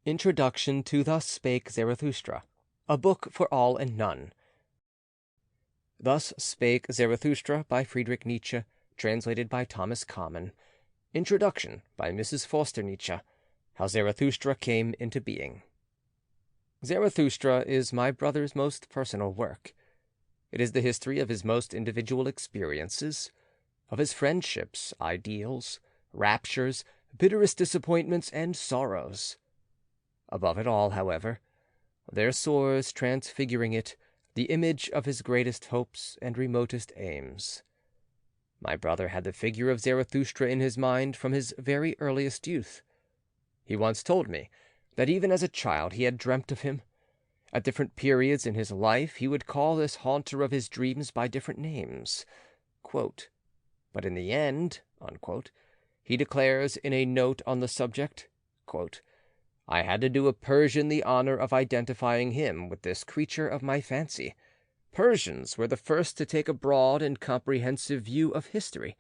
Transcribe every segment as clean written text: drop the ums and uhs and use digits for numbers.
Introduction to Thus Spake Zarathustra, a book for all and none. Thus Spake Zarathustra by Friedrich Nietzsche, translated by Thomas Common. Introduction by Mrs. Forster Nietzsche. How Zarathustra Came into Being. Zarathustra is my brother's most personal work. It is the history of his most individual experiences, of his friendships, ideals, raptures, bitterest disappointments, and sorrows. Above it all, however, there soars, transfiguring it, the image of his greatest hopes and remotest aims. My brother had the figure of Zarathustra in his mind from his very earliest youth. He once told me that even as a child he had dreamt of him. At different periods in his life he would call this haunter of his dreams by different names. But in the end, he declares in a note on the subject, I had to do a Persian the honor of identifying him with this creature of my fancy. Persians were the first to take a broad and comprehensive view of history.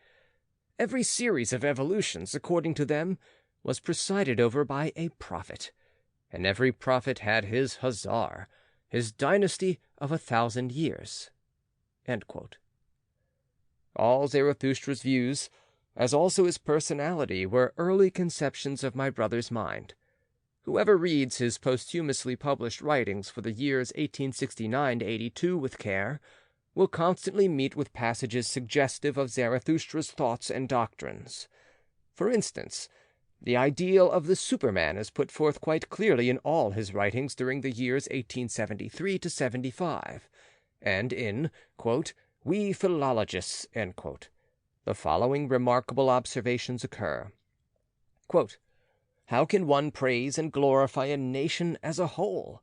Every series of evolutions, according to them, was presided over by a prophet, and every prophet had his hussar, his dynasty of 1,000 years. All Zarathustra's views, as also his personality, were early conceptions of my brother's mind. Whoever reads his posthumously published writings for the years 1869 to 82 with care will constantly meet with passages suggestive of Zarathustra's thoughts and doctrines. For instance, the ideal of the Superman is put forth quite clearly in all his writings during the years 1873 to 75, and in "We Philologists," the following remarkable observations occur. How can one praise and glorify a nation as a whole?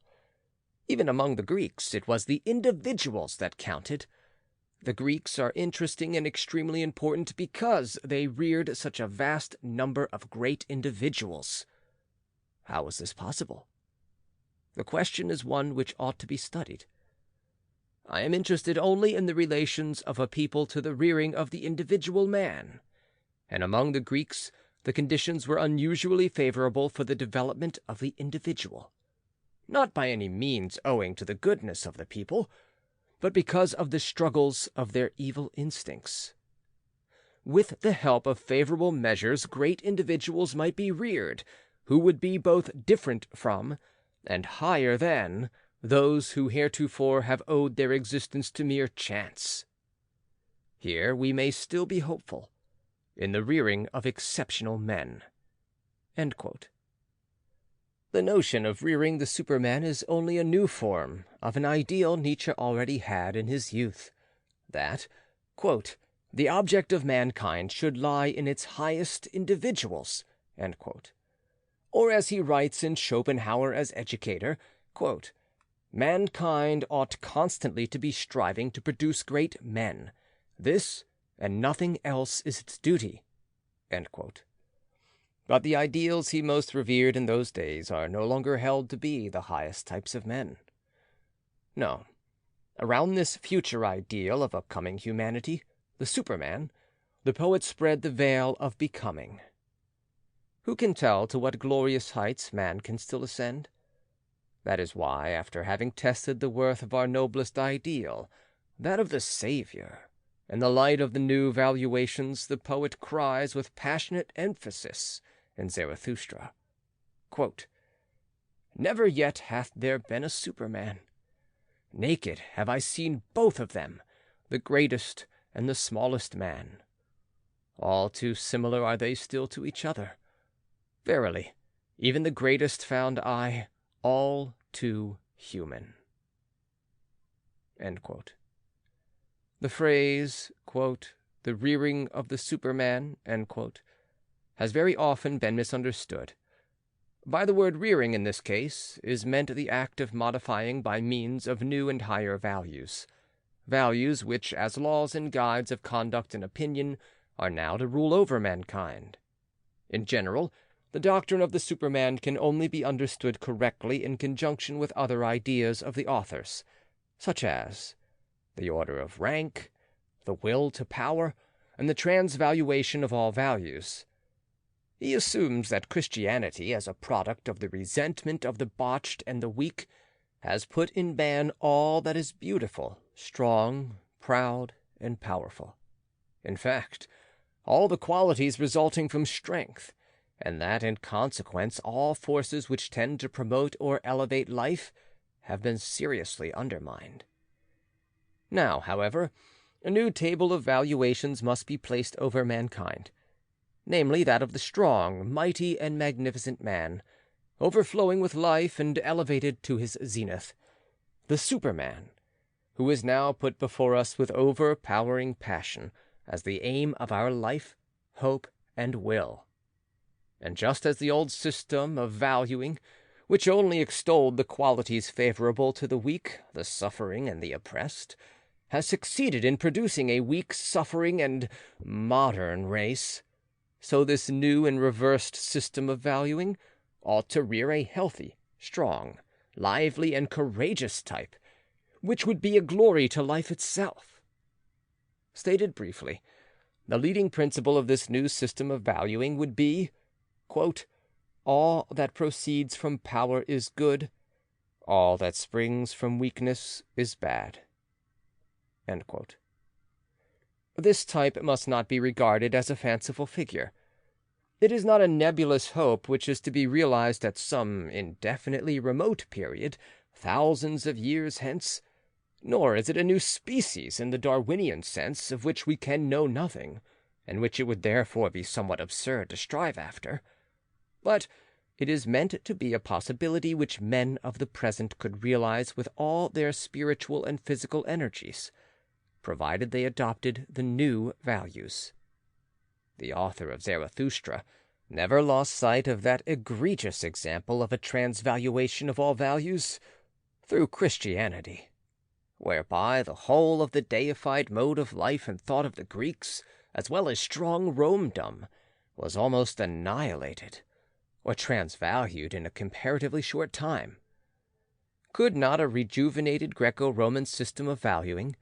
Even among the Greeks it was the individuals that counted. The Greeks are interesting and extremely important because they reared such a vast number of great individuals. How is this possible? The question is one which ought to be studied. I am interested only in the relations of a people to the rearing of the individual man, and among the Greeks the conditions were unusually favorable for the development of the individual, not by any means owing to the goodness of the people, but because of the struggles of their evil instincts. With the help of favorable measures, great individuals might be reared, who would be both different from and higher than those who heretofore have owed their existence to mere chance. Here we may still be hopeful, in the rearing of exceptional men." The notion of rearing the Superman is only a new form of an ideal Nietzsche already had in his youth, that "the object of mankind should lie in its highest individuals," or as he writes in Schopenhauer as educator, "Mankind ought constantly to be striving to produce great men. This and nothing else is its duty." But the ideals he most revered in those days are no longer held to be the highest types of men. No, around this future ideal of a coming humanity, the Superman, the poet spread the veil of becoming. Who can tell to what glorious heights man can still ascend? That is why, after having tested the worth of our noblest ideal, that of the Savior, in the light of the new valuations, the poet cries with passionate emphasis in Zarathustra, "Never yet hath there been a Superman. Naked have I seen both of them, the greatest and the smallest man. All too similar are they still to each other. Verily, even the greatest found I all too human." The phrase, "the rearing of the Superman," has very often been misunderstood. By the word rearing in this case is meant the act of modifying by means of new and higher values, values which, as laws and guides of conduct and opinion, are now to rule over mankind. In general, the doctrine of the Superman can only be understood correctly in conjunction with other ideas of the authors, such as the order of rank, the will to power, and the transvaluation of all values. He assumes that Christianity, as a product of the resentment of the botched and the weak, has put in man all that is beautiful, strong, proud, and powerful. In fact, all the qualities resulting from strength, and that in consequence all forces which tend to promote or elevate life have been seriously undermined. Now, however, a new table of valuations must be placed over mankind, namely that of the strong, mighty, and magnificent man, overflowing with life and elevated to his zenith, the Superman, who is now put before us with overpowering passion as the aim of our life, hope, and will. And just as the old system of valuing, which only extolled the qualities favorable to the weak, the suffering, and the oppressed, has succeeded in producing a weak, suffering, and modern race, so this new and reversed system of valuing ought to rear a healthy, strong, lively, and courageous type, which would be a glory to life itself. Stated briefly, the leading principle of this new system of valuing would be, quote, "All that proceeds from power is good, all that springs from weakness is bad." End quote. This type must not be regarded as a fanciful figure. It is not a nebulous hope which is to be realized at some indefinitely remote period, thousands of years hence, nor is it a new species in the Darwinian sense, of which we can know nothing, and which it would therefore be somewhat absurd to strive after. But it is meant to be a possibility which men of the present could realize with all their spiritual and physical energies, provided they adopted the new values. The author of Zarathustra never lost sight of that egregious example of a transvaluation of all values through Christianity, whereby the whole of the deified mode of life and thought of the Greeks, as well as strong Romedom, was almost annihilated, or transvalued in a comparatively short time. Could not a rejuvenated Greco-Roman system of valuing,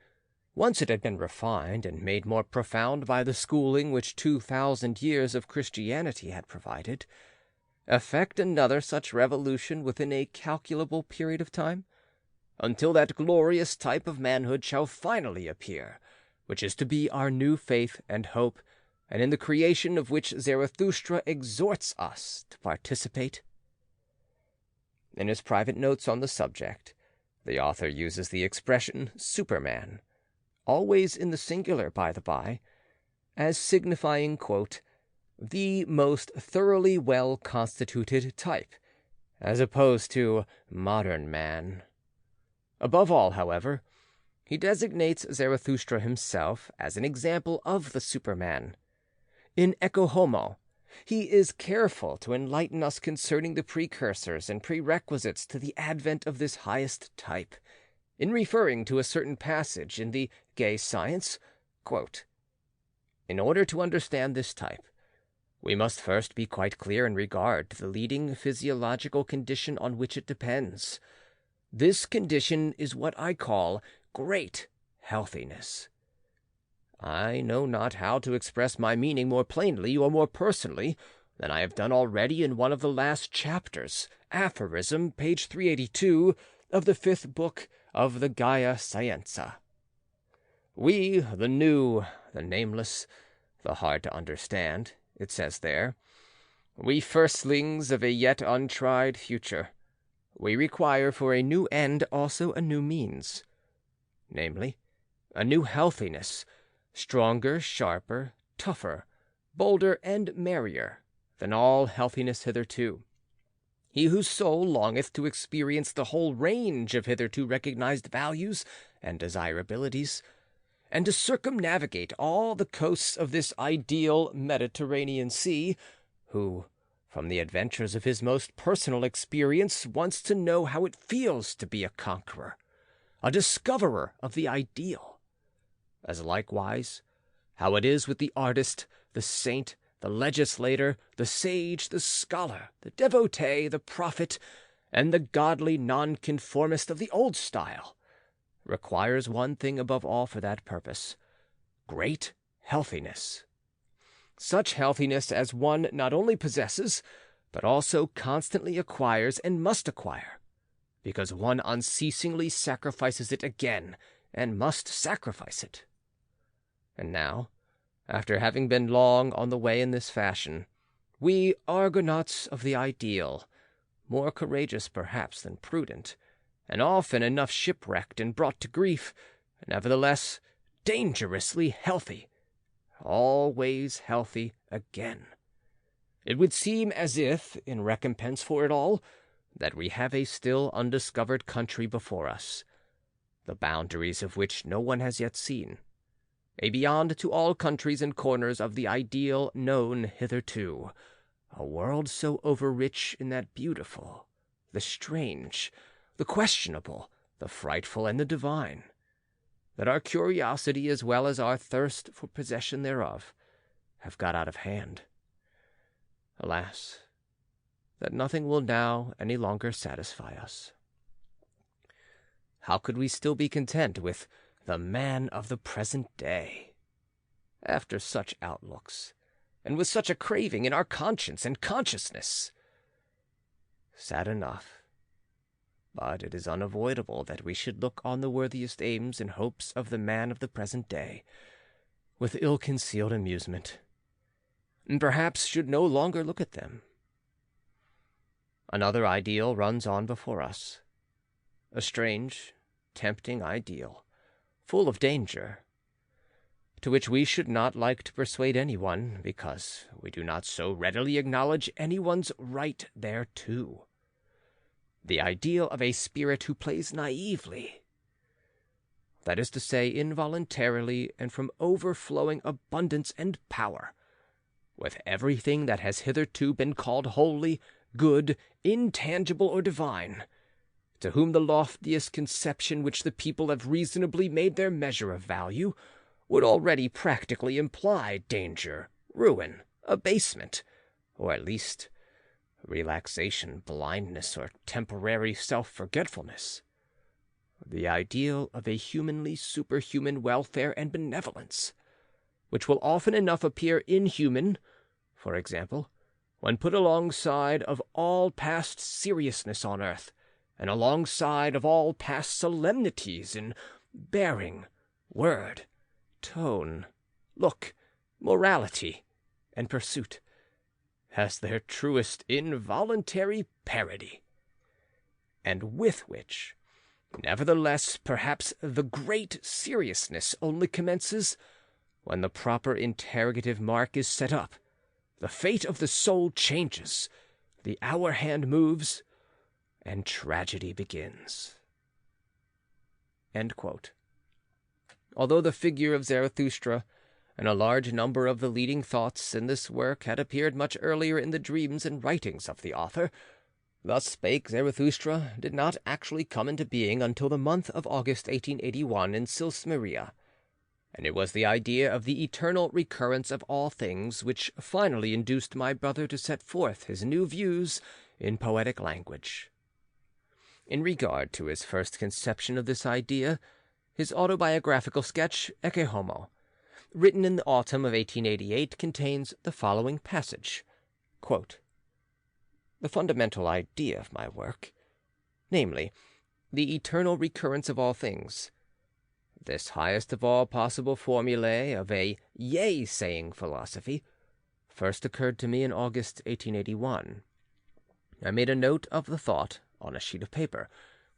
once it had been refined and made more profound by the schooling which 2,000 years of Christianity had provided, effect another such revolution within a calculable period of time, until that glorious type of manhood shall finally appear, which is to be our new faith and hope, and in the creation of which Zarathustra exhorts us to participate? In his private notes on the subject, the author uses the expression Superman, always in the singular by the by, as signifying, quote, "the most thoroughly well constituted type," as opposed to modern man. Above all, however, he designates Zarathustra himself as an example of the Superman. In Ecce Homo, he is careful to enlighten us concerning the precursors and prerequisites to the advent of this highest type, in referring to a certain passage in the Gay Science, quote, "In order to understand this type, we must first be quite clear in regard to the leading physiological condition on which it depends. This condition is what I call great healthiness. I know not how to express my meaning more plainly or more personally than I have done already in one of the last chapters, aphorism, page 382 of the 5th book of the Gaia Scienza. We, the new, the nameless, the hard to understand, it says there, we firstlings of a yet untried future, we require for a new end also a new means, namely, a new healthiness, stronger, sharper, tougher, bolder, and merrier than all healthiness hitherto. He whose soul longeth to experience the whole range of hitherto recognized values and desirabilities, and to circumnavigate all the coasts of this ideal Mediterranean Sea, who, from the adventures of his most personal experience, wants to know how it feels to be a conqueror, a discoverer of the ideal, as likewise how it is with the artist, the saint, the legislator, the sage, the scholar, the devotee, the prophet, and the godly nonconformist of the old style, requires one thing above all for that purpose: great healthiness. such healthiness as one not only possesses, but also constantly acquires and must acquire, because one unceasingly sacrifices it again and must sacrifice it. And now, after having been long on the way in this fashion, we Argonauts of the ideal, more courageous perhaps than prudent, and often enough shipwrecked and brought to grief, nevertheless dangerously healthy, always healthy again. It would seem as if, in recompense for it all, that we have a still undiscovered country before us, the boundaries of which no one has yet seen, a beyond to all countries and corners of the ideal known hitherto, a world so overrich in that beautiful, the strange, the questionable, the frightful, and the divine, that our curiosity as well as our thirst for possession thereof have got out of hand. Alas, that nothing will now any longer satisfy us. How could we still be content with the man of the present day, after such outlooks, and with such a craving in our conscience and consciousness? Sad enough, but it is unavoidable that we should look on the worthiest aims and hopes of the man of the present day with ill-concealed amusement, and perhaps should no longer look at them. Another ideal runs on before us, a strange, tempting ideal, full of danger, to which we should not like to persuade anyone, because we do not so readily acknowledge anyone's right thereto. The ideal of a spirit who plays naively, that is to say, involuntarily and from overflowing abundance and power, with everything that has hitherto been called holy, good, intangible, or divine, to whom the loftiest conception which the people have reasonably made their measure of value would already practically imply danger, ruin, abasement, or at least relaxation, blindness, or temporary self-forgetfulness. The ideal of a humanly superhuman welfare and benevolence, which will often enough appear inhuman, for example, when put alongside of all past seriousness on earth, and alongside of all past solemnities in bearing, word, tone, look, morality, and pursuit, as their truest involuntary parody, and with which, nevertheless, perhaps the great seriousness only commences when the proper interrogative mark is set up, the fate of the soul changes, the hour hand moves, and tragedy begins." End quote. Although the figure of Zarathustra and a large number of the leading thoughts in this work had appeared much earlier in the dreams and writings of the author, Thus Spake Zarathustra did not actually come into being until the month of August 1881 in Sils Maria, and it was the idea of the eternal recurrence of all things which finally induced my brother to set forth his new views in poetic language. In regard to his first conception of this idea, his autobiographical sketch, Ecce Homo, written in the autumn of 1888, contains the following passage, quote, "The fundamental idea of my work, namely, the eternal recurrence of all things, this highest of all possible formulae of a yea-saying philosophy, first occurred to me in August 1881. I made a note of the thought on a sheet of paper,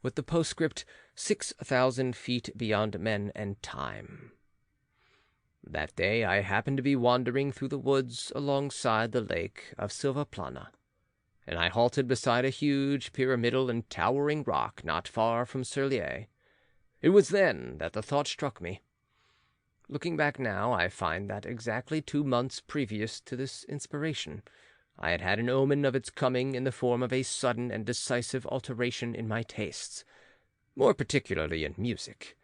with the postscript 6,000 feet beyond men and time. That day I happened to be wandering through the woods alongside the lake of Silvaplana, and I halted beside a huge pyramidal and towering rock not far from Surlier. It was then that the thought struck me. Looking back now, I find that exactly 2 months previous to this inspiration, I had had an omen of its coming in the form of a sudden and decisive alteration in my tastes, more particularly in music.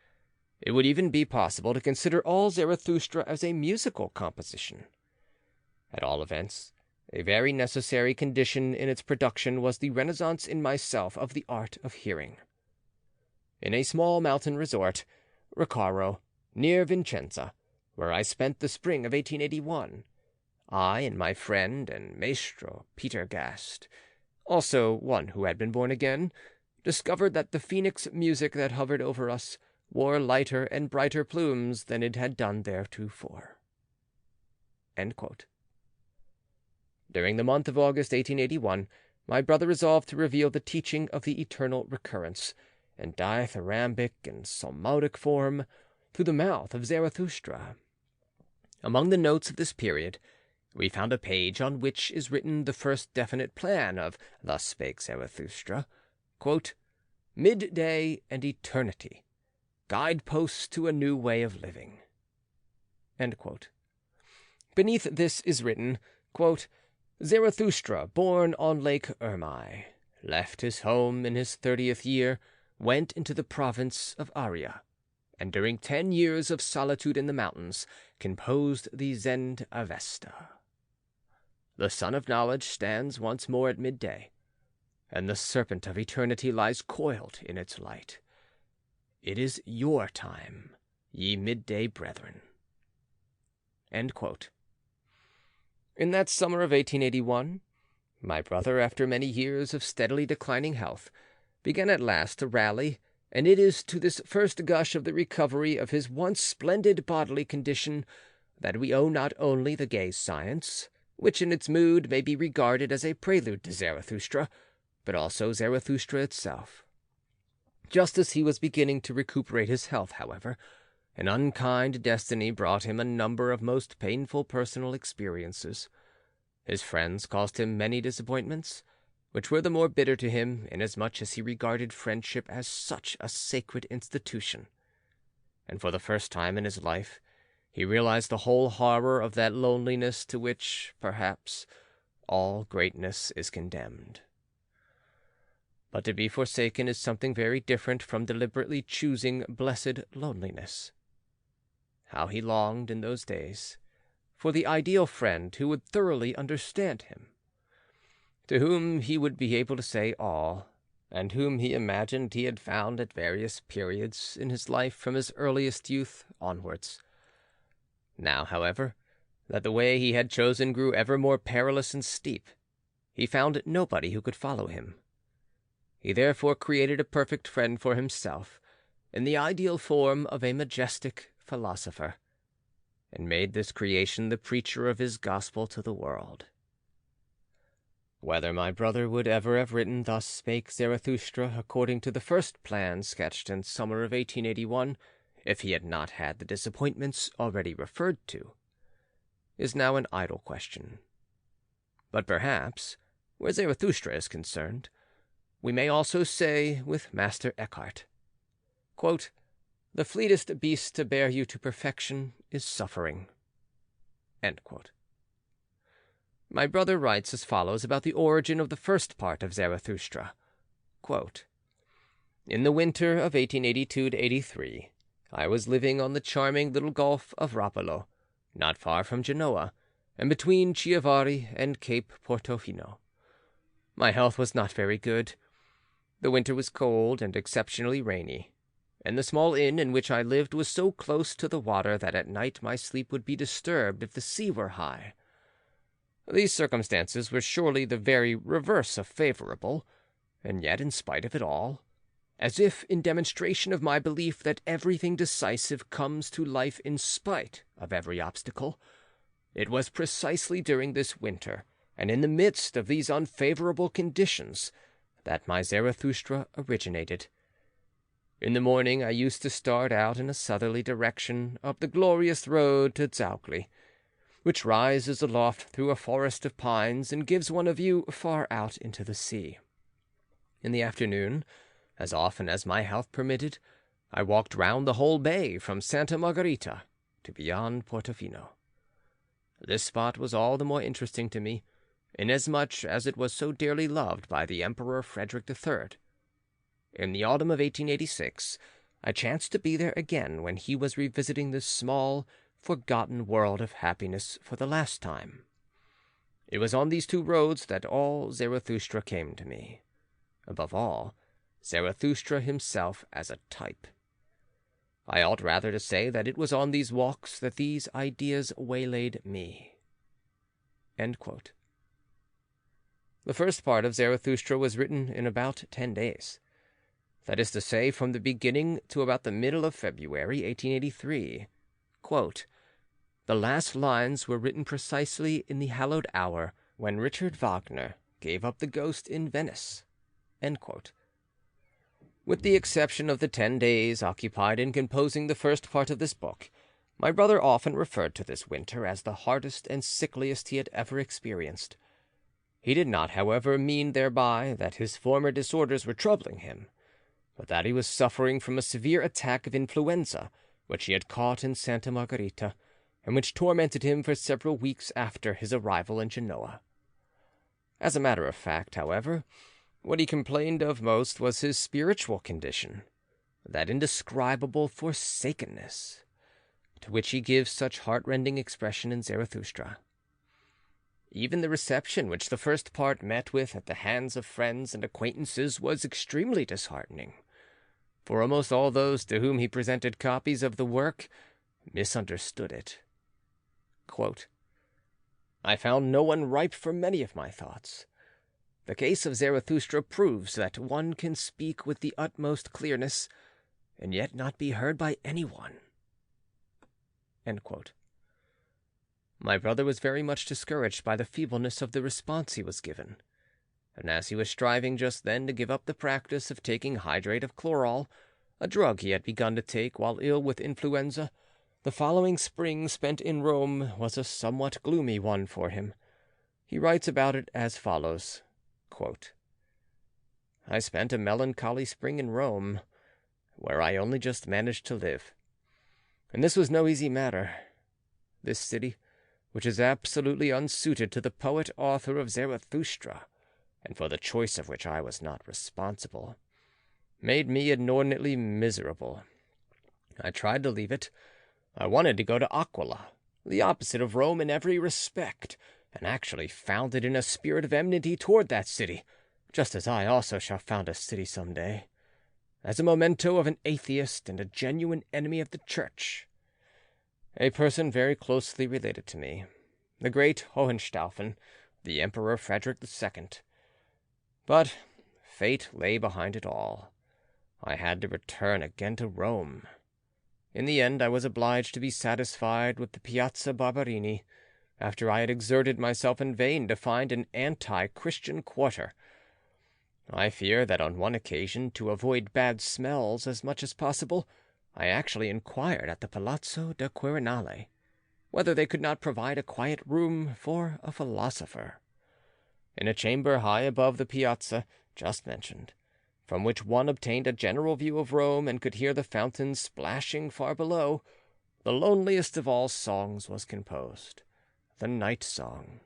It would even be possible to consider all Zarathustra as a musical composition. At all events, a very necessary condition in its production was the renaissance in myself of the art of hearing. In a small mountain resort, Recaro, near Vicenza, where I spent the spring of 1881, I and my friend and maestro Peter Gast, also one who had been born again, discovered that the phoenix music that hovered over us wore lighter and brighter plumes than it had done theretofore." End quote. During the month of August 1881, my brother resolved to reveal the teaching of the eternal recurrence, in dithyrambic and psalmodic form, through the mouth of Zarathustra. Among the notes of this period, we found a page on which is written the first definite plan of Thus Spake Zarathustra, quote, "Midday and eternity, guideposts to a new way of living." End quote. Beneath this is written, quote, "Zarathustra, born on Lake Ermai, left his home in his 30th year, went into the province of Arya, and during 10 years of solitude in the mountains, composed the Zend Avesta. The sun of knowledge stands once more at midday, and the serpent of eternity lies coiled in its light. It is your time, ye midday brethren." End quote. In that summer of 1881, my brother, after many years of steadily declining health, began at last to rally, and it is to this first gush of the recovery of his once splendid bodily condition that we owe not only the gay science, which in its mood may be regarded as a prelude to Zarathustra, but also Zarathustra itself. Just as he was beginning to recuperate his health, however, an unkind destiny brought him a number of most painful personal experiences. His friends caused him many disappointments, which were the more bitter to him inasmuch as he regarded friendship as such a sacred institution. And for the first time in his life, he realized the whole horror of that loneliness to which, perhaps, all greatness is condemned. But to be forsaken is something very different from deliberately choosing blessed loneliness. How he longed in those days for the ideal friend who would thoroughly understand him, to whom he would be able to say all, and whom he imagined he had found at various periods in his life from his earliest youth onwards. Now, however, that the way he had chosen grew ever more perilous and steep, he found nobody who could follow him. He therefore created a perfect friend for himself, in the ideal form of a majestic philosopher, and made this creation the preacher of his gospel to the world. Whether my brother would ever have written Thus Spake Zarathustra according to the first plan sketched in summer of 1881, if he had not had the disappointments already referred to, is now an idle question. But perhaps, where Zarathustra is concerned, we may also say with Master Eckhart, quote, "The fleetest beast to bear you to perfection is suffering." End quote. My brother writes as follows about the origin of the first part of Zarathustra, quote, "In the winter of 1882–83, I was living on the charming little Gulf of Rapallo, not far from Genoa, and between Chiavari and Cape Portofino. My health was not very good. The winter was cold and exceptionally rainy, and the small inn in which I lived was so close to the water that at night my sleep would be disturbed if the sea were high. These circumstances were surely the very reverse of favorable, and yet, in spite of it all, as if in demonstration of my belief that everything decisive comes to life in spite of every obstacle, it was precisely during this winter, and in the midst of these unfavorable conditions, that my Zarathustra originated. In the morning I used to start out in a southerly direction up the glorious road to Zaugli, which rises aloft through a forest of pines and gives one a view far out into the sea. In the afternoon, as often as my health permitted, I walked round the whole bay from Santa Margherita to beyond Portofino. This spot was all the more interesting to me, inasmuch as it was so dearly loved by the Emperor Friedrich III. In the autumn of 1886, I chanced to be there again when he was revisiting this small, forgotten world of happiness for the last time. It was on these two roads that all Zarathustra came to me. Above all, Zarathustra himself as a type. I ought rather to say that it was on these walks that these ideas waylaid me. End quote. The first part of Zarathustra was written in about 10 days. That is to say, from the beginning to about the middle of February, 1883. Quote, "The last lines were written precisely in the hallowed hour when Richard Wagner gave up the ghost in Venice." End quote. With the exception of the 10 days occupied in composing the first part of this book, my brother often referred to this winter as the hardest and sickliest he had ever experienced. He did not, however, mean thereby that his former disorders were troubling him, but that he was suffering from a severe attack of influenza, which he had caught in Santa Margherita, and which tormented him for several weeks after his arrival in Genoa. As a matter of fact, however, what he complained of most was his spiritual condition, that indescribable forsakenness, to which he gives such heart-rending expression in Zarathustra. Even the reception which the first part met with at the hands of friends and acquaintances was extremely disheartening, for almost all those to whom he presented copies of the work misunderstood it. Quote, "I found no one ripe for many of my thoughts. The case of Zarathustra proves that one can speak with the utmost clearness and yet not be heard by anyone." End quote. My brother was very much discouraged by the feebleness of the response he was given, and as he was striving just then to give up the practice of taking hydrate of chloral, a drug he had begun to take while ill with influenza, the following spring spent in Rome was a somewhat gloomy one for him. He writes about it as follows, quote, "I spent a melancholy spring in Rome, where I only just managed to live. And this was no easy matter. This city, which is absolutely unsuited to the poet-author of Zarathustra, and for the choice of which I was not responsible, made me inordinately miserable. I tried to leave it. I wanted to go to Aquila, the opposite of Rome in every respect, and actually found it in a spirit of enmity toward that city, just as I also shall found a city some day, as a memento of an atheist and a genuine enemy of the Church. A person very closely related to me, the great Hohenstaufen, the Emperor Friedrich II. But fate lay behind it all. I had to return again to Rome. In the end I was obliged to be satisfied with the Piazza Barberini, after I had exerted myself in vain to find an anti-Christian quarter. I fear that on one occasion, to avoid bad smells as much as possible, I actually inquired at the Palazzo del Quirinale whether they could not provide a quiet room for a philosopher. In a chamber high above the piazza just mentioned, from which one obtained a general view of Rome and could hear the fountains splashing far below, the loneliest of all songs was composed, the Night Song.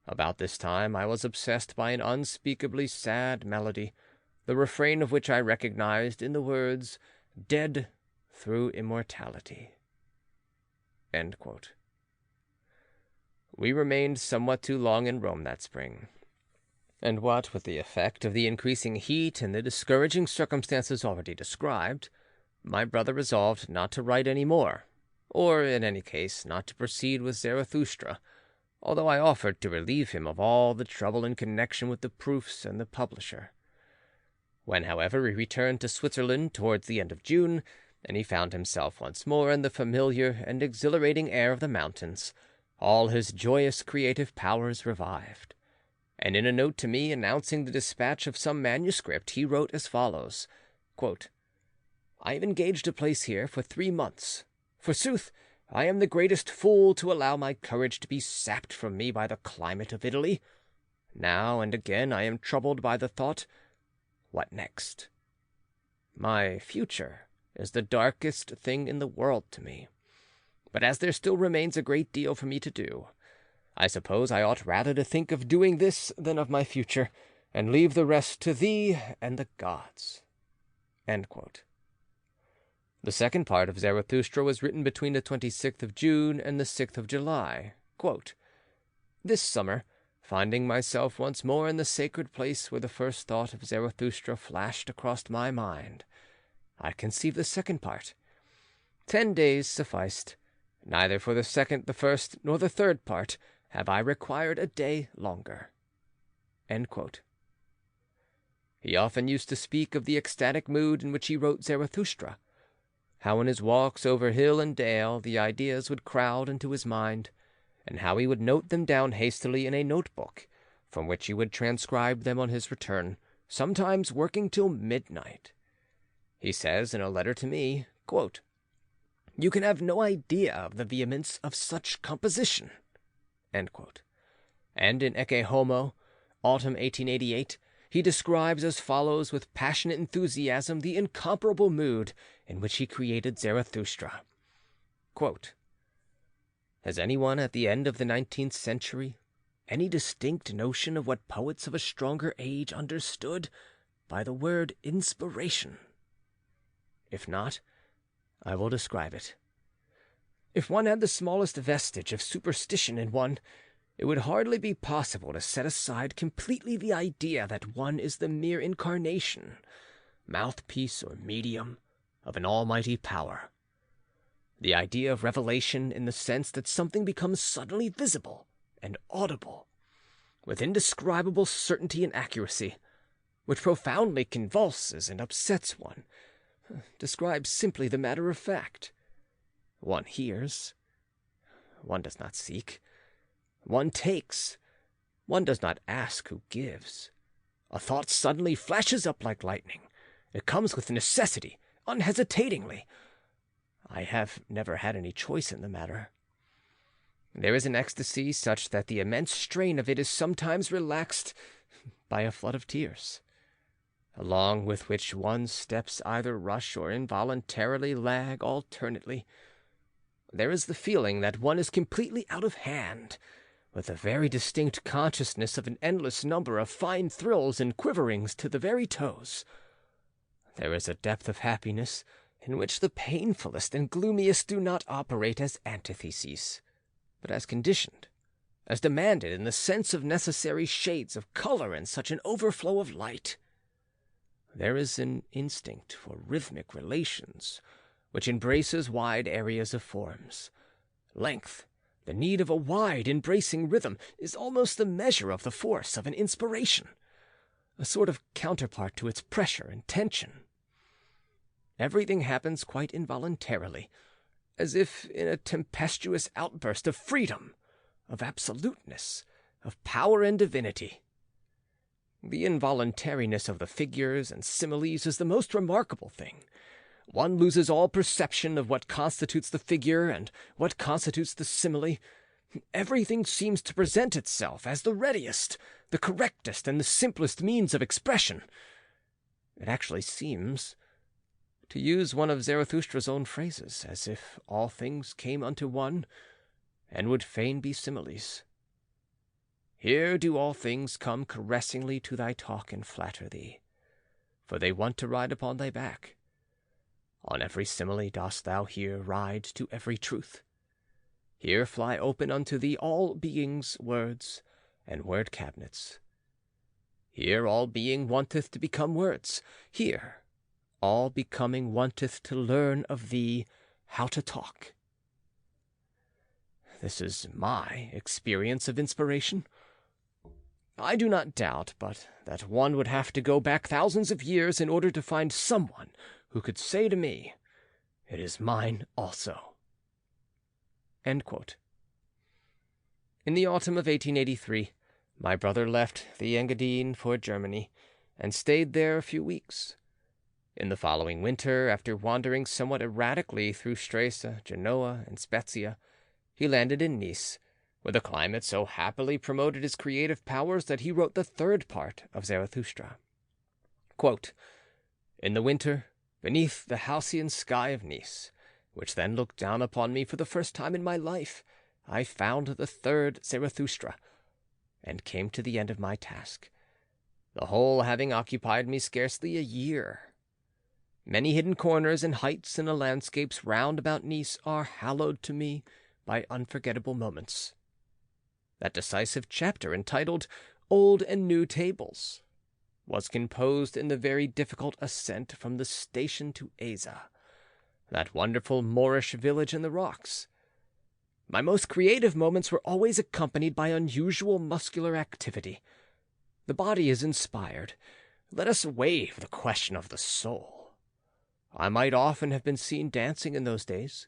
About this time I was obsessed by an unspeakably sad melody, the refrain of which I recognized in the words, 'Dead through immortality.'" End quote. We remained somewhat too long in Rome that spring, and what with the effect of the increasing heat and the discouraging circumstances already described, my brother resolved not to write any more, or, in any case, not to proceed with Zarathustra, although I offered to relieve him of all the trouble in connection with the proofs and the publisher. When, however, he returned to Switzerland towards the end of June, and he found himself once more in the familiar and exhilarating air of the mountains, all his joyous creative powers revived, and in a note to me announcing the dispatch of some manuscript, he wrote as follows, quote, "I have engaged a place here for 3 months. Forsooth, I am the greatest fool to allow my courage to be sapped from me by the climate of Italy. Now and again I am troubled by the thought, what next? My future is the darkest thing in the world to me. But as there still remains a great deal for me to do, I suppose I ought rather to think of doing this than of my future, and leave the rest to thee and the gods." End quote. The second part of Zarathustra was written between the 26th of June and the 6th of July. Quote, "This summer, finding myself once more in the sacred place where the first thought of Zarathustra flashed across my mind, I conceived the second part. 10 days sufficed, neither for the second, the first, nor the third part, have I required a day longer." End quote. He often used to speak of the ecstatic mood in which he wrote Zarathustra, how in his walks over hill and dale the ideas would crowd into his mind, and how he would note them down hastily in a notebook, from which he would transcribe them on his return, sometimes working till midnight. He says in a letter to me, quote, "You can have no idea of the vehemence of such composition." End quote. And in Ecce Homo, autumn 1888, he describes as follows with passionate enthusiasm the incomparable mood in which he created Zarathustra. Quote, "Has anyone at the end of the 19th century any distinct notion of what poets of a stronger age understood by the word inspiration? If not, I will describe it. If one had the smallest vestige of superstition in one, it would hardly be possible to set aside completely the idea that one is the mere incarnation, mouthpiece or medium of an almighty power. The idea of revelation in the sense that something becomes suddenly visible and audible, with indescribable certainty and accuracy, which profoundly convulses and upsets one, describes simply the matter of fact. One hears, one does not seek. One takes, one does not ask who gives. A thought suddenly flashes up like lightning. It comes with necessity, unhesitatingly. I have never had any choice in the matter. There is an ecstasy such that the immense strain of it is sometimes relaxed by a flood of tears, along with which one's steps either rush or involuntarily lag alternately. There is the feeling that one is completely out of hand, with a very distinct consciousness of an endless number of fine thrills and quiverings to the very toes. There is a depth of happiness in which the painfulest and gloomiest do not operate as antitheses, but as conditioned, as demanded in the sense of necessary shades of color and such an overflow of light. There is an instinct for rhythmic relations, which embraces wide areas of forms. Length, the need of a wide, embracing rhythm, is almost the measure of the force of an inspiration, a sort of counterpart to its pressure and tension. Everything happens quite involuntarily, as if in a tempestuous outburst of freedom, of absoluteness, of power and divinity. The involuntariness of the figures and similes is the most remarkable thing. One loses all perception of what constitutes the figure and what constitutes the simile. Everything seems to present itself as the readiest, the correctest, and the simplest means of expression. It actually seems, to use one of Zarathustra's own phrases, as if all things came unto one, and would fain be similes. Here do all things come caressingly to thy talk and flatter thee, for they want to ride upon thy back. On every simile dost thou here ride to every truth. Here fly open unto thee all being's words and word cabinets. Here all being wanteth to become words. Here all becoming wanteth to learn of thee how to talk. This is my experience of inspiration. I do not doubt but that one would have to go back thousands of years in order to find someone who could say to me, "It is mine also." End quote. In the autumn of 1883, my brother left the Engadine for Germany, and stayed there a few weeks. In the following winter, after wandering somewhat erratically through Stresa, Genoa, and Spezia, he landed in Nice, where the climate so happily promoted his creative powers that he wrote the third part of Zarathustra. Quote, "In the winter, beneath the halcyon sky of Nice, which then looked down upon me for the first time in my life, I found the third Zarathustra, and came to the end of my task, the whole having occupied me scarcely a year. Many hidden corners and heights in the landscapes round about Nice are hallowed to me by unforgettable moments. That decisive chapter entitled Old and New Tables was composed in the very difficult ascent from the station to Aza, that wonderful Moorish village in the rocks. My most creative moments were always accompanied by unusual muscular activity. The body is inspired. Let us waive the question of the soul. I might often have been seen dancing in those days.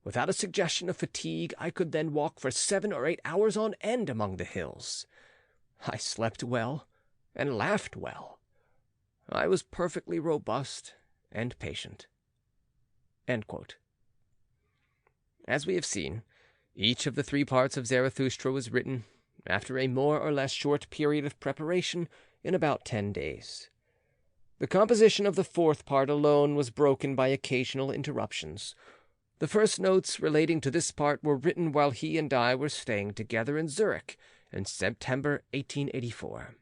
Without a suggestion of fatigue, I could then walk for 7 or 8 hours on end among the hills. I slept well and laughed well. I was perfectly robust and patient." End quote. As we have seen, each of the 3 parts of Zarathustra was written, after a more or less short period of preparation, in about 10 days. The composition of the 4th part alone was broken by occasional interruptions. The first notes relating to this part were written while he and I were staying together in Zurich in September 1884.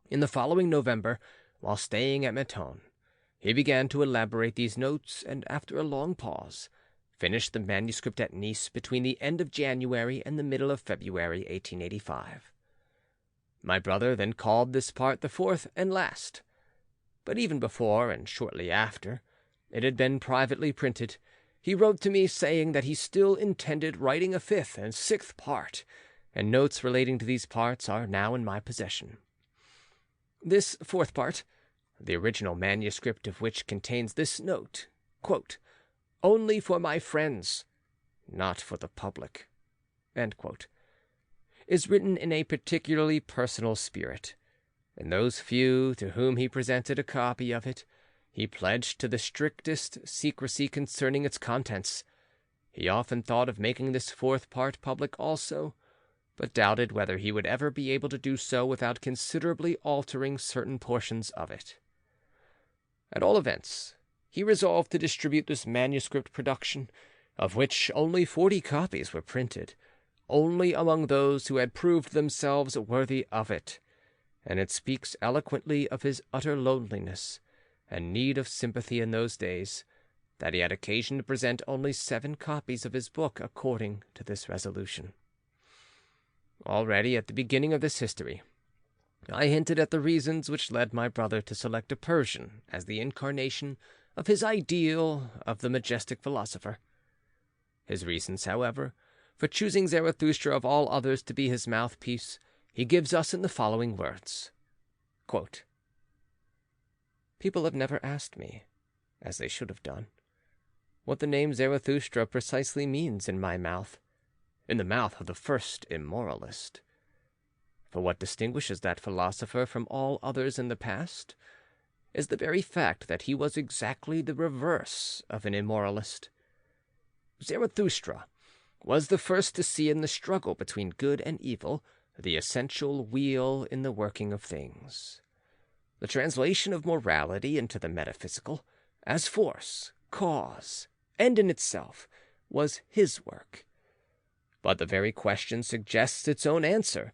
In the following November, while staying at Menton, he began to elaborate these notes, and after a long pause, finished the manuscript at Nice between the end of January and the middle of February 1885. My brother then called this part the 4th and last, but even before and shortly after it had been privately printed, he wrote to me saying that he still intended writing a 5th and 6th part, and notes relating to these parts are now in my possession. This 4th part, the original manuscript of which contains this note, quote, "only for my friends, not for the public," end quote, is written in a particularly personal spirit, and those few to whom he presented a copy of it, he pledged to the strictest secrecy concerning its contents. He often thought of making this 4th part public also, but doubted whether he would ever be able to do so without considerably altering certain portions of it. At all events, he resolved to distribute this manuscript production, of which only 40 copies were printed, only among those who had proved themselves worthy of it, and it speaks eloquently of his utter loneliness and need of sympathy in those days, that he had occasion to present only 7 copies of his book according to this resolution. Already at the beginning of this history, I hinted at the reasons which led my brother to select a Persian as the incarnation of his ideal of the majestic philosopher. His reasons, however, for choosing Zarathustra of all others to be his mouthpiece, he gives us in the following words, quote, "People have never asked me, as they should have done, what the name Zarathustra precisely means in my mouth, in the mouth of the first immoralist. For what distinguishes that philosopher from all others in the past is the very fact that he was exactly the reverse of an immoralist. Zarathustra was the first to see in the struggle between good and evil the essential wheel in the working of things. The translation of morality into the metaphysical, as force, cause, end in itself, was his work. But the very question suggests its own answer.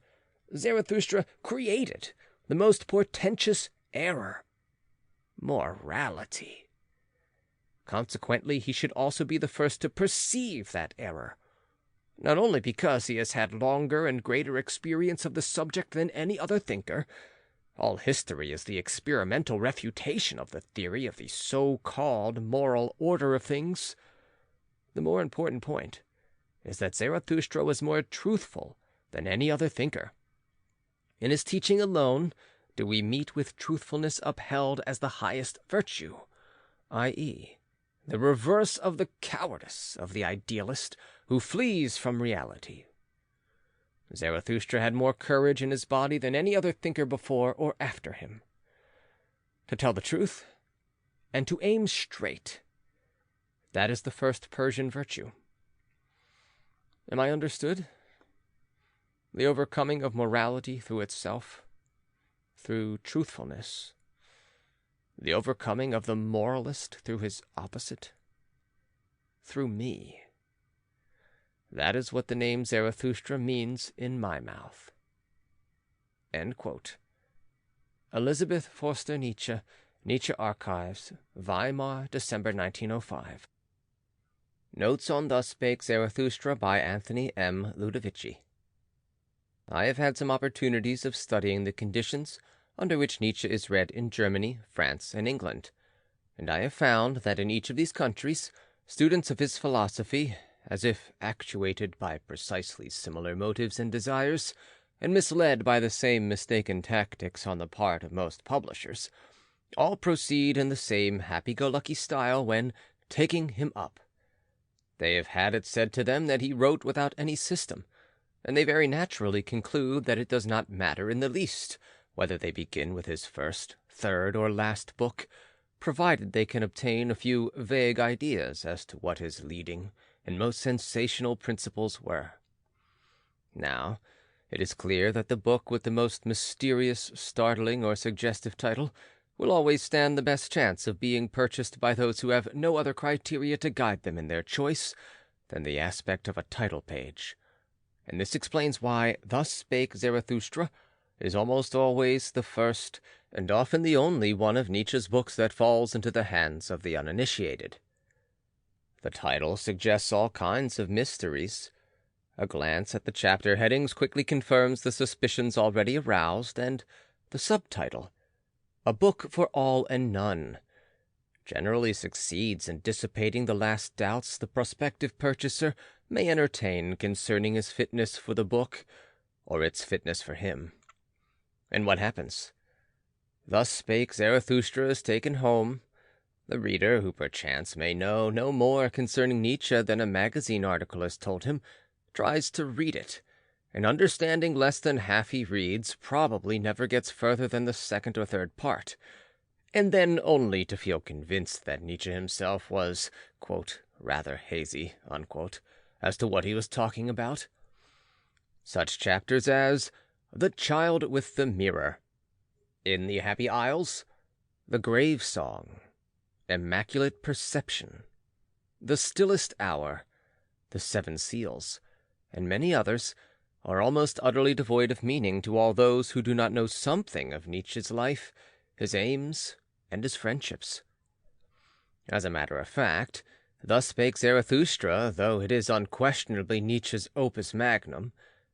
Zarathustra created the most portentous error, morality. Consequently, he should also be the first to perceive that error, not only because he has had longer and greater experience of the subject than any other thinker. All history is the experimental refutation of the theory of the so-called moral order of things. The more important point is that Zarathustra was more truthful than any other thinker. In his teaching alone do we meet with truthfulness upheld as the highest virtue, i.e., the reverse of the cowardice of the idealist who flees from reality. Zarathustra had more courage in his body than any other thinker before or after him. To tell the truth, and to aim straight, that is the first Persian virtue. Am I understood? The overcoming of morality through itself, through truthfulness. The overcoming of the moralist through his opposite, through me. That is what the name Zarathustra means in my mouth." End quote. Elizabeth Forster Nietzsche, Nietzsche Archives, Weimar, December 1905. Notes on Thus Spake Zarathustra by Anthony M. Ludovici. I have had some opportunities of studying the conditions under which Nietzsche is read in Germany, France, and England, and I have found that in each of these countries students of his philosophy, as if actuated by precisely similar motives and desires, and misled by the same mistaken tactics on the part of most publishers, all proceed in the same happy-go-lucky style when taking him up. They have had it said to them that he wrote without any system, and they very naturally conclude that it does not matter in the least whether they begin with his first, third, or last book, provided they can obtain a few vague ideas as to what his leading and most sensational principles were. Now, it is clear that the book with the most mysterious, startling, or suggestive title will always stand the best chance of being purchased by those who have no other criteria to guide them in their choice than the aspect of a title page. And this explains why Thus Spake Zarathustra is almost always the first, and often the only one of Nietzsche's books that falls into the hands of the uninitiated. The title suggests all kinds of mysteries. A glance at the chapter headings quickly confirms the suspicions already aroused, and the subtitle, A Book for All and None, generally succeeds in dissipating the last doubts the prospective purchaser may entertain concerning his fitness for the book, or its fitness for him. And what happens? Thus Spake Zarathustra is taken home. The reader, who perchance may know no more concerning Nietzsche than a magazine article has told him, tries to read it, and understanding less than half he reads, probably never gets further than the second or third part, and then only to feel convinced that Nietzsche himself was, quote, rather hazy, unquote, as to what he was talking about. Such chapters as The Child with the Mirror, In the Happy Isles, The Grave Song, Immaculate Perception, The Stillest Hour, The Seven Seals, and many others, are almost utterly devoid of meaning to all those who do not know something of Nietzsche's life, his aims, and his friendships. As a matter of fact, Thus Spake Zarathustra, though it is unquestionably Nietzsche's opus magnum,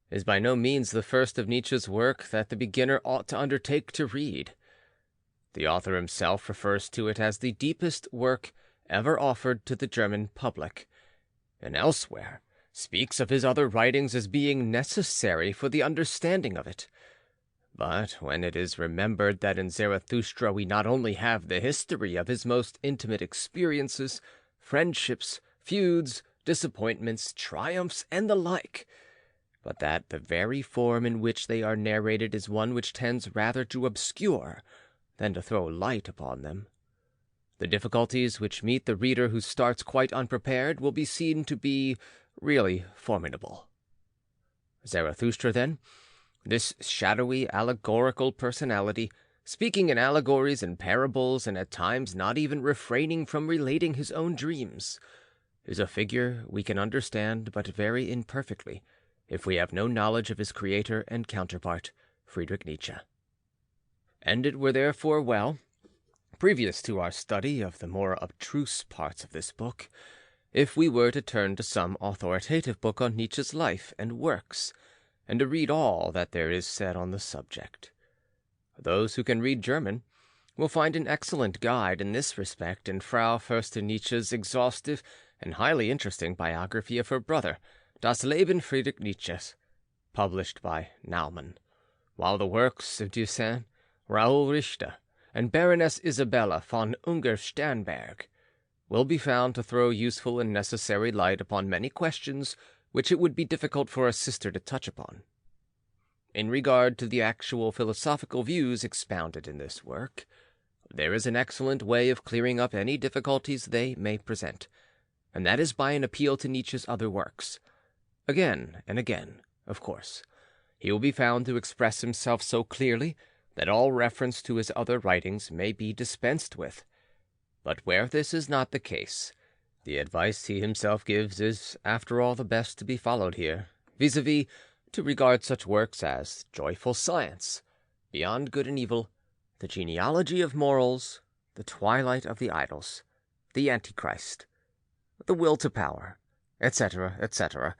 is by no means the first of Nietzsche's work that the beginner ought to undertake to read. The author himself refers to it as the deepest work ever offered to the German public, and elsewhere speaks of his other writings as being necessary for the understanding of it. But when it is remembered that in Zarathustra we not only have the history of his most intimate experiences, friendships, feuds, disappointments, triumphs, and the like, but that the very form in which they are narrated is one which tends rather to obscure than to throw light upon them, the difficulties which meet the reader who starts quite unprepared will be seen to be really formidable. Zarathustra, then, this shadowy, allegorical personality, speaking in allegories and parables, and at times not even refraining from relating his own dreams, is a figure we can understand but very imperfectly, if we have no knowledge of his creator and counterpart, Friedrich Nietzsche. And it were therefore well, previous to our study of the more abstruse parts of this book, if we were to turn to some authoritative book on Nietzsche's life and works, and to read all that there is said on the subject. Those who can read German will find an excellent guide in this respect in Frau Förster Nietzsche's exhaustive and highly interesting biography of her brother, Das Leben Friedrich Nietzsches, published by Naumann, while the works of Dusin, Raoul Richter, and Baroness Isabella von Unger-Sternberg will be found to throw useful and necessary light upon many questions which it would be difficult for a sister to touch upon. In regard to the actual philosophical views expounded in this work, there is an excellent way of clearing up any difficulties they may present, and that is by an appeal to Nietzsche's other works. Again and again, of course, he will be found to express himself so clearly that all reference to his other writings may be dispensed with. But where this is not the case, the advice he himself gives is, after all, the best to be followed here, vis-a-vis to regard such works as Joyful Science, Beyond Good and Evil, The Genealogy of Morals, The Twilight of the Idols, The Antichrist, The Will to Power, etc., etc.,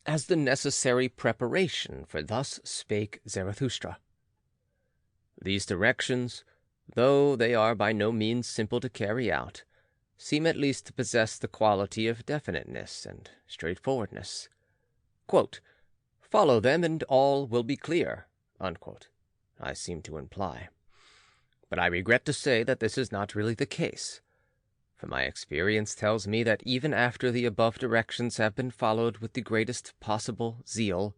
as the necessary preparation for Thus Spake Zarathustra. These directions, though they are by no means simple to carry out, seem at least to possess the quality of definiteness and straightforwardness. Quote, "Follow them and all will be clear," unquote, I seem to imply. But I regret to say that this is not really the case, for my experience tells me that even after the above directions have been followed with the greatest possible zeal,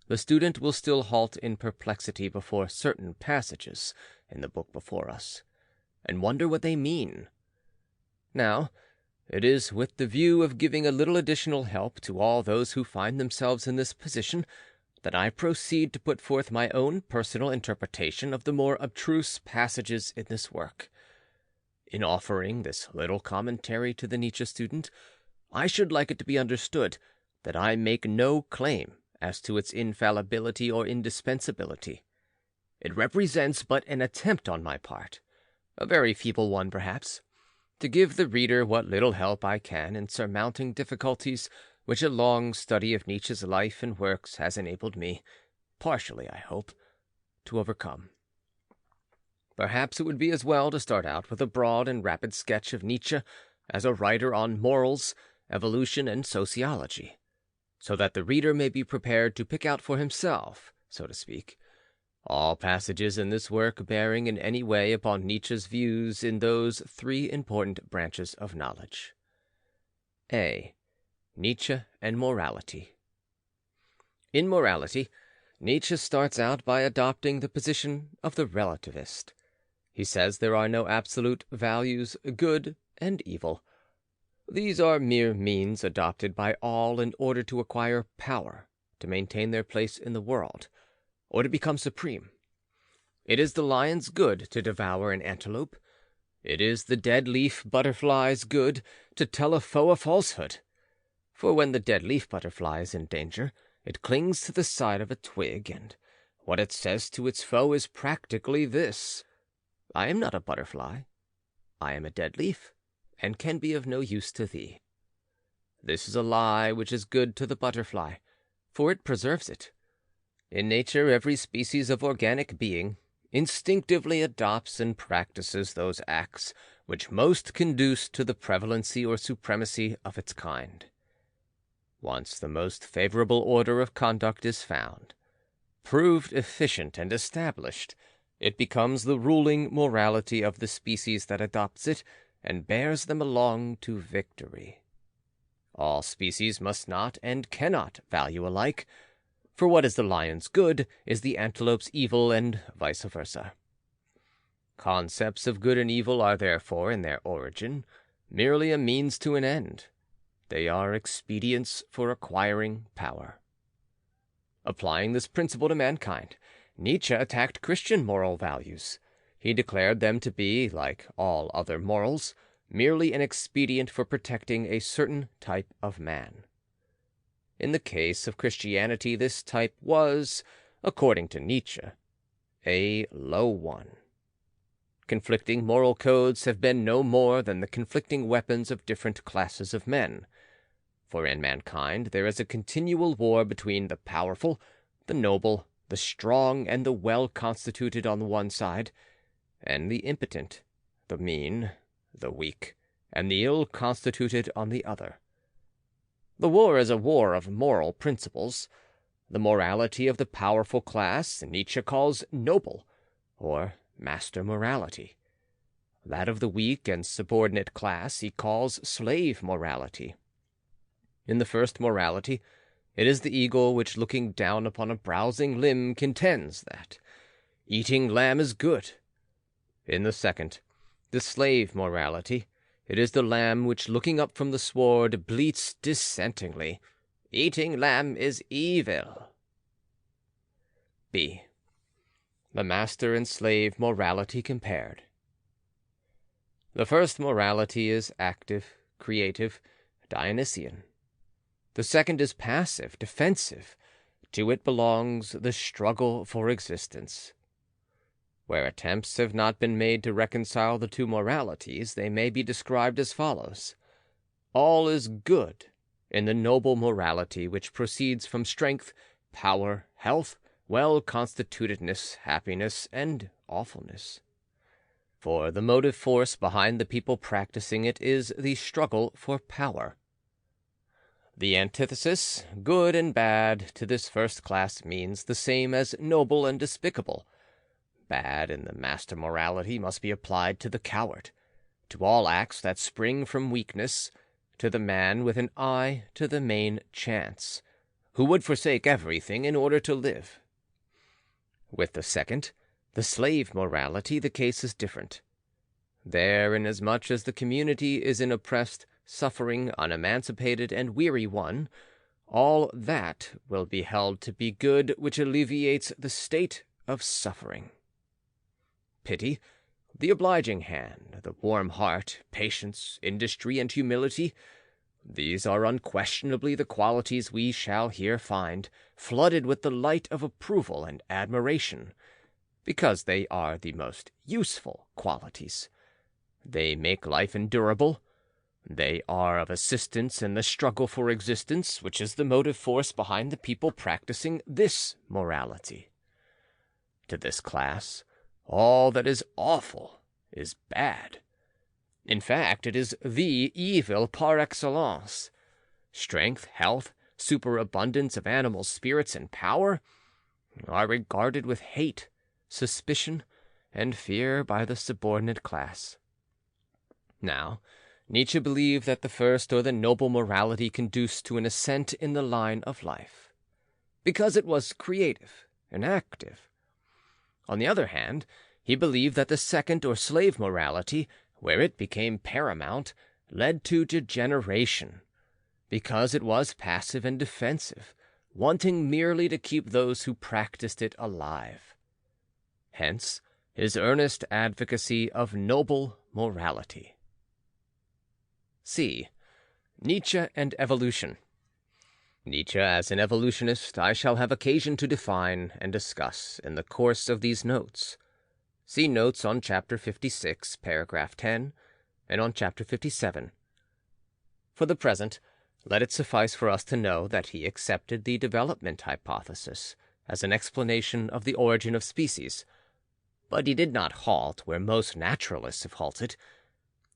the student will still halt in perplexity before certain passages in the book before us, and wonder what they mean. Now, it is with the view of giving a little additional help to all those who find themselves in this position that I proceed to put forth my own personal interpretation of the more abstruse passages in this work. In offering this little commentary to the Nietzsche student, I should like it to be understood that I make no claim as to its infallibility or indispensability. It represents but an attempt on my part, a very feeble one perhaps, to give the reader what little help I can in surmounting difficulties which a long study of Nietzsche's life and works has enabled me, partially, I hope, to overcome. Perhaps it would be as well to start out with a broad and rapid sketch of Nietzsche as a writer on morals, evolution, and sociology, so that the reader may be prepared to pick out for himself, so to speak, all passages in this work bearing in any way upon Nietzsche's views in those three important branches of knowledge. A. Nietzsche and morality. In morality, Nietzsche starts out by adopting the position of the relativist. He says there are no absolute values, good and evil. These are mere means adopted by all in order to acquire power, to maintain their place in the world, or to become supreme. It is the lion's good to devour an antelope. It is the dead leaf butterfly's good to tell a foe a falsehood. For when the dead leaf butterfly is in danger, it clings to the side of a twig, and what it says to its foe is practically this: I am not a butterfly. I am a dead leaf, and can be of no use to thee. This is a lie which is good to the butterfly, for it preserves it. In nature, every species of organic being instinctively adopts and practices those acts which most conduce to the prevalency or supremacy of its kind. Once the most favorable order of conduct is found, proved efficient and established, it becomes the ruling morality of the species that adopts it and bears them along to victory. All species must not and cannot value alike, for what is the lion's good is the antelope's evil, and vice versa. Concepts of good and evil are therefore, in their origin, merely a means to an end. They are expedients for acquiring power. Applying this principle to mankind, Nietzsche attacked Christian moral values. He declared them to be, like all other morals, merely an expedient for protecting a certain type of man. In the case of Christianity, this type was, according to Nietzsche, a low one. Conflicting moral codes have been no more than the conflicting weapons of different classes of men. For in mankind there is a continual war between the powerful, the noble, the strong, and the well-constituted on the one side, and the impotent, the mean, the weak, and the ill-constituted on the other. The war is a war of moral principles. The morality of the powerful class Nietzsche calls noble, or master morality. That of the weak and subordinate class he calls slave morality. In the first morality, it is the eagle which, looking down upon a browsing limb, contends that eating lamb is good. In the second, the slave morality, it is the lamb which, looking up from the sward, bleats dissentingly, eating lamb is evil. B. The master and slave morality compared. The first morality is active, creative, Dionysian. The second is passive, defensive. To it belongs the struggle for existence. Where attempts have not been made to reconcile the two moralities, they may be described as follows. All is good in the noble morality which proceeds from strength, power, health, well-constitutedness, happiness, and awfulness. for the motive force behind the people practicing it is the struggle for power. The antithesis, good and bad, to this first class means the same as noble and despicable. Bad in the master morality must be applied to the coward, to all acts that spring from weakness, to the man with an eye to the main chance, who would forsake everything in order to live. With the second, the slave morality, the case is different. There, inasmuch as the community is an oppressed, suffering, unemancipated, and weary one, all that will be held to be good which alleviates the state of suffering. Pity, the obliging hand, the warm heart, patience, industry, and humility, these are unquestionably the qualities we shall here find flooded with the light of approval and admiration, because they are the most useful qualities. They make life endurable. They are of assistance in the struggle for existence, which is the motive force behind the people practicing this morality. To this class, all that is awful is bad. In fact, it is the evil par excellence. Strength, health, superabundance of animal spirits and power are regarded with hate, suspicion, and fear by the subordinate class. Now, Nietzsche believed that the first or the noble morality conduced to an ascent in the line of life, because it was creative and active. On the other hand, he believed that the second or slave morality, where it became paramount, led to degeneration, because it was passive and defensive, wanting merely to keep those who practiced it alive. Hence, his earnest advocacy of noble morality. C. Nietzsche and evolution. Nietzsche as an evolutionist I shall have occasion to define and discuss in the course of these notes. See notes on chapter 56, paragraph 10, and on chapter 57. For the present, let it suffice for us to know that he accepted the development hypothesis as an explanation of the origin of species, but he did not halt where most naturalists have halted.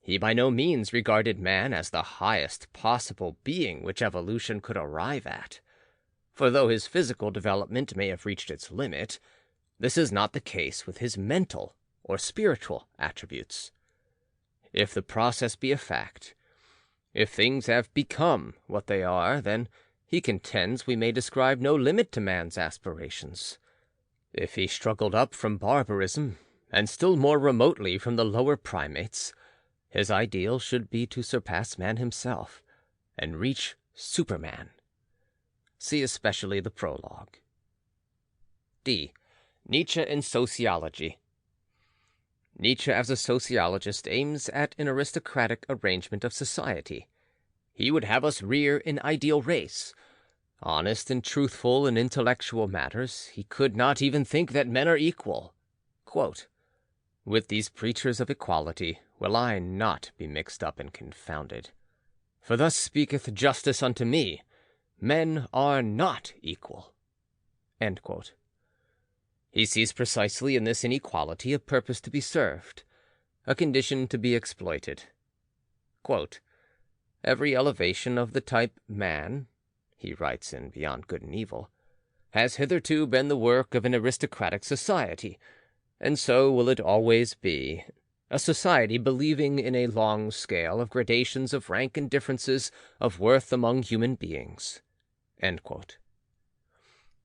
He by no means regarded man as the highest possible being which evolution could arrive at, for though his physical development may have reached its limit, this is not the case with his mental or spiritual attributes. If the process be a fact, if things have become what they are, then he contends we may describe no limit to man's aspirations. If he struggled up from barbarism, and still more remotely from the lower primates, his ideal should be to surpass man himself, and reach Superman. See especially the Prologue. D. Nietzsche in sociology. Nietzsche as a sociologist aims at an aristocratic arrangement of society. He would have us rear an ideal race. Honest and truthful in intellectual matters, he could not even think that men are equal. Quote, "With these preachers of equality will I not be mixed up and confounded. For thus speaketh justice unto me, men are not equal." End quote. He sees precisely in this inequality a purpose to be served, a condition to be exploited. Quote, "Every elevation of the type man," he writes in Beyond Good and Evil, "has hitherto been the work of an aristocratic society, and so will it always be, a society believing in a long scale of gradations of rank and differences of worth among human beings." End quote.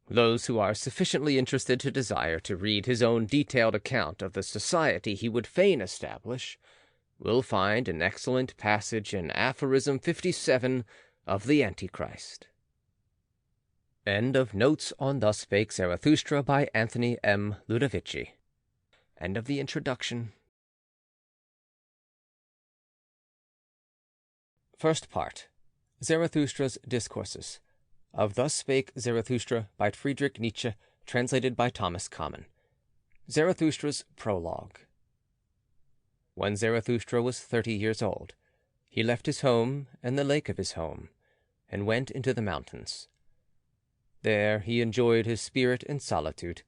Those who are sufficiently interested to desire to read his own detailed account of the society he would fain establish will find an excellent passage in Aphorism 57 of the Antichrist. End of Notes on Thus Spake Zarathustra by Anthony M. Ludovici. End of the introduction. First part. Zarathustra's Discourses. Of Thus Spake Zarathustra by Friedrich Nietzsche, translated by Thomas Common. Zarathustra's Prologue. When Zarathustra was 30 years old, he left his home and the lake of his home, and went into the mountains. There he enjoyed his spirit and solitude,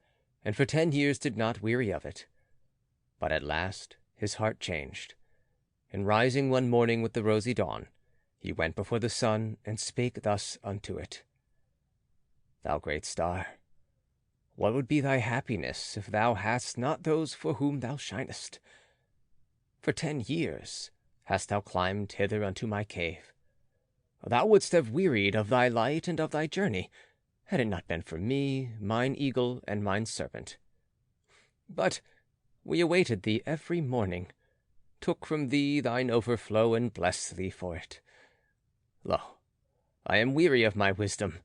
and for 10 years did not weary of it. But at last his heart changed, and rising one morning with the rosy dawn, he went before the sun and spake thus unto it: Thou great star, what would be thy happiness if thou hadst not those for whom thou shinest? For 10 years hast thou climbed hither unto my cave. Thou wouldst have wearied of thy light and of thy journey, had it not been for me, mine eagle, and mine serpent. But we awaited thee every morning, took from thee thine overflow, and blessed thee for it. Lo, I am weary of my wisdom.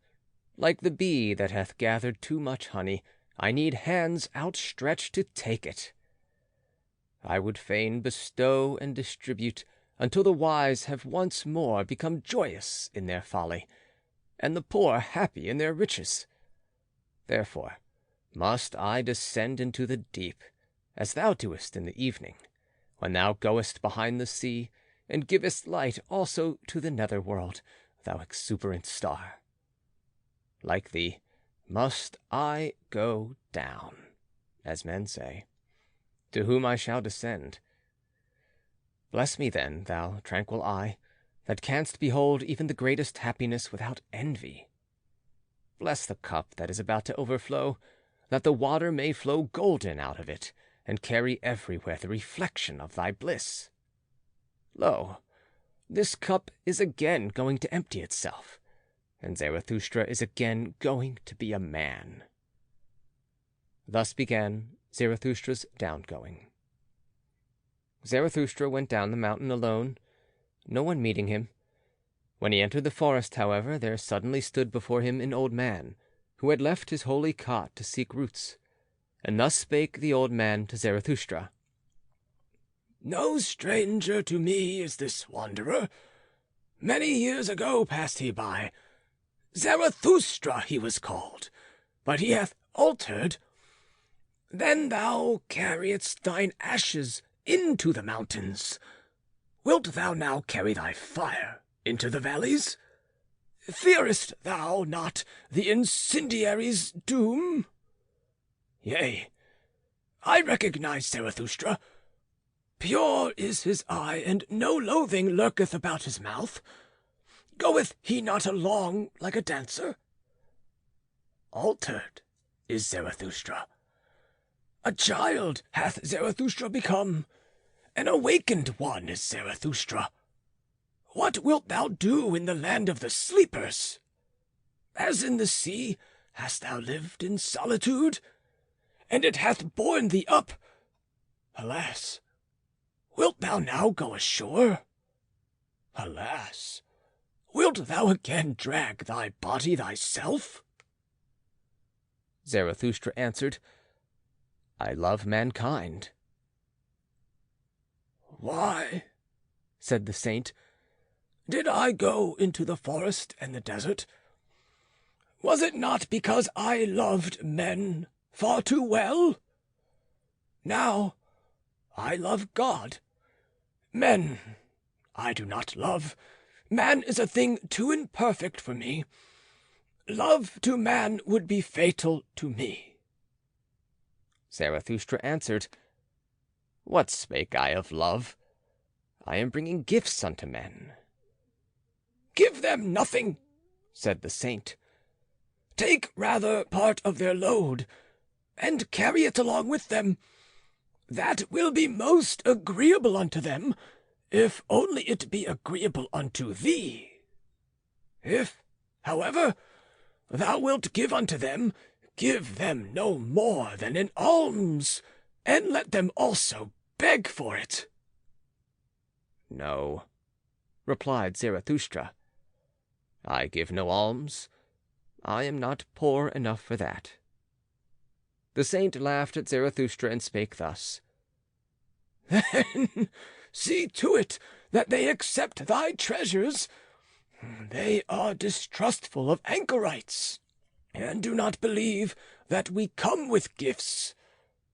Like the bee that hath gathered too much honey, I need hands outstretched to take it. I would fain bestow and distribute, until the wise have once more become joyous in their folly, and the poor happy in their riches. Therefore must I descend into the deep, as thou doest in the evening, when thou goest behind the sea, and givest light also to the nether world, thou exuberant star. Like thee must I go down, as men say, to whom I shall descend. Bless me then, thou tranquil eye, that canst behold even the greatest happiness without envy. Bless the cup that is about to overflow, that the water may flow golden out of it, and carry everywhere the reflection of thy bliss. Lo, this cup is again going to empty itself, and Zarathustra is again going to be a man. Thus began Zarathustra's downgoing. Zarathustra went down the mountain alone, no one meeting him. When he entered the forest, however, there suddenly stood before him an old man, who had left his holy cot to seek roots. And thus spake the old man to Zarathustra: No stranger to me is this wanderer. Many years ago passed he by. Zarathustra he was called, but he hath altered. Then thou carriedst thine ashes into the mountains. Wilt thou now carry thy fire into the valleys? Fearest thou not the incendiary's doom? Yea, I recognize Zarathustra. Pure is his eye, and no loathing lurketh about his mouth. Goeth he not along like a dancer? Altered is Zarathustra. A child hath Zarathustra become. An awakened one is Zarathustra. What wilt thou do in the land of the sleepers? As in the sea hast thou lived in solitude, and it hath borne thee up. Alas, wilt thou now go ashore? Alas, wilt thou again drag thy body thyself? Zarathustra answered, I love mankind. Why, said the saint, did I go into the forest and the desert? Was it not because I loved men far too well? Now I love God. Men I do not love. Man is a thing too imperfect for me. Love to man would be fatal to me. Zarathustra answered, What spake I of love? I am bringing gifts unto men. Give them nothing, said the saint. Take rather part of their load, and carry it along with them. That will be most agreeable unto them, if only it be agreeable unto thee. If, however, thou wilt give unto them, give them no more than an alms, and let them also beg for it. No, replied Zarathustra, I give no alms. I am not poor enough for that. The saint laughed at Zarathustra and spake thus: Then see to it that they accept thy treasures. They are distrustful of anchorites, and do not believe that we come with gifts.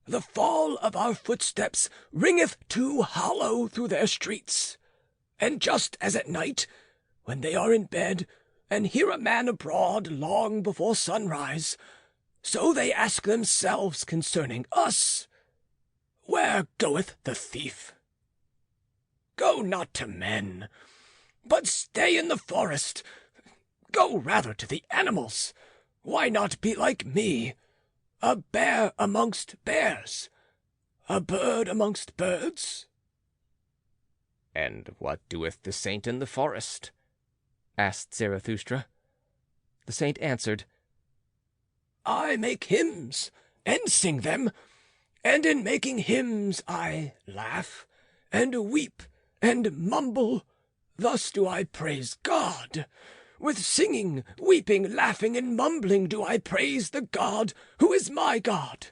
The fall of our footsteps ringeth too hollow through their streets, and just as at night, when they are in bed, and hear a man abroad long before sunrise, so they ask themselves concerning us, Where goeth the thief? Go not to men, but stay in the forest. Go rather to the animals. Why not be like me, a bear amongst bears, a bird amongst birds?" "And what doeth the saint in the forest?" asked Zarathustra. The saint answered, "I make hymns and sing them, and in making hymns I laugh and weep and mumble. Thus do I praise God. With singing, weeping, laughing, and mumbling do I praise the God who is my God.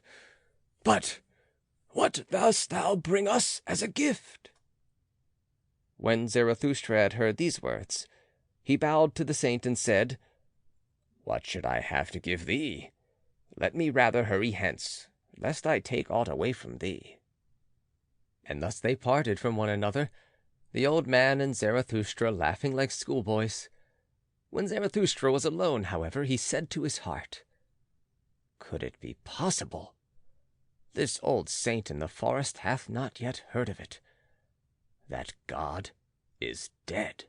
But what dost thou bring us as a gift?" When Zarathustra had heard these words, he bowed to the saint and said, "What should I have to give thee? Let me rather hurry hence, lest I take aught away from thee." And thus they parted from one another, the old man and Zarathustra laughing like schoolboys. When Zarathustra was alone, however, he said to his heart, "Could it be possible? This old saint in the forest hath not yet heard of it, that God is dead."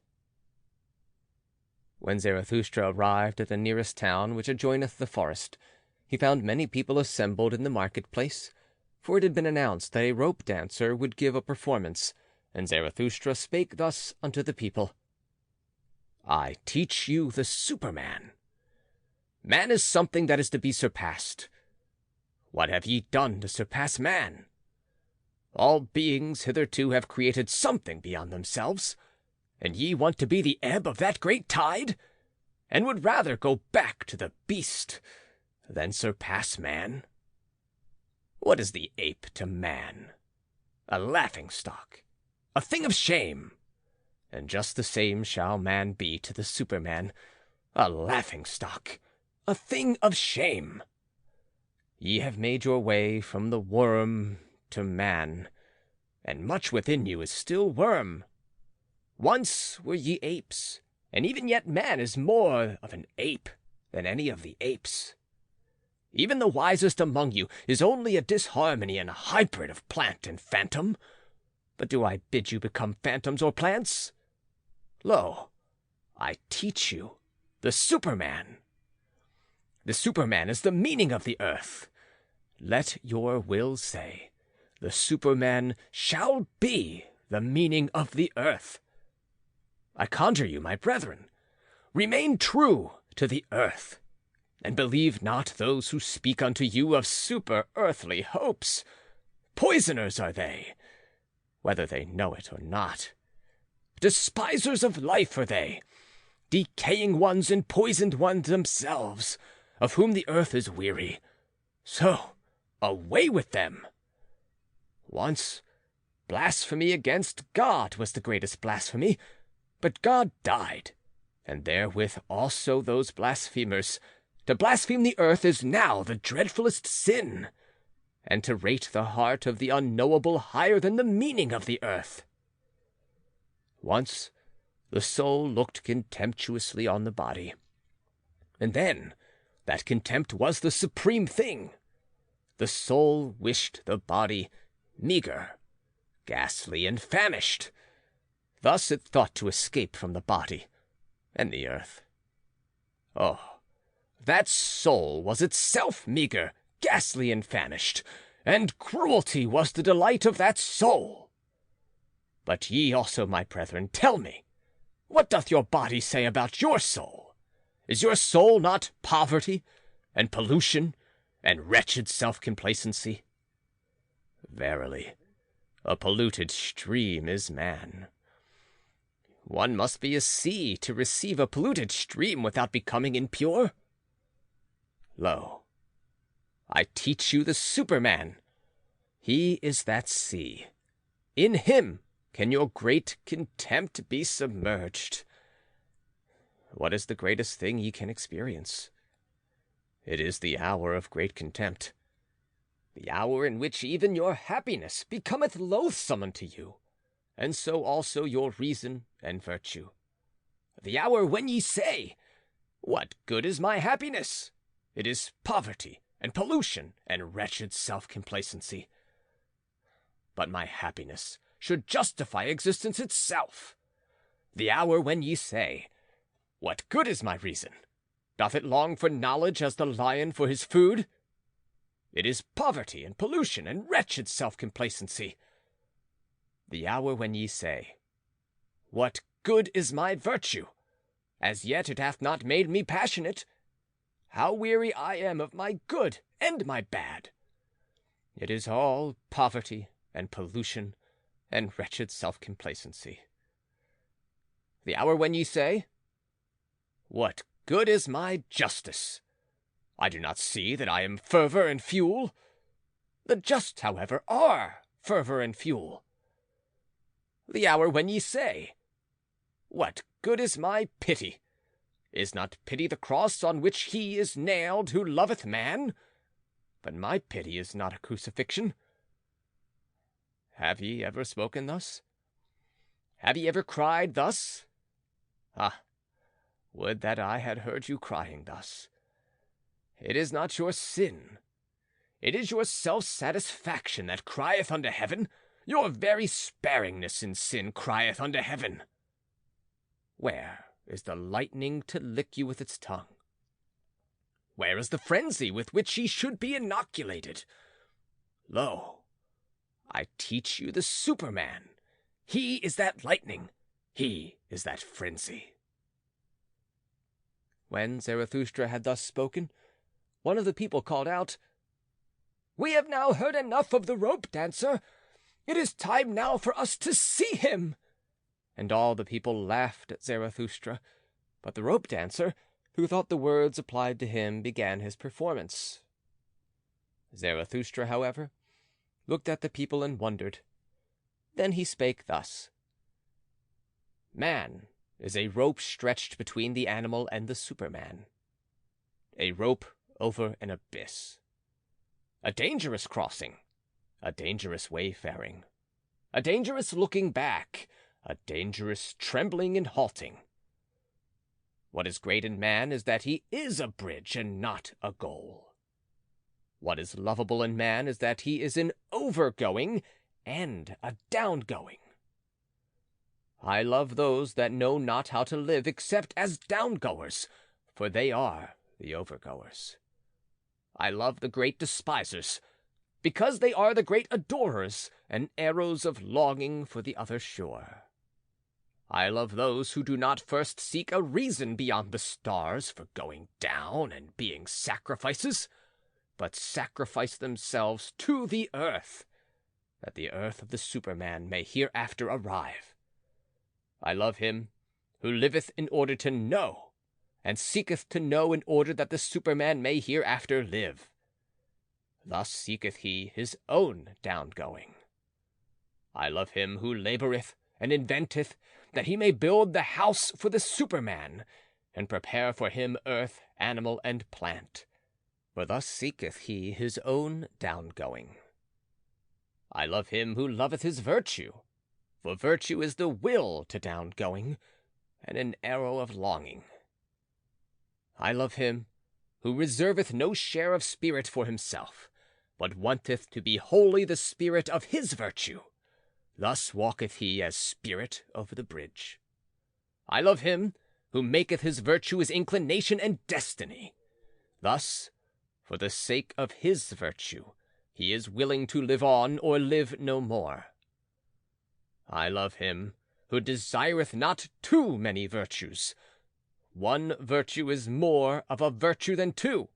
When Zarathustra arrived at the nearest town which adjoineth the forest, he found many people assembled in the market-place, for it had been announced that a rope dancer would give a performance, and Zarathustra spake thus unto the people: "I teach you the Superman. Man is something that is to be surpassed. What have ye done to surpass man? All beings hitherto have created something beyond themselves, and ye want to be the ebb of that great tide, and would rather go back to the beast than surpass man. What is the ape to man? A laughing-stock, a thing of shame, and just the same shall man be to the Superman, a laughing-stock, a thing of shame. Ye have made your way from the worm to man, and much within you is still worm. Once were ye apes, and even yet man is more of an ape than any of the apes. Even the wisest among you is only a disharmony and a hybrid of plant and phantom. But do I bid you become phantoms or plants? Lo, I teach you the Superman. The Superman is the meaning of the earth. Let your will say, the Superman shall be the meaning of the earth. I conjure you, my brethren, remain true to the earth, and believe not those who speak unto you of super-earthly hopes. Poisoners are they, whether they know it or not. Despisers of life are they, decaying ones and poisoned ones themselves, of whom the earth is weary. So, away with them. Once, blasphemy against God was the greatest blasphemy, but God died, and therewith also those blasphemers. To blaspheme the earth is now the dreadfulest sin, and to rate the heart of the unknowable higher than the meaning of the earth. Once the soul looked contemptuously on the body, and then that contempt was the supreme thing. The soul wished the body meagre, ghastly, and famished. Thus it thought to escape from the body and the earth. Oh, that soul was itself meagre, ghastly, and famished, and cruelty was the delight of that soul. But ye also, my brethren, tell me, what doth your body say about your soul? Is your soul not poverty, and pollution, and wretched self-complacency? Verily, a polluted stream is man. One must be a sea to receive a polluted stream without becoming impure. Lo, I teach you the Superman. He is that sea. In him can your great contempt be submerged. What is the greatest thing ye can experience? It is the hour of great contempt, the hour in which even your happiness becometh loathsome unto you, and so also your reason and virtue. The hour when ye say, "What good is my happiness? It is poverty and pollution and wretched self-complacency." but my happiness should justify existence itself. The hour when ye say, what good is my reason? Doth it long for knowledge as the lion for his food? It is poverty and pollution and wretched self-complacency. The hour when ye say, what good is my virtue? As yet it hath not made me passionate. How weary I am of my good and my bad! It is all poverty and pollution and wretched self-complacency. The hour when ye say, what good is my justice? I do not see that I am fervour and fuel. The just, however, are fervour and fuel. The hour when ye say, what good is my pity? Is not pity the cross on which he is nailed who loveth man? But my pity is not a crucifixion. Have ye ever spoken thus? Have ye ever cried thus? Ah, would that I had heard you crying thus. It is not your sin. It is your self-satisfaction that crieth unto heaven. Your very sparingness in sin crieth unto heaven. Where is the lightning to lick you with its tongue? Where is the frenzy with which ye should be inoculated? Lo, I teach you the Superman. He is that lightning. He is that frenzy. When Zarathustra had thus spoken, one of the people called out, We have now heard enough of the rope dancer. It is time now for us to see him. And all the people laughed at Zarathustra, but the rope dancer, who thought the words applied to him, began his performance. Zarathustra, however, looked at the people and wondered. Then he spake thus. Man is a rope stretched between the animal and the Superman. A rope over an abyss. A dangerous crossing, a dangerous wayfaring, a dangerous looking back, a dangerous trembling and halting. What is great in man is that he is a bridge and not a goal. What is lovable in man is that he is an overgoing and a downgoing. I love those that know not how to live except as downgoers, for they are the overgoers. I love the great despisers, because they are the great adorers and arrows of longing for the other shore. I love those who do not first seek a reason beyond the stars for going down and being sacrifices, but sacrifice themselves to the earth, that the earth of the Superman may hereafter arrive. I love him who liveth in order to know, and seeketh to know in order that the Superman may hereafter live. Thus seeketh he his own downgoing. I love him who laboureth and inventeth, that he may build the house for the Superman, and prepare for him earth, animal, and plant, for thus seeketh he his own downgoing. I love him who loveth his virtue, for virtue is the will to downgoing, and an arrow of longing. I love him who reserveth no share of spirit for himself, but wanteth to be wholly the spirit of his virtue. Thus walketh he as spirit over the bridge. I love him who maketh his virtue his inclination and destiny. Thus, for the sake of his virtue, he is willing to live on or live no more. I love him who desireth not too many virtues. One virtue is more of a virtue than two,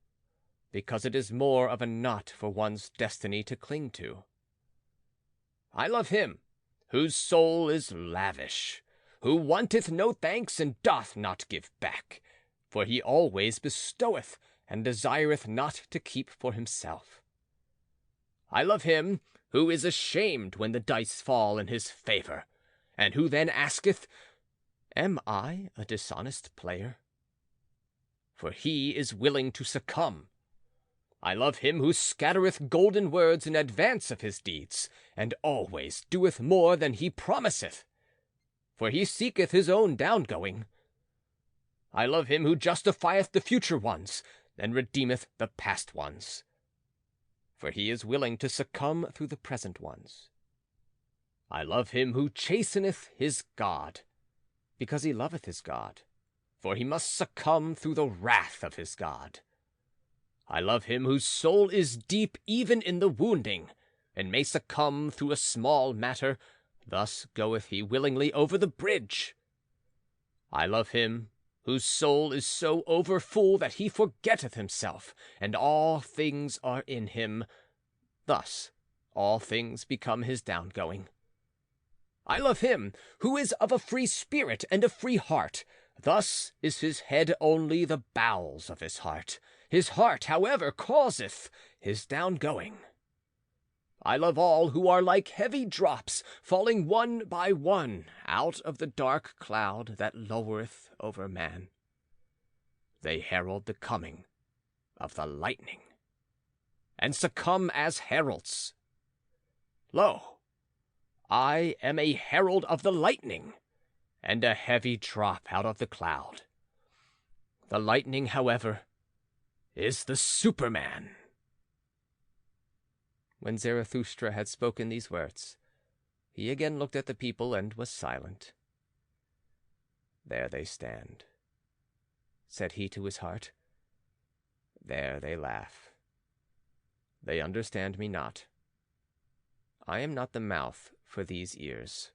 because it is more of a knot for one's destiny to cling to. I love him whose soul is lavish, who wanteth no thanks and doth not give back, for he always bestoweth and desireth not to keep for himself. I love him who is ashamed when the dice fall in his favour, and who then asketh, Am I a dishonest player? For he is willing to succumb. I love him who scattereth golden words in advance of his deeds, and always doeth more than he promiseth, for he seeketh his own downgoing. I love him who justifieth the future ones, and redeemeth the past ones, for he is willing to succumb through the present ones. I love him who chasteneth his God, because he loveth his God, for he must succumb through the wrath of his God. I love him whose soul is deep even in the wounding, and may succumb through a small matter, thus goeth he willingly over the bridge. I love him whose soul is so overfull that he forgetteth himself, and all things are in him, thus all things become his downgoing. I love him who is of a free spirit and a free heart, thus is his head only the bowels of his heart. His heart, however, causeth his downgoing. I love all who are like heavy drops, falling one by one out of the dark cloud that lowereth over man. They herald the coming of the lightning, and succumb as heralds. Lo, I am a herald of the lightning, and a heavy drop out of the cloud. The lightning, however, is the Superman. When Zarathustra had spoken these words, he again looked at the people and was silent. There they stand, said he to his heart. There they laugh. They understand me not. I am not the mouth for these ears.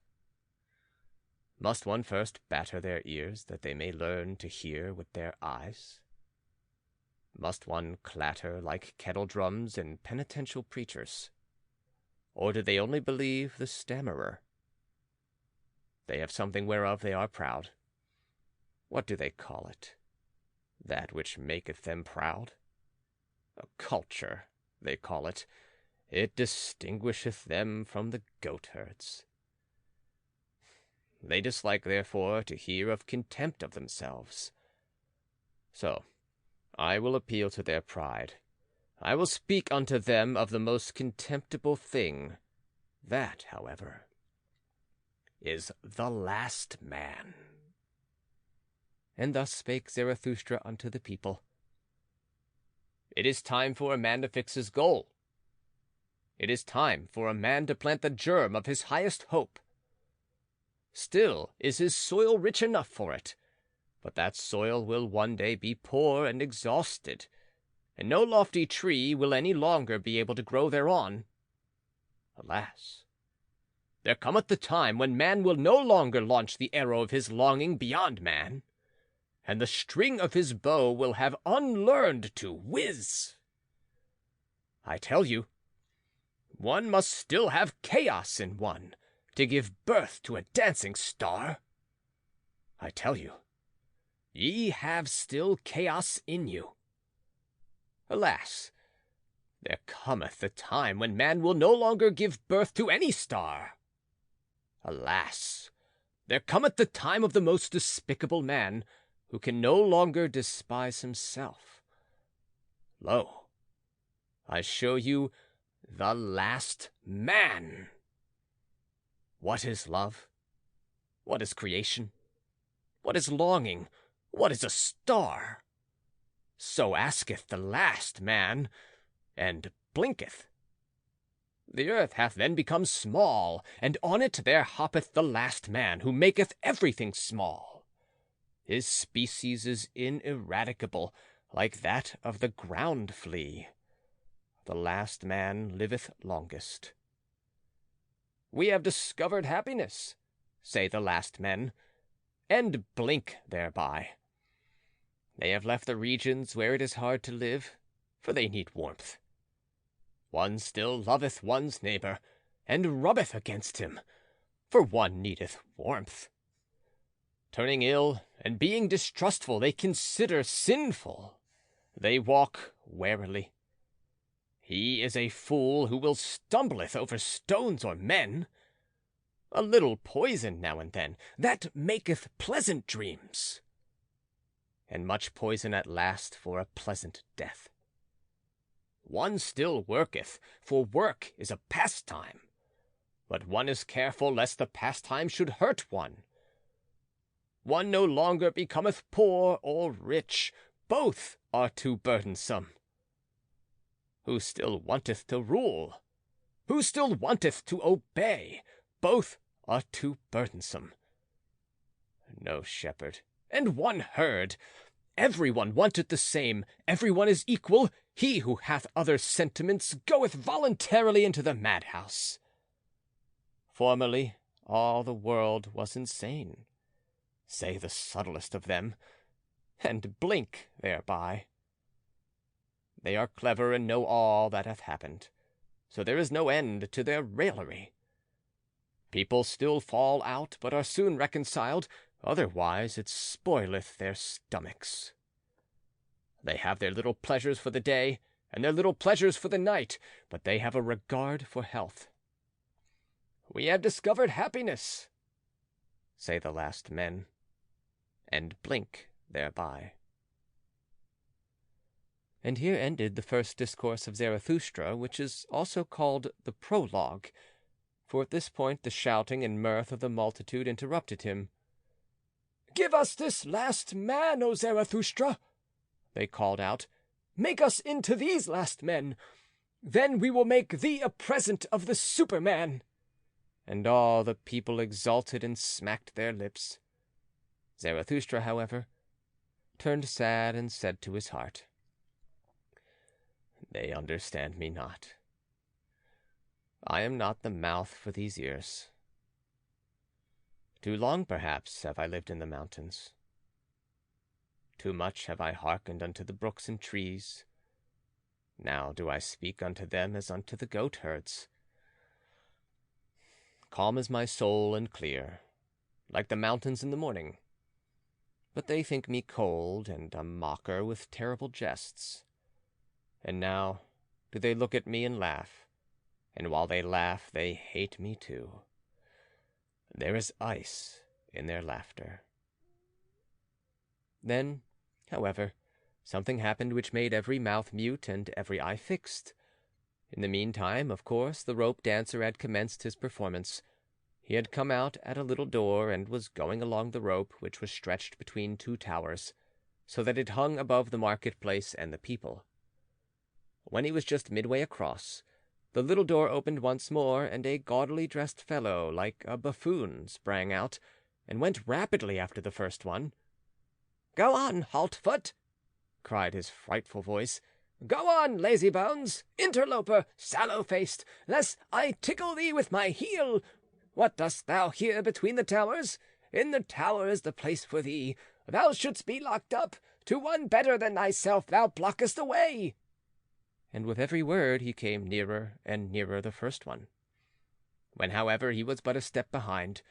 Must one first batter their ears that they may learn to hear with their eyes? Must one clatter like kettle drums and penitential preachers? Or do they only believe the stammerer? They have something whereof they are proud. What do they call it? That which maketh them proud? A culture, they call it. It distinguisheth them from the goatherds. They dislike, therefore, to hear of contempt of themselves. So, I will appeal to their pride. I will speak unto them of the most contemptible thing. That, however, is the last man. And thus spake Zarathustra unto the people. It is time for a man to fix his goal. It is time for a man to plant the germ of his highest hope. Still is his soil rich enough for it, but that soil will one day be poor and exhausted, and no lofty tree will any longer be able to grow thereon. Alas, there cometh the time when man will no longer launch the arrow of his longing beyond man, and the string of his bow will have unlearned to whiz. I tell you, one must still have chaos in one to give birth to a dancing star. I tell you, ye have still chaos in you. Alas, there cometh the time when man will no longer give birth to any star. Alas, there cometh the time of the most despicable man, who can no longer despise himself. Lo, I show you the last man. What is love? What is creation? What is longing? What is a star? So asketh the last man, and blinketh. The earth hath then become small, and on it there hoppeth the last man, who maketh everything small. His species is ineradicable, like that of the ground flea. The last man liveth longest. We have discovered happiness, say the last men, and blink thereby. They have left the regions where it is hard to live, for they need warmth. One still loveth one's neighbor, and rubbeth against him, for one needeth warmth. Turning ill and being distrustful, they consider sinful. They walk warily. He is a fool who will stumbleth over stones or men. A little poison now and then, that maketh pleasant dreams, and much poison at last for a pleasant death. One still worketh, for work is a pastime, but one is careful lest the pastime should hurt one. One no longer becometh poor or rich, both are too burdensome. Who still wanteth to rule? Who still wanteth to obey? both are too burdensome. No shepherd, and one herd. Every one wanted the same, every one is equal. He who hath other sentiments goeth voluntarily into the madhouse. Formerly all the world was insane, say the subtlest of them, and blink thereby. They are clever and know all that hath happened, so there is no end to their raillery. People still fall out, but are soon reconciled, otherwise it spoileth their stomachs. They have their little pleasures for the day, and their little pleasures for the night, but they have a regard for health. We have discovered happiness, say the last men, and blink thereby. And here ended the first discourse of Zarathustra, which is also called the Prologue, for at this point the shouting and mirth of the multitude interrupted him. "Give us this last man, O Zarathustra!" they called out. "Make us into these last men. Then we will make thee a present of the Superman." And all the people exulted and smacked their lips. Zarathustra, however, turned sad and said to his heart, "They understand me not. I am not the mouth for these ears. Too long, perhaps, have I lived in the mountains. Too much have I hearkened unto the brooks and trees. Now do I speak unto them as unto the goat-herds. Calm is my soul and clear, like the mountains in the morning. But they think me cold and a mocker with terrible jests. And now do they look at me and laugh, and while they laugh they hate me too. There is ice in their laughter." Then, however, something happened which made every mouth mute and every eye fixed. In the meantime, of course, the rope dancer had commenced his performance. He had come out at a little door and was going along the rope, which was stretched between two towers, so that it hung above the market-place and the people. When he was just midway across, the little door opened once more, and a gaudily dressed fellow, like a buffoon, sprang out, and went rapidly after the first one. "Go on, Haltfoot!" cried his frightful voice. "Go on, lazybones, interloper, sallow-faced, lest I tickle thee with my heel. What dost thou here between the towers? In the tower is the place for thee. Thou shouldst be locked up. To one better than thyself thou blockest the way." And with every word he came nearer and nearer the first one. When, however, he was but a step behind,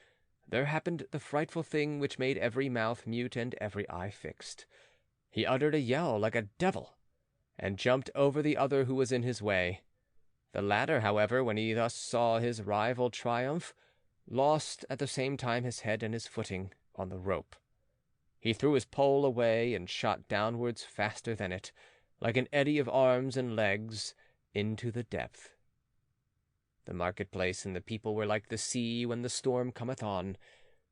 there happened the frightful thing which made every mouth mute and every eye fixed. He uttered a yell like a devil, and jumped over the other who was in his way. The latter, however, when he thus saw his rival triumph, lost at the same time his head and his footing on the rope. He threw his pole away and shot downwards faster than it, like an eddy of arms and legs, into the depth. The marketplace and the people were like the sea when the storm cometh on.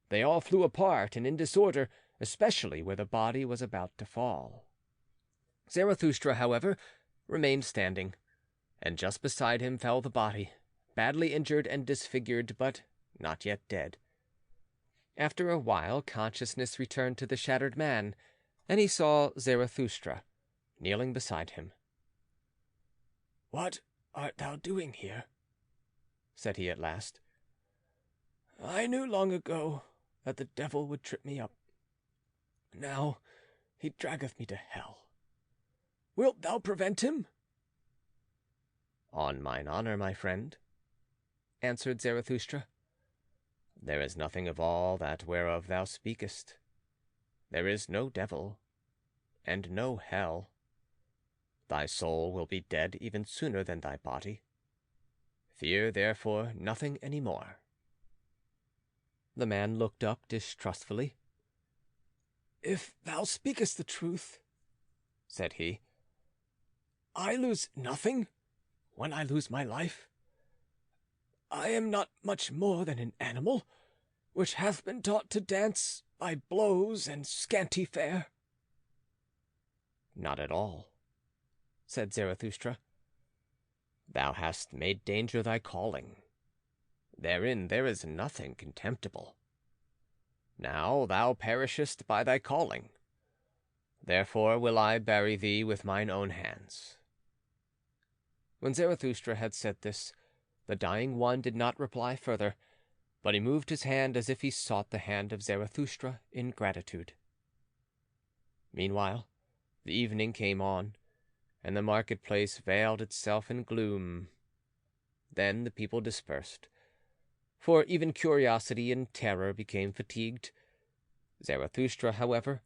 They all flew apart and in disorder, especially where the body was about to fall. Zarathustra, however, remained standing, and just beside him fell the body, badly injured and disfigured, but not yet dead. After a while consciousness returned to the shattered man, and he saw Zarathustra kneeling beside him. "What art thou doing here?" said he at last. "I knew long ago that the devil would trip me up. Now he draggeth me to hell. Wilt thou prevent him?" "On mine honor, my friend," answered Zarathustra, "there is nothing of all that whereof thou speakest. There is no devil, and no hell. Thy soul will be dead even sooner than thy body. Fear, therefore, nothing any more." The man looked up distrustfully. "If thou speakest the truth," said he, "I lose nothing when I lose my life. I am not much more than an animal, which hath been taught to dance by blows and scanty fare." "Not at all," said Zarathustra. "Thou hast made danger thy calling. therein there is nothing contemptible. Now thou perishest by thy calling. Therefore will I bury thee with mine own hands." When Zarathustra had said this, the dying one did not reply further, but he moved his hand as if he sought the hand of Zarathustra in gratitude. Meanwhile, the evening came on, and the marketplace veiled itself in gloom. Then the people dispersed, for even curiosity and terror became fatigued. Zarathustra, however,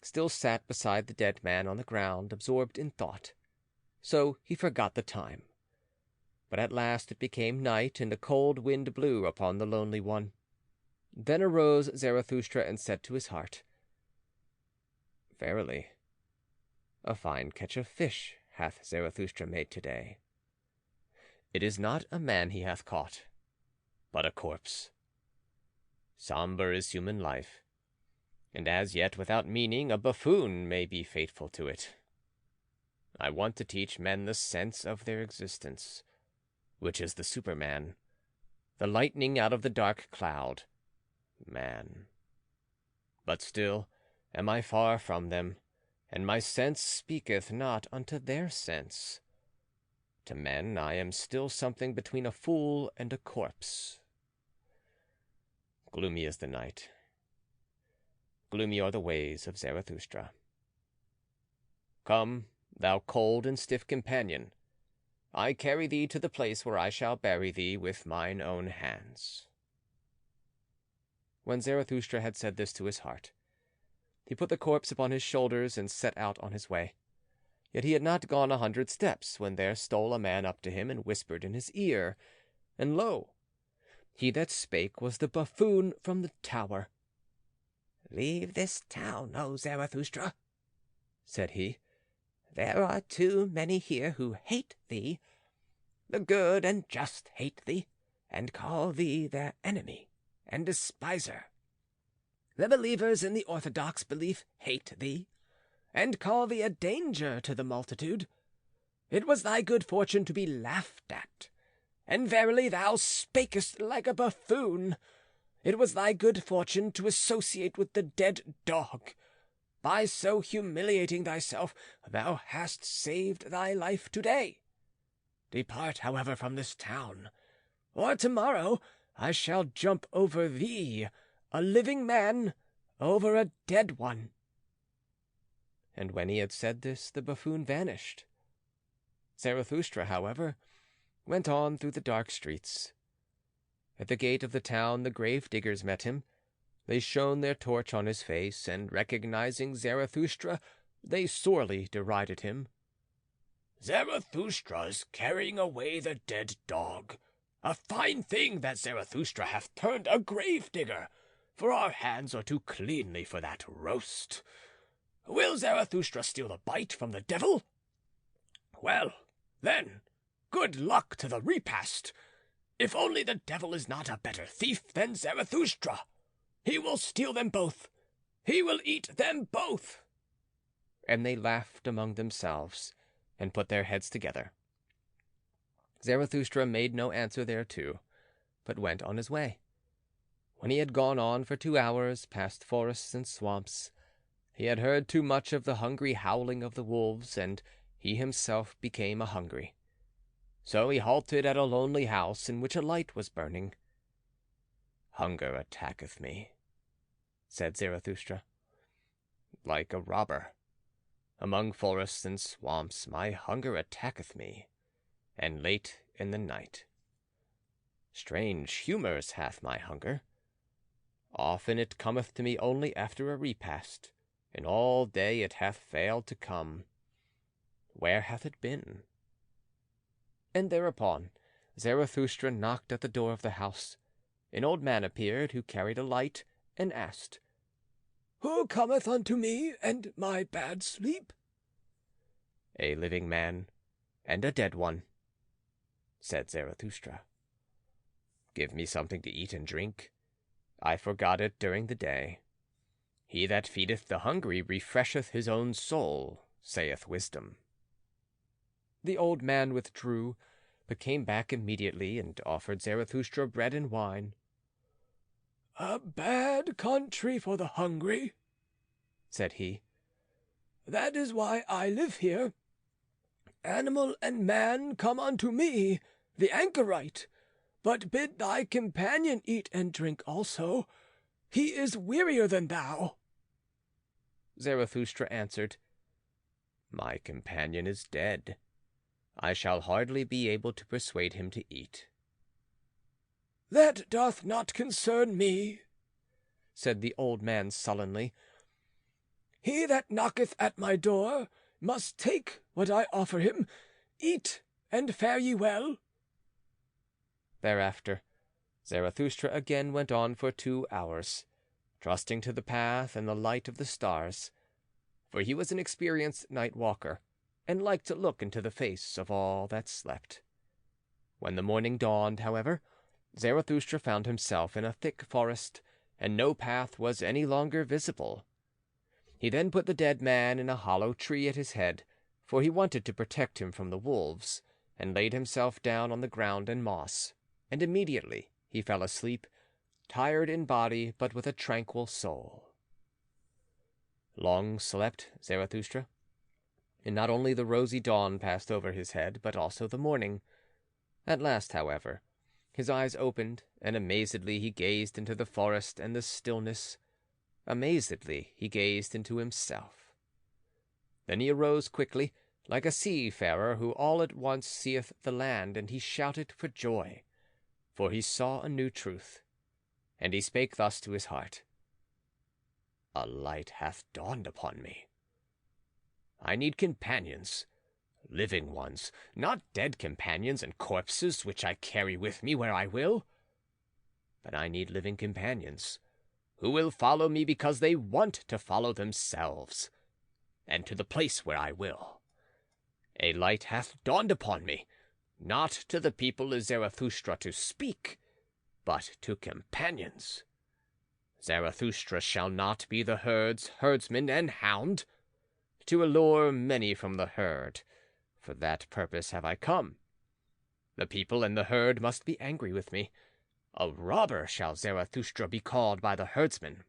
still sat beside the dead man on the ground, absorbed in thought, so he forgot the time. But at last it became night, and a cold wind blew upon the lonely one. Then arose Zarathustra and said to his heart, "Verily, a fine catch of fish hath Zarathustra made today. It is not a man he hath caught, but a corpse. Sombre is human life, and as yet without meaning a buffoon may be faithful to it. I want to teach men the sense of their existence, which is the Superman, the lightning out of the dark cloud, man. But still am I far from them, and my sense speaketh not unto their sense. To men I am still something between a fool and a corpse. Gloomy is the night. Gloomy are the ways of Zarathustra. Come, thou cold and stiff companion, I carry thee to the place where I shall bury thee with mine own hands." When Zarathustra had said this to his heart, he put the corpse upon his shoulders and set out on his way. Yet he had not gone 100 steps when there stole a man up to him and whispered in his ear, and lo, he that spake was the buffoon from the tower. "Leave this town, O Zarathustra," said he. "There are too many here who hate thee. The good and just hate thee, and call thee their enemy and despiser. The believers in the orthodox belief hate thee, and call thee a danger to the multitude. It was thy good fortune to be laughed at, and verily thou spakest like a buffoon. It was thy good fortune to associate with the dead dog. By so humiliating thyself, thou hast saved thy life today. Depart, however, from this town, or tomorrow I shall jump over thee, a living man, over a dead one." And when he had said this, the buffoon vanished. Zarathustra, however, went on through the dark streets. At the gate of the town the grave diggers met him. They shone their torch on his face, and recognizing Zarathustra, they sorely derided him. "Zarathustra is carrying away the dead dog. A fine thing that Zarathustra hath turned a grave digger, for our hands are too cleanly for that roast. Will Zarathustra steal the bite from the devil? Well, then, good luck to the repast. If only the devil is not a better thief than Zarathustra. He will steal them both. He will eat them both." And they laughed among themselves, and put their heads together. Zarathustra made no answer thereto, but went on his way. When he had gone on for 2 hours, past forests and swamps, he had heard too much of the hungry howling of the wolves, and he himself became a-hungry. So he halted at a lonely house in which a light was burning. "Hunger attacketh me," said Zarathustra, "like a robber. Among forests and swamps my hunger attacketh me, and late in the night. Strange humours hath my hunger. Often it cometh to me only after a repast, and all day it hath failed to come. Where hath it been?" And thereupon Zarathustra knocked at the door of the house. An old man appeared, who carried a light, and asked, "Who cometh unto me and my bad sleep?" "A living man and a dead one," said Zarathustra. "Give me something to eat and drink. I forgot it during the day. He that feedeth the hungry refresheth his own soul, saith wisdom." The old man withdrew, but came back immediately and offered Zarathustra bread and wine. "A bad country for the hungry," said he. "That is why I live here. Animal and man come unto me, the anchorite, but bid thy companion eat and drink also. He is wearier than thou." Zarathustra answered, "My companion is dead. I shall hardly be able to persuade him to eat." "That doth not concern me," said the old man sullenly. "He that knocketh at my door must take what I offer him. Eat, and fare ye well." Thereafter, Zarathustra again went on for 2 hours, trusting to the path and the light of the stars, for he was an experienced night walker, and liked to look into the face of all that slept. When the morning dawned, however, Zarathustra found himself in a thick forest, and no path was any longer visible. He then put the dead man in a hollow tree at his head, for he wanted to protect him from the wolves, and laid himself down on the ground and moss, and immediately he fell asleep, tired in body but with a tranquil soul. Long slept Zarathustra, and not only the rosy dawn passed over his head, but also the morning. At last, however, his eyes opened, and amazedly he gazed into the forest and the stillness. Amazedly he gazed into himself. Then he arose quickly, like a seafarer who all at once seeth the land, and he shouted for joy, for he saw a new truth. And he spake thus to his heart: "A light hath dawned upon me. I need companions, living ones, not dead companions and corpses which I carry with me where I will. But I need living companions, who will follow me because they want to follow themselves, and to the place where I will. A light hath dawned upon me, not to the people of Zarathustra to speak, but to companions. Zarathustra shall not be the herd's herdsman and hound. To allure many from the herd, for that purpose have I come. The people and the herd must be angry with me. A robber shall Zarathustra be called by the herdsmen.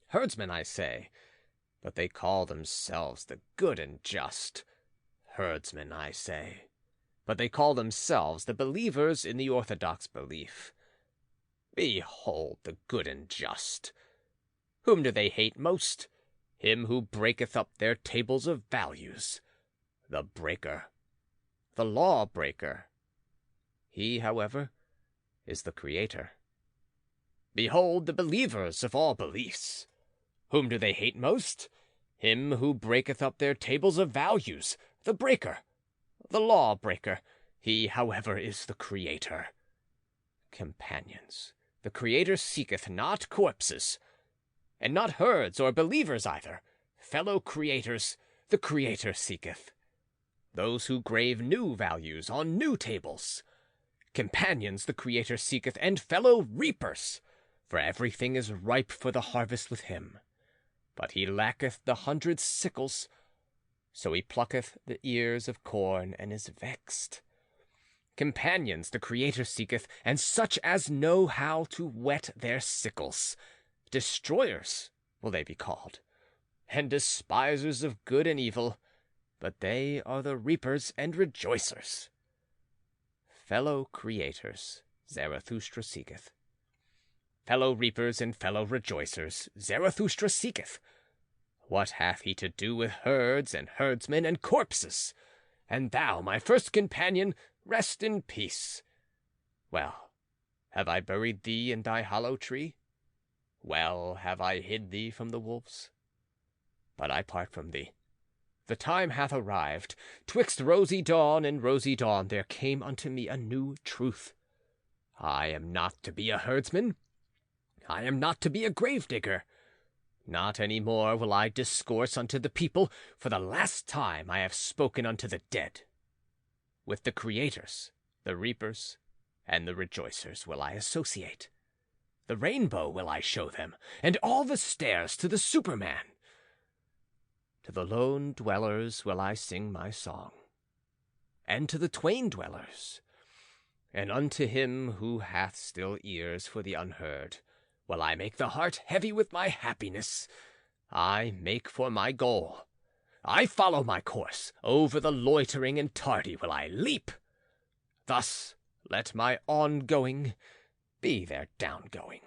Herdsmen, I say, but they call themselves the good and just. Herdsmen, I say, but they call themselves the believers in the orthodox belief. Behold the good and just. Whom do they hate most? Him who breaketh up their tables of values, the breaker, the law-breaker. He, however, is the creator. Behold the believers of all beliefs. Whom do they hate most? Him who breaketh up their tables of values, the breaker, the law-breaker. He, however, is the creator. Companions, the creator seeketh not corpses, and not herds or believers either. Fellow creators, the creator seeketh. Those who grave new values on new tables. Companions the creator seeketh, and fellow reapers, for everything is ripe for the harvest with him. But he lacketh the 100 sickles, so he plucketh the ears of corn and is vexed. Companions the creator seeketh, and such as know how to whet their sickles. Destroyers will they be called, and despisers of good and evil, but they are the reapers and rejoicers. Fellow creators Zarathustra seeketh. Fellow reapers and fellow rejoicers Zarathustra seeketh. What hath he to do with herds and herdsmen and corpses? And thou, my first companion, rest in peace. Well, have I buried thee in thy hollow tree? Well, have I hid thee from the wolves? But I part from thee. The time hath arrived. Twixt rosy dawn and rosy dawn there came unto me a new truth. I am not to be a herdsman. I am not to be a gravedigger. Not any more will I discourse unto the people. For the last time I have spoken unto the dead. With the creators, the reapers, and the rejoicers will I associate. The rainbow will I show them, and all the stairs to the Superman. To the lone dwellers will I sing my song, and to the twain dwellers. And unto him who hath still ears for the unheard, will I make the heart heavy with my happiness. I make for my goal. I follow my course. Over the loitering and tardy will I leap. Thus let my ongoing be their downgoing.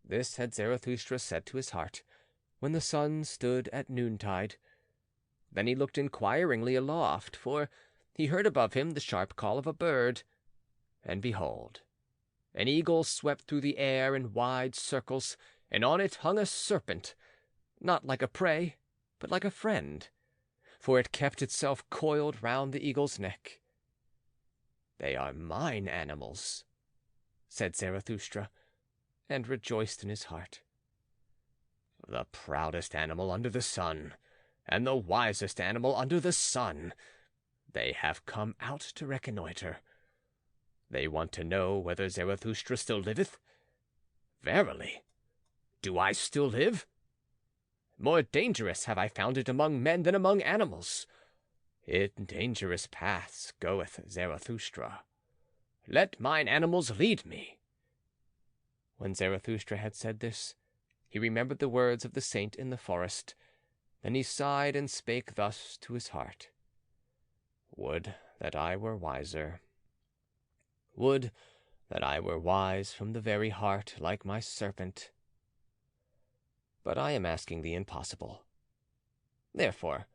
This had Zarathustra said to his heart, when the sun stood at noontide. Then he looked inquiringly aloft, for he heard above him the sharp call of a bird, and behold, an eagle swept through the air in wide circles, and on it hung a serpent, not like a prey, but like a friend, for it kept itself coiled round the eagle's neck. "They are mine animals," said Zarathustra, and rejoiced in his heart. "The proudest animal under the sun, and the wisest animal under the sun, they have come out to reconnoitre. They want to know whether Zarathustra still liveth. Verily, do I still live? More dangerous have I found it among men than among animals. In dangerous paths goeth Zarathustra. Let mine animals lead me." When Zarathustra had said this, he remembered the words of the saint in the forest. Then he sighed and spake thus to his heart: "Would that I were wiser. Would that I were wise from the very heart, like my serpent. But I am asking the impossible. Therefore,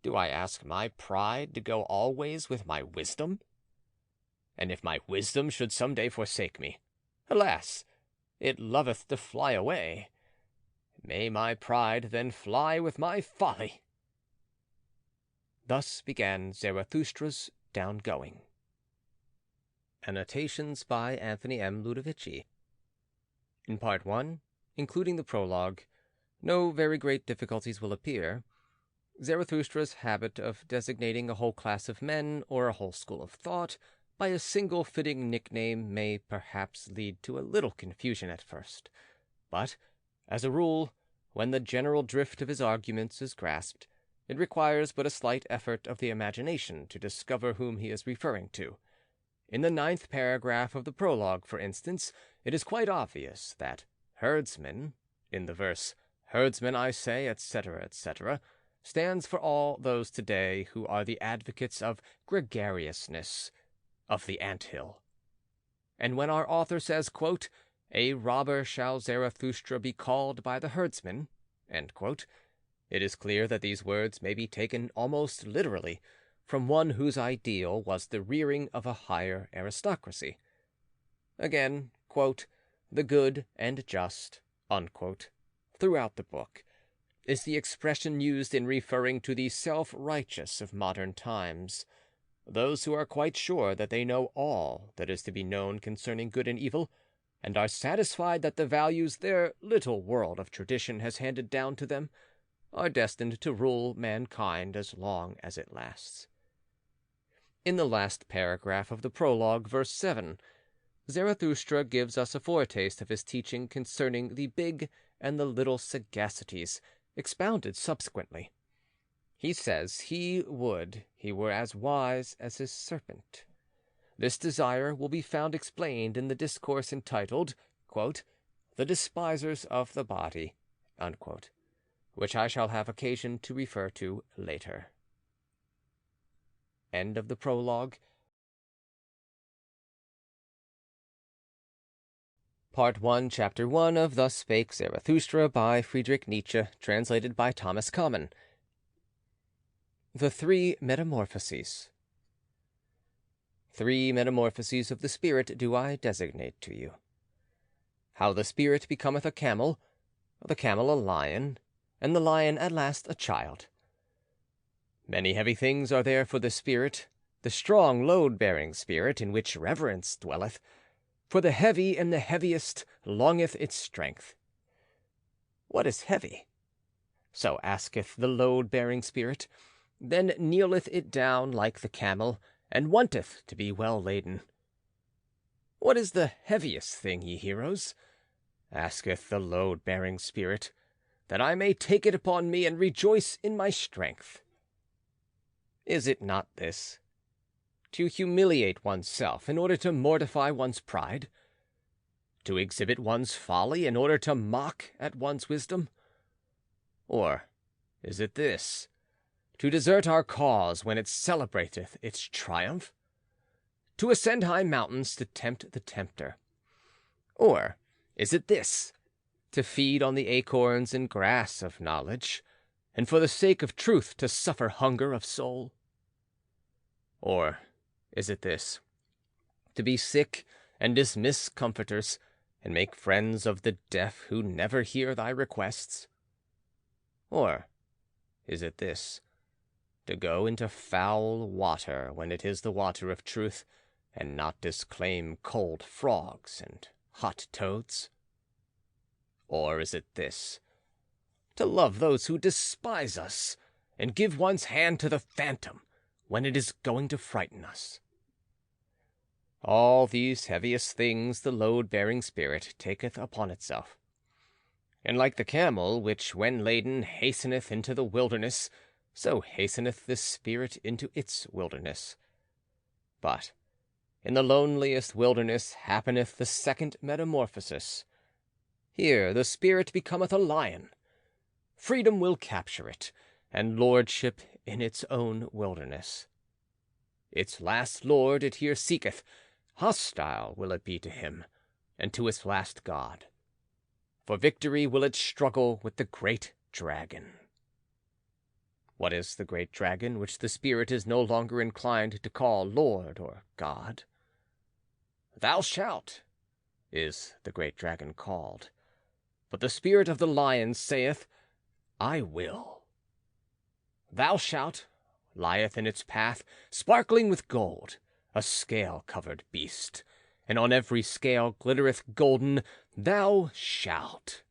do I ask my pride to go always with my wisdom? And if my wisdom should some day forsake me, alas, it loveth to fly away. May my pride then fly with my folly." Thus began Zarathustra's downgoing. Annotations by Anthony M. Ludovici. In Part 1, including the prologue, no very great difficulties will appear. Zarathustra's habit of designating a whole class of men or a whole school of thought by a single fitting nickname may perhaps lead to a little confusion at first, but, as a rule, when the general drift of his arguments is grasped, it requires but a slight effort of the imagination to discover whom he is referring to. In the 9th paragraph of the prologue, for instance, it is quite obvious that herdsman, in the verse "Herdsman, I say," etc., etc., stands for all those today who are the advocates of gregariousness, of the ant-hill. And when our author says, quote, "A robber shall Zarathustra be called by the herdsman," end quote, it is clear that these words may be taken almost literally from one whose ideal was the rearing of a higher aristocracy. Again, quote, "the good and just," unquote, throughout the book, is the expression used in referring to the self-righteous of modern times, those who are quite sure that they know all that is to be known concerning good and evil, and are satisfied that the values their little world of tradition has handed down to them are destined to rule mankind as long as it lasts. In the last paragraph of the prologue, verse 7, Zarathustra gives us a foretaste of his teaching concerning the big and the little sagacities, expounded subsequently. He says he would he were as wise as his serpent. This desire will be found explained in the discourse entitled, quote, "The Despisers of the Body," unquote, which I shall have occasion to refer to later. End of the prologue. Part 1, Chapter 1 of Thus Spake Zarathustra by Friedrich Nietzsche, translated by Thomas Common. The Three Metamorphoses. 3 metamorphoses of the spirit do I designate to you. How the spirit becometh a camel, the camel a lion, and the lion at last a child. Many heavy things are there for the spirit, the strong load-bearing spirit, in which reverence dwelleth. For the heavy and the heaviest longeth its strength. What is heavy? So asketh the load-bearing spirit. Then kneeleth it down like the camel, and wanteth to be well laden. What is the heaviest thing, ye heroes? Asketh the load-bearing spirit, that I may take it upon me and rejoice in my strength. Is it not this? To humiliate oneself in order to mortify one's pride? To exhibit one's folly in order to mock at one's wisdom? Or is it this? To desert our cause when it celebrateth its triumph? To ascend high mountains to tempt the tempter? Or is it this? To feed on the acorns and grass of knowledge, and for the sake of truth to suffer hunger of soul? Or is it this? To be sick and dismiss comforters, and make friends of the deaf who never hear thy requests? Or is it this? To go into foul water when it is the water of truth, and not disclaim cold frogs and hot toads? Or is it this? To love those who despise us, and give one's hand to the phantom when it is going to frighten us? All these heaviest things the load-bearing spirit taketh upon itself. And like the camel, which when laden hasteneth into the wilderness, so hasteneth the spirit into its wilderness. But in the loneliest wilderness happeneth the second metamorphosis. Here the spirit becometh a lion. Freedom will capture it, and lordship in its own wilderness. Its last lord it here seeketh, hostile will it be to him, and to its last god. For victory will it struggle with the great dragon. What is the great dragon which the spirit is no longer inclined to call lord or god? Thou shalt is the great dragon called, but the spirit of the lion saith, I will. Thou shalt lieth in its path, sparkling with gold, a scale-covered beast, and on every scale glittereth golden, thou shalt.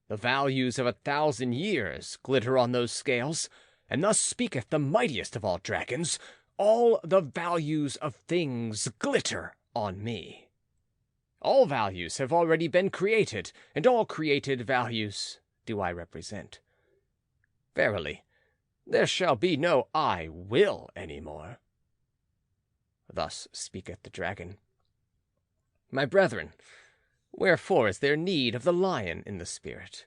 The values of 1,000 years glitter on those scales, and thus speaketh the mightiest of all dragons, all the values of things glitter on me. All values have already been created, and all created values do I represent. Verily, there shall be no I will any more. Thus speaketh the dragon. My brethren, wherefore is there need of the lion in the spirit?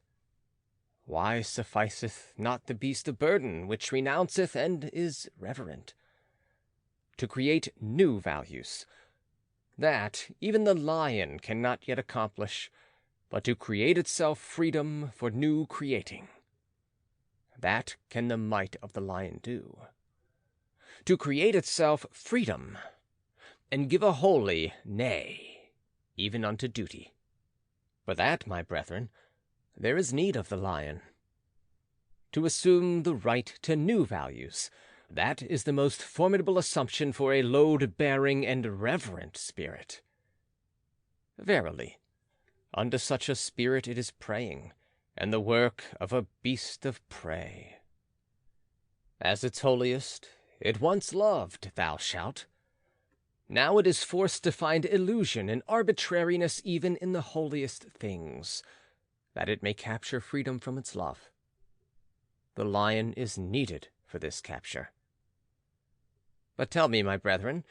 Why sufficeth not the beast of burden, which renounceth and is reverent? To create new values, that even the lion cannot yet accomplish, but to create itself freedom for new creating. That can the might of the lion do. To create itself freedom, and give a holy nay, even unto duty. For that, my brethren, there is need of the lion. To assume the right to new values, that is the most formidable assumption for a load-bearing and reverent spirit. Verily, unto such a spirit it is praying, and the work of a beast of prey. As its holiest, it once loved thou shalt. Now it is forced to find illusion and arbitrariness even in the holiest things, that it may capture freedom from its love. The lion is needed for this capture. But tell me, my brethren,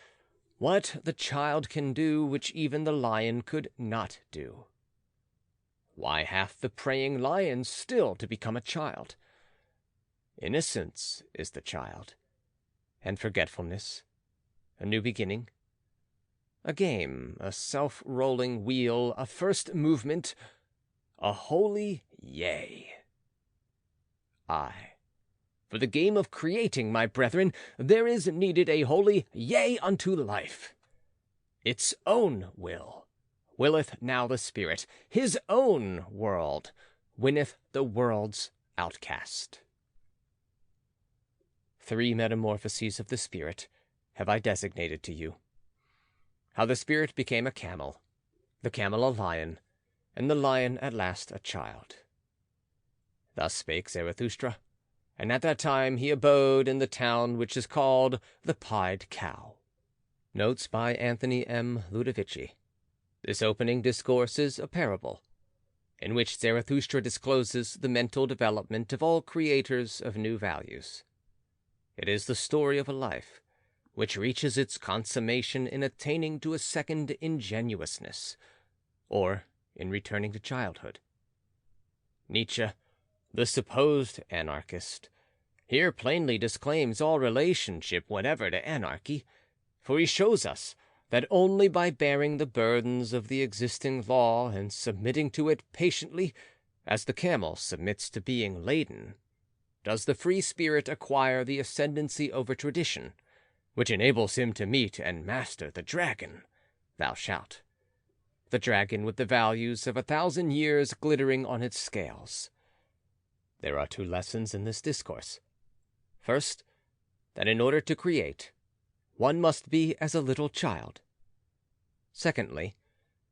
what the child can do which even the lion could not do. Why hath the praying lion still to become a child? Innocence is the child, and forgetfulness, a new beginning, a game, a self-rolling wheel, a first movement, a holy yea. Aye, for the game of creating, my brethren, there is needed a holy yea unto life. Its own will willeth now the spirit, his own world winneth the world's outcast. 3 metamorphoses of the spirit have I designated to you. How the spirit became a camel, the camel a lion, and the lion at last a child. Thus spake Zarathustra, and at that time he abode in the town which is called the Pied Cow. Notes by Anthony M. Ludovici. This opening discourse is a parable, in which Zarathustra discloses the mental development of all creators of new values. It is the story of a life, which reaches its consummation in attaining to a second ingenuousness, or in returning to childhood. Nietzsche, the supposed anarchist, here plainly disclaims all relationship whatever to anarchy, for he shows us that only by bearing the burdens of the existing law and submitting to it patiently, as the camel submits to being laden, does the free spirit acquire the ascendancy over tradition, which enables him to meet and master the dragon, thou shalt, the dragon with the values of 1,000 years glittering on its scales. There are 2 lessons in this discourse. First, that in order to create, one must be as a little child. Secondly,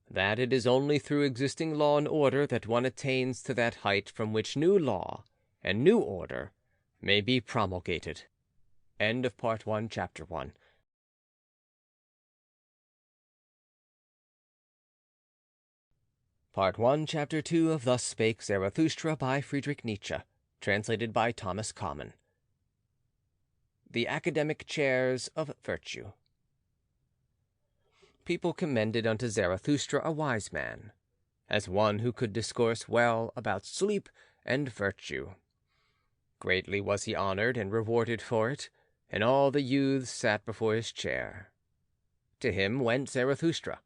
that it is only through existing law and order that one attains to that height from which new law and new order may be promulgated. End of Part 1, Chapter 1. Part 1, Chapter 2 of Thus Spake Zarathustra by Friedrich Nietzsche, translated by Thomas Common. The Academic Chirs of Virtue. People commended unto Zarathustra a wise man, as one who could discourse well about sleep and virtue. Greatly was he honored and rewarded for it, and all the youths sat before his chair. To him went Zarathustra,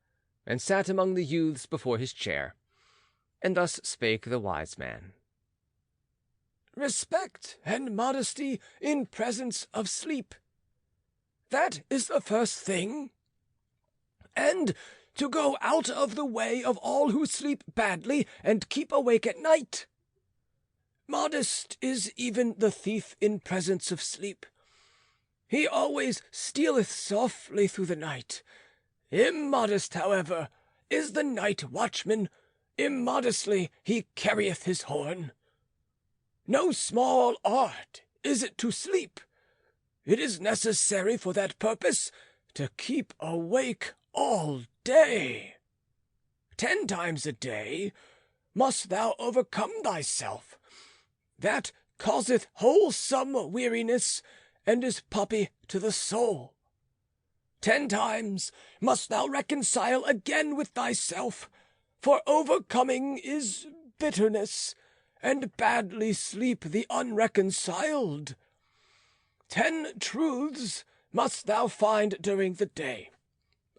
and sat among the youths before his chair. And thus spake the wise man. Respect and modesty in presence of sleep. That is the first thing. And to go out of the way of all who sleep badly and keep awake at night. Modest is even the thief in presence of sleep. He always stealeth softly through the night. Immodest, however, is the night watchman. Immodestly he carrieth his horn. No small art is it to sleep. It is necessary for that purpose to keep awake all day. 10 times a day must thou overcome thyself. That causeth wholesome weariness, and is poppy to the soul. 10 times must thou reconcile again with thyself, for overcoming is bitterness, and badly sleep the unreconciled. 10 truths must thou find during the day.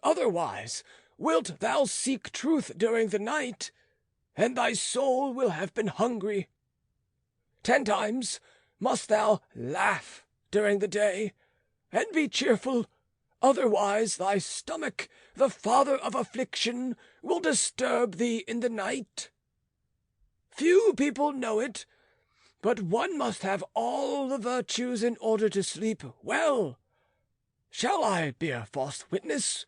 Otherwise wilt thou seek truth during the night, and thy soul will have been hungry. 10 times must thou laugh during the day, and be cheerful. Otherwise thy stomach, the father of affliction, will disturb thee in the night. Few people know it, but one must have all the virtues in order to sleep well. Shall I bear false witness?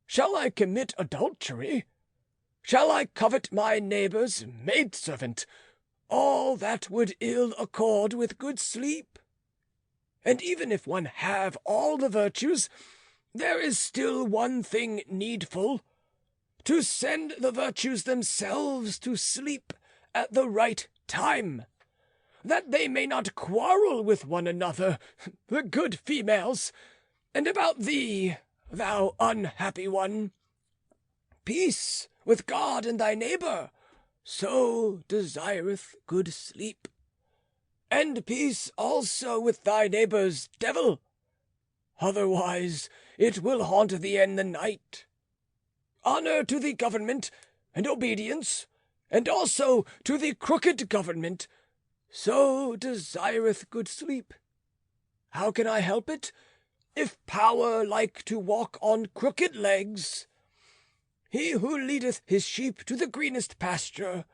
Shall I commit adultery? Shall I covet my neighbor's maidservant? All that would ill accord with good sleep. And even if one have all the virtues, there is still one thing needful: to send the virtues themselves to sleep at the right time, that they may not quarrel with one another, the good females. And about thee, thou unhappy one, peace with God and thy neighbor, so desireth good sleep, and peace also with thy neighbor's devil. Otherwise it will haunt thee in the night. Honor to the government, and obedience, and also to the crooked government, so desireth good sleep. How can I help it, if power like to walk on crooked legs? He who leadeth his sheep to the greenest pasture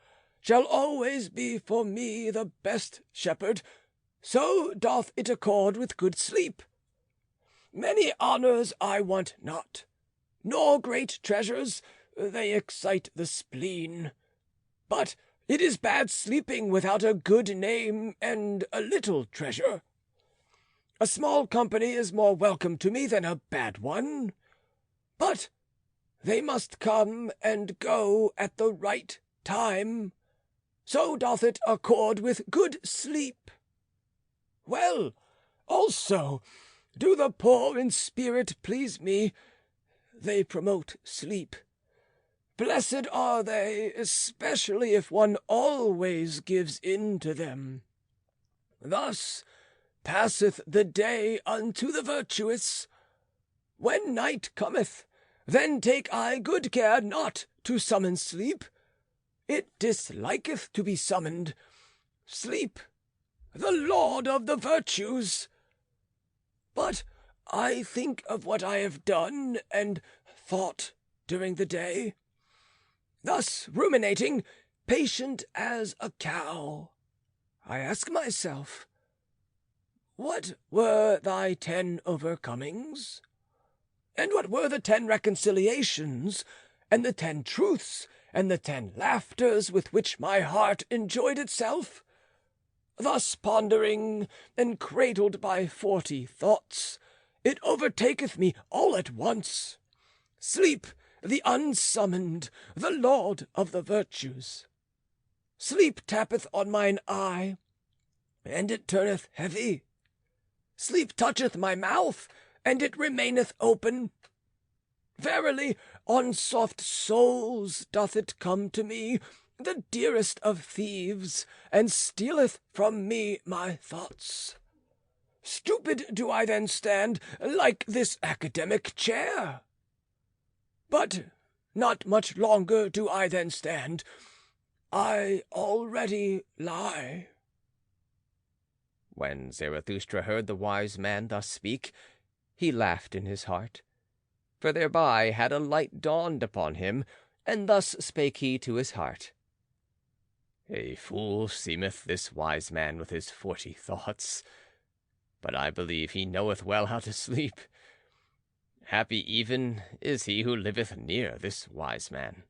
shall always be for me the best shepherd, so doth it accord with good sleep. Many honours I want not, nor great treasures, they excite the spleen. But it is bad sleeping without a good name and a little treasure. A small company is more welcome to me than a bad one, but they must come and go at the right time, so doth it accord with good sleep. Well, Also, do the poor in spirit please me? They promote sleep. Blessed are they, especially if one always gives in to them. Thus passeth the day unto the virtuous. When night cometh, then take I good care not to summon sleep. It disliketh to be summoned. Sleep, the lord of the virtues. But I think of what I have done and thought during the day. Thus ruminating, patient as a cow, I ask myself, what were thy 10 overcomings? And what were the 10 reconciliations, and the 10 truths, and the 10 laughters with which my heart enjoyed itself? Thus pondering, and cradled by 40 thoughts, it overtaketh me all at once. Sleep, the unsummoned, the lord of the virtues. Sleep tappeth on mine eye, and it turneth heavy. Sleep toucheth my mouth, and it remaineth open. Verily, on soft souls doth it come to me, the dearest of thieves, and stealeth from me my thoughts. Stupid do I then stand, like this academic chair. But not much longer do I then stand. I already lie. When Zarathustra heard the wise man thus speak, he laughed in his heart, for thereby had a light dawned upon him, and thus spake he to his heart. A fool seemeth this wise man with his 40 thoughts, but I believe he knoweth well how to sleep. Happy even is he who liveth near this wise man.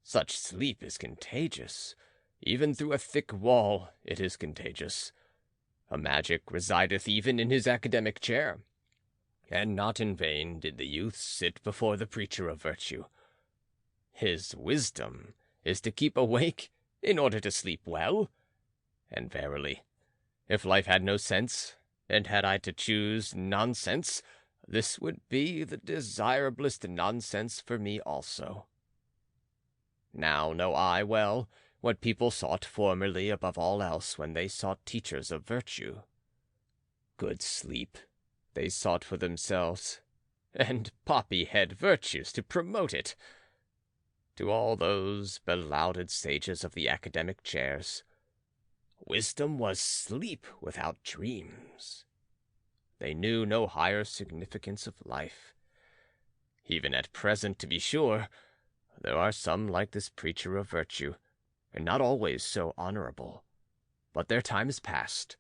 Such sleep is contagious. Even through a thick wall it is contagious. A magic resideth even in his academic chair. And not in vain did the youth sit before the preacher of virtue. His wisdom is to keep awake in order to sleep well. And verily, if life had no sense, and had I to choose nonsense, this would be the desirablest nonsense for me also. Now know I well what people sought formerly above all else when they sought teachers of virtue. Good sleep they sought for themselves, and poppy-head virtues to promote it. To all those belauded sages of the academic chairs, wisdom was sleep without dreams. They knew no higher significance of life. Even at present, to be sure, there are some like this preacher of virtue, and not always so honorable. But their time is past,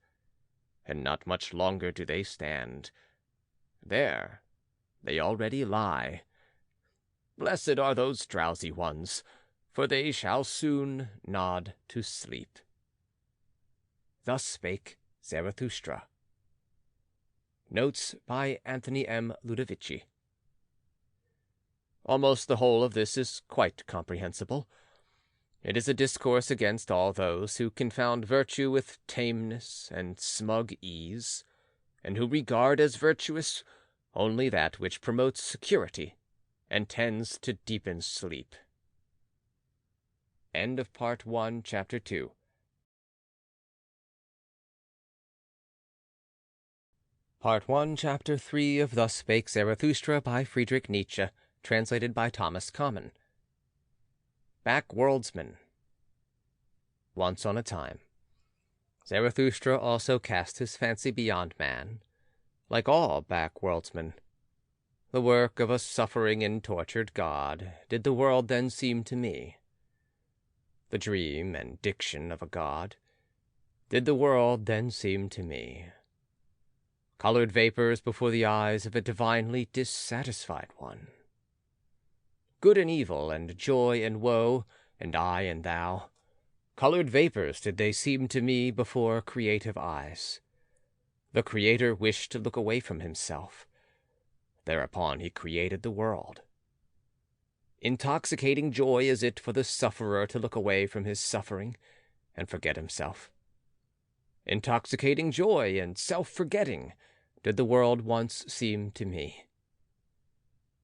and not much longer do they stand. There they already lie. Blessed are those drowsy ones, for they shall soon nod to sleep. Thus spake Zarathustra. Notes by Anthony M. Ludovici. Almost the whole of this is quite comprehensible. It is a discourse against all those who confound virtue with tameness and smug ease, and who regard as virtuous only that which promotes security and tends to deepen sleep. End of Part 1, Chapter 2. Part 1, Chapter 3 of Thus Spake Zarathustra by Friedrich Nietzsche, translated by Thomas Common. Backworldsmen. Once on a time, Zarathustra also cast his fancy beyond man, like all backworldsmen. The work of a suffering and tortured god did the world then seem to me. The dream and diction of a god did the world then seem to me. Colored vapors before the eyes of a divinely dissatisfied one. Good and evil, and joy and woe, and I and thou, colored vapors did they seem to me before creative eyes. The Creator wished to look away from himself. Thereupon he created the world. Intoxicating joy is it for the sufferer to look away from his suffering and forget himself. Intoxicating joy and self-forgetting did the world once seem to me.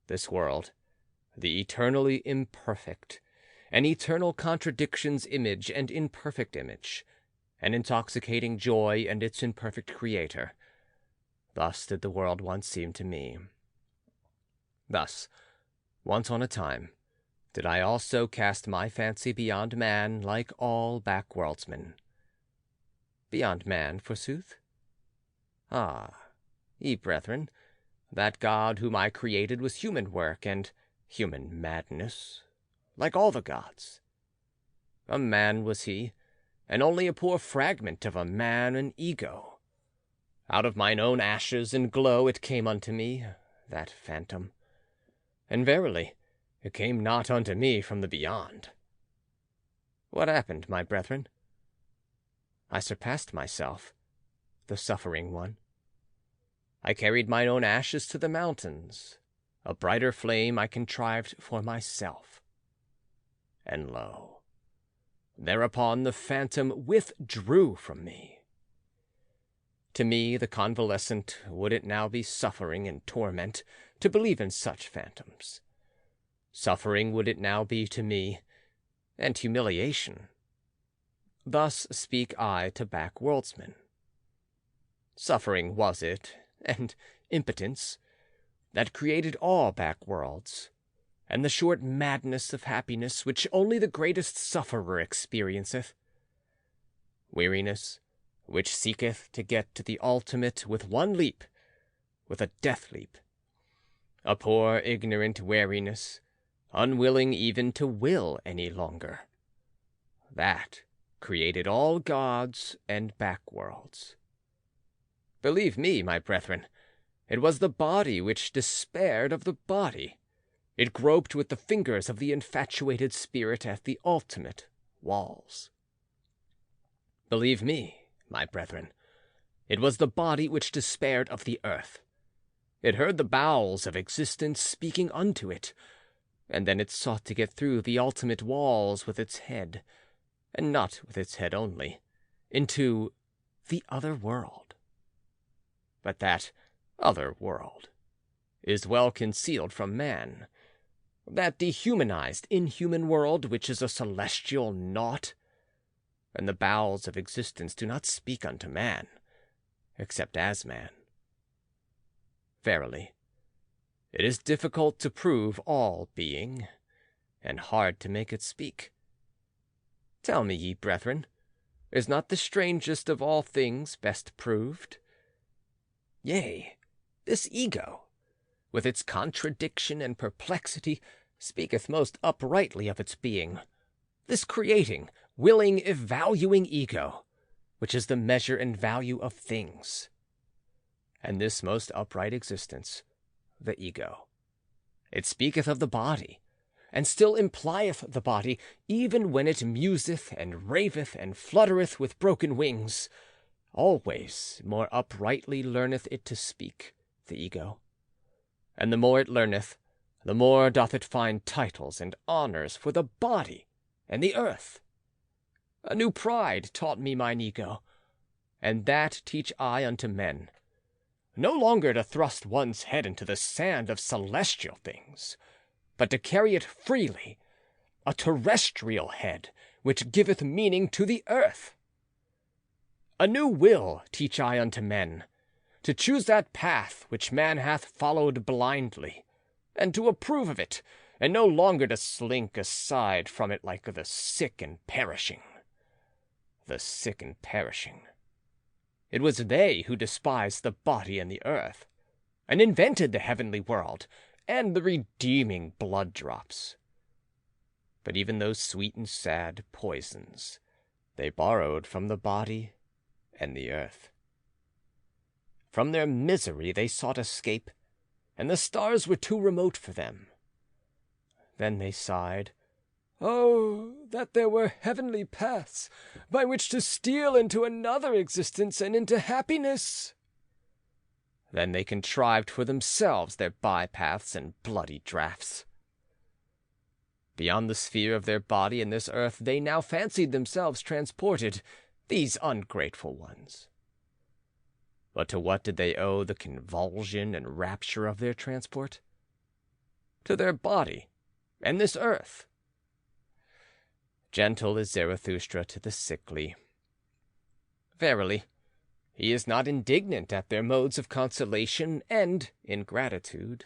This world, the eternally imperfect, an eternal contradiction's image and imperfect image, an intoxicating joy and its imperfect creator. Thus did the world once seem to me. Thus, once on a time, did I also cast my fancy beyond man like all Backworldsmen. Beyond man, forsooth? Ah, ye brethren, that God whom I created was human work and human madness, like all the gods. A man was he, and only a poor fragment of a man, an ego. Out of mine own ashes and glow it came unto me, that phantom. And verily, it came not unto me from the beyond. What happened, my brethren? I surpassed myself, the suffering one. I carried mine own ashes to the mountains. A brighter flame I contrived for myself. And lo, thereupon the phantom withdrew from me. To me, the convalescent, would it now be suffering and torment to believe in such phantoms? Suffering would it now be to me, and humiliation. Thus speak I to Backworldsmen. Suffering was it, and impotence, that created all backworlds, and the short madness of happiness which only the greatest sufferer experienceth. Weariness, which seeketh to get to the ultimate with one leap, with a death leap. A poor ignorant weariness, unwilling even to will any longer. That created all gods and backworlds. Believe me, my brethren, it was the body which despaired of the body. It groped with the fingers of the infatuated spirit at the ultimate walls. Believe me, my brethren, it was the body which despaired of the earth. It heard the bowels of existence speaking unto it, and then it sought to get through the ultimate walls with its head, and not with its head only, into the other world. But that other world is well concealed from man, that dehumanized, inhuman world which is a celestial naught, and the bowels of existence do not speak unto man, except as man. Verily, it is difficult to prove all being, and hard to make it speak. Tell me, ye brethren, is not the strangest of all things best proved? Yea, this ego, with its contradiction and perplexity, speaketh most uprightly of its being. This creating, willing, evaluing ego, which is the measure and value of things. And this most upright existence, the ego, it speaketh of the body, and still implieth the body, even when it museth and raveth and fluttereth with broken wings. Always more uprightly learneth it to speak, the ego. And the more it learneth, the more doth it find titles and honors for the body and the earth. A new pride taught me mine ego, and that teach I unto men. No longer to thrust one's head into the sand of celestial things, but to carry it freely, a terrestrial head, which giveth meaning to the earth. A new will teach I unto men, to choose that path which man hath followed blindly, and to approve of it, and no longer to slink aside from it like the sick and perishing. The sick and perishing. It was they who despised the body and the earth, and invented the heavenly world, and the redeeming blood drops. But even those sweet and sad poisons they borrowed from the body and the earth. From their misery they sought escape, and the stars were too remote for them. Then they sighed, "Oh, that there were heavenly paths by which to steal into another existence and into happiness!" Then they contrived for themselves their bypaths and bloody draughts. Beyond the sphere of their body and this earth they now fancied themselves transported, these ungrateful ones. But to what did they owe the convulsion and rapture of their transport? To their body and this earth. Gentle is Zarathustra to the sickly. Verily, he is not indignant at their modes of consolation and ingratitude.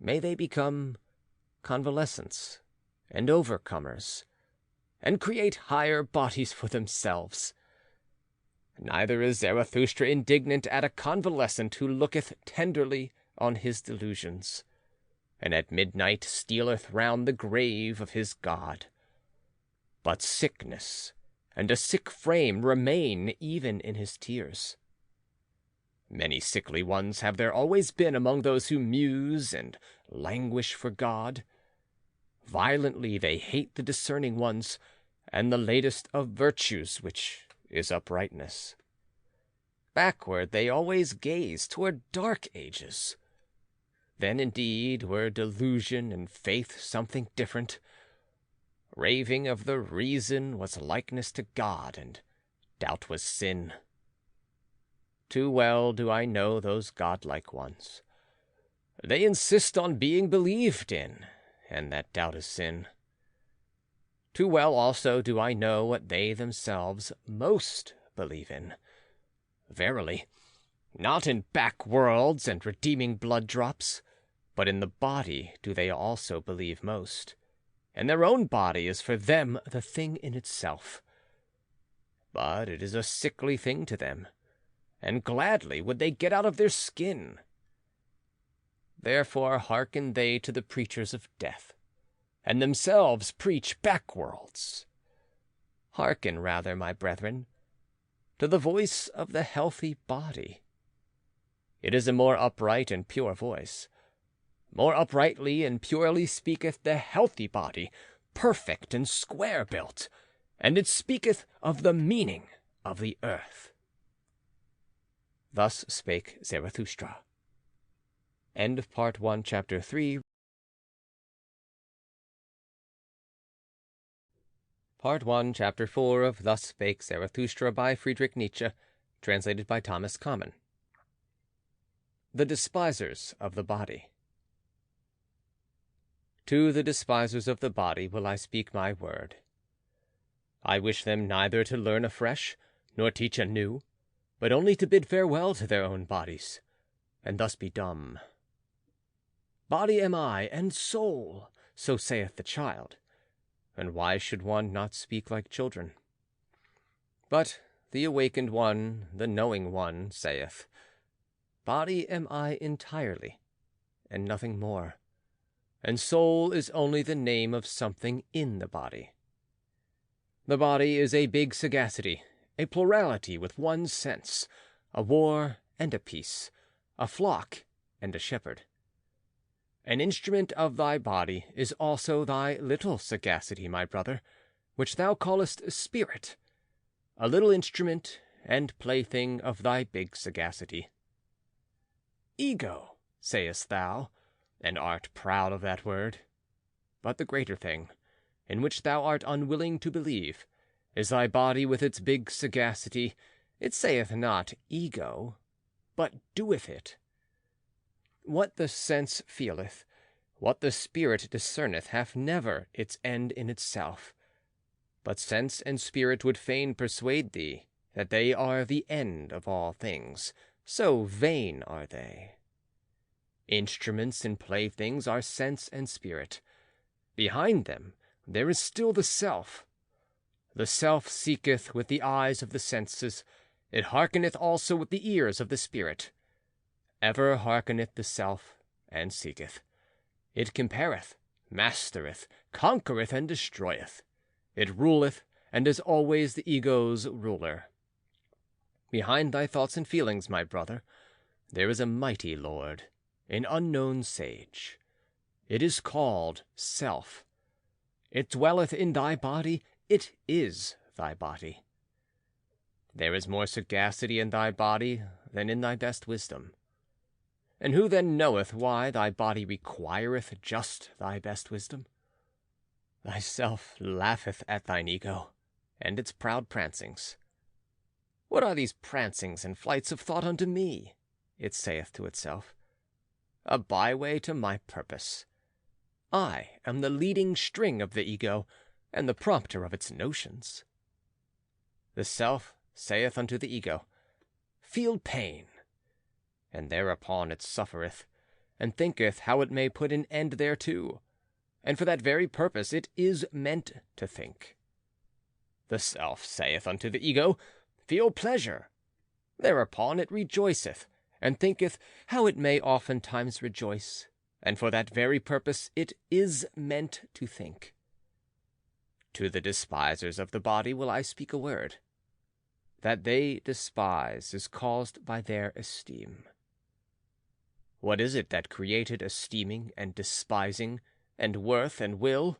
May they become convalescents and overcomers, and create higher bodies for themselves. Neither is Zarathustra indignant at a convalescent who looketh tenderly on his delusions, and at midnight stealeth round the grave of his God. But sickness and a sick frame remain even in his tears. Many sickly ones have there always been among those who muse and languish for God. Violently they hate the discerning ones, and the latest of virtues, which is uprightness. Backward they always gaze toward dark ages. Then indeed were delusion and faith something different. Raving of the reason was likeness to God, and doubt was sin. Too well do I know those godlike ones. They insist on being believed in, and that doubt is sin. Too well also do I know what they themselves most believe in. Verily, not in back worlds and redeeming blood drops, but in the body do they also believe most, and their own body is for them the thing in itself. But it is a sickly thing to them, and gladly would they get out of their skin. Therefore hearken they to the preachers of death, and themselves preach backworlds. Hearken rather, my brethren, to the voice of the healthy body. It is a more upright and pure voice. More uprightly and purely speaketh the healthy body, perfect and square-built, and it speaketh of the meaning of the earth. Thus spake Zarathustra. End of Part 1, Chapter 3. Part 1, Chapter 4 of Thus Spake Zarathustra by Friedrich Nietzsche, translated by Thomas Common. The Despisers of the Body. To the despisers of the body will I speak my word. I wish them neither to learn afresh, nor teach anew, but only to bid farewell to their own bodies, and thus be dumb. Body am I, and soul, so saith the child, and why should one not speak like children? But the awakened one, the knowing one, saith, Body am I entirely, and nothing more, and soul is only the name of something in the body. The body is a big sagacity, a plurality with one sense, a war and a peace, a flock and a shepherd. An instrument of thy body is also thy little sagacity, my brother, which thou callest spirit, a little instrument and plaything of thy big sagacity. Ego, sayest thou, and art proud of that word. But the greater thing, in which thou art unwilling to believe, is thy body with its big sagacity. It saith not ego, but doeth it. What the sense feeleth, what the spirit discerneth, hath never its end in itself. But sense and spirit would fain persuade thee that they are the end of all things, so vain are they. Instruments and playthings are sense and spirit. Behind them there is still the self. The self seeketh with the eyes of the senses, it hearkeneth also with the ears of the spirit. Ever hearkeneth the self, and seeketh. It compareth, mastereth, conquereth, and destroyeth. It ruleth, and is always the ego's ruler. Behind thy thoughts and feelings, my brother, there is a mighty lord, an unknown sage. It is called self. It dwelleth in thy body, it is thy body. There is more sagacity in thy body than in thy best wisdom. And who then knoweth why thy body requireth just thy best wisdom? Thyself laugheth at thine ego, and its proud prancings. What are these prancings and flights of thought unto me? It saith to itself. A byway to my purpose. I am the leading string of the ego, and the prompter of its notions. The self saith unto the ego, Feel pain. And thereupon it suffereth, and thinketh how it may put an end thereto, and for that very purpose it is meant to think. The self saith unto the ego, Feel pleasure. Thereupon it rejoiceth, and thinketh how it may oftentimes rejoice, and for that very purpose it is meant to think. To the despisers of the body will I speak a word. That they despise is caused by their esteem. What is it that created esteeming and despising, and worth and will?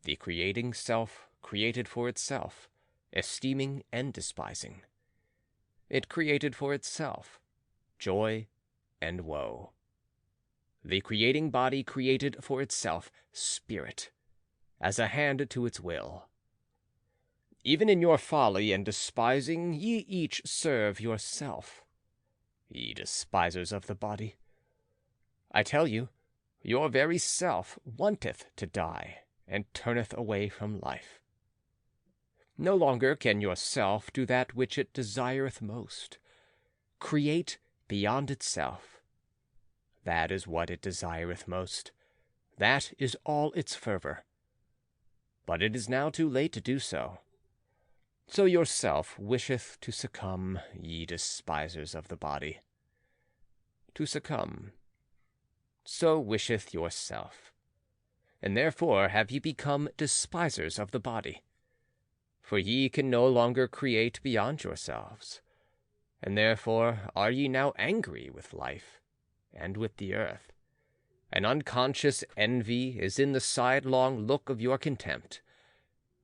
The creating self created for itself, esteeming and despising. It created for itself joy and woe. The creating body created for itself spirit, as a hand to its will. Even in your folly and despising, ye each serve yourself, ye despisers of the body. I tell you, your very self wanteth to die, and turneth away from life. No longer can your self do that which it desireth most, create beyond itself. That is what it desireth most, that is all its fervor. But it is now too late to do so. So yourself wisheth to succumb, ye despisers of the body. To succumb. So wisheth yourself. And therefore have ye become despisers of the body. For ye can no longer create beyond yourselves. And therefore are ye now angry with life, and with the earth. An unconscious envy is in the sidelong look of your contempt.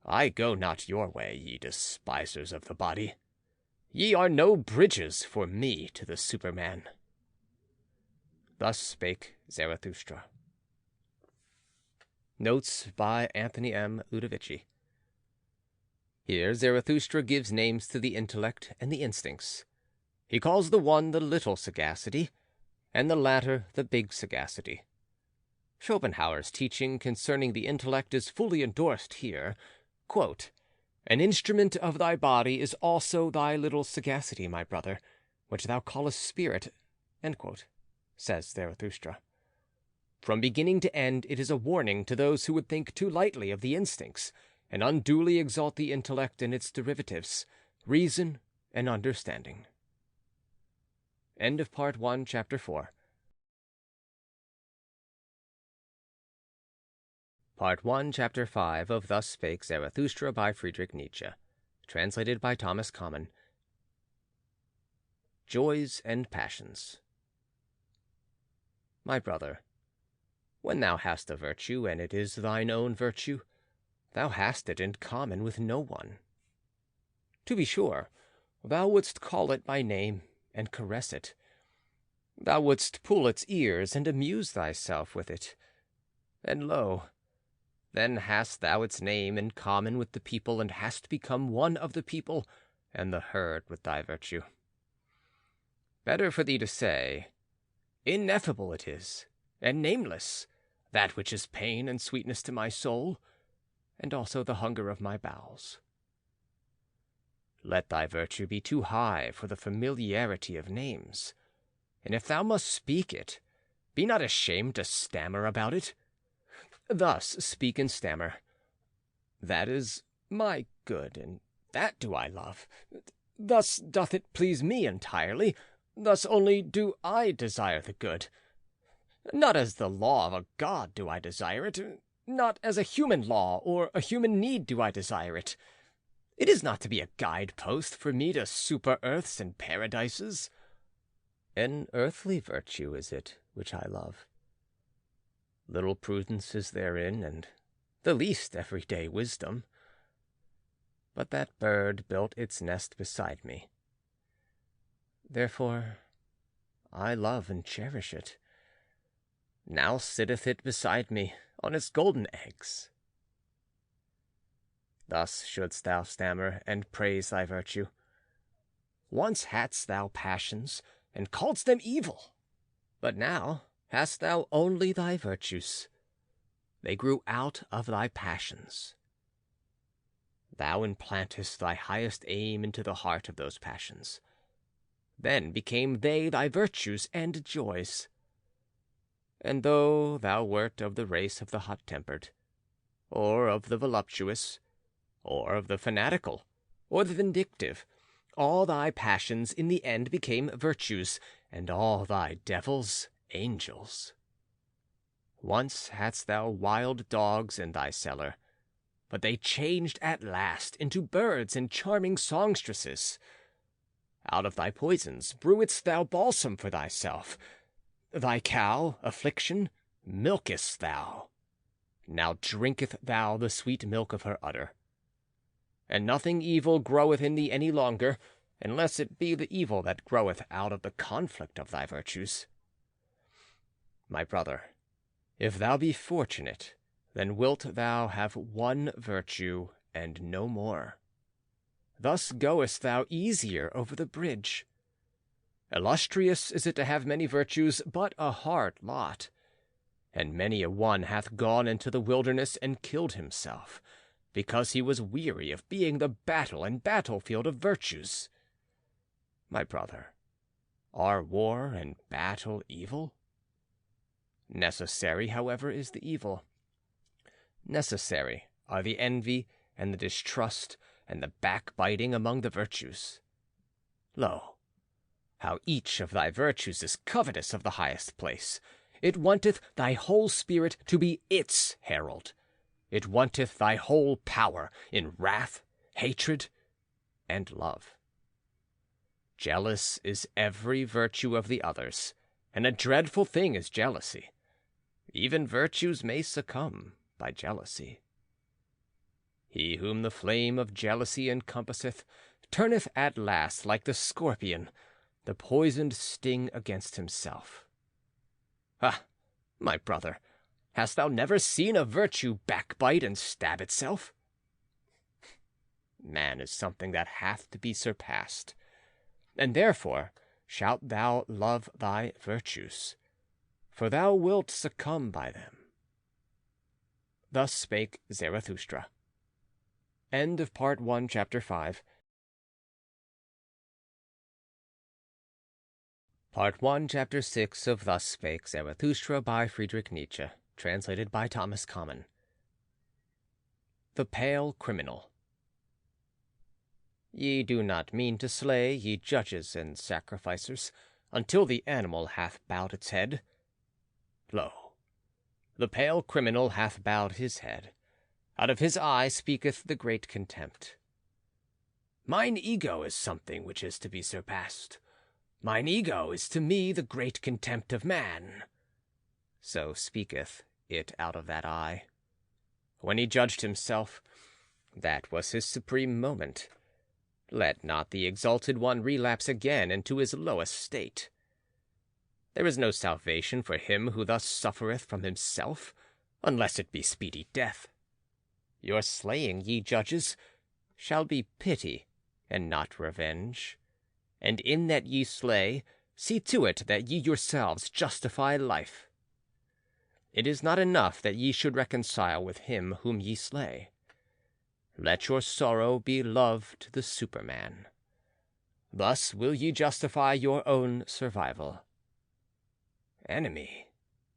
I go not your way, ye despisers of the body. Ye are no bridges for me to the Superman. Thus spake Zarathustra. Notes by Anthony M. Ludovici. Here Zarathustra gives names to the intellect and the instincts. He calls the one the little sagacity, and the latter the big sagacity. Schopenhauer's teaching concerning the intellect is fully endorsed here. Quote, An instrument of thy body is also thy little sagacity, my brother, which thou callest spirit, end quote, says Zarathustra. From beginning to end it is a warning to those who would think too lightly of the instincts, and unduly exalt the intellect and its derivatives, reason and understanding. End of Part 1, Chapter 4. Part 1, Chapter 5 of Thus Spake Zarathustra by Friedrich Nietzsche. Translated by Thomas Common. Joys and Passions. My brother, when thou hast a virtue, and it is thine own virtue, thou hast it in common with no one. To be sure, thou wouldst call it by name, and caress it. Thou wouldst pull its ears, and amuse thyself with it. And lo, then hast thou its name in common with the people, and hast become one of the people, and the herd with thy virtue. Better for thee to say, Ineffable it is, and nameless, that which is pain and sweetness to my soul, and also the hunger of my bowels. Let thy virtue be too high for the familiarity of names, and if thou must speak it, be not ashamed to stammer about it. Thus speak and stammer. That is my good, and that do I love. Thus doth it please me entirely. Thus only do I desire the good. Not as the law of a god do I desire it, not as a human law or a human need do I desire it. It is not to be a guidepost for me to super-earths and paradises. An earthly virtue is it which I love. Little prudence is therein, and the least everyday wisdom. But that bird built its nest beside me. Therefore I love and cherish it. Now sitteth it beside me on its golden eggs. Thus shouldst thou stammer and praise thy virtue. Once hadst thou passions, and calledst them evil, but now hast thou only thy virtues. They grew out of thy passions. Thou implantest thy highest aim into the heart of those passions. Then became they thy virtues and joys. And though thou wert of the race of the hot-tempered, or of the voluptuous, or of the fanatical, or the vindictive, all thy passions in the end became virtues, and all thy devils angels. Once hadst thou wild dogs in thy cellar, but they changed at last into birds and charming songstresses. Out of thy poisons brewedst thou balsam for thyself. Thy cow, affliction, milkest thou. Now drinketh thou the sweet milk of her udder. And nothing evil groweth in thee any longer, unless it be the evil that groweth out of the conflict of thy virtues. My brother, if thou be fortunate, then wilt thou have one virtue and no more. Thus goest thou easier over the bridge. Illustrious is it to have many virtues, but a hard lot. And many a one hath gone into the wilderness and killed himself, because he was weary of being the battle and battlefield of virtues. My brother, are war and battle evil? Necessary, however, is the evil. Necessary are the envy and the distrust and the backbiting among the virtues. Lo, how each of thy virtues is covetous of the highest place. It wanteth thy whole spirit to be its herald. It wanteth thy whole power in wrath, hatred, and love. Jealous is every virtue of the others, and a dreadful thing is jealousy. Even virtues may succumb by jealousy. He whom the flame of jealousy encompasseth turneth at last like the scorpion, the poisoned sting against himself. Ah, my brother, hast thou never seen a virtue backbite and stab itself? Man is something that hath to be surpassed, and therefore shalt thou love thy virtues, for thou wilt succumb by them. Thus spake Zarathustra. End of Part 1, Chapter 5. Part 1, Chapter 6 of Thus Spake Zarathustra by Friedrich Nietzsche, translated by Thomas Common. The Pale Criminal. Ye do not mean to slay, ye judges and sacrificers, until the animal hath bowed its head. Lo, the pale criminal hath bowed his head. Out of his eye speaketh the great contempt. Mine ego is something which is to be surpassed. Mine ego is to me the great contempt of man. So speaketh it out of that eye. When he judged himself, that was his supreme moment. Let not the exalted one relapse again into his lowest state. There is no salvation for him who thus suffereth from himself, unless it be speedy death. Your slaying, ye judges, shall be pity, and not revenge. And in that ye slay, see to it that ye yourselves justify life. It is not enough that ye should reconcile with him whom ye slay. Let your sorrow be love to the Superman. Thus will ye justify your own survival. Enemy,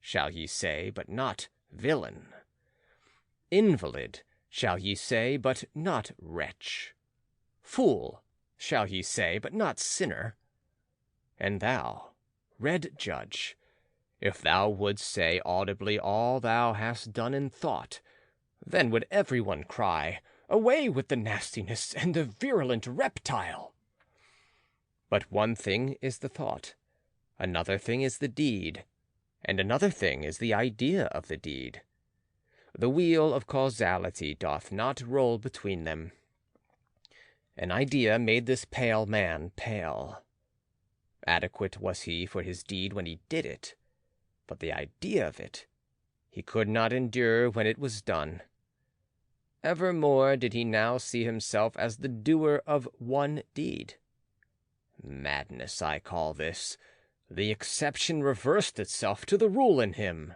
shall ye say, but not villain. Invalid, shall ye say, but not wretch. Fool, shall ye say, but not sinner. And thou, red judge, if thou wouldst say audibly all thou hast done in thought, then would every one cry, away with the nastiness and the virulent reptile. But one thing is the thought, another thing is the deed, and another thing is the idea of the deed. The wheel of causality doth not roll between them. An idea made this pale man pale. Adequate was he for his deed when he did it, but the idea of it he could not endure when it was done. Evermore did he now see himself as the doer of one deed. Madness, I call this. The exception reversed itself to the rule in him.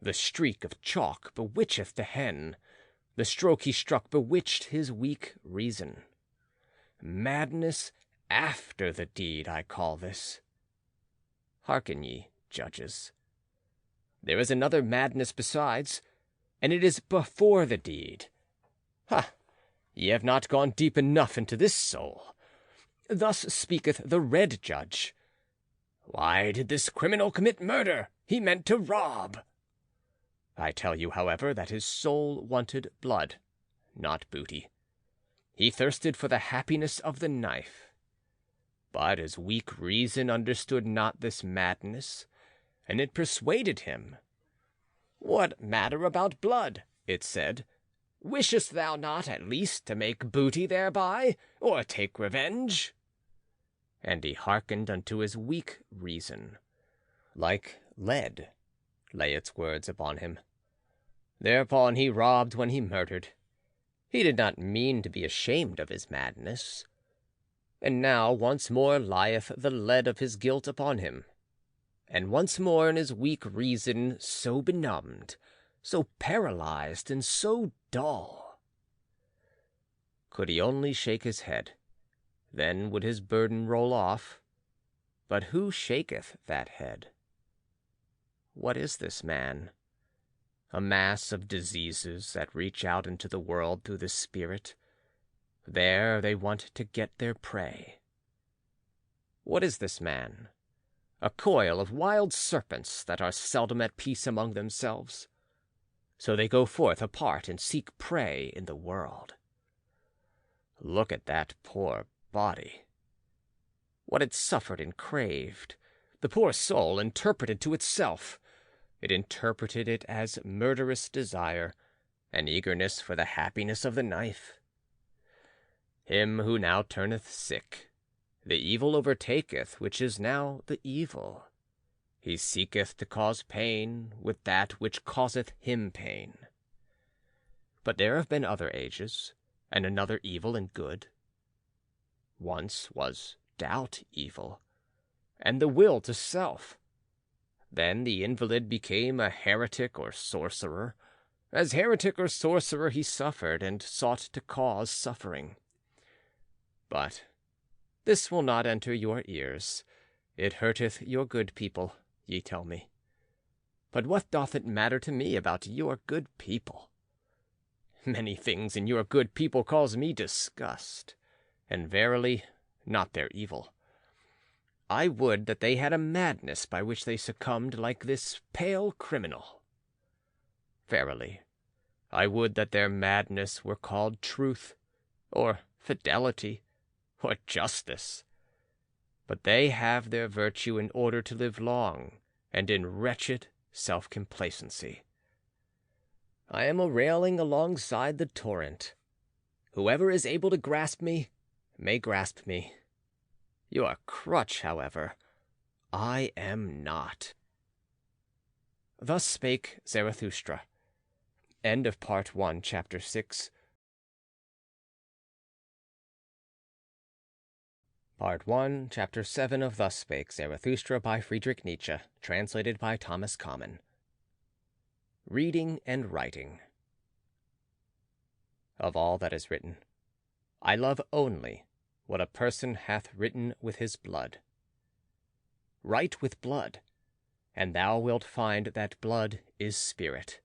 The streak of chalk bewitcheth the hen. The stroke he struck bewitched his weak reason. Madness after the deed, I call this. Hearken ye, judges. There is another madness besides, and it is before the deed. Ha! Ye have not gone deep enough into this soul. Thus speaketh the red judge. Why did this criminal commit murder? He meant to rob. I tell you, however, that his soul wanted blood, not booty. He thirsted for the happiness of the knife. But his weak reason understood not this madness, and it persuaded him. What matter about blood? It said. Wishest thou not at least to make booty thereby, or take revenge? And he hearkened unto his weak reason. Like lead lay its words upon him. Thereupon he robbed when he murdered. He did not mean to be ashamed of his madness. And now once more lieth the lead of his guilt upon him. And once more in his weak reason, so benumbed, so paralyzed, and so dull. Could he only shake his head, then would his burden roll off. But who shaketh that head? What is this man? A mass of diseases that reach out into the world through the spirit. There they want to get their prey. What is this man? A coil of wild serpents that are seldom at peace among themselves. So they go forth apart and seek prey in the world. Look at that poor body. What it suffered and craved, the poor soul interpreted to itself. It interpreted it as murderous desire, an eagerness for the happiness of the knife. Him who now turneth sick, the evil overtaketh, which is now the evil. He seeketh to cause pain with that which causeth him pain. But there have been other ages, and another evil and good. Once was doubt evil, and the will to self. Then the invalid became a heretic or sorcerer. As heretic or sorcerer he suffered, and sought to cause suffering. But this will not enter your ears. It hurteth your good people, ye tell me. But what doth it matter to me about your good people? Many things in your good people cause me disgust, and verily not their evil. I would that they had a madness by which they succumbed like this pale criminal. Verily, I would that their madness were called truth, or fidelity, or justice. But they have their virtue in order to live long, and in wretched self-complacency. I am a railing alongside the torrent. Whoever is able to grasp me, may grasp me. Your crutch, however, I am not. Thus spake Zarathustra. End of Part 1, Chapter 6. Part 1, Chapter 7 of Thus Spake Zarathustra by Friedrich Nietzsche, translated by Thomas Common. Reading and Writing. Of all that is written, I love only what a person hath written with his blood. Write with blood, and thou wilt find that blood is spirit.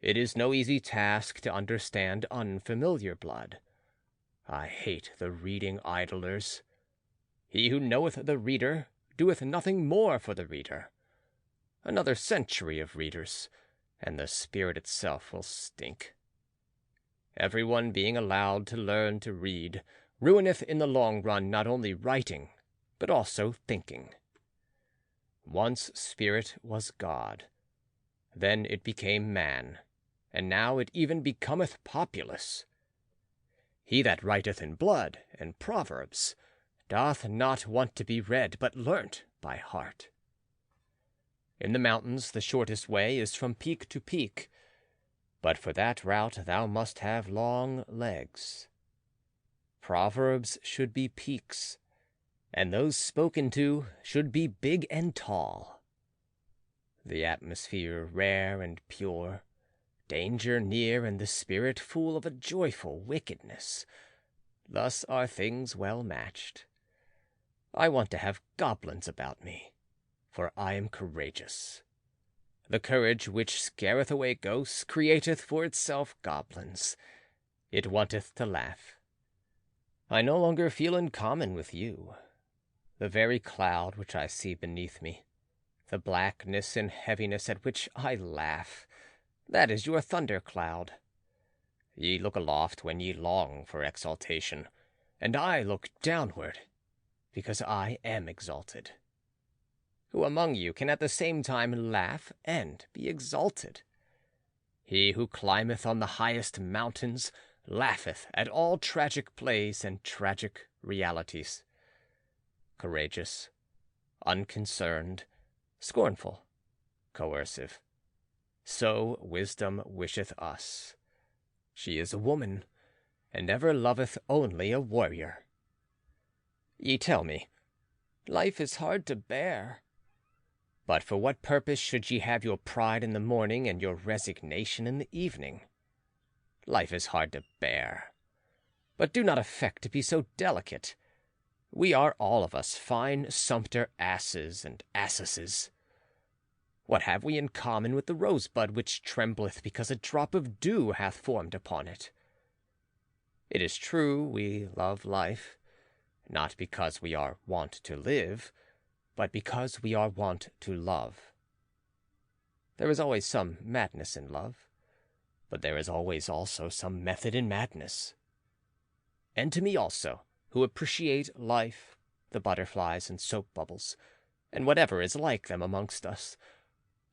It is no easy task to understand unfamiliar blood. I hate the reading idlers. He who knoweth the reader doeth nothing more for the reader. Another century of readers, and the spirit itself will stink. Everyone being allowed to learn to read ruineth in the long run not only writing, but also thinking. Once spirit was God, then it became man, and now it even becometh populace. He that writeth in blood and proverbs doth not want to be read, but learnt by heart. In the mountains the shortest way is from peak to peak, But for that route thou must have long legs. Proverbs should be peaks, and those spoken to should be big and tall. The atmosphere rare and pure, danger near, and the spirit full of a joyful wickedness. Thus are things well matched. I want to have goblins about me, for I am courageous. The courage which scareth away ghosts createth for itself goblins. It wanteth to laugh. I no longer feel in common with you. The very cloud which I see beneath me, the blackness and heaviness at which I laugh, that is your thunder cloud. Ye look aloft when ye long for exaltation, and I look downward, because I am exalted. Who among you can at the same time laugh and be exalted? He who climbeth on the highest mountains laugheth at all tragic plays and tragic realities. Courageous, unconcerned, scornful, coercive. So wisdom wisheth us. She is a woman, and ever loveth only a warrior. Ye tell me, life is hard to bear. But for what purpose should ye have your pride in the morning and your resignation in the evening? Life is hard to bear. But do not affect to be so delicate. We are all of us fine sumpter asses and assesses. What have we in common with the rosebud which trembleth because a drop of dew hath formed upon it? It is true we love life, not because we are wont to live, but because we are wont to love. There is always some madness in love, but there is always also some method in madness. And to me also, who appreciate life, the butterflies and soap bubbles, and whatever is like them amongst us,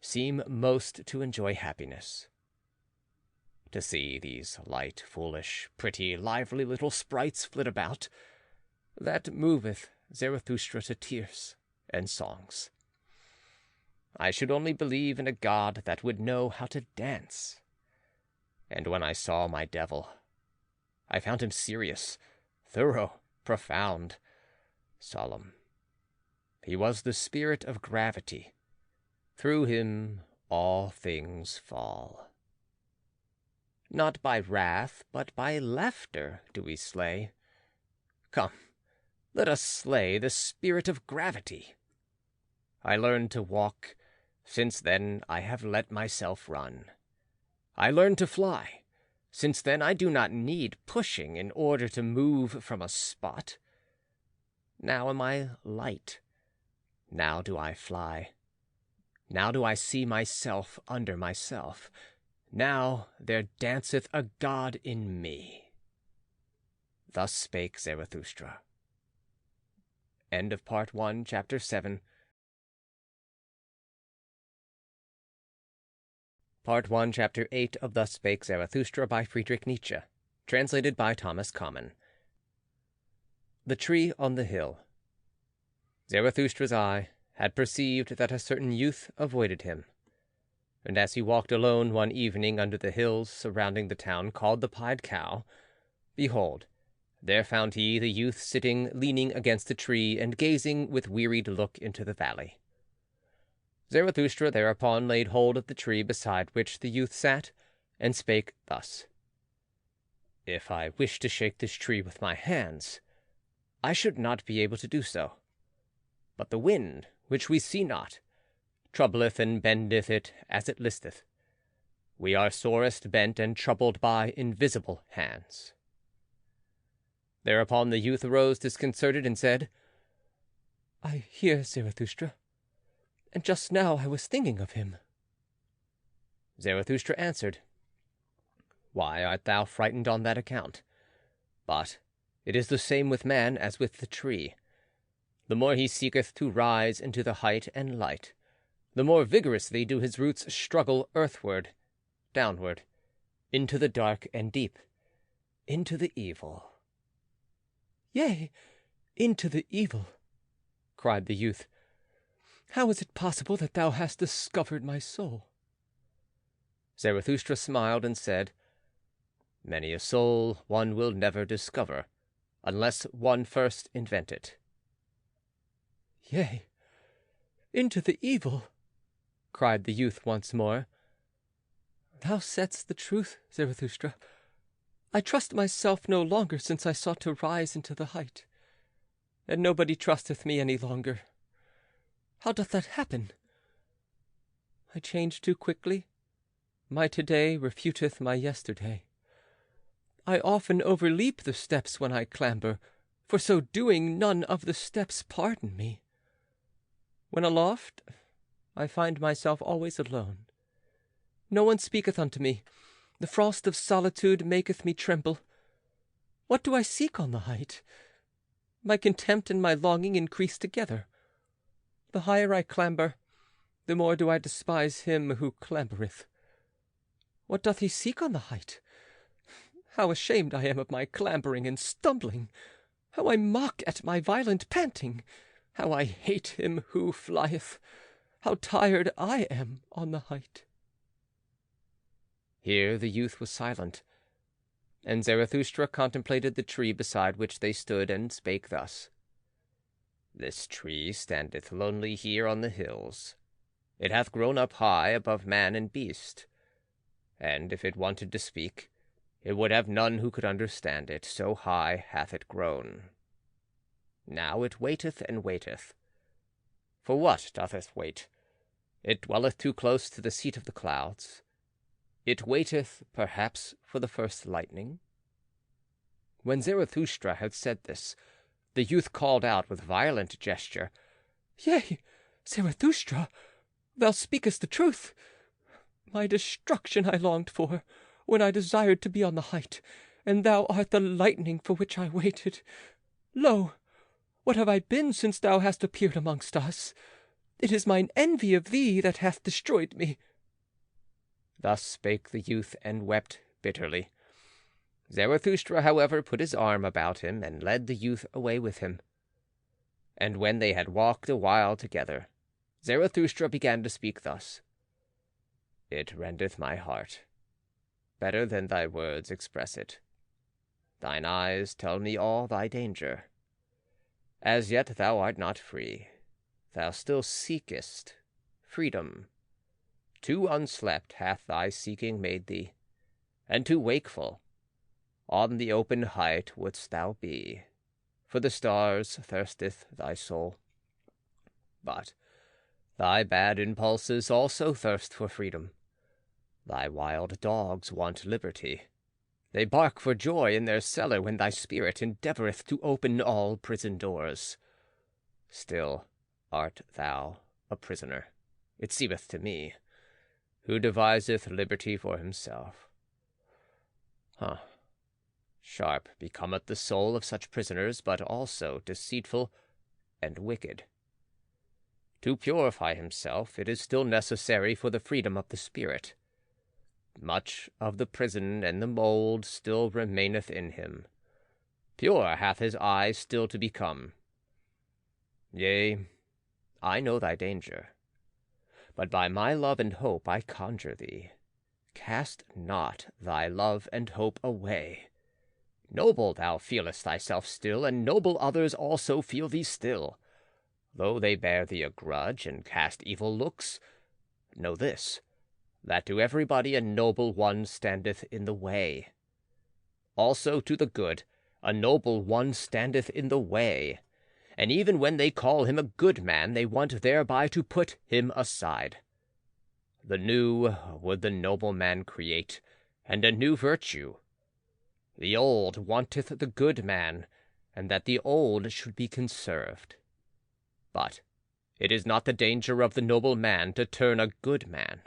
seem most to enjoy happiness. To see these light, foolish, pretty, lively little sprites flit about, that moveth Zarathustra to tears and songs. I should only believe in a god that would know how to dance. And when I saw my devil, I found him serious, thorough, profound, solemn. He was the spirit of gravity. Through him all things fall. Not by wrath, but by laughter do we slay. Come, let us slay the spirit of gravity. I learned to walk, since then I have let myself run. I learned to fly, since then I do not need pushing in order to move from a spot. Now am I light. Now do I fly. Now do I see myself under myself. Now there danceth a god in me. Thus spake Zarathustra. End of Part 1, Chapter 7. Part 1, Chapter 8 of Thus Spake Zarathustra by Friedrich Nietzsche. Translated by Thomas Common. The Tree on the Hill. Zarathustra's eye had perceived that a certain youth avoided him, and as he walked alone one evening under the hills surrounding the town called the Pied Cow, behold, there found he the youth sitting leaning against a tree and gazing with wearied look into the valley. Zarathustra thereupon laid hold of the tree beside which the youth sat, and spake thus: If I wished to shake this tree with my hands, I should not be able to do so. But the wind, which we see not, troubleth and bendeth it as it listeth. We are sorest bent and troubled by invisible hands. Thereupon the youth arose disconcerted and said, I hear Zarathustra, and just now I was thinking of him. Zarathustra answered, Why art thou frightened on that account? But it is the same with man as with the tree. The more he seeketh to rise into the height and light, the more vigorously do his roots struggle earthward, downward, into the dark and deep, into the evil. Yea, into the evil, cried the youth. How is it possible that thou hast discovered my soul? Zarathustra smiled and said, "Many a soul one will never discover, unless one first invent it." "Yea, into the evil," cried the youth once more. "Thou saidst the truth, Zarathustra. I trust myself no longer since I sought to rise into the height, and nobody trusteth me any longer. How doth that happen? I change too quickly. My today refuteth my yesterday. I often overleap the steps when I clamber, for so doing none of the steps pardon me. When aloft, I find myself always alone. No one speaketh unto me. The frost of solitude maketh me tremble. What do I seek on the height? My contempt and my longing increase together. The higher I clamber, the more do I despise him who clambereth. What doth he seek on the height? How ashamed I am of my clambering and stumbling! How I mock at my violent panting! How I hate him who flieth! How tired I am on the height!" Here the youth was silent, and Zarathustra contemplated the tree beside which they stood, and spake thus: "This tree standeth lonely here on the hills. It hath grown up high above man and beast, and if it wanted to speak, it would have none who could understand it, so high hath it grown. Now it waiteth and waiteth. For what doth it wait? It dwelleth too close to the seat of the clouds. It waiteth, perhaps, for the first lightning." When Zarathustra had said this, the youth called out with violent gesture, "Yea, Zarathustra, thou speakest the truth. My destruction I longed for, when I desired to be on the height, and thou art the lightning for which I waited. Lo, what have I been since thou hast appeared amongst us? It is mine envy of thee that hath destroyed me." Thus spake the youth, and wept bitterly. Zarathustra, however, put his arm about him, and led the youth away with him. And when they had walked a while together, Zarathustra began to speak thus: "It rendeth my heart. Better than thy words express it. Thine eyes tell me all thy danger. As yet thou art not free. Thou still seekest freedom. Too unslept hath thy seeking made thee, and too wakeful. On the open height wouldst thou be, for the stars thirsteth thy soul. But thy bad impulses also thirst for freedom. Thy wild dogs want liberty. They bark for joy in their cellar when thy spirit endeavoureth to open all prison doors. Still art thou a prisoner, it seemeth to me, who deviseth liberty for himself. Sharp becometh the soul of such prisoners, but also deceitful and wicked. To purify himself, it is still necessary for the freedom of the spirit. Much of the prison and the mould still remaineth in him. Pure hath his eye still to become. Yea, I know thy danger. But by my love and hope I conjure thee, cast not thy love and hope away. Noble thou feelest thyself still, and noble others also feel thee still. Though they bear thee a grudge and cast evil looks, know this, that to everybody a noble one standeth in the way. Also to the good a noble one standeth in the way, and even when they call him a good man, they want thereby to put him aside. The new would the noble man create, and a new virtue. The old wanteth the good man, and that the old should be conserved. But it is not the danger of the noble man to turn a good man,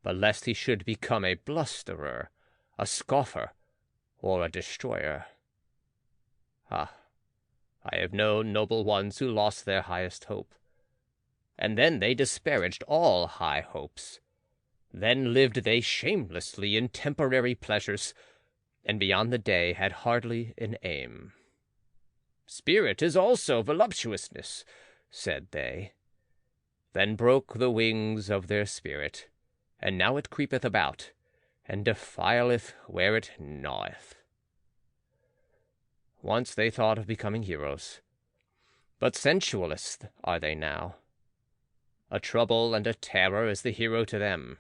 but lest he should become a blusterer, a scoffer, or a destroyer. I have known noble ones who lost their highest hope, and then they disparaged all high hopes. Then lived they shamelessly in temporary pleasures, and beyond the day had hardly an aim. Spirit is also voluptuousness, said they. Then broke the wings of their spirit, and now it creepeth about, and defileth where it gnaweth. Once they thought of becoming heroes, but sensualists are they now. A trouble and a terror is the hero to them.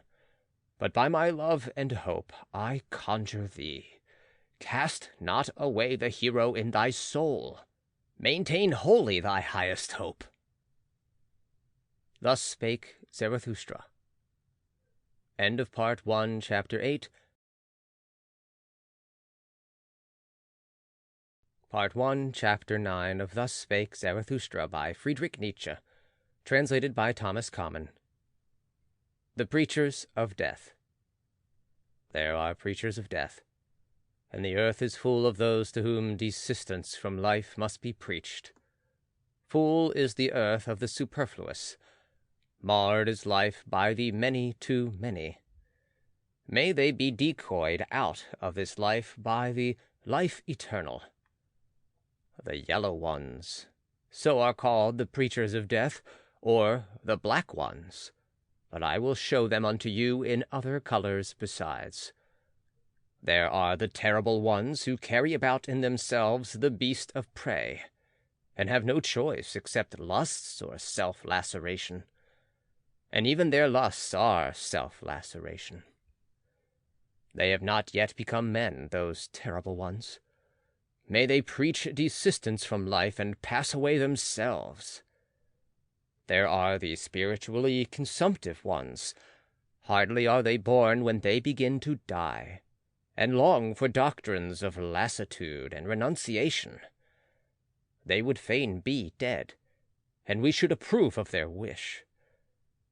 But by my love and hope I conjure thee, cast not away the hero in thy soul. Maintain wholly thy highest hope. Thus spake Zarathustra. End of Part 1, Chapter 8. Part 1, Chapter 9 of Thus Spake Zarathustra by Friedrich Nietzsche, translated by Thomas Common. The Prechers of Death. There are preachers of death, and the earth is full of those to whom desistance from life must be preached. Full is the earth of the superfluous. Marred is life by the many too many. May they be decoyed out of this life by the life eternal. The yellow ones, so are called the preachers of death, or the black ones, but I will show them unto you in other colors besides. There are the terrible ones who carry about in themselves the beast of prey, and have no choice except lusts or self-laceration. And even their lusts are self-laceration. They have not yet become men, those terrible ones. May they preach desistance from life and pass away themselves. There are the spiritually consumptive ones. Hardly are they born when they begin to die, and long for doctrines of lassitude and renunciation. They would fain be dead, and we should approve of their wish.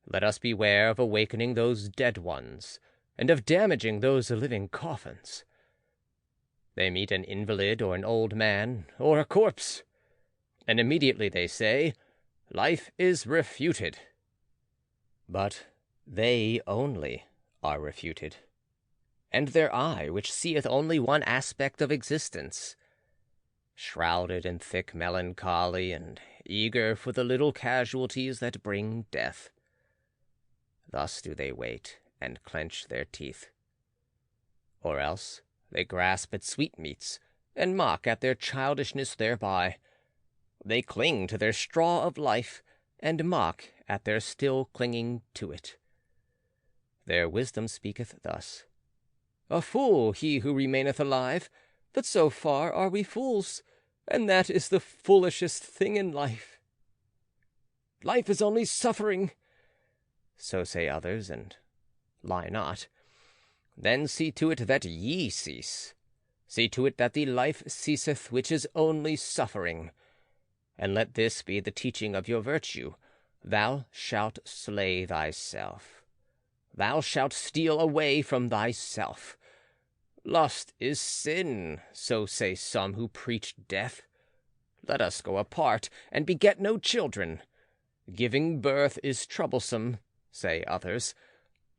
Let us beware of awakening those dead ones, and of damaging those living coffins. They meet an invalid or an old man or a corpse, and immediately they say, "Life is refuted." But they only are refuted, and their eye, which seeth only one aspect of existence, shrouded in thick melancholy and eager for the little casualties that bring death. Thus do they wait and clench their teeth. Or else they grasp at sweetmeats and mock at their childishness thereby. They cling to their straw of life, and mock at their still clinging to it. Their wisdom speaketh thus: "A fool he who remaineth alive, but so far are we fools, and that is the foolishest thing in life. Life is only suffering," so say others, and lie not. Then see to it that ye cease. See to it that the life ceaseth which is only suffering. And let this be the teaching of your virtue: thou shalt slay thyself. Thou shalt steal away from thyself. Lust is sin, so say some who preach death. Let us go apart, and beget no children. Giving birth is troublesome, say others.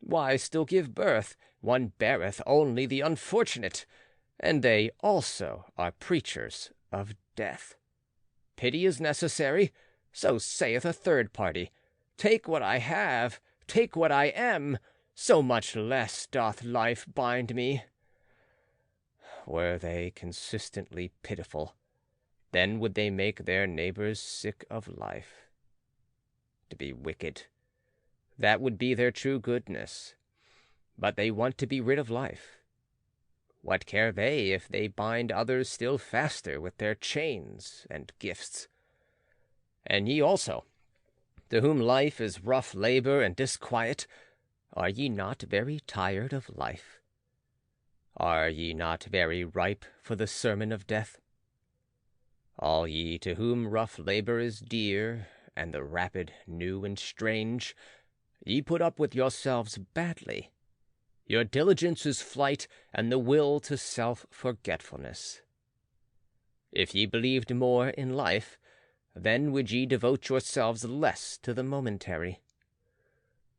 Why still give birth? One beareth only the unfortunate, and they also are preachers of death. Pity is necessary, so saith a third party. Take what I have, take what I am, so much less doth life bind me. Were they consistently pitiful, then would they make their neighbors sick of life. To be wicked, that would be their true goodness, but they want to be rid of life. What care they if they bind others still faster with their chains and gifts? And ye also, to whom life is rough labor and disquiet, are ye not very tired of life? Are ye not very ripe for the sermon of death? All ye to whom rough labor is dear, and the rapid new and strange, ye put up with yourselves badly. Your diligence is flight, and the will to self-forgetfulness. If ye believed more in life, then would ye devote yourselves less to the momentary.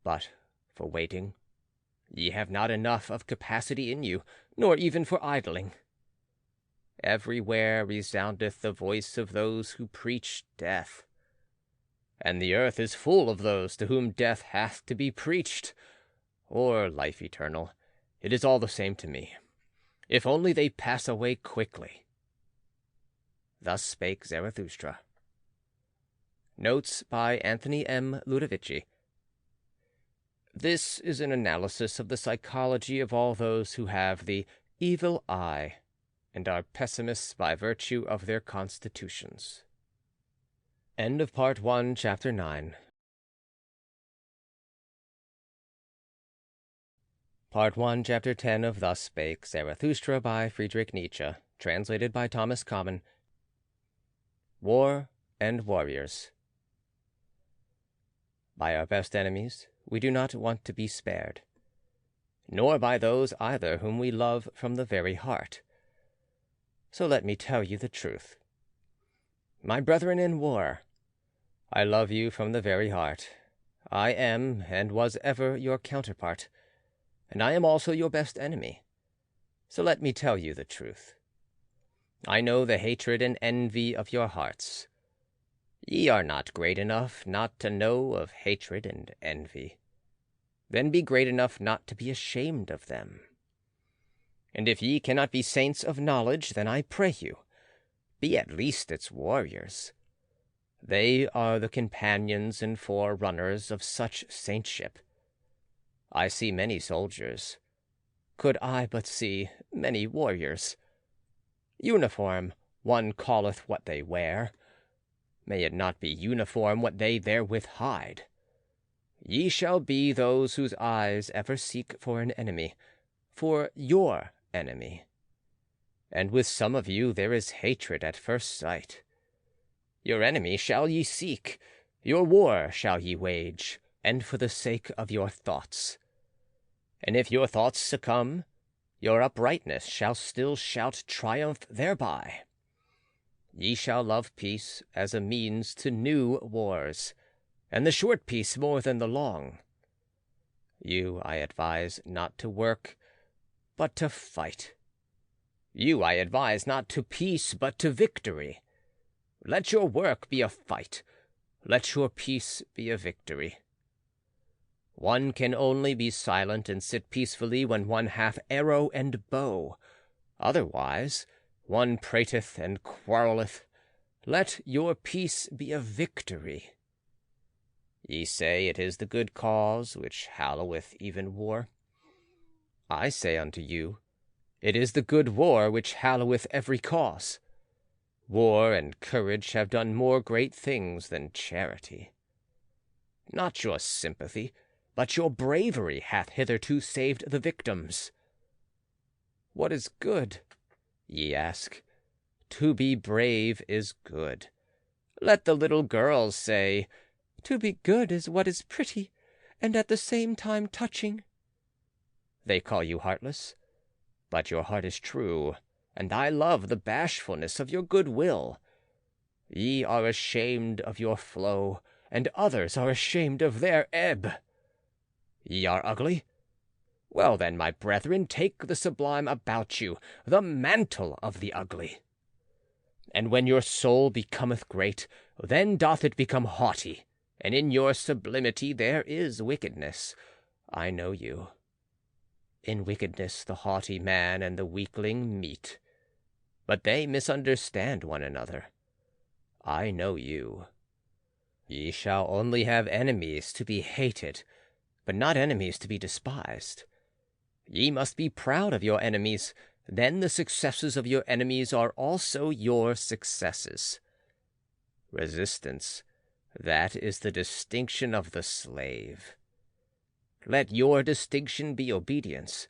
But for waiting, ye have not enough of capacity in you, nor even for idling. Everywhere resoundeth the voice of those who preach death, and the earth is full of those to whom death hath to be preached. or life eternal, it is all the same to me, if only they pass away quickly. Thus Spake Zarathustra. Notes by Anthony M. Ludovici. This is an analysis of the psychology of all those who have the evil eye and are pessimists by virtue of their constitutions. End of Part 1, Chapter 9. Part 1, Chapter 10 of Thus Spake Zarathustra by Friedrich Nietzsche, translated by Thomas Common. War and Warriors. By our best enemies we do not want to be spared, nor by those either whom we love from the very heart. So let me tell you the truth. My brethren in war, I love you from the very heart. I am, and was ever, your counterpart, and I am also your best enemy. So let me tell you the truth. I know the hatred and envy of your hearts. Ye are not great enough not to know of hatred and envy. Then be great enough not to be ashamed of them. And if ye cannot be saints of knowledge, then I pray you, be at least its warriors. They are the companions and forerunners of such saintship. I see many soldiers. Could I but see many warriors. Uniform one calleth what they wear. May it not be uniform what they therewith hide. Ye shall be those whose eyes ever seek for an enemy, for your enemy. And with some of you there is hatred at first sight. Your enemy shall ye seek, your war shall ye wage, and for the sake of your thoughts. And if your thoughts succumb, your uprightness shall still shout triumph thereby. Ye shall love peace as a means to new wars, and the short peace more than the long. You I advise not to work, but to fight. You I advise not to peace, but to victory. Let your work be a fight, let your peace be a victory. One can only be silent and sit peacefully when one hath arrow and bow. Otherwise, one prateth and quarrelleth. Let your peace be a victory. Ye say it is the good cause which halloweth even war. I say unto you, it is the good war which halloweth every cause. War and courage have done more great things than charity. Not your sympathy, but your bravery hath hitherto saved the victims. What is good? Ye ask. To be brave is good. Let the little girls say, to be good is what is pretty, and at the same time touching. They call you heartless, but your heart is true, and I love the bashfulness of your good will. Ye are ashamed of your flow, and others are ashamed of their ebb. Ye are ugly? Well then, my brethren, take the sublime about you, the mantle of the ugly. And when your soul becometh great, then doth it become haughty, and in your sublimity there is wickedness. I know you. In wickedness the haughty man and the weakling meet, but they misunderstand one another. I know you. Ye shall only have enemies to be hated, but not enemies to be despised. Ye must be proud of your enemies, then the successes of your enemies are also your successes. Resistance, that is the distinction of the slave. Let your distinction be obedience.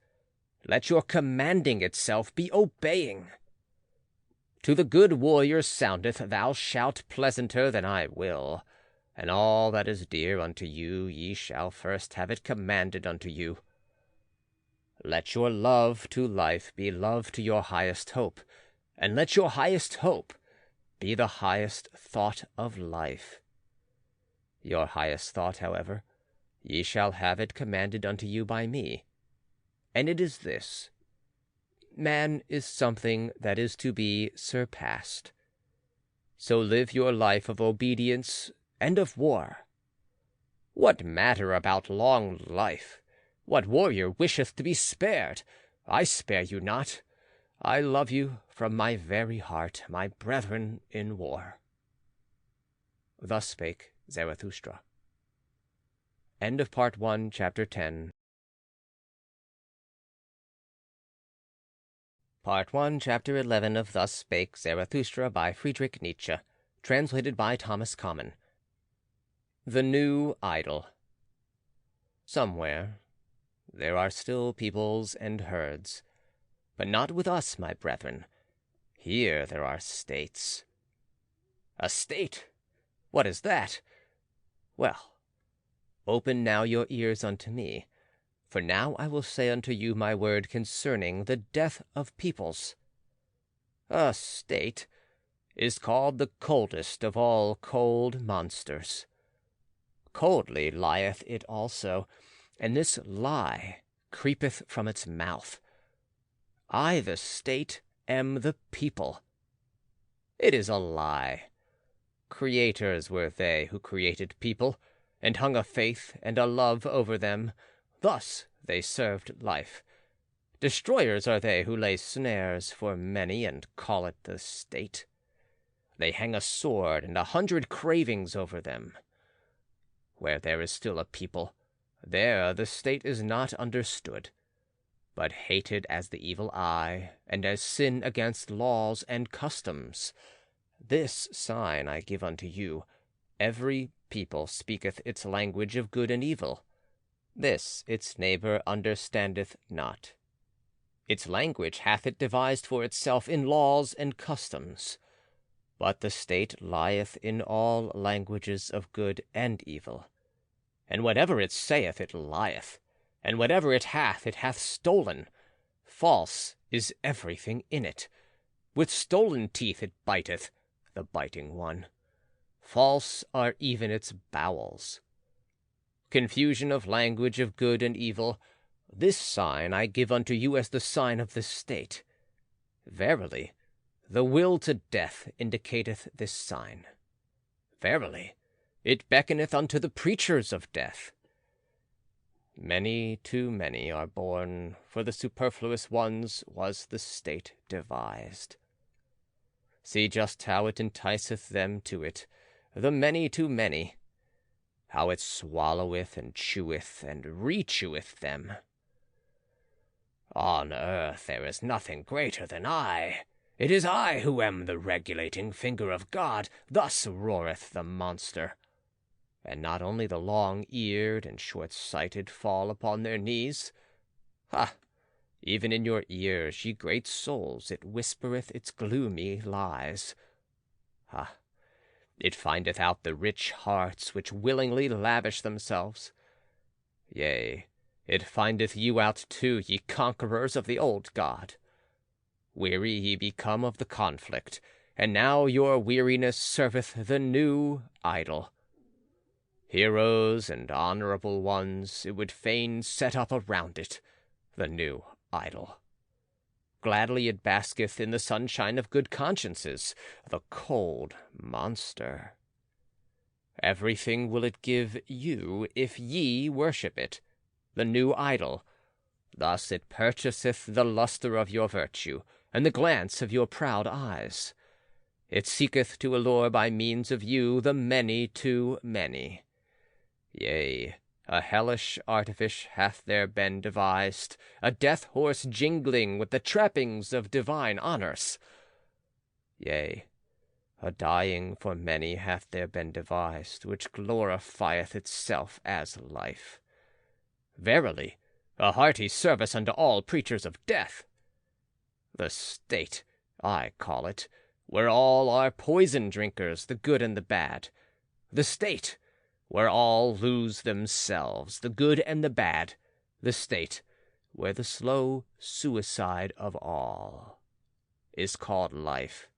Let your commanding itself be obeying. To the good warrior soundeth, thou shalt pleasanter than I will, and all that is dear unto you, ye shall first have it commanded unto you. Let your love to life be love to your highest hope, and let your highest hope be the highest thought of life. Your highest thought, however, ye shall have it commanded unto you by me, and it is this: man is something that is to be surpassed. So live your life of obedience and of war. What matter about long life, What warrior wisheth to be spared? I spare you not. I love you from my very heart, my brethren in war. Thus spake Zarathustra. End of Part 1, Chapter 10. Part 1, Chapter 11 of Thus Spake Zarathustra by Friedrich Nietzsche, translated by Thomas Common. The New Idol. Somewhere there are still peoples and herds, but not with us, my brethren. Here there are states. A state? What is that? Well, open now your ears unto me, for now I will say unto you my word concerning the death of peoples. A state is called the coldest of all cold monsters. Coldly lieth it also, and this lie creepeth from its mouth. I, the state, am the people. It is a lie. Creators were they who created people, and hung a faith and a love over them. Thus they served life. Destroyers are they who lay snares for many and call it the state. They hang a sword and 100 cravings over them. Where there is still a people, there the state is not understood, but hated as the evil eye, and as sin against laws and customs. This sign I give unto you: every people speaketh its language of good and evil. This its neighbour understandeth not. Its language hath it devised for itself in laws and customs. But the state lieth in all languages of good and evil. And whatever it saith it lieth, and whatever it hath stolen. False is everything in it. With stolen teeth it biteth, the biting one. False are even its bowels. Confusion of language of good and evil, this sign I give unto you as the sign of the state. Verily, the will to death indicateth this sign. Verily, it beckoneth unto the Prechers of Death. Many too many are born, for the superfluous ones was the state devised. See just how it enticeth them to it, the many too many, how it swalloweth and cheweth and recheweth them. On earth there is nothing greater than I. It is I who am the regulating finger of God, thus roareth the monster. And not only the long-eared and short-sighted fall upon their knees. Ha! Even in your ears, ye great souls, it whispereth its gloomy lies. Ha! It findeth out the rich hearts which willingly lavish themselves. Yea, it findeth you out too, ye conquerors of the old God. Weary ye become of the conflict, and now your weariness serveth the new idol. Heroes and honorable ones it would fain set up around it, the new idol. Gladly it basketh in the sunshine of good consciences, the cold monster. Everything will it give you if ye worship it, the new idol. Thus it purchaseth the lustre of your virtue, and the glance of your proud eyes. It seeketh to allure by means of you the many too many. Yea, a hellish artifice hath there been devised, a death-horse jingling with the trappings of divine honours. Yea, a dying for many hath there been devised, which glorifieth itself as life. Verily, a hearty service unto all preachers of death. The state, I call it, where all are poison drinkers, the good and the bad. The state, where all lose themselves, the good and the bad. The state, where the slow suicide of all is called life.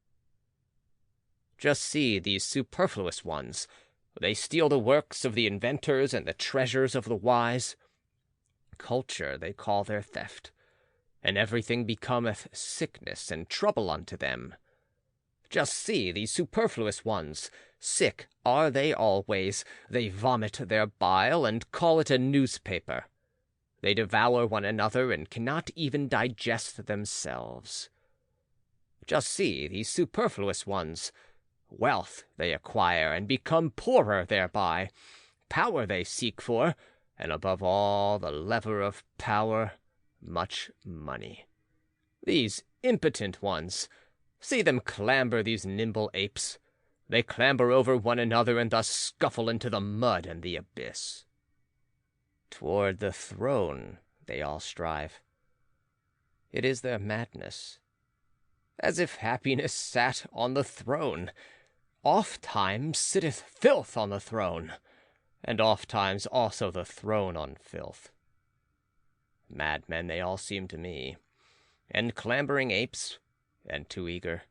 Just see these superfluous ones. They steal the works of the inventors and the treasures of the wise. Culture they call their theft, and everything becometh sickness and trouble unto them. Just see these superfluous ones. Sick are they always. They vomit their bile and call it a newspaper. They devour one another and cannot even digest themselves. Just see these superfluous ones. Wealth they acquire and become poorer thereby. Power they seek for, and above all the lever of power, much money. These impotent ones, see them clamber, these nimble apes. They clamber over one another and thus scuffle into the mud and the abyss. Toward the throne they all strive. It is their madness. As if happiness sat on the throne. Ofttimes sitteth filth on the throne, and ofttimes also the throne on filth. Madmen they all seem to me, and clambering apes, and too eager.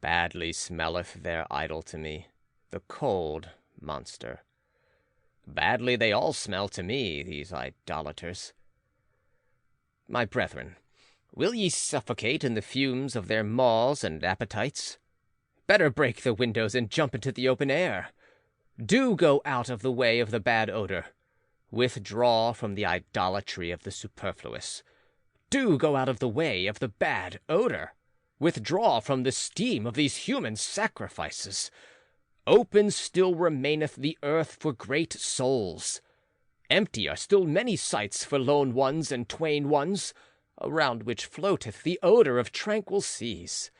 Badly smelleth their idol to me, the cold monster. Badly they all smell to me, these idolaters. My brethren, will ye suffocate in the fumes of their maws and appetites? Better break the windows and jump into the open air. Do go out of the way of the bad odor. Withdraw from the idolatry of the superfluous. Do go out of the way of the bad odor. Withdraw from the steam of these human sacrifices. Open still remaineth the earth for great souls. Empty are still many sites for lone ones and twain ones, around which floateth the odor of tranquil seas.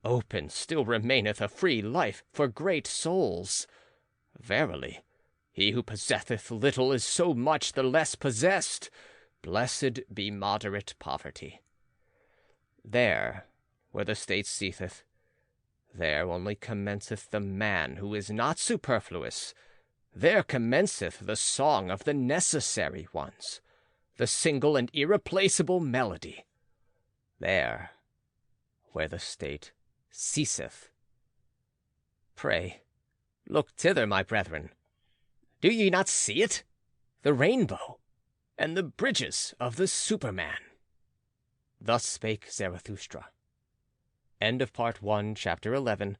Open still remaineth a free life for great souls. Verily, he who possesseth little is so much the less possessed. Blessed be moderate poverty. There, where the state ceaseth, there only commenceth the man who is not superfluous. There commenceth the song of the necessary ones, the single and irreplaceable melody. There, where the state ceaseth. Pray, look thither, my brethren. Do ye not see it? The rainbow, and the bridges of the Superman. Thus spake Zarathustra. End of Part 1, Chapter 11.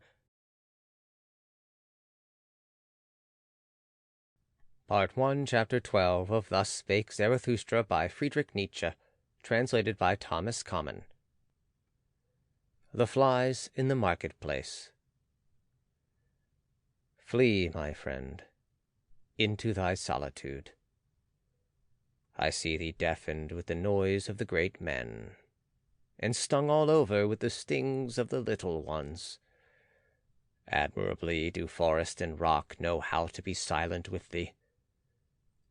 Part 1, Chapter 12 of Thus Spake Zarathustra by Friedrich Nietzsche, translated by Thomas Common. The Flies in the Marketplace. Flee, my friend, into thy solitude. I see thee deafened with the noise of the great men, and stung all over with the stings of the little ones. Admirably do forest and rock know how to be silent with thee.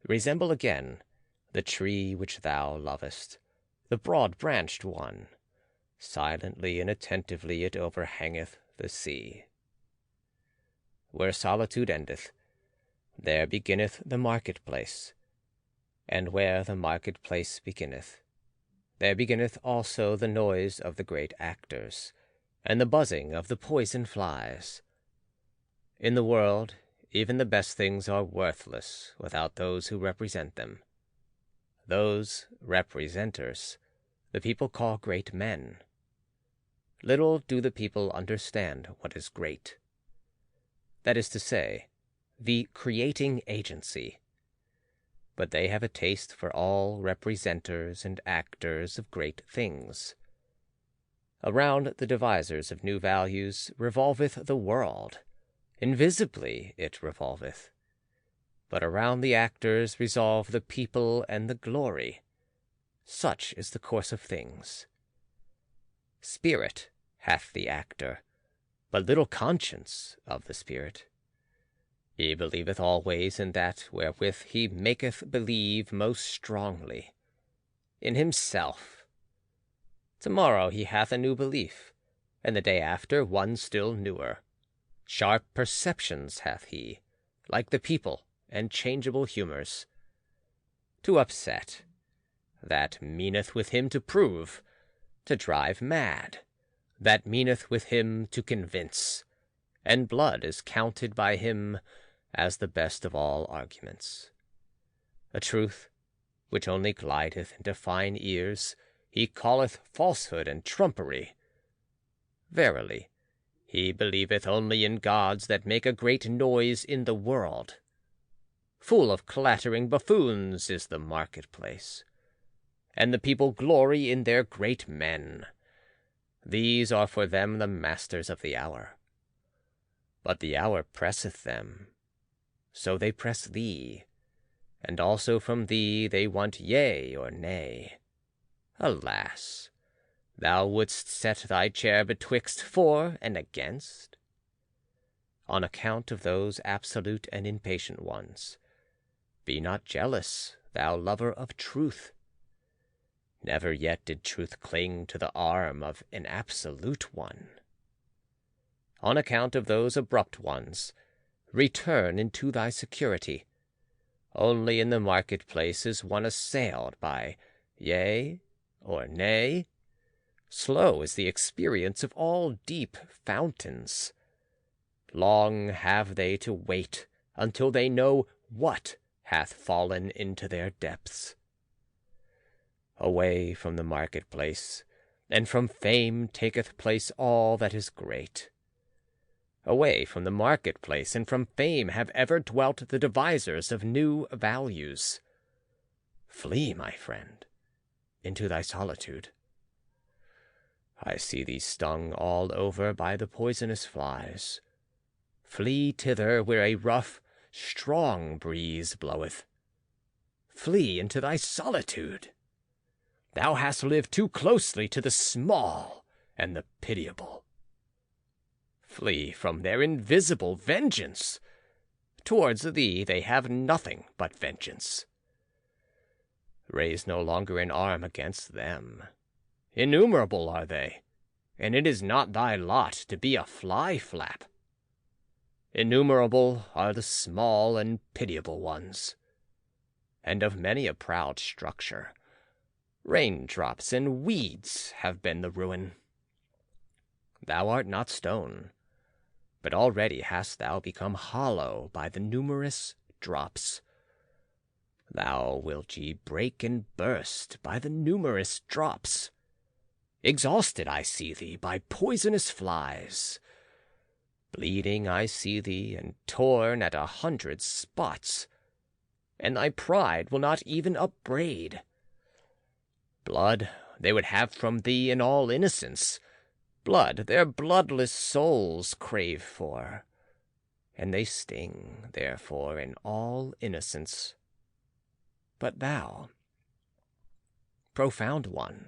Resemble again the tree which thou lovest, the broad-branched one. Silently and attentively it overhangeth the sea. Where solitude endeth, there beginneth the marketplace, and where the marketplace beginneth, there beginneth also the noise of the great actors, and the buzzing of the poison flies. In the world, even the best things are worthless without those who represent them. Those representers the people call great men. Little do the people understand what is great. That is to say, the creating agency. But they have a taste for all representers and actors of great things. Around the devisers of new values revolveth the world. Invisibly it revolveth. But around the actors resolve the people and the glory. Such is the course of things. Spirit hath the actor, but little conscience of the spirit. He believeth always in that wherewith he maketh believe most strongly, in himself. Tomorrow he hath a new belief, and the day after one still newer. Sharp perceptions hath he, like the people, and changeable humours. To upset, that meaneth with him to prove, to drive mad, that meaneth with him to convince, and blood is counted by him as the best of all arguments. A truth, which only glideth into fine ears, he calleth falsehood and trumpery. Verily, he believeth only in gods that make a great noise in the world. full of clattering buffoons is the marketplace, and the people glory in their great men. These are for them the masters of the hour. But the hour presseth them, so they press thee, and also from thee they want yea or nay. Alas, thou wouldst set thy chair betwixt for and against? On account of those absolute and impatient ones, be not jealous, thou lover of truth. Never yet did truth cling to the arm of an absolute one. On account of those abrupt ones, return into thy security. Only in the marketplace is one assailed by yea or nay. Slow is the experience of all deep fountains. Long have they to wait until they know what hath fallen into their depths. Away from the marketplace, and from fame taketh place all that is great. Away from the marketplace and from fame have ever dwelt the devisers of new values. Flee, my friend, into thy solitude. I see thee stung all over by the poisonous flies. Flee thither where a rough, strong breeze bloweth. Flee into thy solitude. Thou hast lived too closely to the small and the pitiable. Flee from their invisible vengeance. Towards thee they have nothing but vengeance. Raise no longer an arm against them. Innumerable are they, and it is not thy lot to be a fly-flap. Innumerable are the small and pitiable ones, and of many a proud structure. Raindrops and weeds have been the ruin. Thou art not stone, but already hast thou become hollow by the numerous drops. Thou wilt ye break and burst by the numerous drops. Exhausted I see thee by poisonous flies. Bleeding I see thee, and torn at 100 spots, and thy pride will not even upbraid. Blood they would have from thee in all innocence. Blood their bloodless souls crave for, and they sting, therefore, in all innocence. But thou, profound one,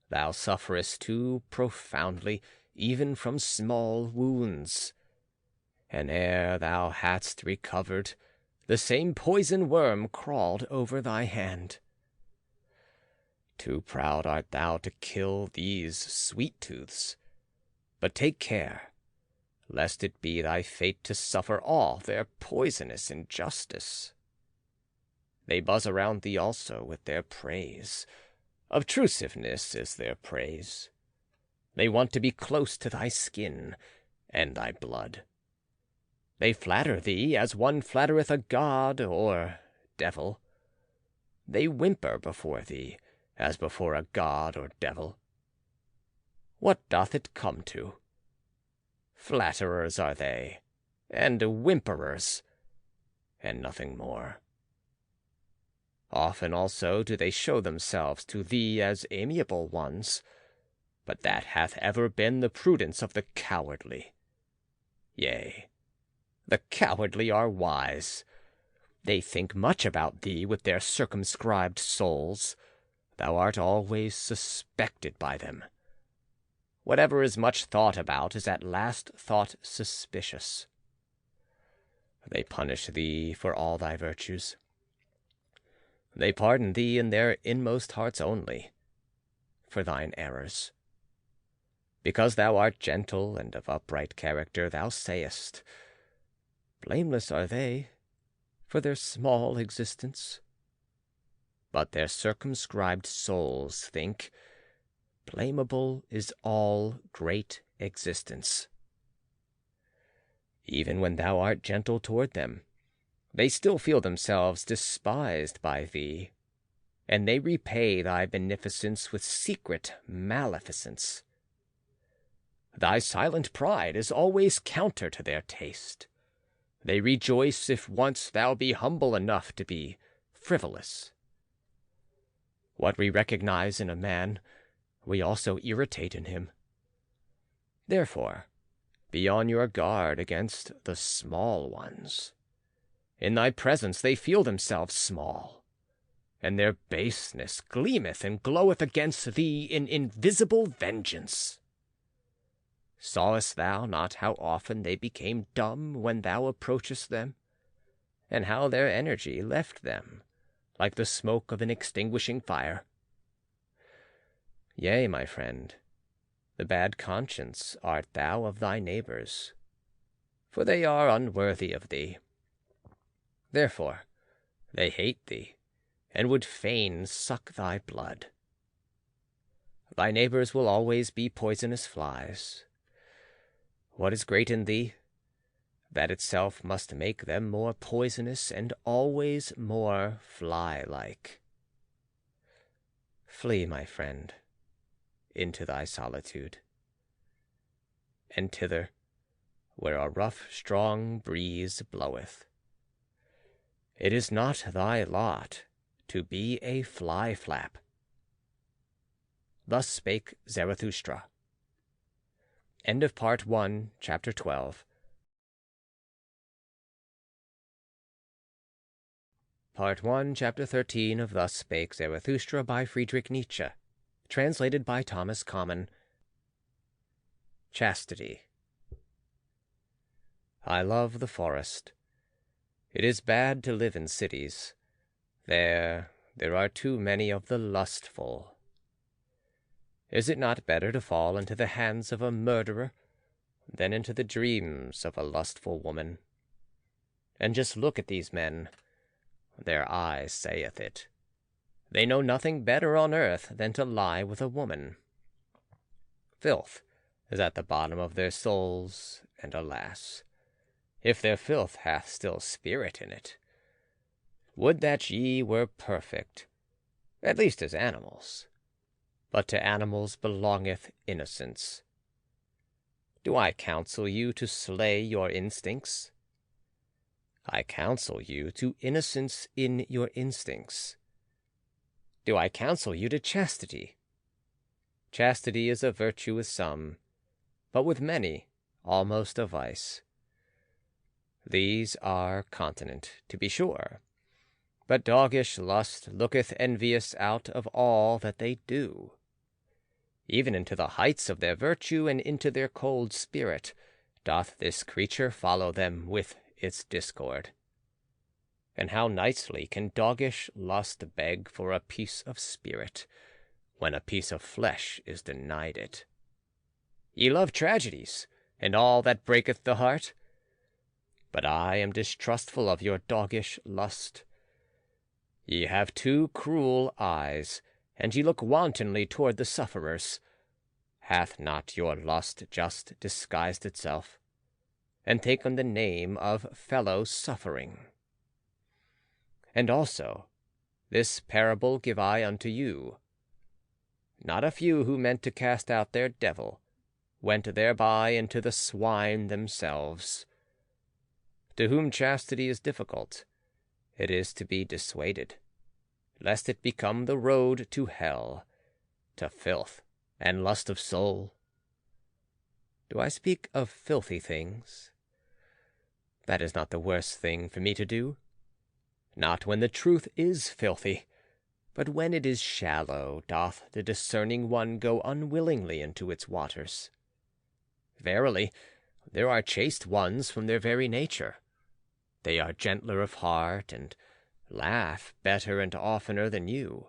thou sufferest too profoundly, even from small wounds, and ere thou hadst recovered, the same poison worm crawled over thy hand. Too proud art thou to kill these sweet tooths, but take care, lest it be thy fate to suffer all their poisonous injustice. They buzz around thee also with their praise. Obtrusiveness is their praise. They want to be close to thy skin and thy blood. They flatter thee as one flattereth a god or devil. They whimper before thee as before a god or devil. What doth it come to? Flatterers are they, and whimperers, and nothing more. Often also do they show themselves to thee as amiable ones, but that hath ever been the prudence of the cowardly. Yea, the cowardly are wise. They think much about thee with their circumscribed souls. Thou art always suspected by them. Whatever is much thought about is at last thought suspicious. They punish thee for all thy virtues. They pardon thee in their inmost hearts only, for thine errors. Because thou art gentle and of upright character, thou sayest, blameless are they for their small existence. But their circumscribed souls think, blamable is all great existence. Even when thou art gentle toward them, they still feel themselves despised by thee, and they repay thy beneficence with secret maleficence. Thy silent pride is always counter to their taste. They rejoice if once thou be humble enough to be frivolous. What we recognize in a man, we also irritate in him. Therefore, be on your guard against the small ones. In thy presence they feel themselves small, and their baseness gleameth and gloweth against thee in invisible vengeance. Sawest thou not how often they became dumb when thou approachest them, and how their energy left them, like the smoke of an extinguishing fire? Yea, my friend, the bad conscience art thou of thy neighbours, for they are unworthy of thee. Therefore they hate thee, and would fain suck thy blood. Thy neighbours will always be poisonous flies. What is great in thee? That itself must make them more poisonous and always more fly-like. Flee, my friend, into thy solitude, and thither where a rough, strong breeze bloweth. It is not thy lot to be a fly-flap. Thus spake Zarathustra. End of Part 1, Chapter 12. Part 1, Chapter 13 of Thus Spake Zarathustra by Friedrich Nietzsche. Translated by Thomas Common. Chastity. I love the forest. It is bad to live in cities. There are too many of the lustful. Is it not better to fall into the hands of a murderer than into the dreams of a lustful woman? And just look at these men. Their eye saith it. They know nothing better on earth than to lie with a woman. Filth is at the bottom of their souls, and alas, if their filth hath still spirit in it. Would that ye were perfect, at least as animals. But to animals belongeth innocence. Do I counsel you to slay your instincts? I counsel you to innocence in your instincts. Do I counsel you to chastity? Chastity is a virtue with some, but with many almost a vice. These are continent, to be sure, but doggish lust looketh envious out of all that they do. Even into the heights of their virtue and into their cold spirit doth this creature follow them with its discord. And how nicely can doggish lust beg for a piece of spirit, when a piece of flesh is denied it. Ye love tragedies, and all that breaketh the heart. But I am distrustful of your doggish lust. Ye have two cruel eyes, and ye look wantonly toward the sufferers. Hath not your lust just disguised itself, and taken the name of fellow-suffering? And also, this parable give I unto you. Not a few who meant to cast out their devil went thereby into the swine themselves. To whom chastity is difficult, it is to be dissuaded, lest it become the road to hell, to filth and lust of soul. Do I speak of filthy things? That is not the worst thing for me to do. Not when the truth is filthy, but when it is shallow doth the discerning one go unwillingly into its waters. Verily, there are chaste ones from their very nature. They are gentler of heart, and laugh better and oftener than you.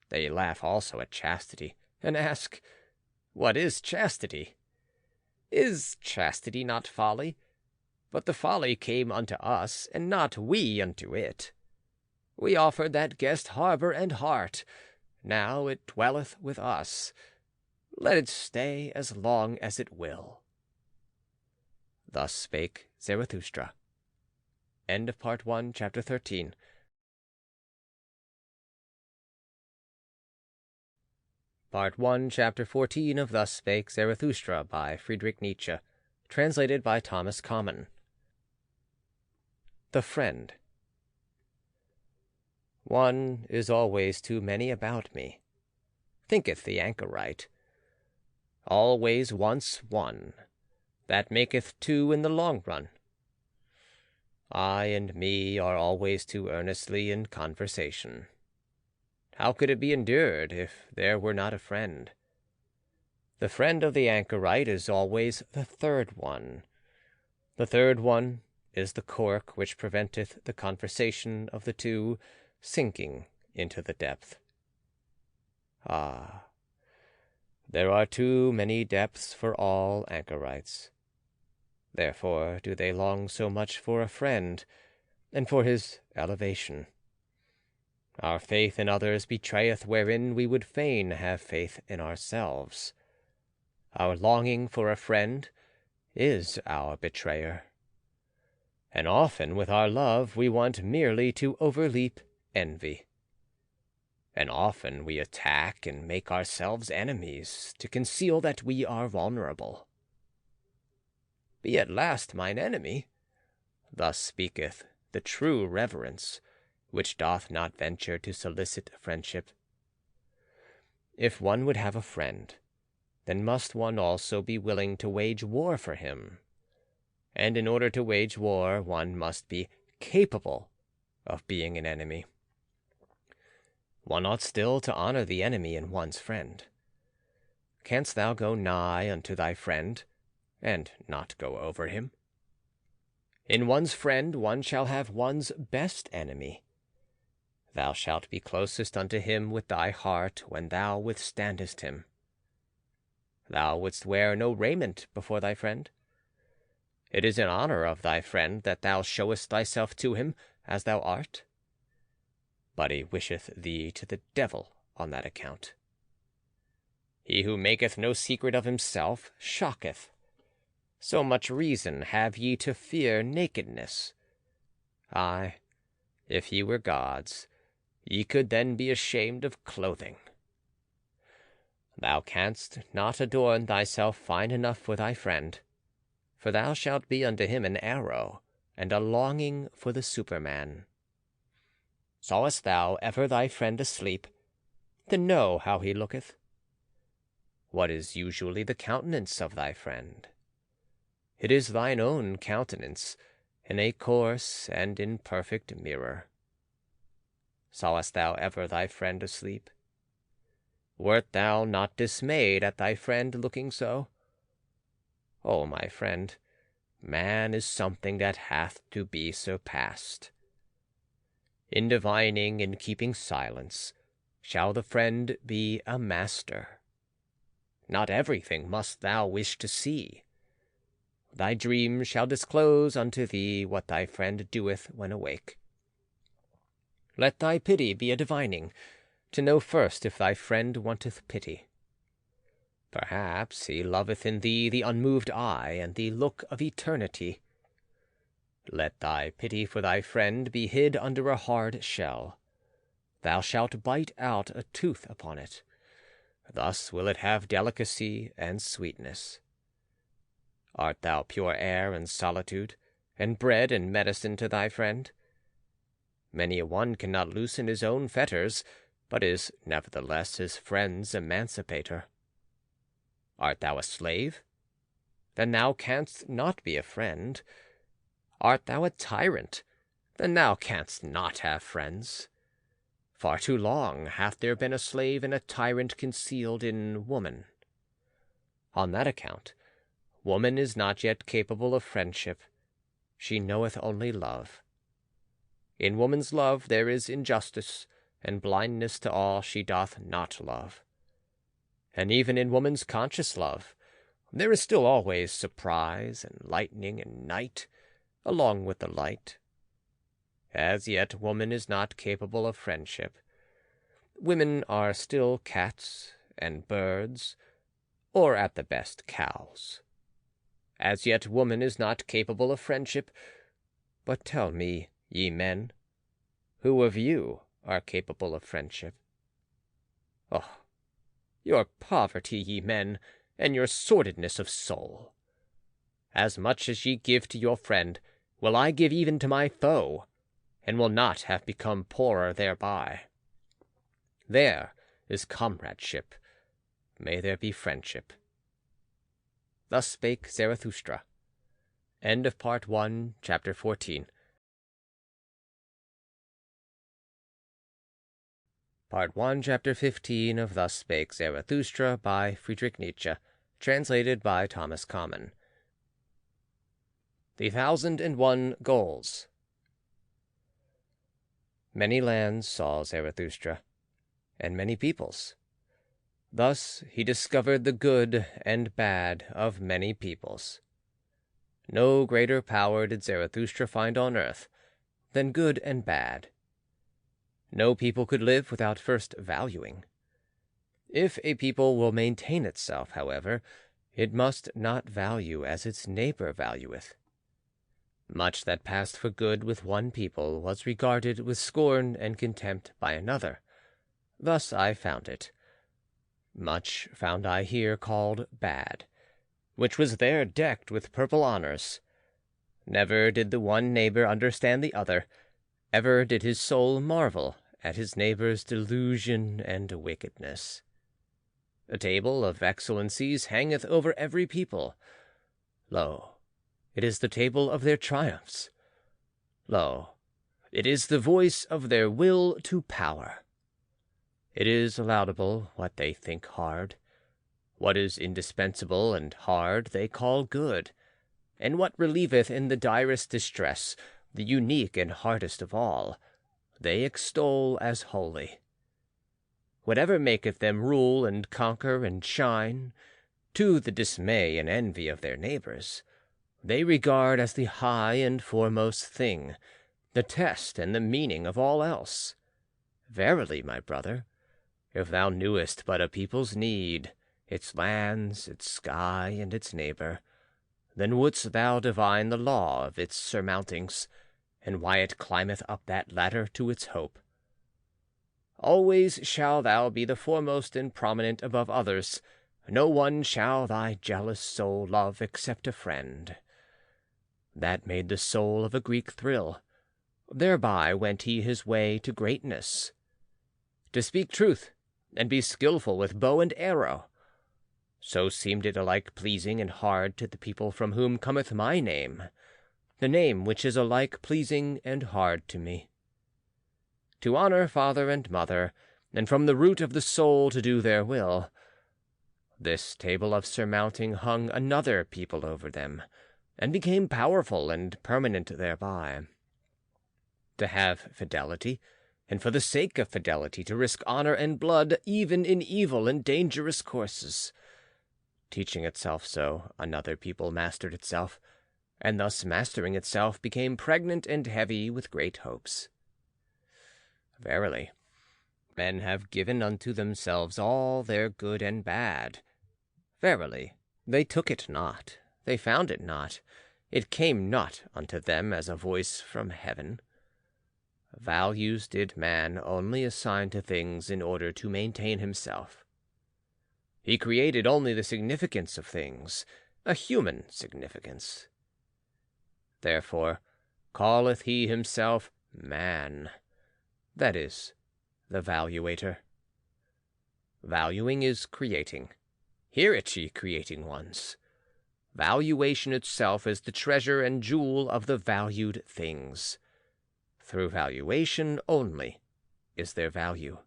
They laugh also at chastity, and ask, what is chastity? Is chastity not folly? But the folly came unto us, and not we unto it. We offered that guest harbour and heart. Now it dwelleth with us. Let it stay as long as it will. Thus spake Zarathustra. End of Part 1, Chapter 13. Part 1, Chapter 14 of Thus Spake Zarathustra by Friedrich Nietzsche. Translated by Thomas Common. The Friend. One is always too many about me, thinketh the anchorite. Always once one, that maketh two in the long run. I and me are always too earnestly in conversation. How could it be endured if there were not a friend? The friend of the anchorite is always the third one. The third one is the cork which preventeth the conversation of the two sinking into the depth. Ah, there are too many depths for all anchorites. Therefore do they long so much for a friend, and for his elevation. Our faith in others betrayeth wherein we would fain have faith in ourselves. Our longing for a friend is our betrayer. And often with our love we want merely to overleap envy. And often we attack and make ourselves enemies to conceal that we are vulnerable. Be at last mine enemy, thus speaketh the true reverence, which doth not venture to solicit friendship. If one would have a friend, then must one also be willing to wage war for him. And in order to wage war, one must be capable of being an enemy. One ought still to honor the enemy in one's friend. Canst thou go nigh unto thy friend, and not go over him? In one's friend one shall have one's best enemy. Thou shalt be closest unto him with thy heart when thou withstandest him. Thou wouldst wear no raiment before thy friend. It is in honor of thy friend that thou showest thyself to him as thou art. But he wisheth thee to the devil on that account. He who maketh no secret of himself shocketh. So much reason have ye to fear nakedness. Ay, if ye were gods, ye could then be ashamed of clothing. Thou canst not adorn thyself fine enough for thy friend, for thou shalt be unto him an arrow, and a longing for the Superman. Sawest thou ever thy friend asleep? Then know how he looketh. What is usually the countenance of thy friend? It is thine own countenance, in a coarse and imperfect mirror. Sawest thou ever thy friend asleep? Wert thou not dismayed at thy friend looking so? O my friend, man is something that hath to be surpassed. In divining and keeping silence, shall the friend be a master. Not everything must thou wish to see. Thy dream shall disclose unto thee what thy friend doeth when awake. Let thy pity be a divining, to know first if thy friend wanteth pity. Perhaps he loveth in thee the unmoved eye and the look of eternity. Let thy pity for thy friend be hid under a hard shell. Thou shalt bite out a tooth upon it. Thus will it have delicacy and sweetness. Art thou pure air and solitude, and bread and medicine to thy friend? Many a one cannot loosen his own fetters, but is nevertheless his friend's emancipator. Art thou a slave? Then thou canst not be a friend. Art thou a tyrant? Then thou canst not have friends. Far too long hath there been a slave and a tyrant concealed in woman. On that account, woman is not yet capable of friendship. She knoweth only love. In woman's love there is injustice, and blindness to all she doth not love. And even in woman's conscious love, there is still always surprise and lightning and night, along with the light. As yet woman is not capable of friendship. Women are still cats and birds, or at the best cows. As yet woman is not capable of friendship. But tell me, ye men, who of you are capable of friendship? Oh, your poverty, ye men, and your sordidness of soul! As much as ye give to your friend, will I give even to my foe, and will not have become poorer thereby. There is comradeship. May there be friendship. Thus spake Zarathustra. End of Part 1, Chapter 14. Part 1, Chapter 15 of Thus Spake Zarathustra by Friedrich Nietzsche, translated by Thomas Common. The 1001 Goals. Many lands saw Zarathustra, and many peoples. Thus he discovered the good and bad of many peoples. No greater power did Zarathustra find on earth than good and bad. No people could live without first valuing. If a people will maintain itself, however, it must not value as its neighbor valueth. Much that passed for good with one people was regarded with scorn and contempt by another. Thus I found it. Much found I here called bad, which was there decked with purple honors. Never did the one neighbor understand the other. Ever did his soul marvel at his neighbor's delusion and wickedness. A table of excellencies hangeth over every people. Lo, it is the table of their triumphs. Lo, it is the voice of their will to power. It is laudable what they think hard. What is indispensable and hard they call good, and what relieveth in the direst distress, the unique and hardest of all, they extol as holy. Whatever maketh them rule and conquer and shine, to the dismay and envy of their neighbors, they regard as the high and foremost thing, the test and the meaning of all else. Verily, my brother, if thou knewest but a people's need, its lands, its sky, and its neighbor, then wouldst thou divine the law of its surmountings, and why it climbeth up that ladder to its hope. Always shall thou be the foremost and prominent above others. No one shall thy jealous soul love except a friend. That made the soul of a Greek thrill. Thereby went he his way to greatness. To speak truth, and be skillful with bow and arrow. So seemed it alike pleasing and hard to the people from whom cometh my name, the name which is alike pleasing and hard to me. To honor father and mother, and from the root of the soul to do their will. This table of surmounting hung another people over them, and became powerful and permanent thereby. To have fidelity, and for the sake of fidelity to risk honor and blood even in evil and dangerous courses. Teaching itself so, another people mastered itself, and thus mastering itself became pregnant and heavy with great hopes. Verily, men have given unto themselves all their good and bad. Verily, they took it not, they found it not, it came not unto them as a voice from heaven. Values did man only assign to things in order to maintain himself. He created only the significance of things, a human significance. Therefore calleth he himself man, that is, the valuator. Valuing is creating. Hear it, ye creating ones. Valuation itself is the treasure and jewel of the valued things. Through valuation only is there value.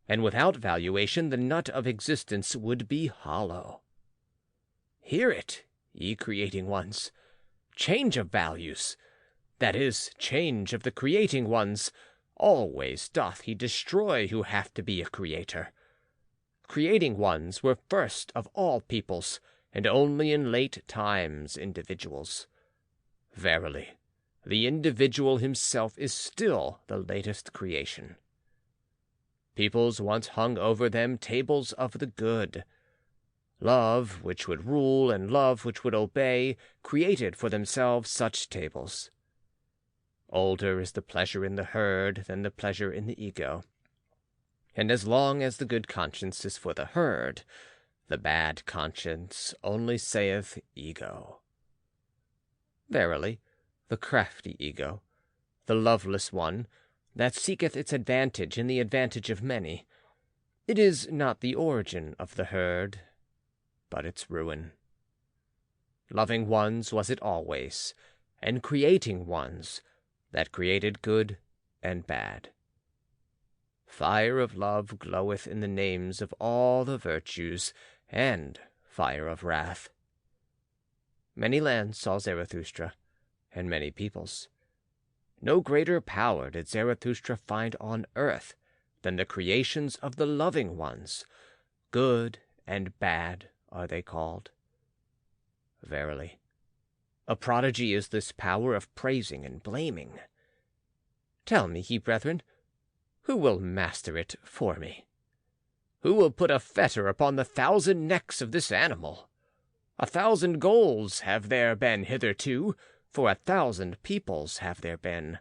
And without valuation the nut of existence would be hollow. Hear it, ye creating ones. Change of values, that is, change of the creating ones, always doth he destroy who hath to be a creator. Creating ones were first of all peoples, and only in late times individuals. Verily, the individual himself is still the latest creation. Peoples once hung over them tables of the good. Love, which would rule, and love, which would obey, created for themselves such tables. Older is the pleasure in the herd than the pleasure in the ego. And as long as the good conscience is for the herd, the bad conscience only saith ego. Verily, the crafty ego, the loveless one, that seeketh its advantage in the advantage of many. It is not the origin of the herd, but its ruin. Loving ones was it always, and creating ones that created good and bad. Fire of love gloweth in the names of all the virtues, and fire of wrath. Many lands saw Zarathustra, and many peoples. No greater power did Zarathustra find on earth than the creations of the loving ones. Good and bad are they called. Verily, a prodigy is this power of praising and blaming. Tell me, ye brethren, who will master it for me? Who will put a fetter upon the 1,000 necks of this animal? 1,000 goals have there been hitherto, for 1,000 peoples have there been.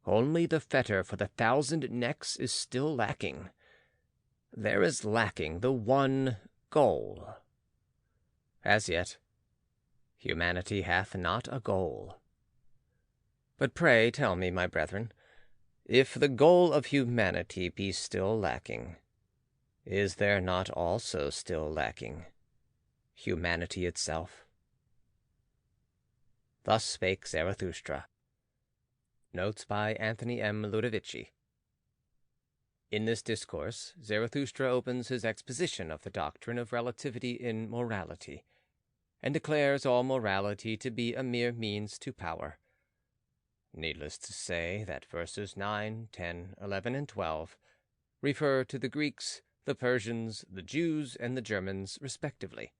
Only the fetter for the 1,000 necks is still lacking. There is lacking the one goal. As yet, humanity hath not a goal. But pray tell me, my brethren, if the goal of humanity be still lacking, is there not also still lacking humanity itself? Thus Spake Zarathustra. Notes by Anthony M. Ludovici. In this discourse, Zarathustra opens his exposition of the doctrine of relativity in morality, and declares all morality to be a mere means to power. Needless to say that verses 9, 10, 11, and 12 refer to the Greeks, the Persians, the Jews, and the Germans, respectively.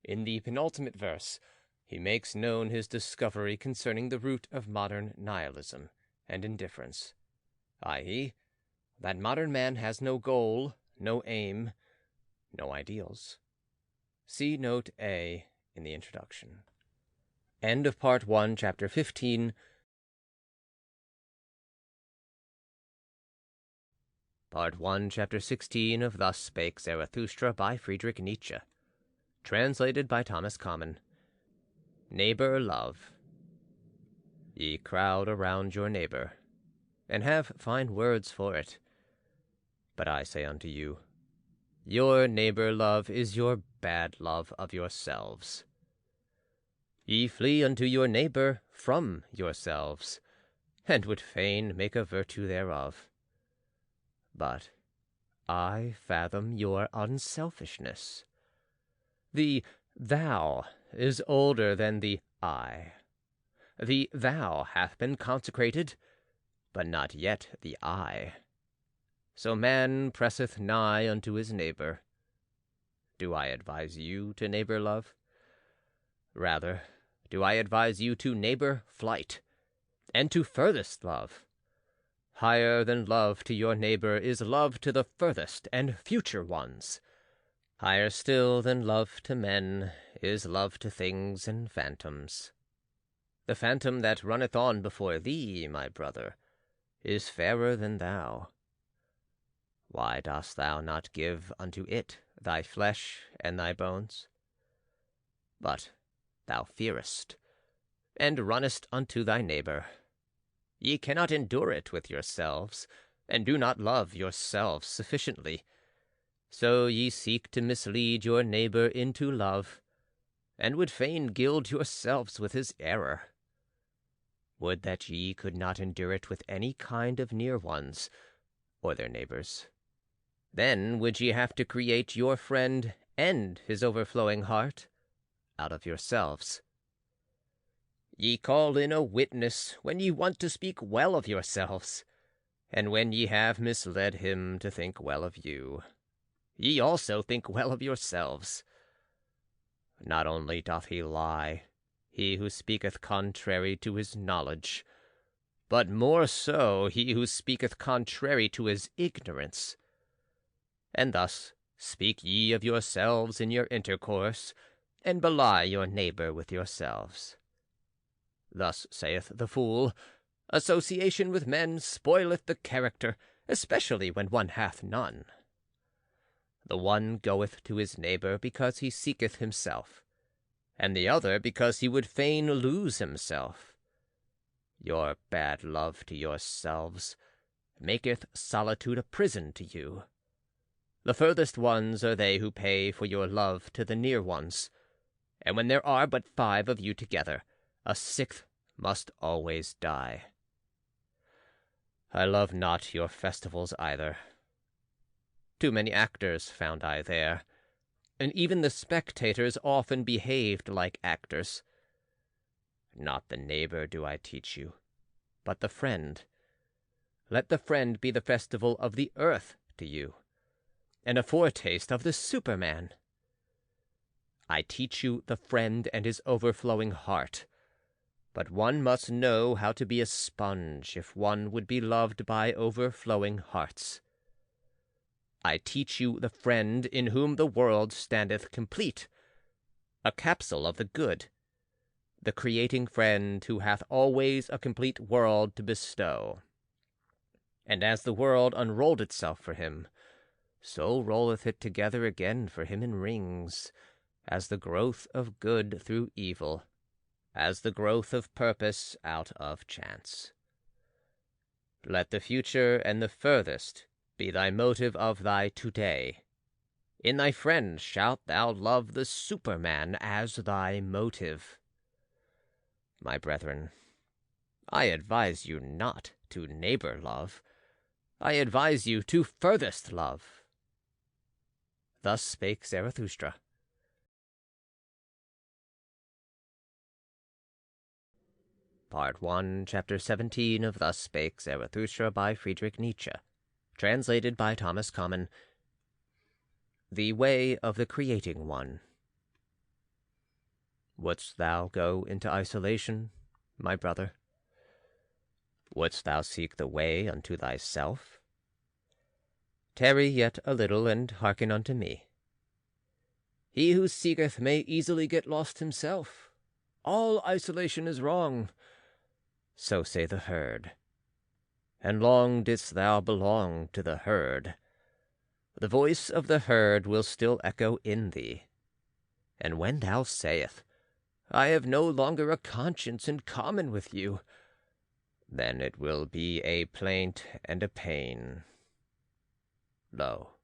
In the penultimate verse, he makes known his discovery concerning the root of modern nihilism and indifference, i.e., that modern man has no goal, no aim, no ideals. See Note A in the introduction. End of Part 1, Chapter 15. Part 1, Chapter 16 of Thus Spake Zarathustra by Friedrich Nietzsche. Translated by Thomas Common. Neighbour-Love. Ye crowd around your neighbor, and have fine words for it. But I say unto you, your neighbour-love is your bad love of yourselves. Ye flee unto your neighbor from yourselves, and would fain make a virtue thereof. But I fathom your unselfishness. The thou is older than the I. The thou hath been consecrated, but not yet the I. So man presseth nigh unto his neighbor. Do I advise you to neighbor love? Rather, do I advise you to neighbor flight, and to furthest love. Higher than love to your neighbor is love to the furthest and future ones. Higher still than love to men is love to things and phantoms. The phantom that runneth on before thee, my brother, is fairer than thou. Why dost thou not give unto it thy flesh and thy bones? But thou fearest, and runnest unto thy neighbor. Ye cannot endure it with yourselves, and do not love yourselves sufficiently. So ye seek to mislead your neighbor into love, and would fain gild yourselves with his error. Would that ye could not endure it with any kind of near ones, or their neighbors. Then would ye have to create your friend and his overflowing heart out of yourselves. Ye call in a witness when ye want to speak well of yourselves, and when ye have misled him to think well of you, ye also think well of yourselves. Not only doth he lie, he who speaketh contrary to his knowledge, but more so he who speaketh contrary to his ignorance. And thus speak ye of yourselves in your intercourse, and belie your neighbor with yourselves. Thus saith the fool, association with men spoileth the character, especially when one hath none. The one goeth to his neighbor because he seeketh himself, and the other because he would fain lose himself. Your bad love to yourselves maketh solitude a prison to you. The furthest ones are they who pay for your love to the near ones, and when there are but 5 of you together, a 6th must always die. I love not your festivals either. Too many actors found I there, and even the spectators often behaved like actors. Not the neighbor do I teach you, but the friend. Let the friend be the festival of the earth to you, and a foretaste of the Superman. I teach you the friend and his overflowing heart, but one must know how to be a sponge if one would be loved by overflowing hearts. I teach you the friend in whom the world standeth complete, a capsule of the good, the creating friend who hath always a complete world to bestow. And as the world unrolled itself for him, so rolleth it together again for him in rings, as the growth of good through evil, as the growth of purpose out of chance. Let the future and the furthest be thy motive of thy today. In thy friend shalt thou love the Superman as thy motive. My brethren, I advise you not to neighbor-love. I advise you to furthest love. Thus spake Zarathustra. Part 1, Chapter 17 of Thus Spake Zarathustra by Friedrich Nietzsche. Translated by Thomas Common. The Way of the Creating One. Wouldst thou go into isolation, my brother? Wouldst thou seek the way unto thyself? Tarry yet a little, and hearken unto me. He who seeketh may easily get lost himself. All isolation is wrong. So say the herd. And long didst thou belong to the herd. The voice of the herd will still echo in thee. And when thou sayest, I have no longer a conscience in common with you, then it will be a plaint and a pain. Lo,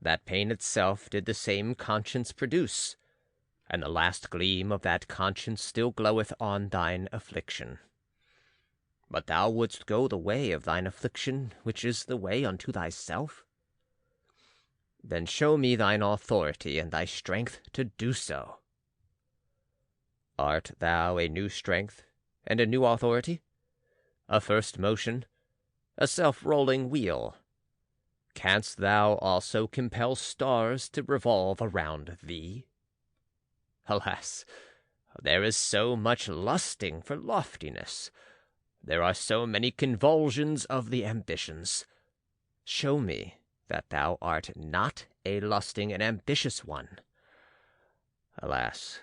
that pain itself did the same conscience produce, and the last gleam of that conscience still gloweth on thine affliction. But thou wouldst go the way of thine affliction, which is the way unto thyself? Then show me thine authority and thy strength to do so. Art thou a new strength and a new authority? A first motion, a self-rolling wheel? Canst thou also compel stars to revolve around thee? Alas, there is so much lusting for loftiness. There are so many convulsions of the ambitions. Show me that thou art not a lusting and ambitious one. Alas,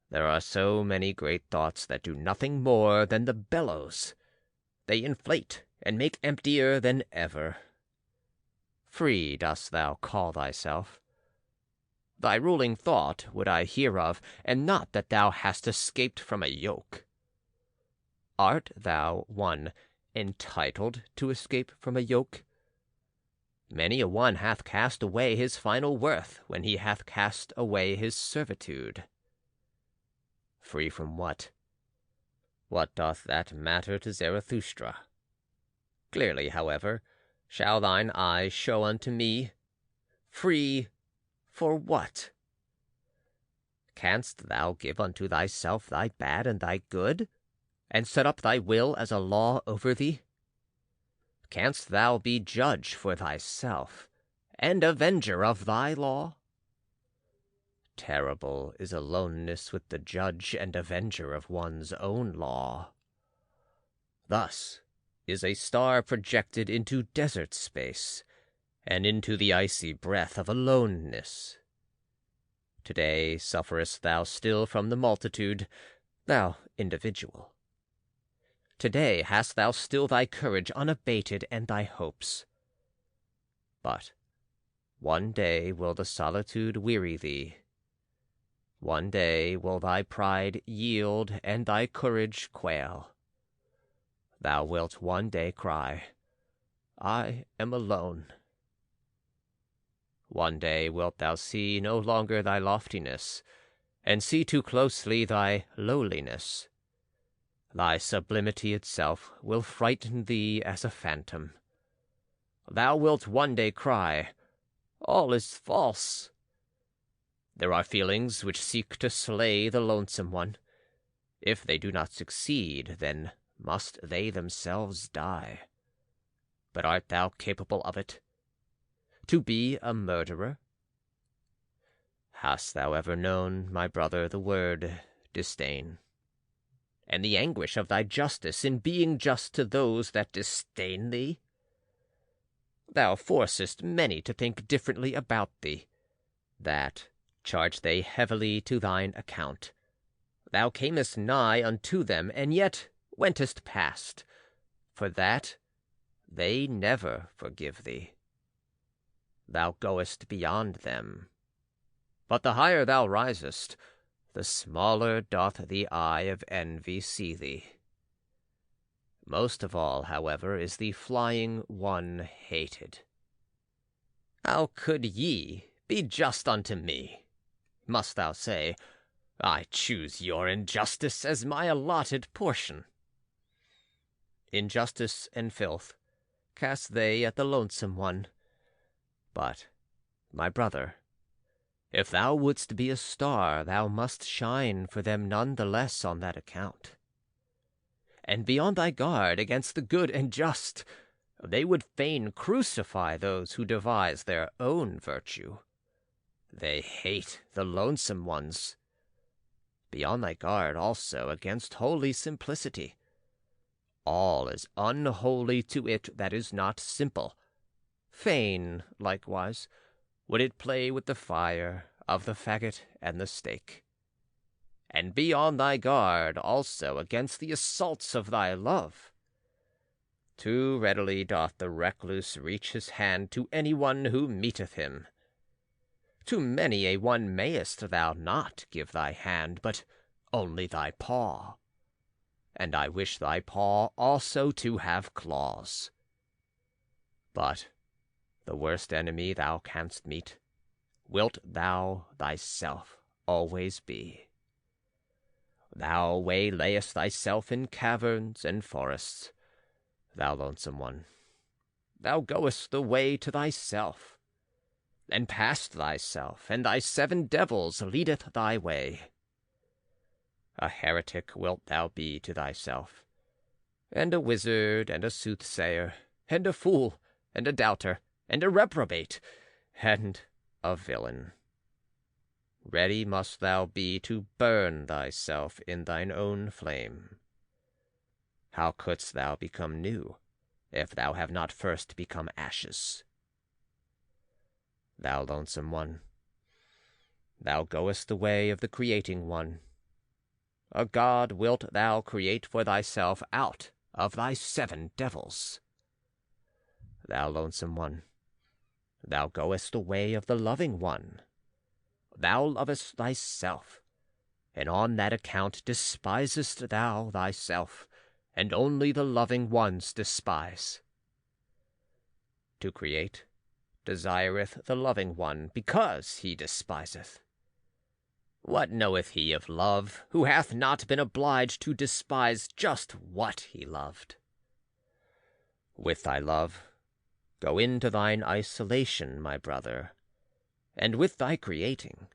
there are so many great thoughts that do nothing more than the bellows. They inflate and make emptier than ever. Free dost thou call thyself. Thy ruling thought would I hear of, and not that thou hast escaped from a yoke. Art thou one entitled to escape from a yoke? Many a one hath cast away his final worth when he hath cast away his servitude. Free from what? What doth that matter to Zarathustra? Clearly, however, shall thine eye show unto me, free for what? Canst thou give unto thyself thy bad and thy good, and set up thy will as a law over thee? Canst thou be judge for thyself, and avenger of thy law? Terrible is aloneness with the judge and avenger of one's own law. Thus is a star projected into desert space, and into the icy breath of aloneness. Today sufferest thou still from the multitude, thou individual. Today hast thou still thy courage unabated and thy hopes. But one day will the solitude weary thee. One day will thy pride yield and thy courage quail. thou wilt one day cry, I am alone. One day wilt thou see no longer thy loftiness, and see too closely thy lowliness. Thy sublimity itself will frighten thee as a phantom. Thou wilt one day cry, all is false. There are feelings which seek to slay the lonesome one. If they do not succeed, then must they themselves die. But art thou capable of it? To be a murderer? Hast thou ever known, my brother, the word disdain? And the anguish of thy justice in being just to those that disdain thee? Thou forcest many to think differently about thee. That charge they heavily to thine account. Thou camest nigh unto them, and yet wentest past. For that they never forgive thee. Thou goest beyond them. But the higher thou risest, the smaller doth the eye of envy see thee. Most of all, however, is the flying one hated. How could ye be just unto me? Must thou say, I choose your injustice as my allotted portion? Injustice and filth cast they at the lonesome one. But, my brother, if thou wouldst be a star, thou must shine for them none the less on that account. And be on thy guard against the good and just. They would fain crucify those who devise their own virtue. They hate the lonesome ones. Be on thy guard also against holy simplicity. All is unholy to it that is not simple. Fain, likewise, would it play with the fire of the faggot and the stake. And be on thy guard also against the assaults of thy love. Too readily doth the recluse reach his hand to any one who meeteth him. To many a one mayest thou not give thy hand, but only thy paw. And I wish thy paw also to have claws. But the worst enemy thou canst meet, wilt thou thyself always be. Thou waylayest thyself in caverns and forests, thou lonesome one. Thou goest the way to thyself, and past thyself, and thy 7 devils leadeth thy way. A heretic wilt thou be to thyself, and a wizard, and a soothsayer, and a fool, and a doubter, and a reprobate, and a villain. Ready must thou be to burn thyself in thine own flame. How couldst thou become new, if thou have not first become ashes? Thou lonesome one, thou goest the way of the creating one. A god wilt thou create for thyself out of thy 7 devils. Thou lonesome one, thou goest the way of the loving one. Thou lovest thyself, and on that account despisest thou thyself, and only the loving ones despise. To create desireth the loving one, because he despiseth. What knoweth he of love, who hath not been obliged to despise just what he loved? With thy love, go into thine isolation, my brother, and with thy creating,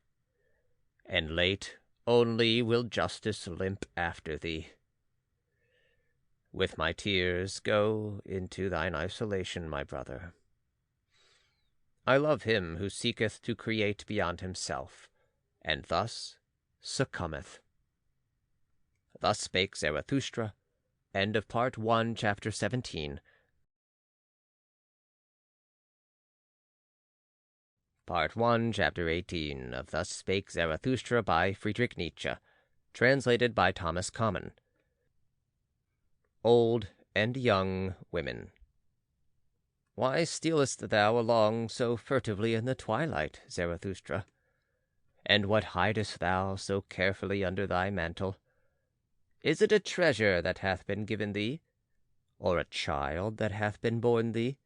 and late only will justice limp after thee. With my tears go into thine isolation, my brother. I love him who seeketh to create beyond himself, and thus succumbeth. Thus spake Zarathustra. End of Part 1, Chapter 17. Part 1, Chapter 18 of Thus Spake Zarathustra by Friedrich Nietzsche, translated by Thomas Common. Old and young women. Why stealest thou along so furtively in the twilight, Zarathustra? And what hidest thou so carefully under thy mantle? Is it a treasure that hath been given thee? or a child that hath been born thee?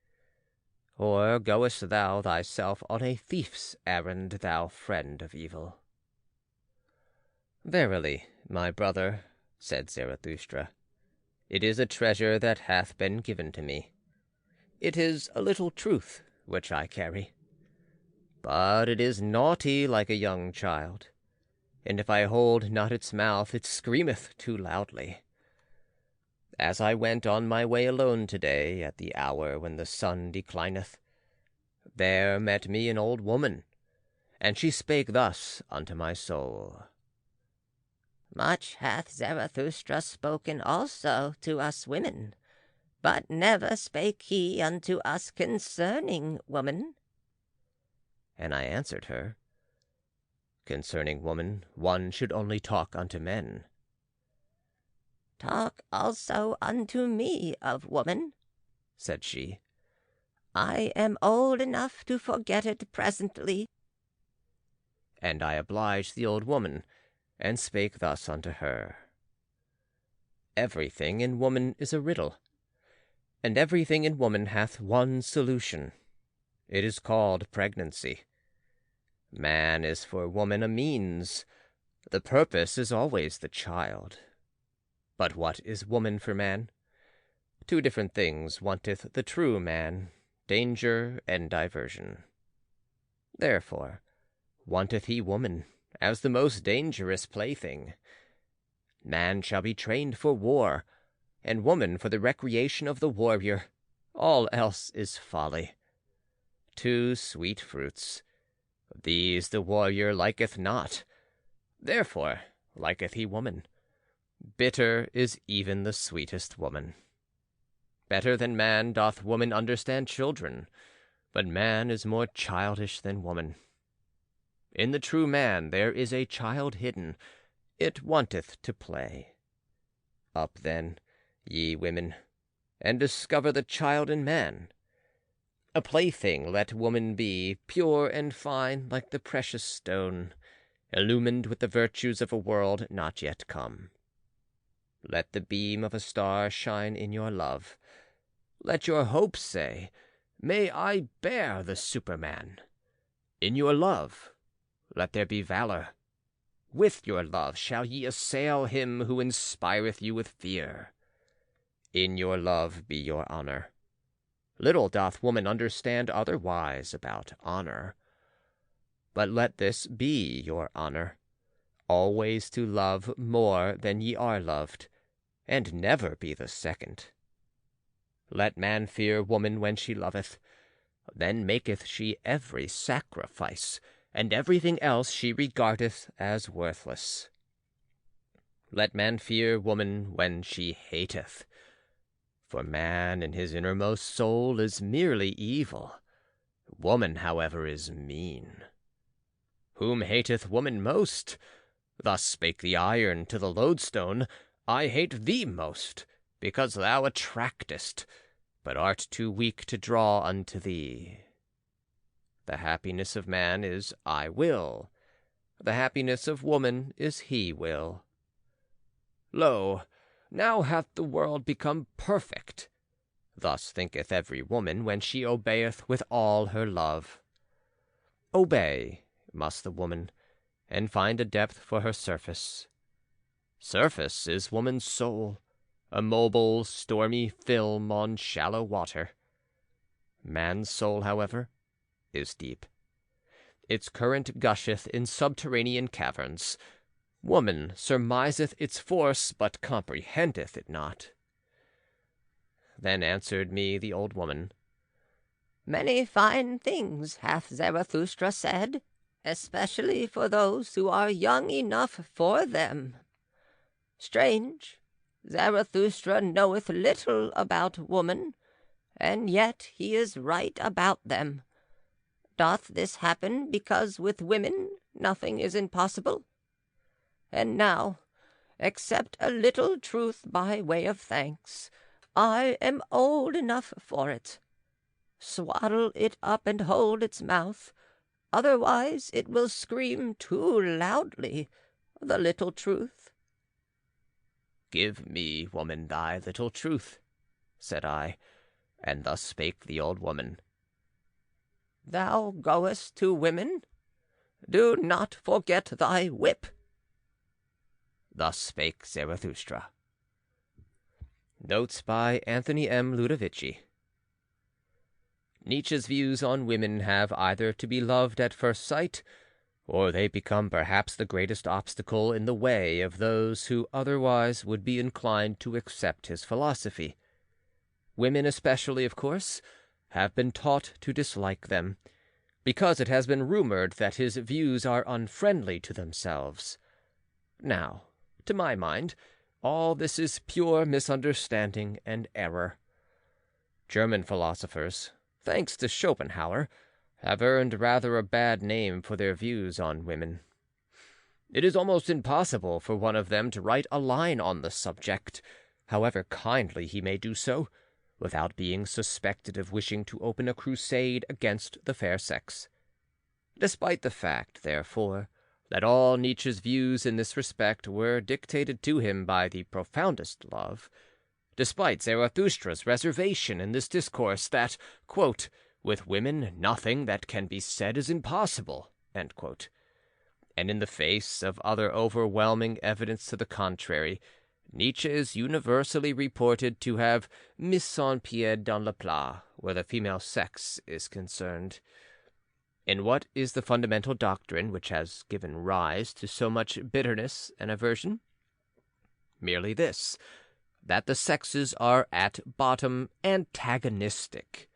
Or goest thou thyself on a thief's errand, thou friend of evil?" "Verily, my brother," said Zarathustra, "it is a treasure that hath been given to me. It is a little truth which I carry. But it is naughty like a young child, and if I hold not its mouth, it screameth too loudly. As I went on my way alone today, at the hour when the sun declineth, there met me an old woman, and she spake thus unto my soul: "Much hath Zarathustra spoken also to us women, but never spake he unto us concerning woman." And I answered her, "Concerning woman, one should only talk unto men." "Talk also unto me of woman," said she. "I am old enough to forget it presently." And I obliged the old woman, and spake thus unto her: "Everything in woman is a riddle, and everything in woman hath one solution. It is called pregnancy. Man is for woman a means. The purpose is always the child. But what is woman for man? Two different things wanteth the true man, danger and diversion. Therefore wanteth he woman, as the most dangerous plaything. Man shall be trained for war, and woman for the recreation of the warrior. All else is folly. Two sweet fruits, these the warrior liketh not, therefore liketh he woman. Bitter is even the sweetest woman. Better than man doth woman understand children, but man is more childish than woman. In the true man there is a child hidden, it wanteth to play. Up then, ye women, and discover the child in man. A plaything let woman be, pure and fine like the precious stone, illumined with the virtues of a world not yet come. Let the beam of a star shine in your love. Let your hope say, 'May I bear the Superman.' In your love let there be valor. With your love shall ye assail him who inspireth you with fear. In your love be your honor. Little doth woman understand otherwise about honor. But let this be your honor, always to love more than ye are loved, and never be the second. Let man fear woman when she loveth, then maketh she every sacrifice, and everything else she regardeth as worthless. Let man fear woman when she hateth, for man in his innermost soul is merely evil. Woman, however, is mean. Whom hateth woman most? Thus spake the iron to the lodestone, 'I hate thee most, because thou attractest, but art too weak to draw unto thee.' The happiness of man is 'I will'; the happiness of woman is 'he will.' Lo, now hath the world become perfect. Thus thinketh every woman when she obeyeth with all her love. Obey must the woman, and find a depth for her surface. Surface is woman's soul, a mobile, stormy film on shallow water. Man's soul, however, is deep. Its current gusheth in subterranean caverns. Woman surmiseth its force, but comprehendeth it not." Then answered me the old woman, "Many fine things hath Zarathustra said, especially for those who are young enough for them. Strange, Zarathustra knoweth little about woman, and yet he is right about them. Doth this happen because with women nothing is impossible? And now, accept a little truth by way of thanks. I am old enough for it. Swaddle it up and hold its mouth, otherwise it will scream too loudly, the little truth." "Give me, woman, thy little truth," said I, and thus spake the old woman. Thou goest to women? Do not forget thy whip. Thus spake Zarathustra. Notes by Anthony M. Ludovici. Nietzsche's views on women have either to be loved at first sight, or they become perhaps the greatest obstacle in the way of those who otherwise would be inclined to accept his philosophy. Women especially, of course, have been taught to dislike them, because it has been rumored that his views are unfriendly to themselves. Now, to my mind, all this is pure misunderstanding and error. German philosophers, thanks to Schopenhauer, have earned rather a bad name for their views on women. It is almost impossible for one of them to write a line on the subject, however kindly he may do so, without being suspected of wishing to open a crusade against the fair sex. Despite the fact, therefore, that all Nietzsche's views in this respect were dictated to him by the profoundest love, despite Zarathustra's reservation in this discourse that, quote, "with women nothing that can be said is impossible," end quote, and in the face of other overwhelming evidence to the contrary, Nietzsche is universally reported to have mis son pied dans le plat where the female sex is concerned. In what is the fundamental doctrine which has given rise to so much bitterness and aversion? Merely this, that the sexes are at bottom antagonistic.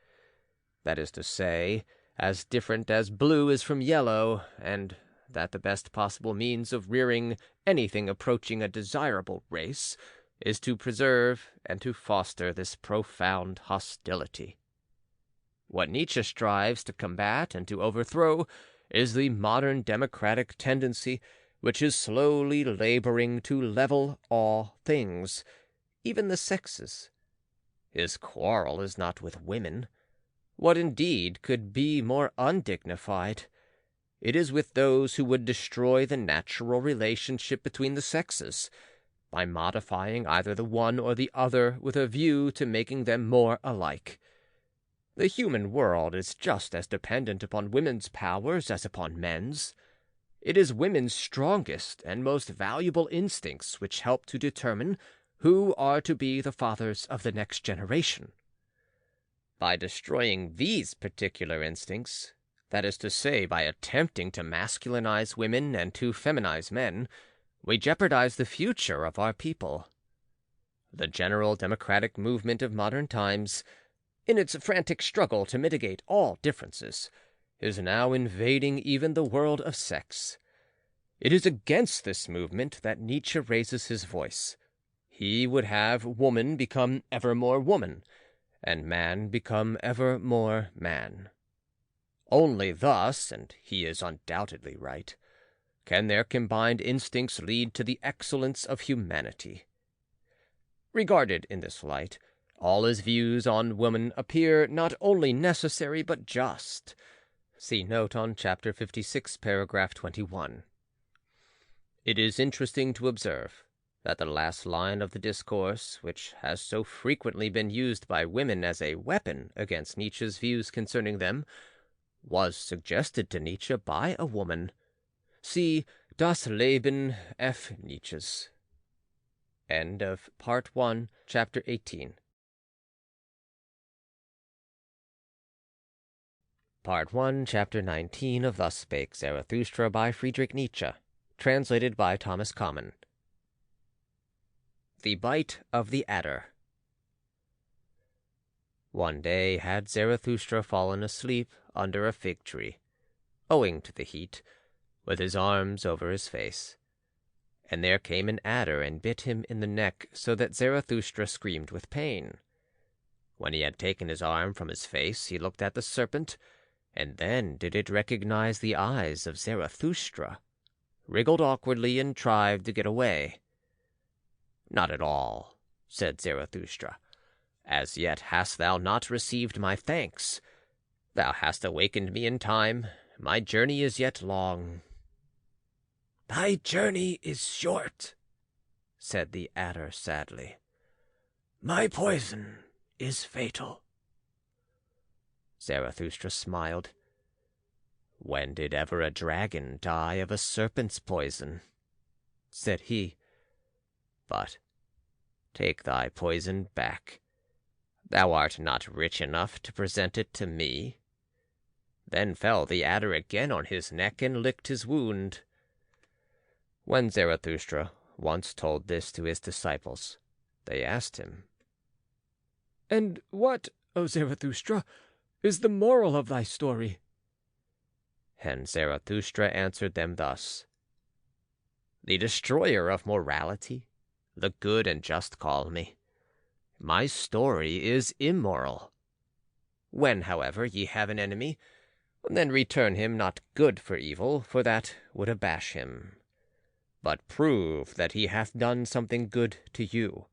That is to say, as different as blue is from yellow, and that the best possible means of rearing anything approaching a desirable race is to preserve and to foster this profound hostility. What Nietzsche strives to combat and to overthrow is the modern democratic tendency which is slowly laboring to level all things, even the sexes. His quarrel is not with women. What indeed could be more undignified? It is with those who would destroy the natural relationship between the sexes, by modifying either the one or the other with a view to making them more alike. The human world is just as dependent upon women's powers as upon men's. It is women's strongest and most valuable instincts which help to determine who are to be the fathers of the next generation. By destroying these particular instincts, that is to say, by attempting to masculinize women and to feminize men, we jeopardize the future of our people. The general democratic movement of modern times, in its frantic struggle to mitigate all differences, is now invading even the world of sex. It is against this movement that Nietzsche raises his voice. He would have woman become ever more woman, and man become ever more man. Only thus, and he is undoubtedly right, can their combined instincts lead to the excellence of humanity. Regarded in this light, all his views on woman appear not only necessary but just. See note on chapter 56, paragraph 21. It is interesting to observe that the last line of the discourse, which has so frequently been used by women as a weapon against Nietzsche's views concerning them, was suggested to Nietzsche by a woman. See Das Leben F. Nietzsches. End of Part 1, Chapter 18. Part 1, Chapter 19 of Thus Spake Zarathustra by Friedrich Nietzsche, translated by Thomas Common. The Bite of the Adder. One day had Zarathustra fallen asleep under a fig tree, owing to the heat, with his arms over his face. And there came an adder and bit him in the neck, so that Zarathustra screamed with pain. When he had taken his arm from his face, he looked at the serpent, and then did it recognize the eyes of Zarathustra, wriggled awkwardly, and tried to get away. "Not at all," said Zarathustra. "As yet hast thou not received my thanks. Thou hast awakened me in time. My journey is yet long." "Thy journey is short," said the adder sadly. "My poison is fatal." Zarathustra smiled. "When did ever a dragon die of a serpent's poison?" said he. "But take thy poison back. Thou art not rich enough to present it to me." Then fell the adder again on his neck and licked his wound. When Zarathustra once told this to his disciples, they asked him, "And what, O Zarathustra, is the moral of thy story?" And Zarathustra answered them thus: "The destroyer of morality, the good and just call me. My story is immoral. When, however, ye have an enemy, then return him not good for evil, for that would abash him, but prove that he hath done something good to you.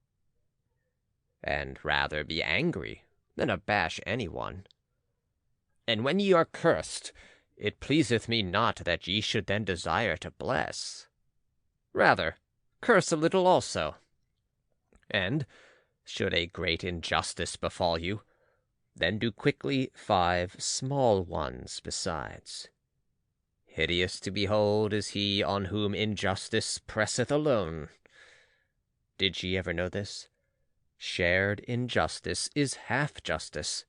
And rather be angry than abash anyone. And when ye are cursed, it pleaseth me not that ye should then desire to bless. Rather, curse a little also. And, should a great injustice befall you, then do quickly 5 small ones besides. Hideous to behold is he on whom injustice presseth alone. Did ye ever know this? Shared injustice is half justice,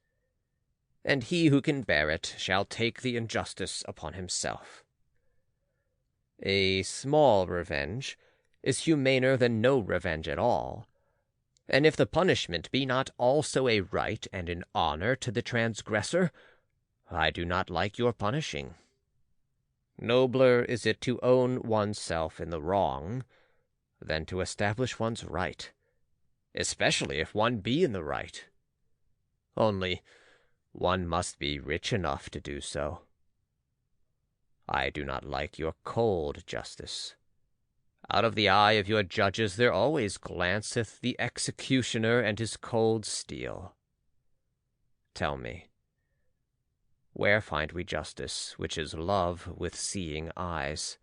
and he who can bear it shall take the injustice upon himself. A small revenge is humaner than no revenge at all, and if the punishment be not also a right and an honor to the transgressor, I do not like your punishing. Nobler is it to own oneself in the wrong than to establish one's right, especially if one be in the right. Only one must be rich enough to do so. I do not like your cold justice. Out of the eye of your judges there always glanceth the executioner and his cold steel. Tell me, where find we justice, which is love with seeing eyes?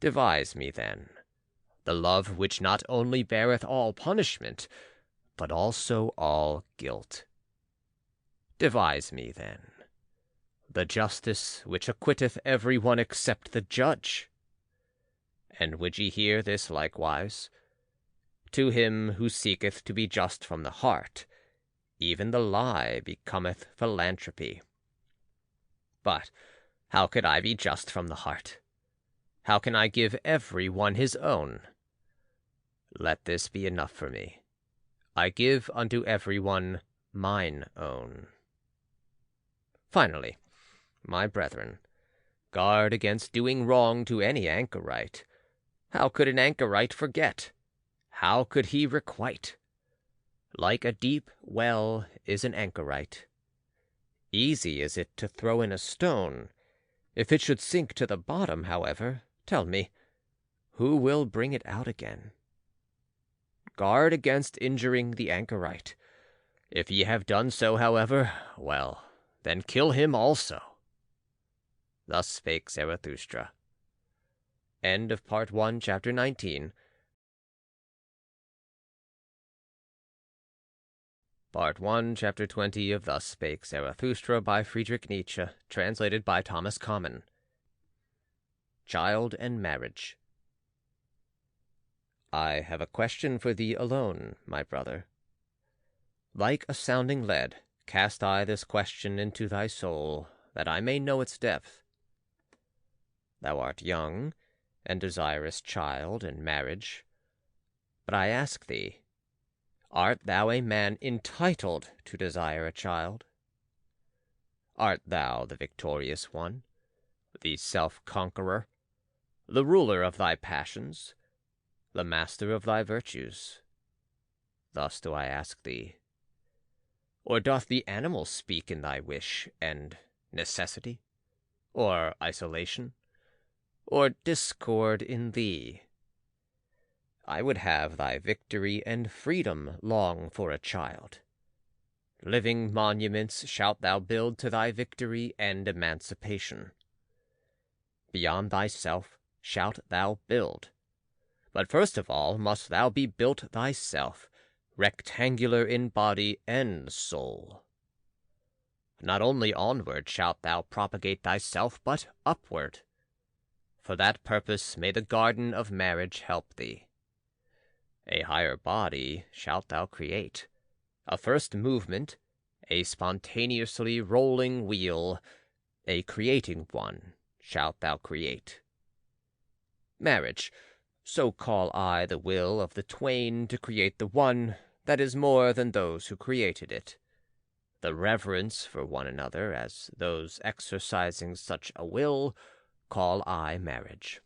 Devise me, then, the love which not only beareth all punishment, but also all guilt. Devise me, then, the justice which acquitteth every one except the judge. And would ye hear this likewise? To him who seeketh to be just from the heart, even the lie becometh philanthropy. But how could I be just from the heart? How can I give every one his own? Let this be enough for me. I give unto every one mine own. Finally, my brethren, guard against doing wrong to any anchorite. How could an anchorite forget? How could he requite? Like a deep well is an anchorite. Easy is it to throw in a stone. If it should sink to the bottom, however, tell me, who will bring it out again? Guard against injuring the anchorite. If ye have done so, however, well, then kill him also. Thus spake Zarathustra. End of Part 1, Chapter 19. Part 1, Chapter 20 of Thus Spake Zarathustra by Friedrich Nietzsche, translated by Thomas Common. Child and Marriage. I have a question for thee alone, my brother. Like a sounding lead, cast I this question into thy soul, that I may know its depth. Thou art young, and desirous child and marriage. But I ask thee, art thou a man entitled to desire a child? Art thou the victorious one, the self-conqueror, the ruler of thy passions, the master of thy virtues? Thus do I ask thee. Or doth the animal speak in thy wish, and necessity, or isolation, or discord in thee? I would have thy victory and freedom long for a child. Living monuments shalt thou build to thy victory and emancipation. Beyond thyself shalt thou build. But first of all must thou be built thyself, rectangular in body and soul. Not only onward shalt thou propagate thyself, but upward. For that purpose may the garden of marriage help thee. A higher body shalt thou create, a first movement, a spontaneously rolling wheel, a creating one shalt thou create. Marriage, so call I the will of the twain to create the one that is more than those who created it. The reverence for one another as those exercising such a will, call I marriage.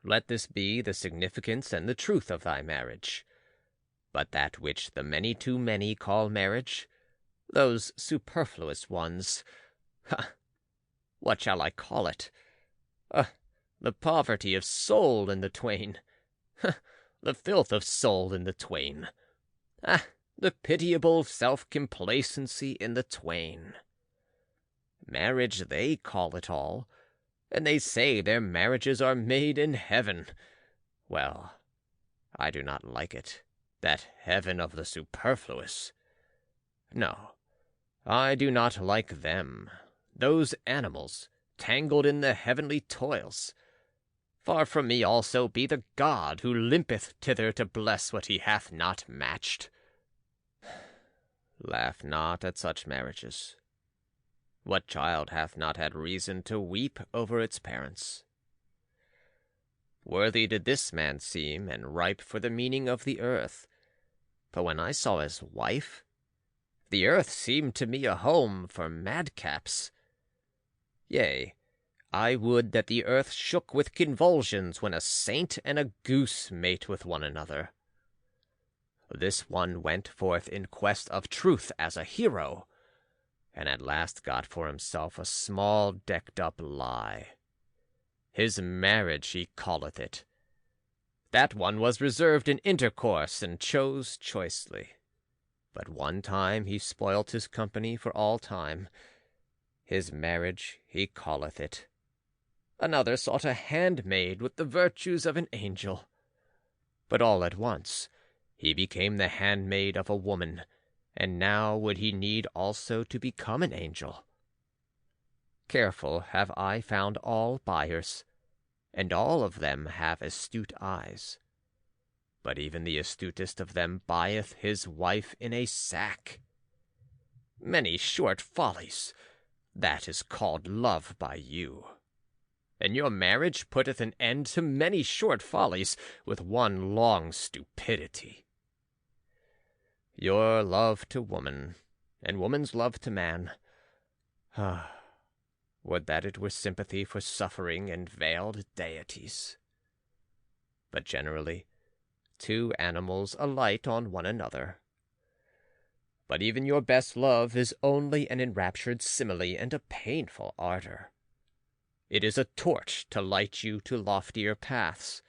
Let this be the significance and the truth of thy marriage. But that which the many too many call marriage, those superfluous ones, what shall I call it? The poverty of soul in the twain, the filth of soul in the twain, the pitiable self-complacency in the twain. Marriage they call it all, and they say their marriages are made in heaven. Well, I do not like it, that heaven of the superfluous. No, I do not like them, those animals, tangled in the heavenly toils. Far from me also be the God who limpeth thither to bless what he hath not matched. Laugh not at such marriages. What child hath not had reason to weep over its parents? Worthy did this man seem, and ripe for the meaning of the earth. But when I saw his wife, the earth seemed to me a home for madcaps. Yea, I would that the earth shook with convulsions when a saint and a goose mate with one another. This one went forth in quest of truth as a hero, and at last got for himself a small decked-up lie. His marriage he calleth it. That one was reserved in intercourse, and chose choicely. But one time he spoilt his company for all time. His marriage he calleth it. Another sought a handmaid with the virtues of an angel. But all at once he became the handmaid of a woman, and now would he need also to become an angel. Careful have I found all buyers, and all of them have astute eyes. But even the astutest of them buyeth his wife in a sack. Many short follies, that is called love by you. And your marriage putteth an end to many short follies with one long stupidity. Your love to woman, and woman's love to man. Would that it were sympathy for suffering and veiled deities. But generally, two animals alight on one another. But even your best love is only an enraptured simile and a painful ardor. It is a torch to light you to loftier paths.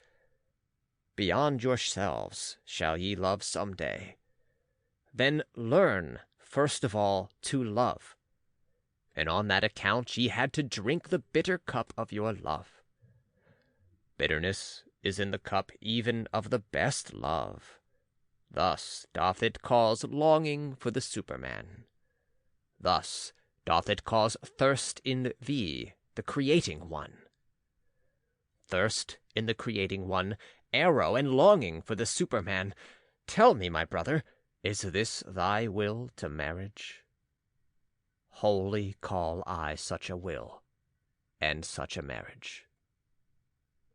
Beyond yourselves shall ye love some day. Then learn, first of all, to love. And on that account ye had to drink the bitter cup of your love. Bitterness is in the cup even of the best love. Thus doth it cause longing for the Superman. Thus doth it cause thirst in thee, the creating one. Thirst in the creating one, arrow and longing for the Superman. Tell me, my brother, is this thy will to marriage? Holy call I such a will, and such a marriage.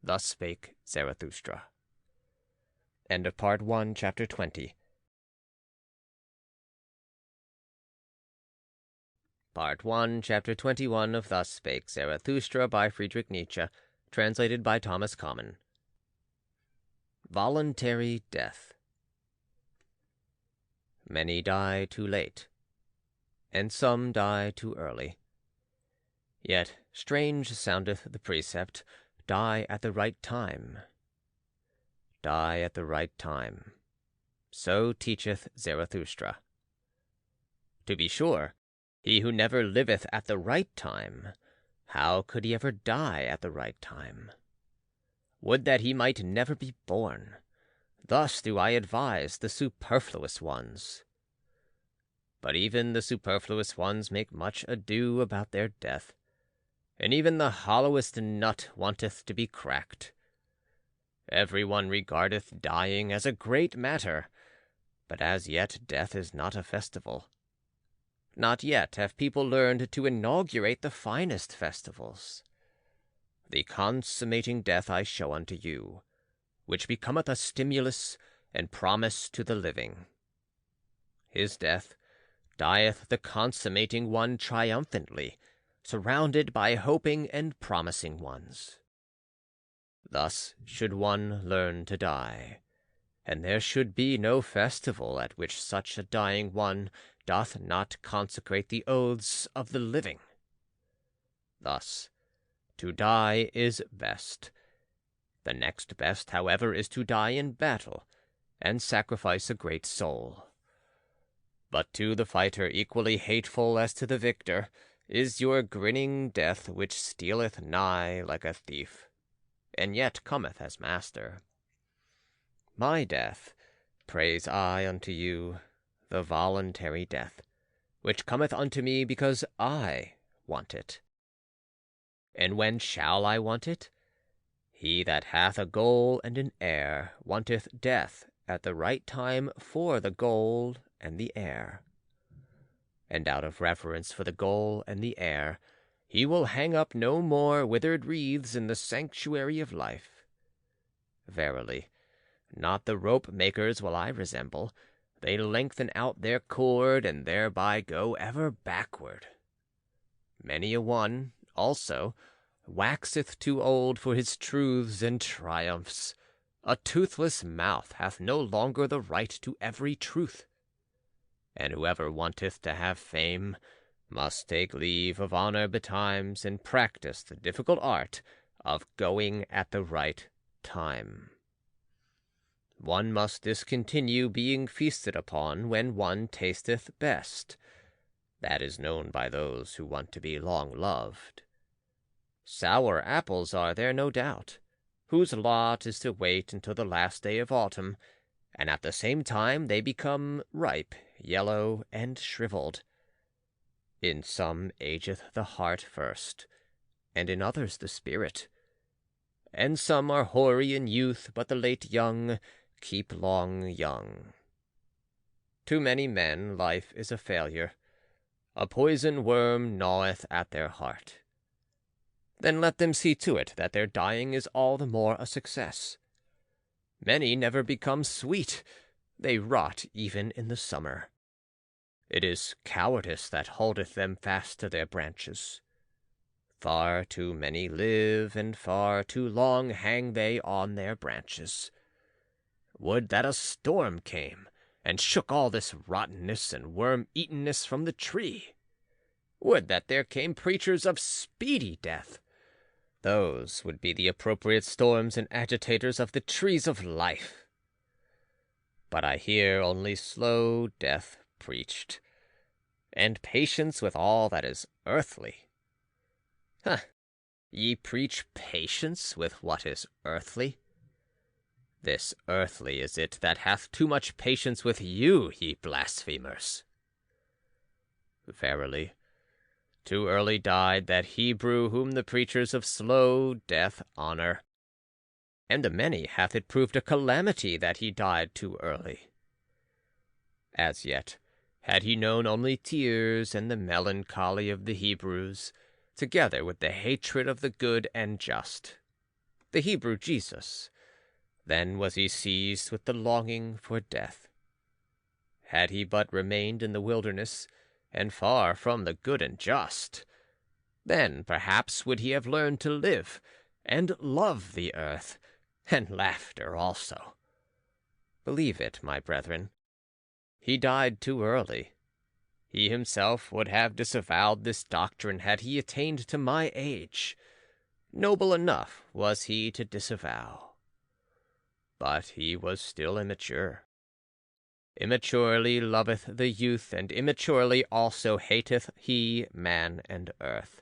Thus spake Zarathustra. End of Part 1, Chapter 20. Part 1, Chapter 21 of Thus Spake Zarathustra by Friedrich Nietzsche, translated by Thomas Common. Voluntary Death. Many die too late, and some die too early. Yet strange soundeth the precept, die at the right time. Die at the right time. So teacheth Zarathustra. To be sure, he who never liveth at the right time, how could he ever die at the right time? Would that he might never be born, Thus do I advise the superfluous ones. But even the superfluous ones make much ado about their death, and even the hollowest nut wanteth to be cracked. Every one regardeth dying as a great matter, but as yet death is not a festival. Not yet have people learned to inaugurate the finest festivals. The consummating death I show unto you, which becometh a stimulus and promise to the living. His death dieth the consummating one triumphantly, surrounded by hoping and promising ones. Thus should one learn to die, and there should be no festival at which such a dying one doth not consecrate the oaths of the living. Thus, to die is best. The next best, however, is to die in battle, and sacrifice a great soul. But to the fighter equally hateful as to the victor is your grinning death, which stealeth nigh like a thief, and yet cometh as master. My death, praise I unto you, the voluntary death, which cometh unto me because I want it. And when shall I want it? He that hath a goal and an heir wanteth death at the right time for the goal and the heir. And out of reverence for the goal and the heir, he will hang up no more withered wreaths in the sanctuary of life. Verily, not the rope-makers will I resemble. They lengthen out their cord, and thereby go ever backward. Many a one, also, waxeth too old for his truths and triumphs. A toothless mouth hath no longer the right to every truth. And whoever wanteth to have fame must take leave of honor betimes, and practice the difficult art of going at the right time. One must discontinue being feasted upon when one tasteth best. That is known by those who want to be long loved. Sour apples are there, no doubt, whose lot is to wait until the last day of autumn, and at the same time they become ripe, yellow, and shriveled. In some ageth the heart first, and in others the spirit. And some are hoary in youth, but the late young keep long young. To many men life is a failure. A poison worm gnaweth at their heart. Then let them see to it that their dying is all the more a success. Many never become sweet. They rot even in the summer. It is cowardice that holdeth them fast to their branches. Far too many live, and far too long hang they on their branches. Would that a storm came, and shook all this rottenness and worm-eatenness from the tree. Would that there came preachers of speedy death. Those would be the appropriate storms and agitators of the trees of life. But I hear only slow death preached, and patience with all that is earthly. Ye preach patience with what is earthly? This earthly is it that hath too much patience with you, ye blasphemers. Verily, too early died that Hebrew whom the preachers of slow death honor, and to many hath it proved a calamity that he died too early. As yet, had he known only tears and the melancholy of the Hebrews, together with the hatred of the good and just, the Hebrew Jesus, then was he seized with the longing for death. Had he but remained in the wilderness, and far from the good and just, then perhaps would he have learned to live, and love the earth, and laughter also. Believe it, my brethren, he died too early. He himself would have disavowed this doctrine had he attained to my age. Noble enough was he to disavow. But he was still immature. Immaturely loveth the youth, and immaturely also hateth he man and earth.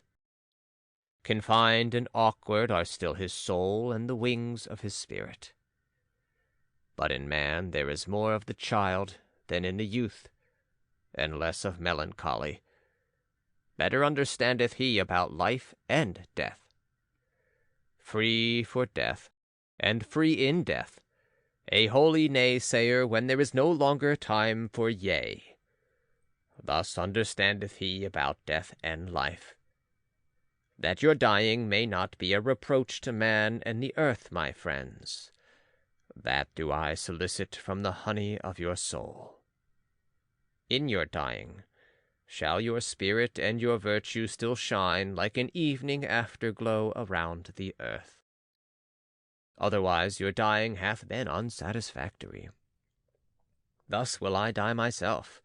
Confined and awkward are still his soul and the wings of his spirit. But in man there is more of the child than in the youth, and less of melancholy. Better understandeth he about life and death. Free for death, and free in death, a holy nay-sayer when there is no longer time for yea. Thus understandeth he about death and life. That your dying may not be a reproach to man and the earth, my friends, that do I solicit from the honey of your soul. In your dying, shall your spirit and your virtue still shine like an evening afterglow around the earth? Otherwise your dying hath been unsatisfactory. Thus will I die myself,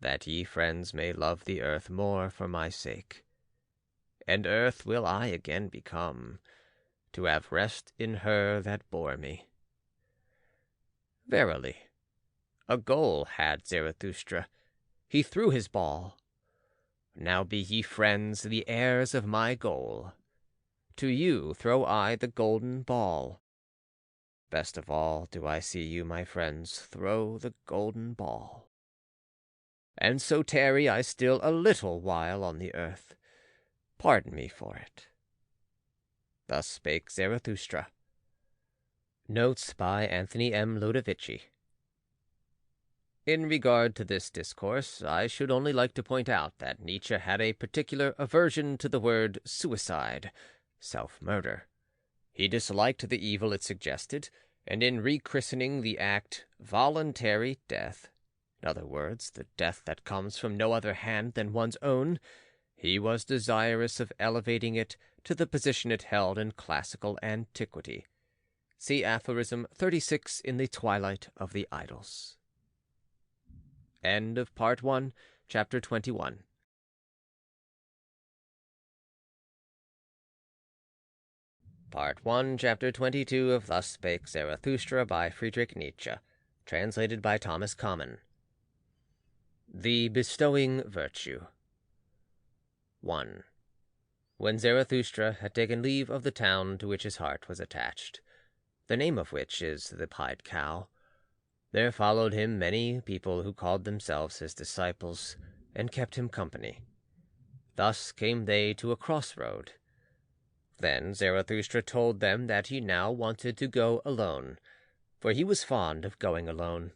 that ye friends may love the earth more for my sake. And earth will I again become, to have rest in her that bore me. Verily, a goal had Zarathustra. He threw his ball. Now be ye friends, the heirs of my goal. To you throw I the golden ball. Best of all do I see you, my friends, throw the golden ball. And so tarry I still a little while on the earth. Pardon me for it. Thus Spake Zarathustra. Notes by Anthony M. Ludovici. In regard to this discourse, I should only like to point out that Nietzsche had a particular aversion to the word suicide, self-murder. He disliked the evil it suggested, and in rechristening the act voluntary death, in other words, the death that comes from no other hand than one's own, he was desirous of elevating it to the position it held in classical antiquity. See aphorism 36 in the Twilight of the Idols. End of Part 1, Chapter 21. Part 1, Chapter 22 of Thus Spake Zarathustra by Friedrich Nietzsche, translated by Thomas Common. The Bestowing Virtue. 1. When Zarathustra had taken leave of the town to which his heart was attached, the name of which is the Pied Cow, there followed him many people who called themselves his disciples, and kept him company. Thus came they to a crossroad. Then Zarathustra told them that he now wanted to go alone, for he was fond of going alone.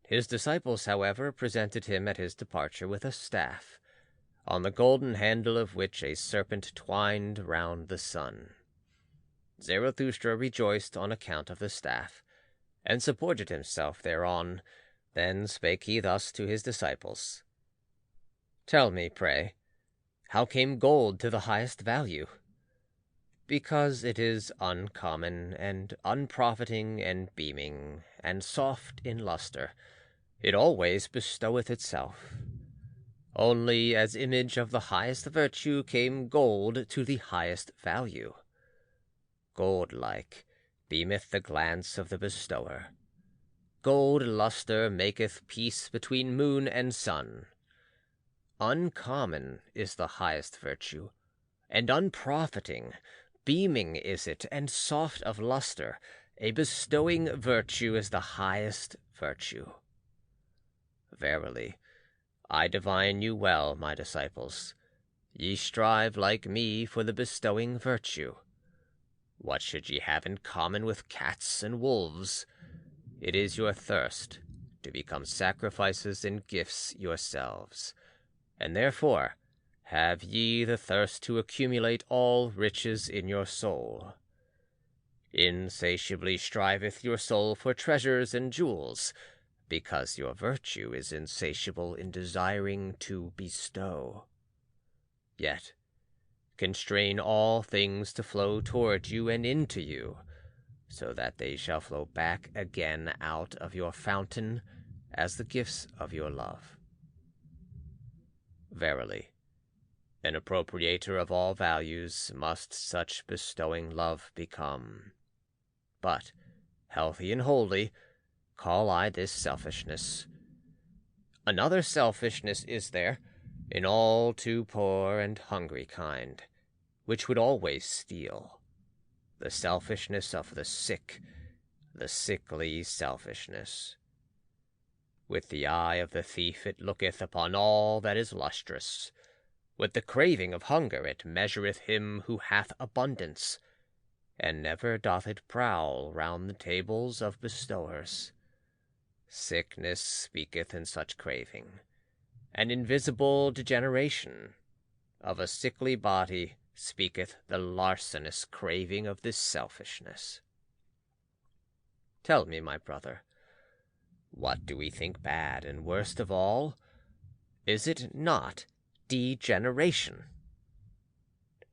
His disciples, however, presented him at his departure with a staff, on the golden handle of which a serpent twined round the sun. Zarathustra rejoiced on account of the staff, and supported himself thereon. Then spake he thus to his disciples. Tell me, pray, how came gold to the highest value? Because it is uncommon, and unprofiting, and beaming, and soft in lustre. It always bestoweth itself. Only as image of the highest virtue came gold to the highest value. Gold-like beameth the glance of the bestower. Gold lustre maketh peace between moon and sun. Uncommon is the highest virtue, and unprofiting, beaming is it, and soft of lustre. A bestowing virtue is the highest virtue. Verily, I divine you well, my disciples. Ye strive like me for the bestowing virtue. What should ye have in common with cats and wolves? It is your thirst to become sacrifices and gifts yourselves, and therefore have ye the thirst to accumulate all riches in your soul. Insatiably striveth your soul for treasures and jewels, because your virtue is insatiable in desiring to bestow. Yet constrain all things to flow toward you and into you, so that they shall flow back again out of your fountain as the gifts of your love. Verily, an appropriator of all values must such bestowing love become. But, healthy and holy, call I this selfishness. Another selfishness is there, in all too poor and hungry kind, which would always steal, the selfishness of the sick, the sickly selfishness. With the eye of the thief it looketh upon all that is lustrous. With the craving of hunger it measureth him who hath abundance, and never doth it prowl round the tables of bestowers. Sickness speaketh in such craving, an invisible degeneration. Of a sickly body speaketh the larcenous craving of this selfishness. Tell me, my brother, what do we think bad and worst of all? Is it not degeneration?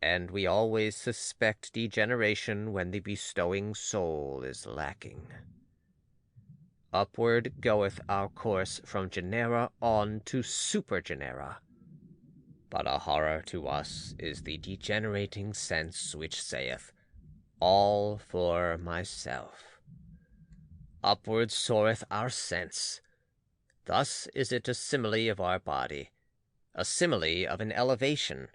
And we always suspect degeneration when the bestowing soul is lacking. Upward goeth our course from genera on to supergenera. But a horror to us is the degenerating sense which saith, all for myself. Upward soareth our sense. Thus is it a simile of our body, a simile of an elevation.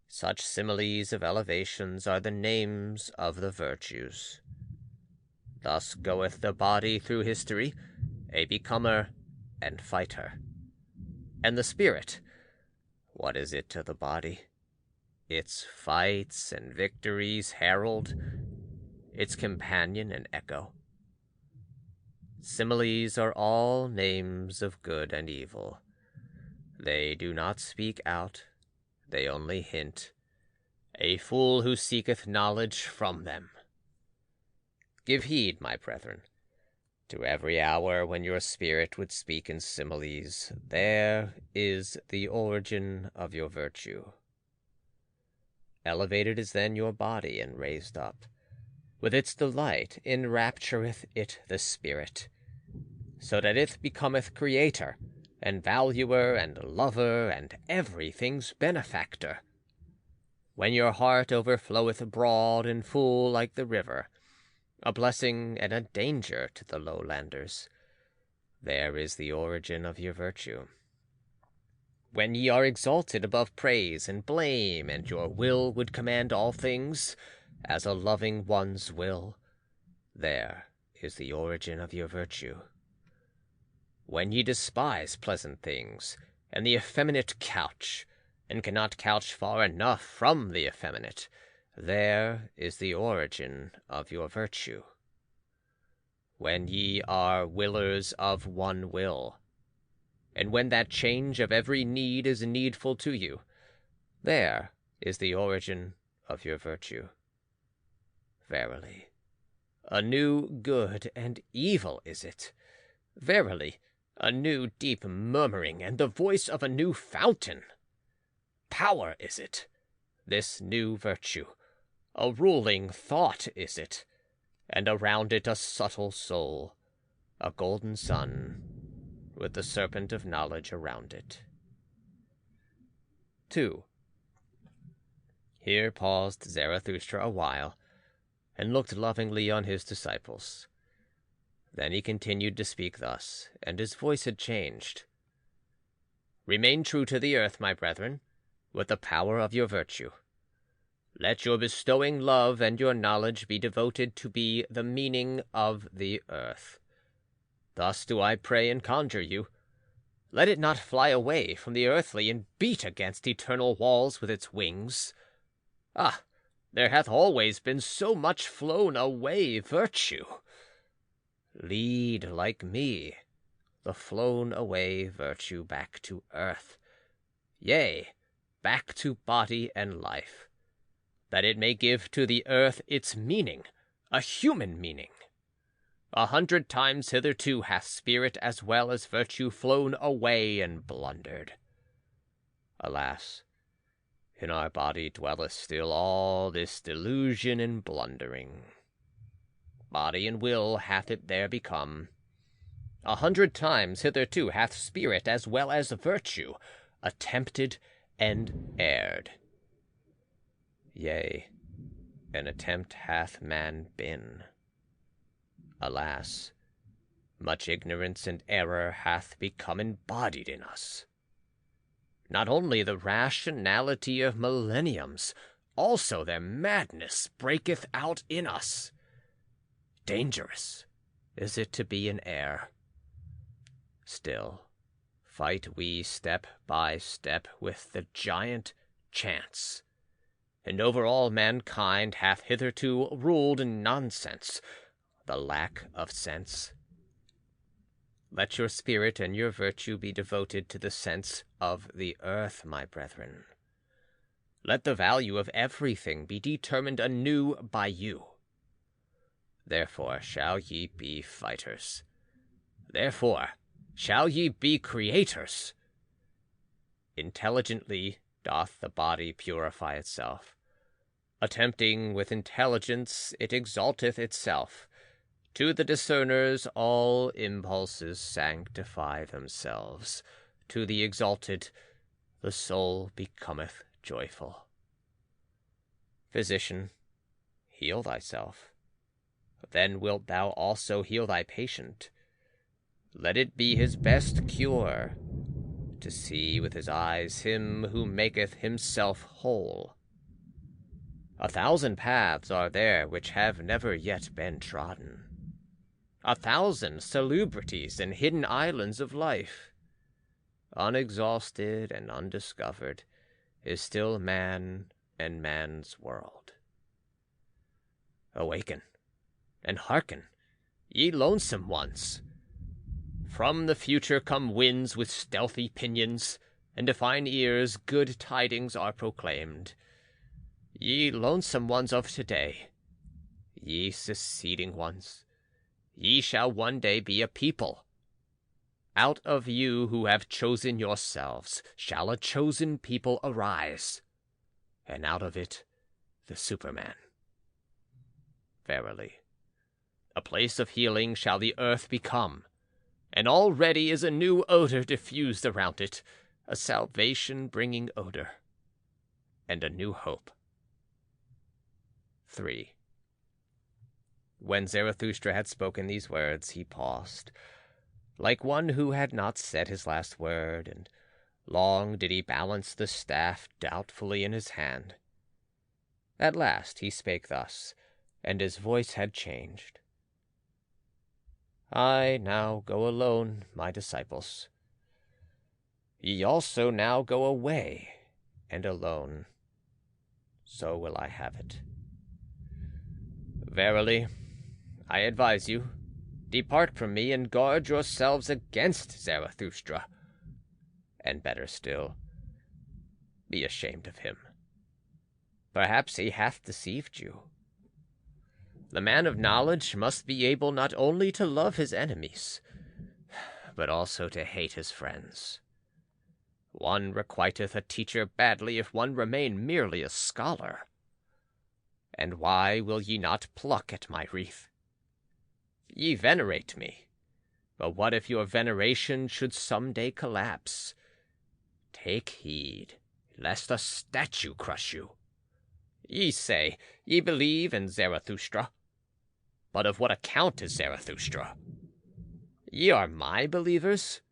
Such similes of elevations are the names of the virtues. Thus goeth the body through history, a becomer and fighter. And the spirit, what is it to the body? Its fights and victories herald, its companion and echo. Similes are all names of good and evil. They do not speak out, they only hint. A fool who seeketh knowledge from them. Give heed, my brethren, to every hour when your spirit would speak in similes. There is the origin of your virtue. Elevated is then your body and raised up. With its delight enraptureth it the spirit, so that it becometh creator, and valuer, and lover, and everything's benefactor. When your heart overfloweth broad and full like the river, a blessing and a danger to the lowlanders, there is the origin of your virtue. When ye are exalted above praise and blame, and your will would command all things, as a loving one's will, there is the origin of your virtue. When ye despise pleasant things, and the effeminate couch, and cannot couch far enough from the effeminate, there is the origin of your virtue. When ye are willers of one will, and when that change of every need is needful to you, there is the origin of your virtue. Verily, a new good and evil is it. Verily, a new deep murmuring and the voice of a new fountain. Power is it, this new virtue. A ruling thought is it, and around it a subtle soul, a golden sun, with the serpent of knowledge around it. 2. Here paused Zarathustra a while, and looked lovingly on his disciples. Then he continued to speak thus, and his voice had changed. Remain true to the earth, my brethren, with the power of your virtue. Let your bestowing love and your knowledge be devoted to be the meaning of the earth. Thus do I pray and conjure you. Let it not fly away from the earthly and beat against eternal walls with its wings. Ah, there hath always been so much flown away virtue. Lead, like me, the flown away virtue back to earth, yea, back to body and life, that it may give to the earth its meaning, a human meaning. 100 times hitherto hath spirit as well as virtue flown away and blundered. Alas, in our body dwelleth still all this delusion and blundering. Body and will hath it there become. 100 times hitherto hath spirit as well as virtue attempted and erred. Yea, an attempt hath man been. Alas, much ignorance and error hath become embodied in us. Not only the rationality of millenniums, also their madness breaketh out in us. dangerous is it to be in air. Still, fight we step by step with the giant chance, and over all mankind hath hitherto ruled nonsense, the lack of sense. Let your spirit and your virtue be devoted to the sense of the earth, my brethren. Let the value of everything be determined anew by you. Therefore shall ye be fighters. Therefore shall ye be creators. Intelligently doth the body purify itself. Attempting with intelligence, it exalteth itself. To the discerners all impulses sanctify themselves. To the exalted, the soul becometh joyful. Physician, heal thyself. Then wilt thou also heal thy patient. Let it be his best cure, to see with his eyes him who maketh himself whole. 1,000 paths are there which have never yet been trodden. 1,000 salubrities and hidden islands of life. Unexhausted and undiscovered is still man and man's world. Awaken, and hearken, ye lonesome ones. From the future come winds with stealthy pinions, and to fine ears good tidings are proclaimed. Ye lonesome ones of today, ye seceding ones, ye shall one day be a people. Out of you who have chosen yourselves shall a chosen people arise, and out of it the Superman. Verily, a place of healing shall the earth become, and already is a new odor diffused around it, a salvation-bringing odor, and a new hope. 3. When Zarathustra had spoken these words, he paused, like one who had not said his last word, and long did he balance the staff doubtfully in his hand. At last he spake thus, and his voice had changed. I now go alone, my disciples. Ye also now go away, and alone. So will I have it. Verily, I advise you, depart from me and guard yourselves against Zarathustra. And better still, be ashamed of him. Perhaps he hath deceived you. The man of knowledge must be able not only to love his enemies, but also to hate his friends. One requiteth a teacher badly if one remain merely a scholar. And why will ye not pluck at my wreath? Ye venerate me, but what if your veneration should some day collapse? Take heed, lest a statue crush you. Ye say, ye believe in Zarathustra. But of what account is Zarathustra? Ye are my believers,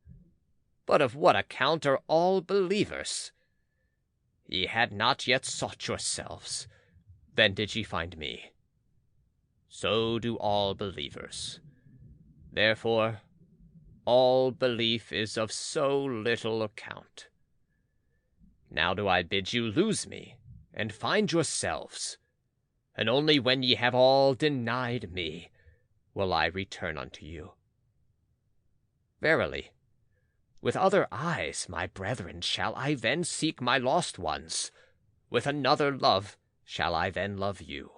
but of what account are all believers? Ye had not yet sought yourselves, then did ye find me. So do all believers. Therefore, all belief is of so little account. Now do I bid you lose me, and find yourselves, and only when ye have all denied me will I return unto you. Verily, with other eyes, my brethren, shall I then seek my lost ones. With another love shall I then love you.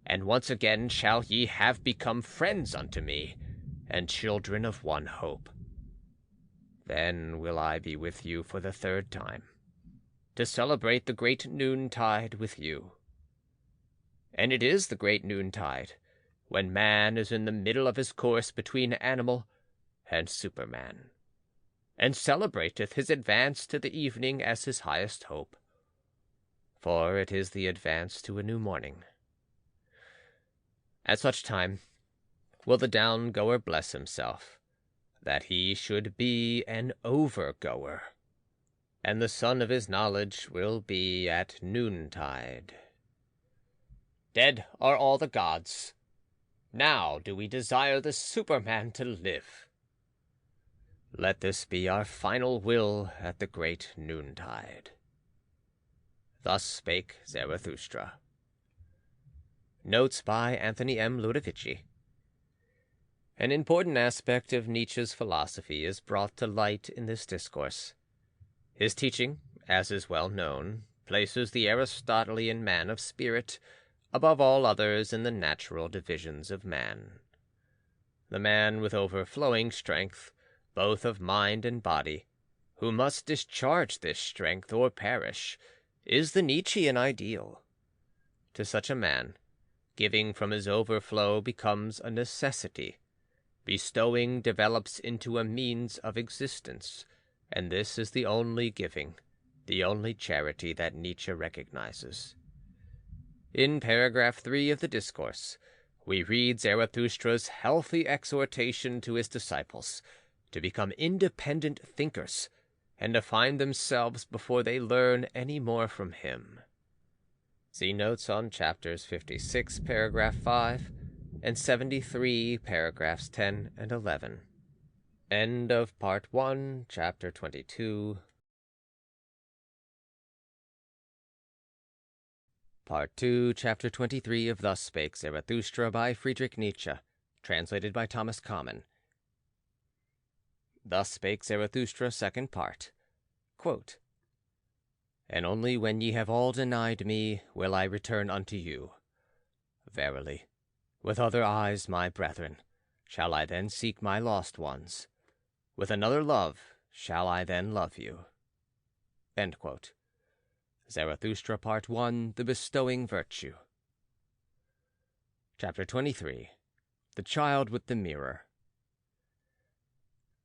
And once again shall ye have become friends unto me, and children of one hope. Then will I be with you for the 3rd time, to celebrate the great noontide with you. And it is the great noontide, when man is in the middle of his course between animal and Superman, and celebrateth his advance to the evening as his highest hope. For it is the advance to a new morning. At such time will the down-goer bless himself, that he should be an over-goer, and the sun of his knowledge will be at noontide. Dead are all the gods, Now do we desire the Superman to live. Let this be our final will at the great noontide. Thus spake Zarathustra. Notes by Anthony M. Ludovici. An important aspect of Nietzsche's philosophy is brought to light in this discourse. His teaching, as is well known, places the Aristotelian man of spirit above all others in the natural divisions of man. The man with overflowing strength, both of mind and body, who must discharge this strength or perish, is the Nietzschean ideal. To such a man, giving from his overflow becomes a necessity. Bestowing develops into a means of existence, and this is the only giving, the only charity that Nietzsche recognizes. In paragraph 3 of the discourse, we read Zarathustra's healthy exhortation to his disciples to become independent thinkers and to find themselves before they learn any more from him. See notes on chapters 56, paragraph 5, and 73, paragraphs 10 and 11. End of Part 1, Chapter 22. Part 2, Chapter 23 of Thus Spake Zarathustra by Friedrich Nietzsche, translated by Thomas Common. Thus Spake Zarathustra, second part. Quote, And only when ye have all denied me will I return unto you. Verily, with other eyes, my brethren, shall I then seek my lost ones. With another love shall I then love you. End quote. Zarathustra, Part 1, The Bestowing Virtue. Chapter 23, The Child with the Mirror.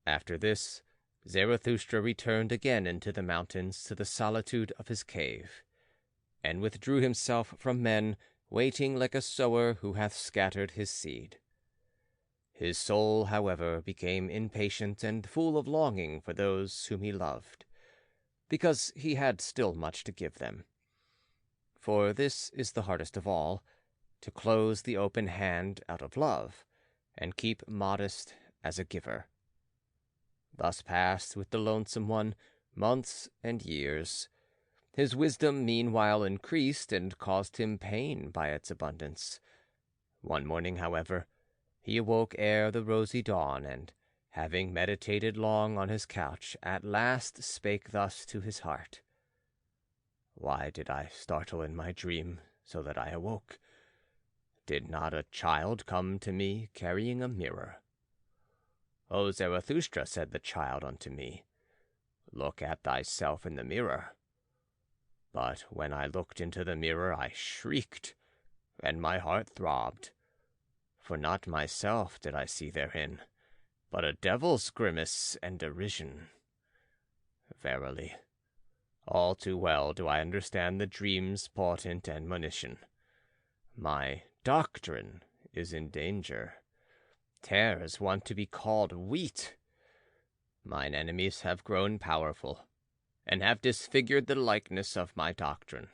After this, Zarathustra returned again into the mountains to the solitude of his cave, and withdrew himself from men, waiting like a sower who hath scattered his seed. His soul, however, became impatient and full of longing for those whom he loved, because he had still much to give them. For this is the hardest of all, to close the open hand out of love, and keep modest as a giver. Thus passed with the lonesome one months and years. His wisdom meanwhile increased and caused him pain by its abundance. One morning, however, he awoke ere the rosy dawn, and, having meditated long on his couch, at last spake thus to his heart. Why did I startle in my dream, so that I awoke? Did not a child come to me carrying a mirror? O Zarathustra, said the child unto me, look at thyself in the mirror. But when I looked into the mirror, I shrieked, and my heart throbbed. For not myself did I see therein, but a devil's grimace and derision. Verily, all too well do I understand the dream's portent and monition. My doctrine is in danger. Tares want to be called wheat. Mine enemies have grown powerful, and have disfigured the likeness of my doctrine,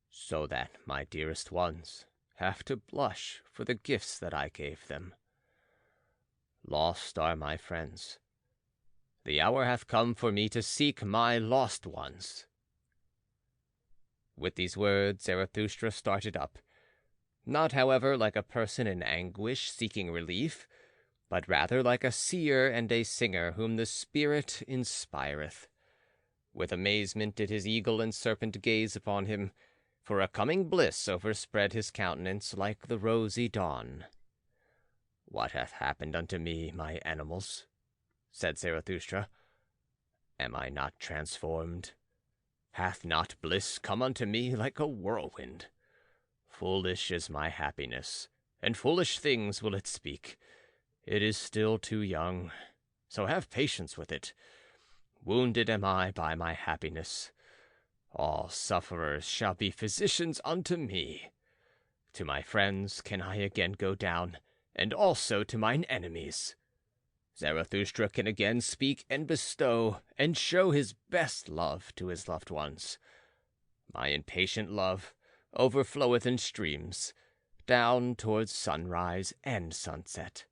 so that my dearest ones have to blush for the gifts that I gave them. Lost are my friends. The hour hath come for me to seek my lost ones. With these words Zarathustra started up, not, however, like a person in anguish seeking relief, but rather like a seer and a singer whom the Spirit inspireth. With amazement did his eagle and serpent gaze upon him, for a coming bliss overspread his countenance like the rosy dawn. What hath happened unto me, my animals? Said Zarathustra. Am I not transformed? Hath not bliss come unto me like a whirlwind? Foolish is my happiness, and foolish things will it speak. It is still too young, so have patience with it. Wounded am I by my happiness. All sufferers shall be physicians unto me. To my friends can I again go down, and also to mine enemies. Zarathustra can again speak and bestow, and show his best love to his loved ones. My impatient love overfloweth in streams. down towards sunrise and sunset.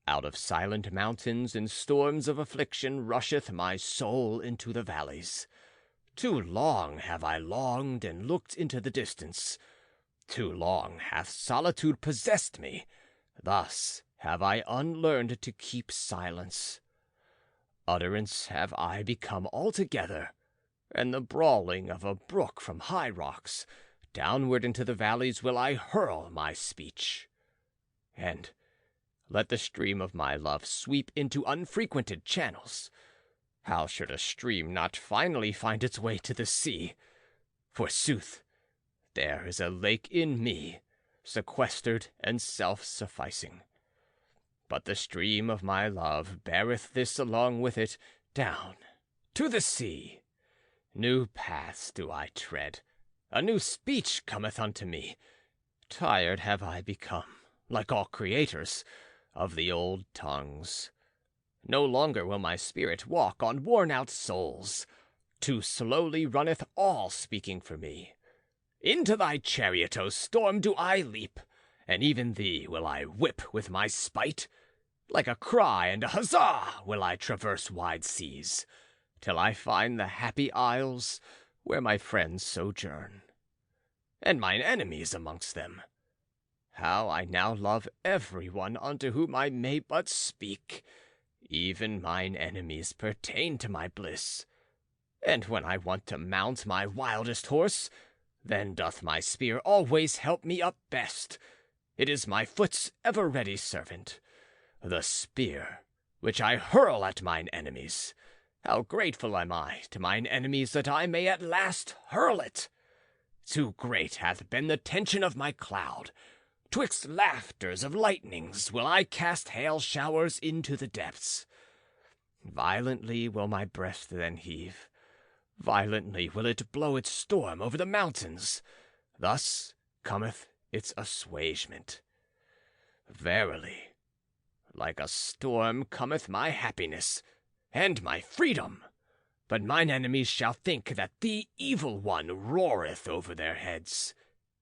Out of silent mountains and storms of affliction rusheth my soul into the valleys. Too long have I longed and looked into the distance. Too long hath solitude possessed me. Thus have I unlearned to keep silence. Utterance have I become altogether, and the brawling of a brook from high rocks, downward into the valleys will I hurl my speech. And let the stream of my love sweep into unfrequented channels. How should a stream not finally find its way to the sea? Forsooth, there is a lake in me, sequestered and self-sufficing. But the stream of my love beareth this along with it down to the sea. New paths do I tread, a new speech cometh unto me. Tired have I become, like all creators, of the old tongues. No longer will my spirit walk on worn-out souls. Too slowly runneth all speaking for me. Into thy chariot, O storm, do I leap, and even thee will I whip with my spite. Like a cry and a huzzah will I traverse wide seas, till I find the happy isles where my friends sojourn, and mine enemies amongst them. How I now love every one unto whom I may but speak. Even mine enemies pertain to my bliss. And when I want to mount my wildest horse, then doth my spear always help me up best. It is my foot's ever-ready servant, the spear, which I hurl at mine enemies. How grateful am I to mine enemies that I may at last hurl it! Too great hath been the tension of my cloud. Twixt laughters of lightnings will I cast hail showers into the depths. Violently will my breast then heave. Violently will it blow its storm over the mountains. Thus cometh its assuagement. Verily, like a storm cometh my happiness, and my freedom. But mine enemies shall think that the evil one roareth over their heads.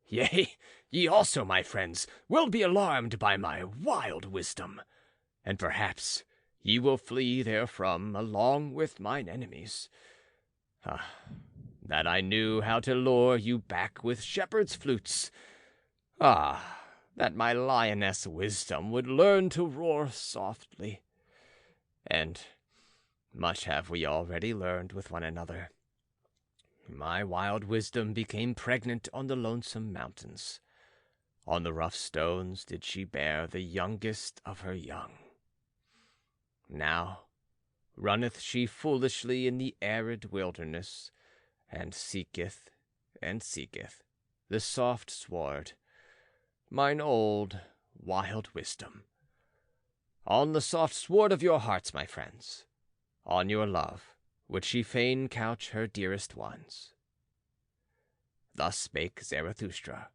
Yea, ye also, my friends, will be alarmed by my wild wisdom, and perhaps ye will flee therefrom along with mine enemies. Ah, that I knew how to lure you back with shepherds' flutes. Ah, that my lioness wisdom would learn to roar softly. And much have we already learned with one another. My wild wisdom became pregnant on the lonesome mountains. On the rough stones did she bear the youngest of her young. Now runneth she foolishly in the arid wilderness, and seeketh the soft sward, mine old wild wisdom. On the soft sward of your hearts, my friends, on your love would she fain couch her dearest ones. Thus spake Zarathustra.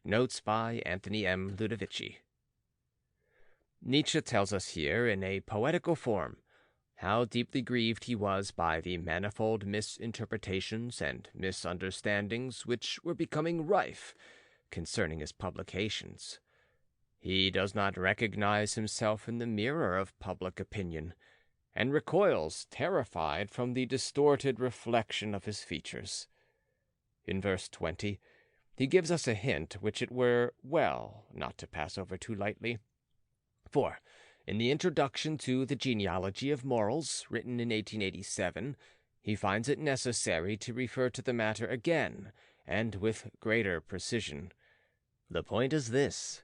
Notes by Anthony M. Ludovici. Nietzsche tells us here, in a poetical form, how deeply grieved he was by the manifold misinterpretations and misunderstandings which were becoming rife concerning his publications. He does not recognize himself in the mirror of public opinion, and recoils terrified from the distorted reflection of his features. In verse 20, he gives us a hint which it were well not to pass over too lightly. For, in the introduction to The Genealogy of Morals, written in 1887, he finds it necessary to refer to the matter again, and with greater precision. The point is this,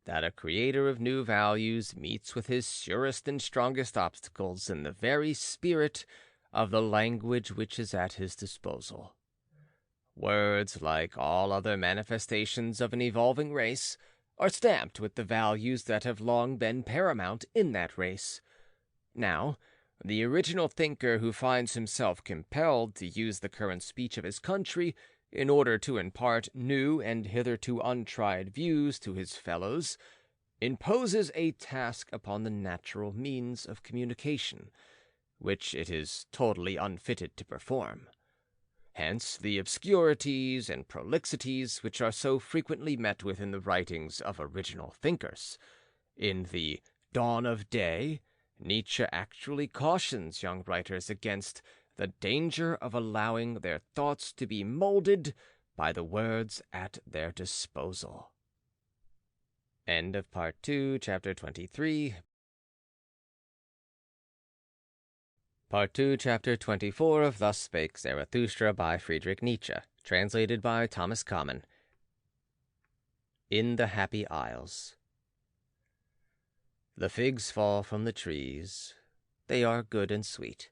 that a creator of new values meets with his surest and strongest obstacles in the very spirit of the language which is at his disposal. Words, like all other manifestations of an evolving race, are stamped with the values that have long been paramount in that race. Now, the original thinker who finds himself compelled to use the current speech of his country in order to impart new and hitherto untried views to his fellows, imposes a task upon the natural means of communication, which it is totally unfitted to perform. Hence the obscurities and prolixities which are so frequently met with in the writings of original thinkers. In the Dawn of Day, Nietzsche actually cautions young writers against the danger of allowing their thoughts to be molded by the words at their disposal. End of Part 2, Chapter 23. Part 2, Chapter 24 of Thus Spake Zarathustra by Friedrich Nietzsche, translated by Thomas Common. In the Happy Isles. The figs fall from the trees, they are good and sweet,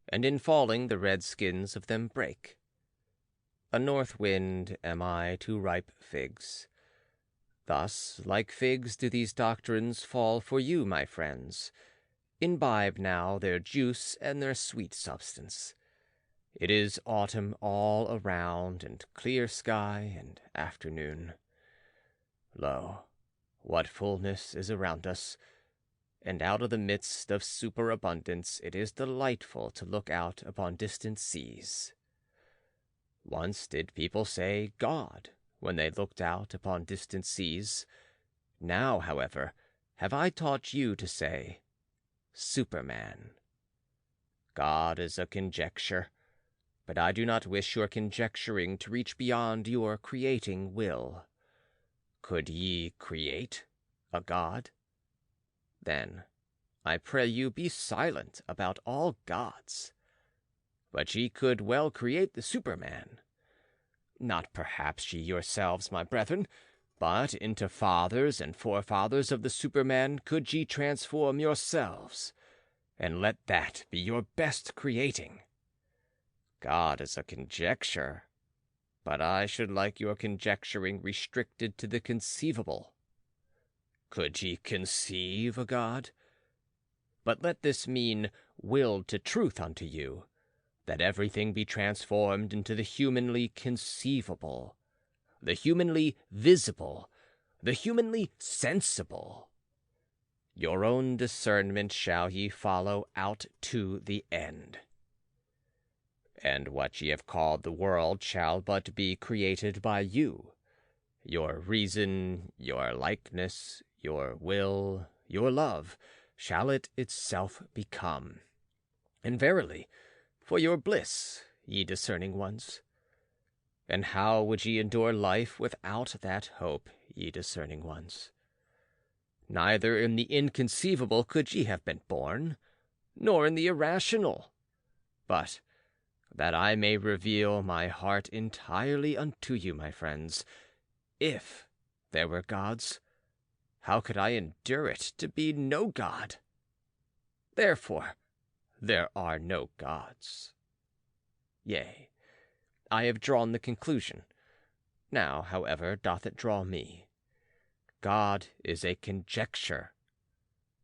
and in falling the red skins of them break. A north wind am I to ripe figs. Thus, like figs, do these doctrines fall for you, my friends. Imbibe now their juice and their sweet substance. It is autumn all around, and clear sky and afternoon. Lo, what fullness is around us, and out of the midst of superabundance it is delightful to look out upon distant seas. Once did people say God when they looked out upon distant seas. Now, however, have I taught you to say Superman. God is a conjecture, but I do not wish your conjecturing to reach beyond your creating will. Could ye create a God? Then, I pray you be silent about all gods. But ye could well create the Superman. Not perhaps ye yourselves, my brethren, but into fathers and forefathers of the Superman could ye transform yourselves, and let that be your best creating. God is a conjecture, but I should like your conjecturing restricted to the conceivable. Could ye conceive a God? But let this mean willed to truth unto you, that everything be transformed into the humanly conceivable, the humanly visible, the humanly sensible. Your own discernment shall ye follow out to the end. And what ye have called the world shall but be created by you. Your reason, your likeness, your will, your love, shall it itself become. And verily, for your bliss, ye discerning ones. And how would ye endure life without that hope, ye discerning ones? Neither in the inconceivable could ye have been born, nor in the irrational. But that I may reveal my heart entirely unto you, my friends, if there were gods, how could I endure it to be no God? Therefore, there are no gods. Yea, I have drawn the conclusion. Now, however, doth it draw me. God is a conjecture.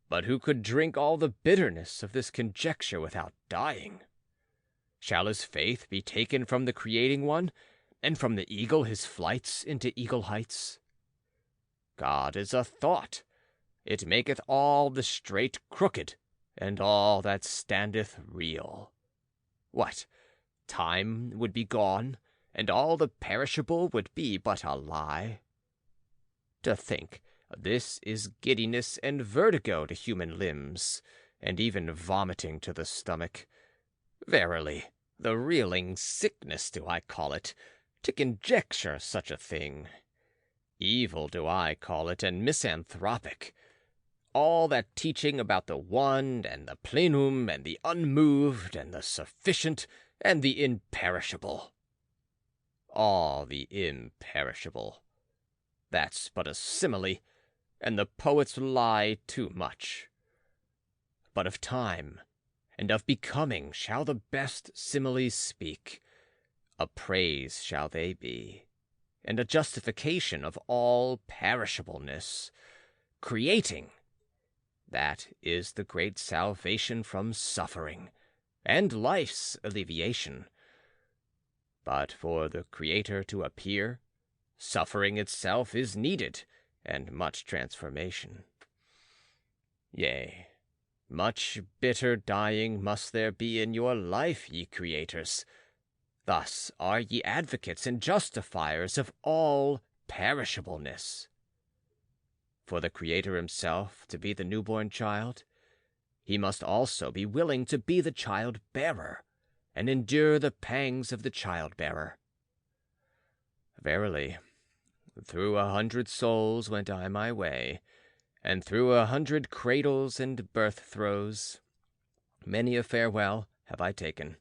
But who could drink all the bitterness of this conjecture without dying? Shall his faith be taken from the creating one, and from the eagle his flights into eagle heights? God is a thought. It maketh all the straight crooked, and all that standeth real. What, time would be gone, and all the perishable would be but a lie? To think this is giddiness and vertigo to human limbs, and even vomiting to the stomach. Verily, the reeling sickness do I call it, to conjecture such a thing. Evil do I call it, and misanthropic. All that teaching about the one, and the plenum, and the unmoved, and the sufficient, and the imperishable. All the imperishable. That's but a simile, and the poets lie too much. But of time, and of becoming shall the best similes speak. A praise shall they be, and a justification of all perishableness. Creating, that is the great salvation from suffering, and life's alleviation. But for the Creator to appear, suffering itself is needed, and much transformation. Yea, much bitter dying must there be in your life, ye creators. Thus are ye advocates and justifiers of all perishableness. For the Creator himself to be the newborn child, he must also be willing to be the child-bearer, and endure the pangs of the child-bearer. Verily, through 100 souls went I my way, and through 100 cradles and birth-throes, many a farewell have I taken.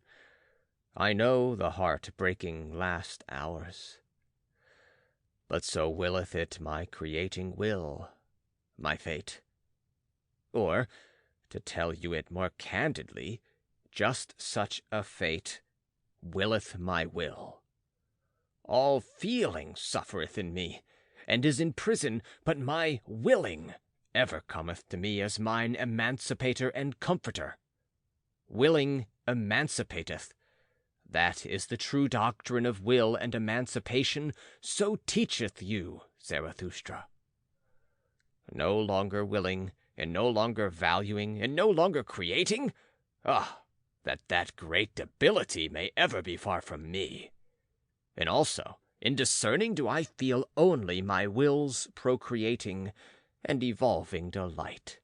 I know the heart-breaking last hours. But so willeth it my creating will, my fate. Or, to tell you it more candidly, just such a fate willeth my will. All feeling suffereth in me, and is in prison, but my willing ever cometh to me as mine emancipator and comforter. Willing emancipateth. That is the true doctrine of will and emancipation, so teacheth you Zarathustra. No longer willing, and no longer valuing, and no longer creating? Ah, that great debility may ever be far from me. And also, in discerning do I feel only my will's procreating and evolving delight.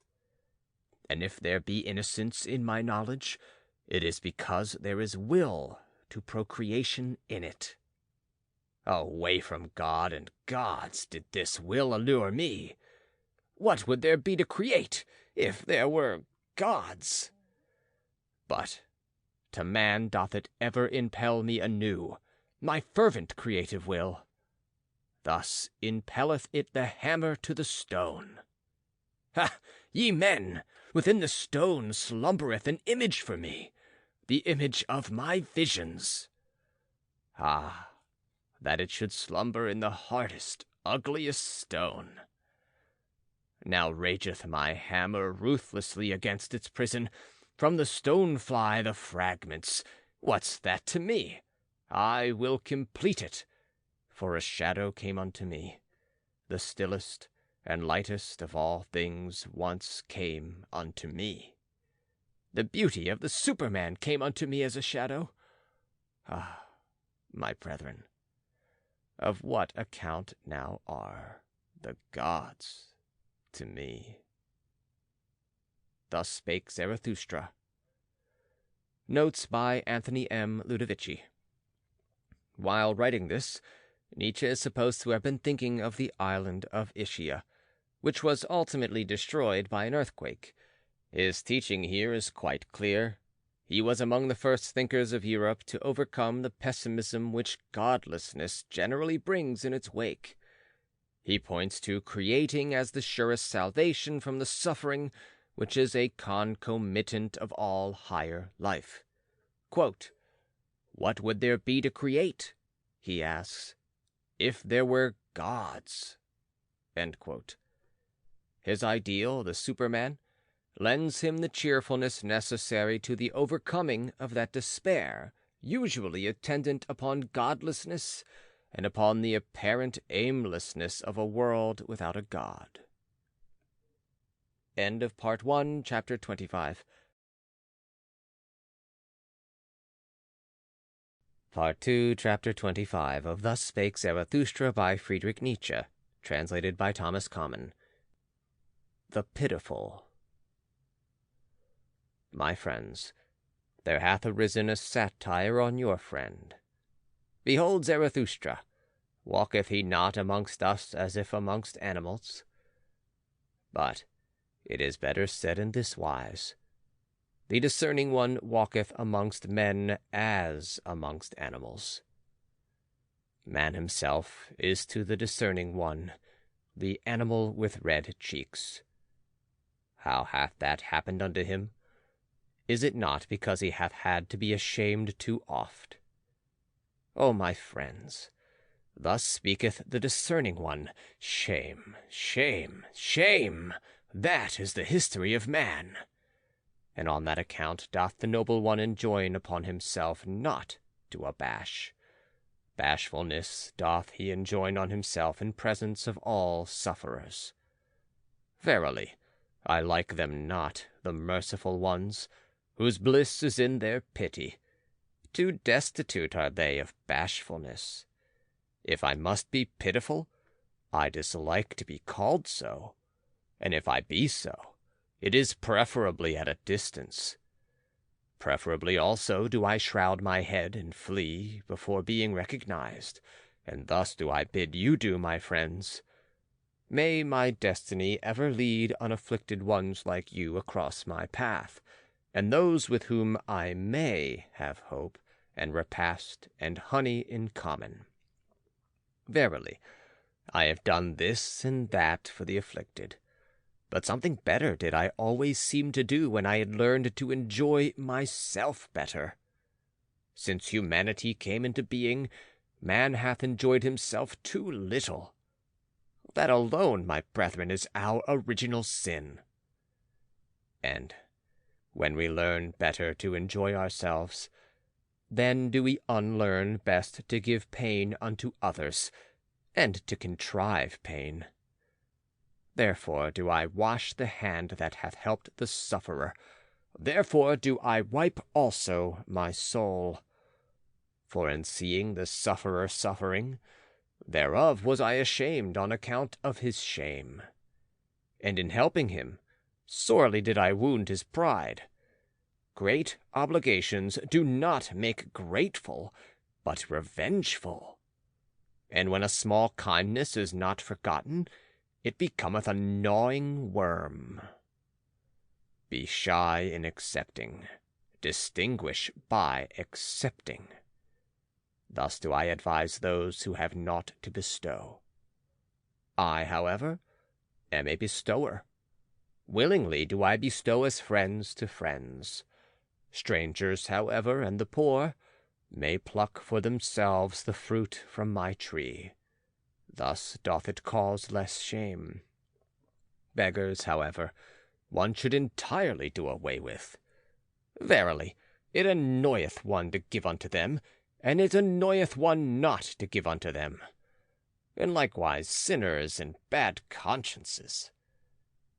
And if there be innocence in my knowledge, it is because there is will to procreation in it. Away from God and gods did this will allure me. What would there be to create if there were gods? But to man doth it ever impel me anew, my fervent creative will. Thus impelleth it the hammer to the stone. Ha! Ye men, within the stone slumbereth an image for me, the image of my visions. Ah, that it should slumber in the hardest, ugliest stone. Now rageth my hammer ruthlessly against its prison. From the stone fly the fragments. What's that to me? I will complete it. For a shadow came unto me. The stillest and lightest of all things once came unto me. The beauty of the Superman came unto me as a shadow. Ah, my brethren, of what account now are the gods to me? Thus Spake Zarathustra. Notes by Anthony M. Ludovici. While writing this, Nietzsche is supposed to have been thinking of the island of Ischia, which was ultimately destroyed by an earthquake. His teaching here is quite clear. He was among the first thinkers of Europe to overcome the pessimism which godlessness generally brings in its wake. He points to creating as the surest salvation from the suffering which is a concomitant of all higher life. Quote, "What would there be to create," he asks, "if there were gods?" End quote. His ideal, the Superman, lends him the cheerfulness necessary to the overcoming of that despair usually attendant upon godlessness and upon the apparent aimlessness of a world without a god. End of Part 1, Chapter 25. Part 2, Chapter 25 of Thus Spake Zarathustra by Friedrich Nietzsche, translated by Thomas Common. The Pitiful. My friends, there hath arisen a satire on your friend. Behold Zarathustra. Walketh he not amongst us as if amongst animals? But it is better said in this wise. The discerning one walketh amongst men as amongst animals. Man himself is to the discerning one the animal with red cheeks. How hath that happened unto him? Is it not because he hath had to be ashamed too oft? O my friends, thus speaketh the discerning one. Shame, shame, shame! That is the history of man. And on that account doth the noble one enjoin upon himself not to abash. Bashfulness doth he enjoin on himself in presence of all sufferers. Verily, I like them not, the merciful ones, whose bliss is in their pity. Too destitute are they of bashfulness. If I must be pitiful, I dislike to be called so, and if I be so, it is preferably at a distance. Preferably also do I shroud my head and flee before being recognized, and thus do I bid you do, my friends. May my destiny ever lead unafflicted ones like you across my path, and those with whom I may have hope and repast and honey in common. Verily, I have done this and that for the afflicted, but something better did I always seem to do when I had learned to enjoy myself better. Since humanity came into being, man hath enjoyed himself too little. That alone, my brethren, is our original sin. And when we learn better to enjoy ourselves, then do we unlearn best to give pain unto others, and to contrive pain. Therefore do I wash the hand that hath helped the sufferer, therefore do I wipe also my soul. For in seeing the sufferer suffering, thereof was I ashamed on account of his shame. And in helping him, sorely did I wound his pride. Great obligations do not make grateful, but revengeful. And when a small kindness is not forgotten, it becometh a gnawing worm. Be shy in accepting, distinguish by accepting. Thus do I advise those who have naught to bestow. I, however, am a bestower. Willingly do I bestow as friends to friends. Strangers, however, and the poor, may pluck for themselves the fruit from my tree. Thus doth it cause less shame. Beggars, however, one should entirely do away with. Verily, it annoyeth one to give unto them, and it annoyeth one not to give unto them. And likewise sinners and bad consciences.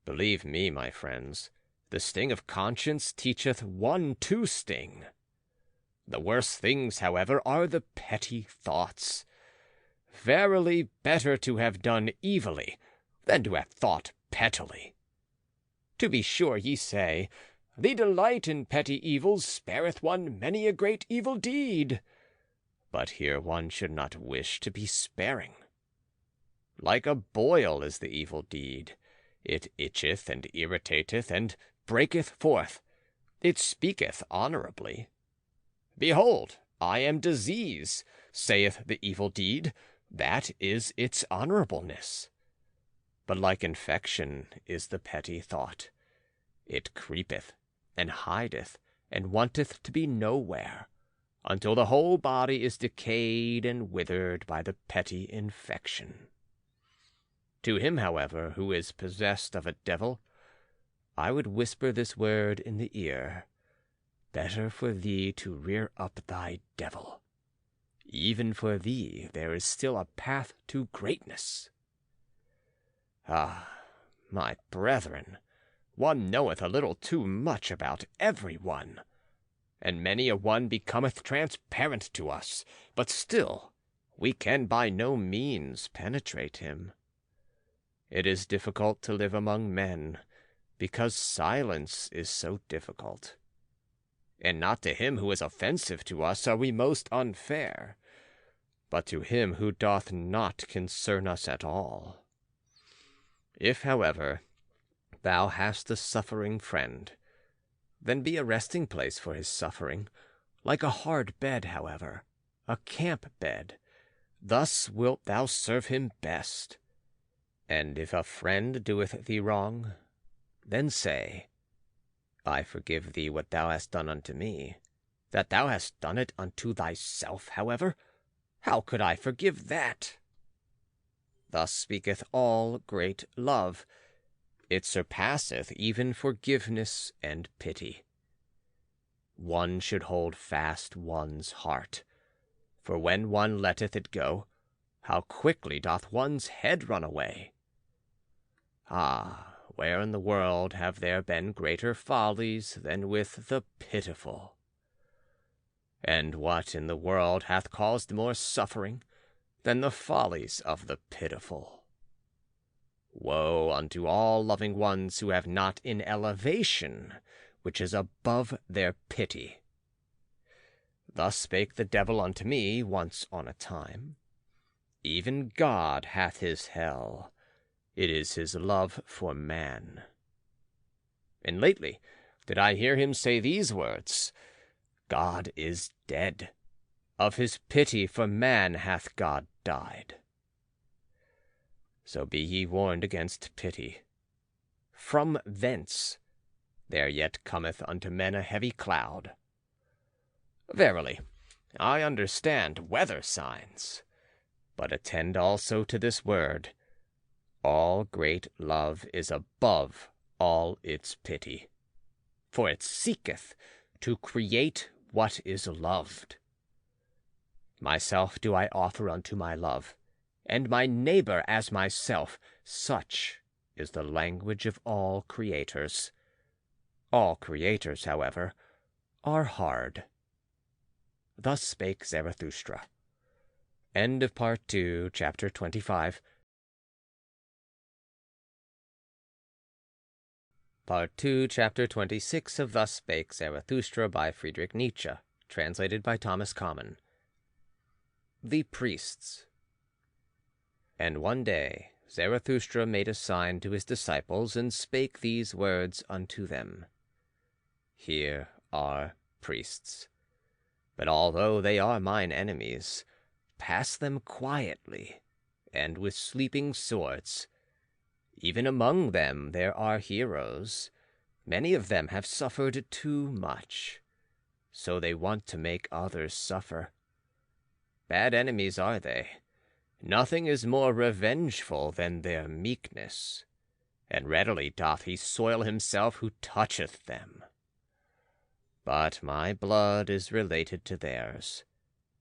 Believe me, my friends, the sting of conscience teacheth one to sting. The worst things, however, are the petty thoughts. Verily, better to have done evilly than to have thought pettily. To be sure, ye say, the delight in petty evils spareth one many a great evil deed. But here one should not wish to be sparing. Like a boil is the evil deed. It itcheth and irritateth and breaketh forth. It speaketh honorably. Behold, I am disease, saith the evil deed. That is its honorableness. But like infection is the petty thought. It creepeth and hideth and wanteth to be nowhere, until the whole body is decayed and withered by the petty infection. To him, however, who is possessed of a devil, I would whisper this word in the ear: better for thee to rear up thy devil. Even for thee there is still a path to greatness. Ah, my brethren, one knoweth a little too much about every one, and many a one becometh transparent to us, but still we can by no means penetrate him. It is difficult to live among men, because silence is so difficult. And not to him who is offensive to us are we most unfair, but to him who doth not concern us at all. If, however, thou hast a suffering friend, then be a resting place for his suffering, like a hard bed, however, a camp bed. Thus wilt thou serve him best. And if a friend doeth thee wrong, then say, I forgive thee what thou hast done unto me. That thou hast done it unto thyself, however, how could I forgive that? Thus speaketh all great love. It surpasseth even forgiveness and pity. One should hold fast one's heart, for when one letteth it go, how quickly doth one's head run away. Ah, where in the world have there been greater follies than with the pitiful? And what in the world hath caused more suffering than the follies of the pitiful? Woe unto all loving ones who have not an elevation which is above their pity. Thus spake the devil unto me once on a time. Even God hath his hell, it is his love for man. And lately did I hear him say these words, God is dead, of his pity for man hath God died. So be ye warned against pity. From thence there yet cometh unto men a heavy cloud. Verily, I understand weather signs, but attend also to this word, all great love is above all its pity, for it seeketh to create what is loved. Myself do I offer unto my love, and my neighbor as myself. Such is the language of all creators. All creators, however, are hard. Thus spake Zarathustra. End of Part 2, Chapter 25. Part 2, Chapter 26 of Thus Spake Zarathustra by Friedrich Nietzsche, translated by Thomas Common. The Priests. And one day Zarathustra made a sign to his disciples, and spake these words unto them. Here are priests. But although they are mine enemies, pass them quietly, and with sleeping swords. Even among them there are heroes. Many of them have suffered too much, so they want to make others suffer. Bad enemies are they. Nothing is more revengeful than their meekness, and readily doth he soil himself who toucheth them. But my blood is related to theirs,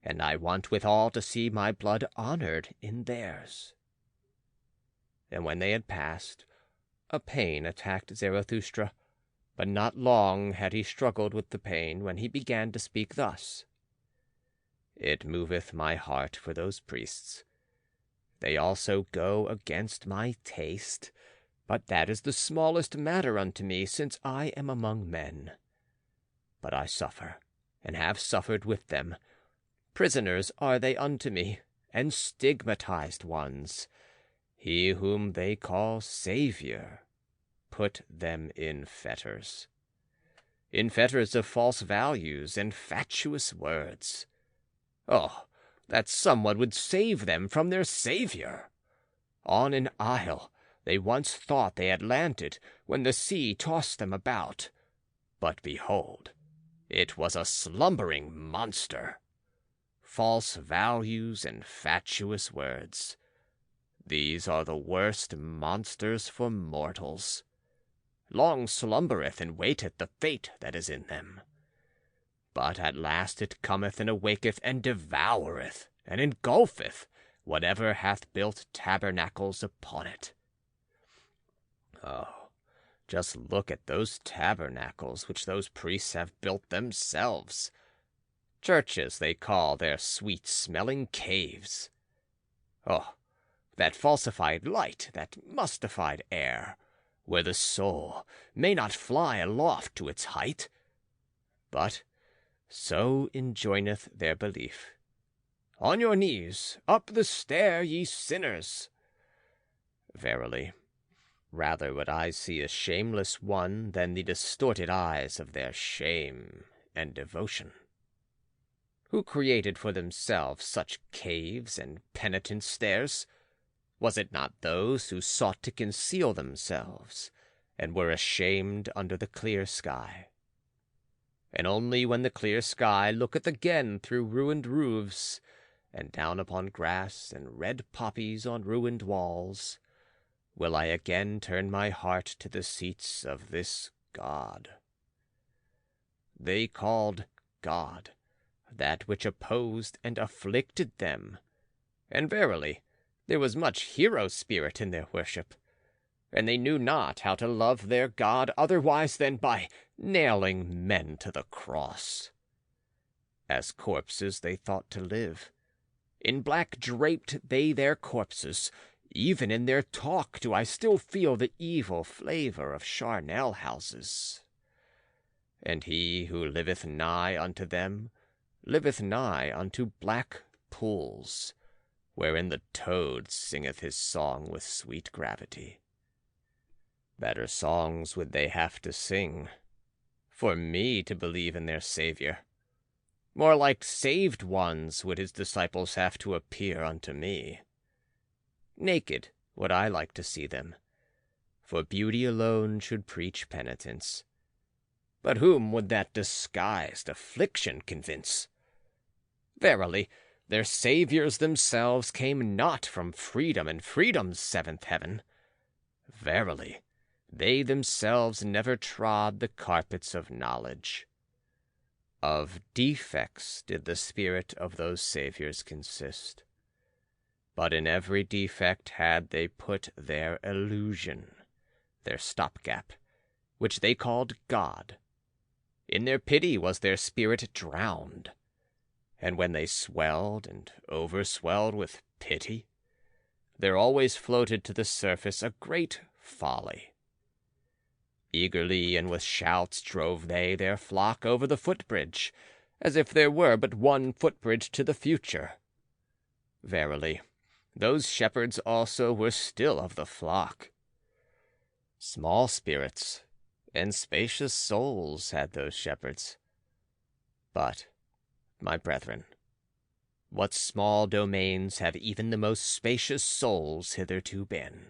and I want withal to see my blood honored in theirs. And when they had passed, a pain attacked Zarathustra, but not long had he struggled with the pain when he began to speak thus. It moveth my heart for those priests. They also go against my taste, but that is the smallest matter unto me, since I am among men. But I suffer, and have suffered with them. Prisoners are they unto me, and stigmatized ones. He whom they call Saviour put them in fetters of false values and fatuous words. Oh, that someone would save them from their Saviour! On an isle they once thought they had landed, when the sea tossed them about. But behold, it was a slumbering monster. False values and fatuous words. These are the worst monsters for mortals. Long slumbereth and waiteth the fate that is in them. But at last it cometh and awaketh and devoureth and engulfeth whatever hath built tabernacles upon it. Oh, just look at those tabernacles which those priests have built themselves. Churches they call their sweet-smelling caves. Oh, that falsified light, that mustified air, where the soul may not fly aloft to its height, but so enjoineth their belief. On your knees, up the stair, ye sinners! Verily, rather would I see a shameless one than the distorted eyes of their shame and devotion. Who created for themselves such caves and penitent stairs? Was it not those who sought to conceal themselves, and were ashamed under the clear sky? And only when the clear sky looketh again through ruined roofs, and down upon grass and red poppies on ruined walls, will I again turn my heart to the seats of this God. They called God that which opposed and afflicted them, and verily, there was much hero spirit in their worship, and they knew not how to love their God otherwise than by nailing men to the cross. As corpses they thought to live. In black draped they their corpses. Even in their talk do I still feel the evil flavor of charnel houses. And he who liveth nigh unto them liveth nigh unto black pools, wherein the toad singeth his song with sweet gravity. Better songs would they have to sing, for me to believe in their Saviour. More like saved ones would his disciples have to appear unto me. Naked would I like to see them, for beauty alone should preach penitence. But whom would that disguised affliction convince? Verily, their saviours themselves came not from freedom and freedom's seventh heaven. Verily, they themselves never trod the carpets of knowledge. Of defects did the spirit of those saviours consist. But in every defect had they put their illusion, their stopgap, which they called God. In their pity was their spirit drowned, and when they swelled and overswelled with pity, there always floated to the surface a great folly. Eagerly and with shouts drove they their flock over the footbridge, as if there were but one footbridge to the future. Verily, those shepherds also were still of the flock. Small spirits and spacious souls had those shepherds. But, my brethren, what small domains have even the most spacious souls hitherto been?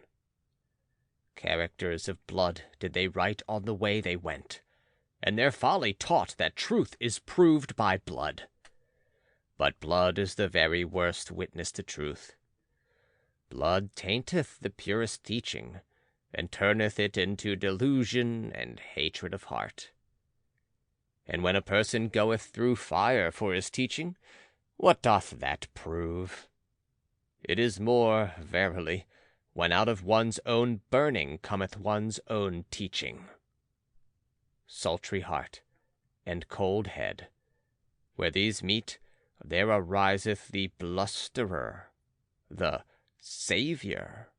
Characters of blood did they write on the way they went, and their folly taught that truth is proved by blood. But blood is the very worst witness to truth. Blood tainteth the purest teaching, and turneth it into delusion and hatred of heart. And when a person goeth through fire for his teaching, what doth that prove? It is more, verily, when out of one's own burning cometh one's own teaching. Sultry heart and cold head, where these meet, there ariseth the blusterer, the Saviour.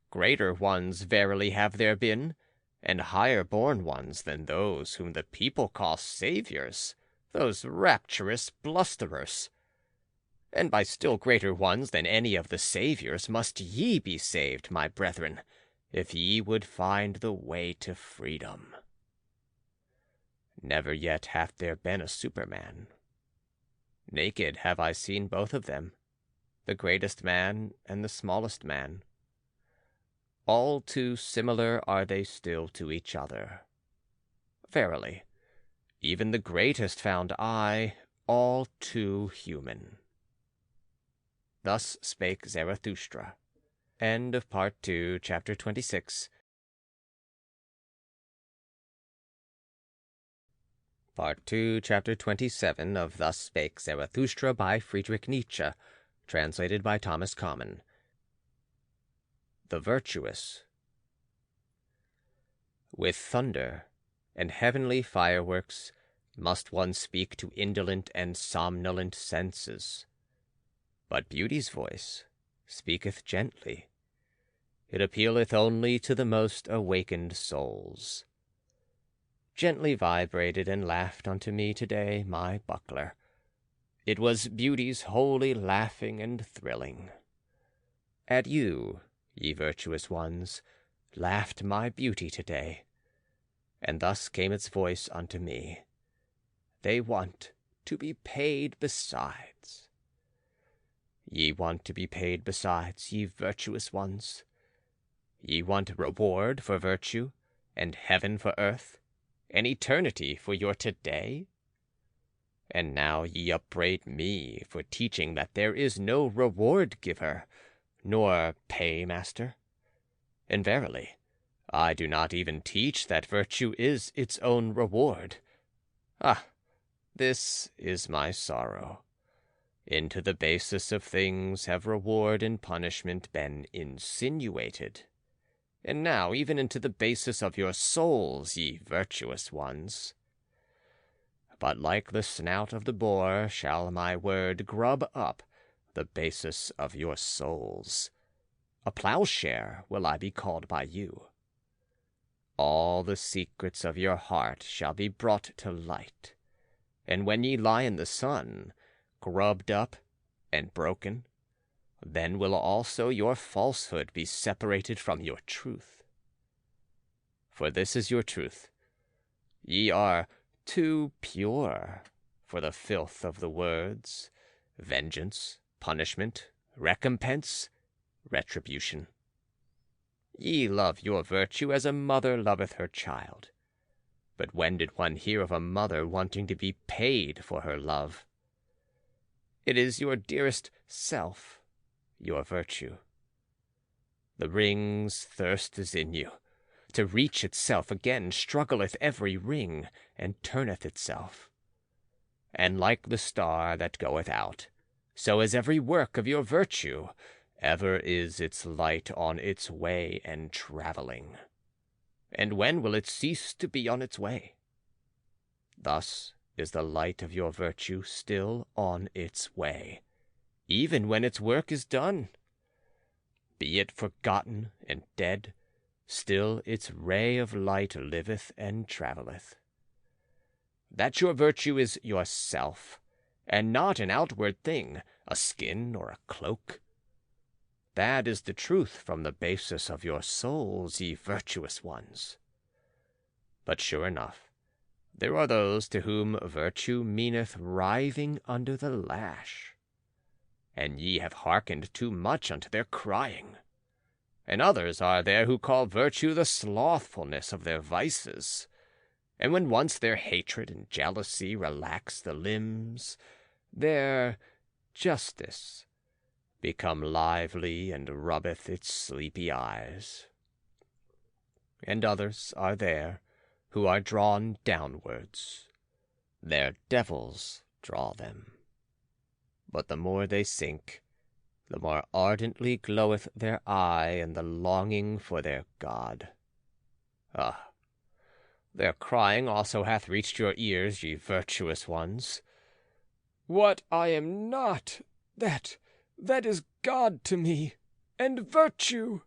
Greater ones verily have there been, and higher born ones than those whom the people call saviours, those rapturous blusterers. And by still greater ones than any of the saviours must ye be saved, my brethren, if ye would find the way to freedom. Never yet hath there been a Superman. Naked have I seen both of them, the greatest man and the smallest man. All too similar are they still to each other. Verily, even the greatest found I all too human. Thus spake Zarathustra. End of Part 2, Chapter 26. Part 2, Chapter 27 of Thus Spake Zarathustra by Friedrich Nietzsche, translated by Thomas Common. The Virtuous. With thunder and heavenly fireworks must one speak to indolent and somnolent senses. But beauty's voice speaketh gently. It appealeth only to the most awakened souls. Gently vibrated and laughed unto me today my buckler. It was beauty's wholly laughing and thrilling. At you, ye virtuous ones, laughed my beauty today, and thus came its voice unto me. They want to be paid besides. Ye want to be paid besides, ye virtuous ones. Ye want reward for virtue, and heaven for earth, and eternity for your today? And now ye upbraid me for teaching that there is no reward-giver, nor paymaster. And verily, I do not even teach that virtue is its own reward. Ah, this is my sorrow. Into the basis of things have reward and punishment been insinuated. And now even into the basis of your souls, ye virtuous ones. but like the snout of the boar shall my word grub up the basis of your souls. A plowshare will I be called by you. All the secrets of your heart shall be brought to light, and when ye lie in the sun, grubbed up and broken, then will also your falsehood be separated from your truth. For this is your truth: ye are too pure for the filth of the words, vengeance, punishment, recompense, retribution. Ye love your virtue as a mother loveth her child. But when did one hear of a mother wanting to be paid for her love? It is your dearest self, your virtue. The ring's thirst is in you. To reach itself again struggleth every ring, and turneth itself. And like the star that goeth out, so is every work of your virtue. Ever is its light on its way and travelling. And when will it cease to be on its way? Thus is the light of your virtue still on its way, even when its work is done. Be it forgotten and dead, still its ray of light liveth and travelleth. That your virtue is yourself, and not an outward thing, a skin or a cloak. That is the truth from the basis of your souls, ye virtuous ones. But sure enough, there are those to whom virtue meaneth writhing under the lash, and ye have hearkened too much unto their crying. And others are there who call virtue the slothfulness of their vices, and when once their hatred and jealousy relax the limbs, their justice become lively and rubbeth its sleepy eyes. And others are there who are drawn downwards. Their devils draw them. But the more they sink, the more ardently gloweth their eye in the longing for their God. Ah, their crying also hath reached your ears, ye virtuous ones. What I am not, that is God to me, and virtue.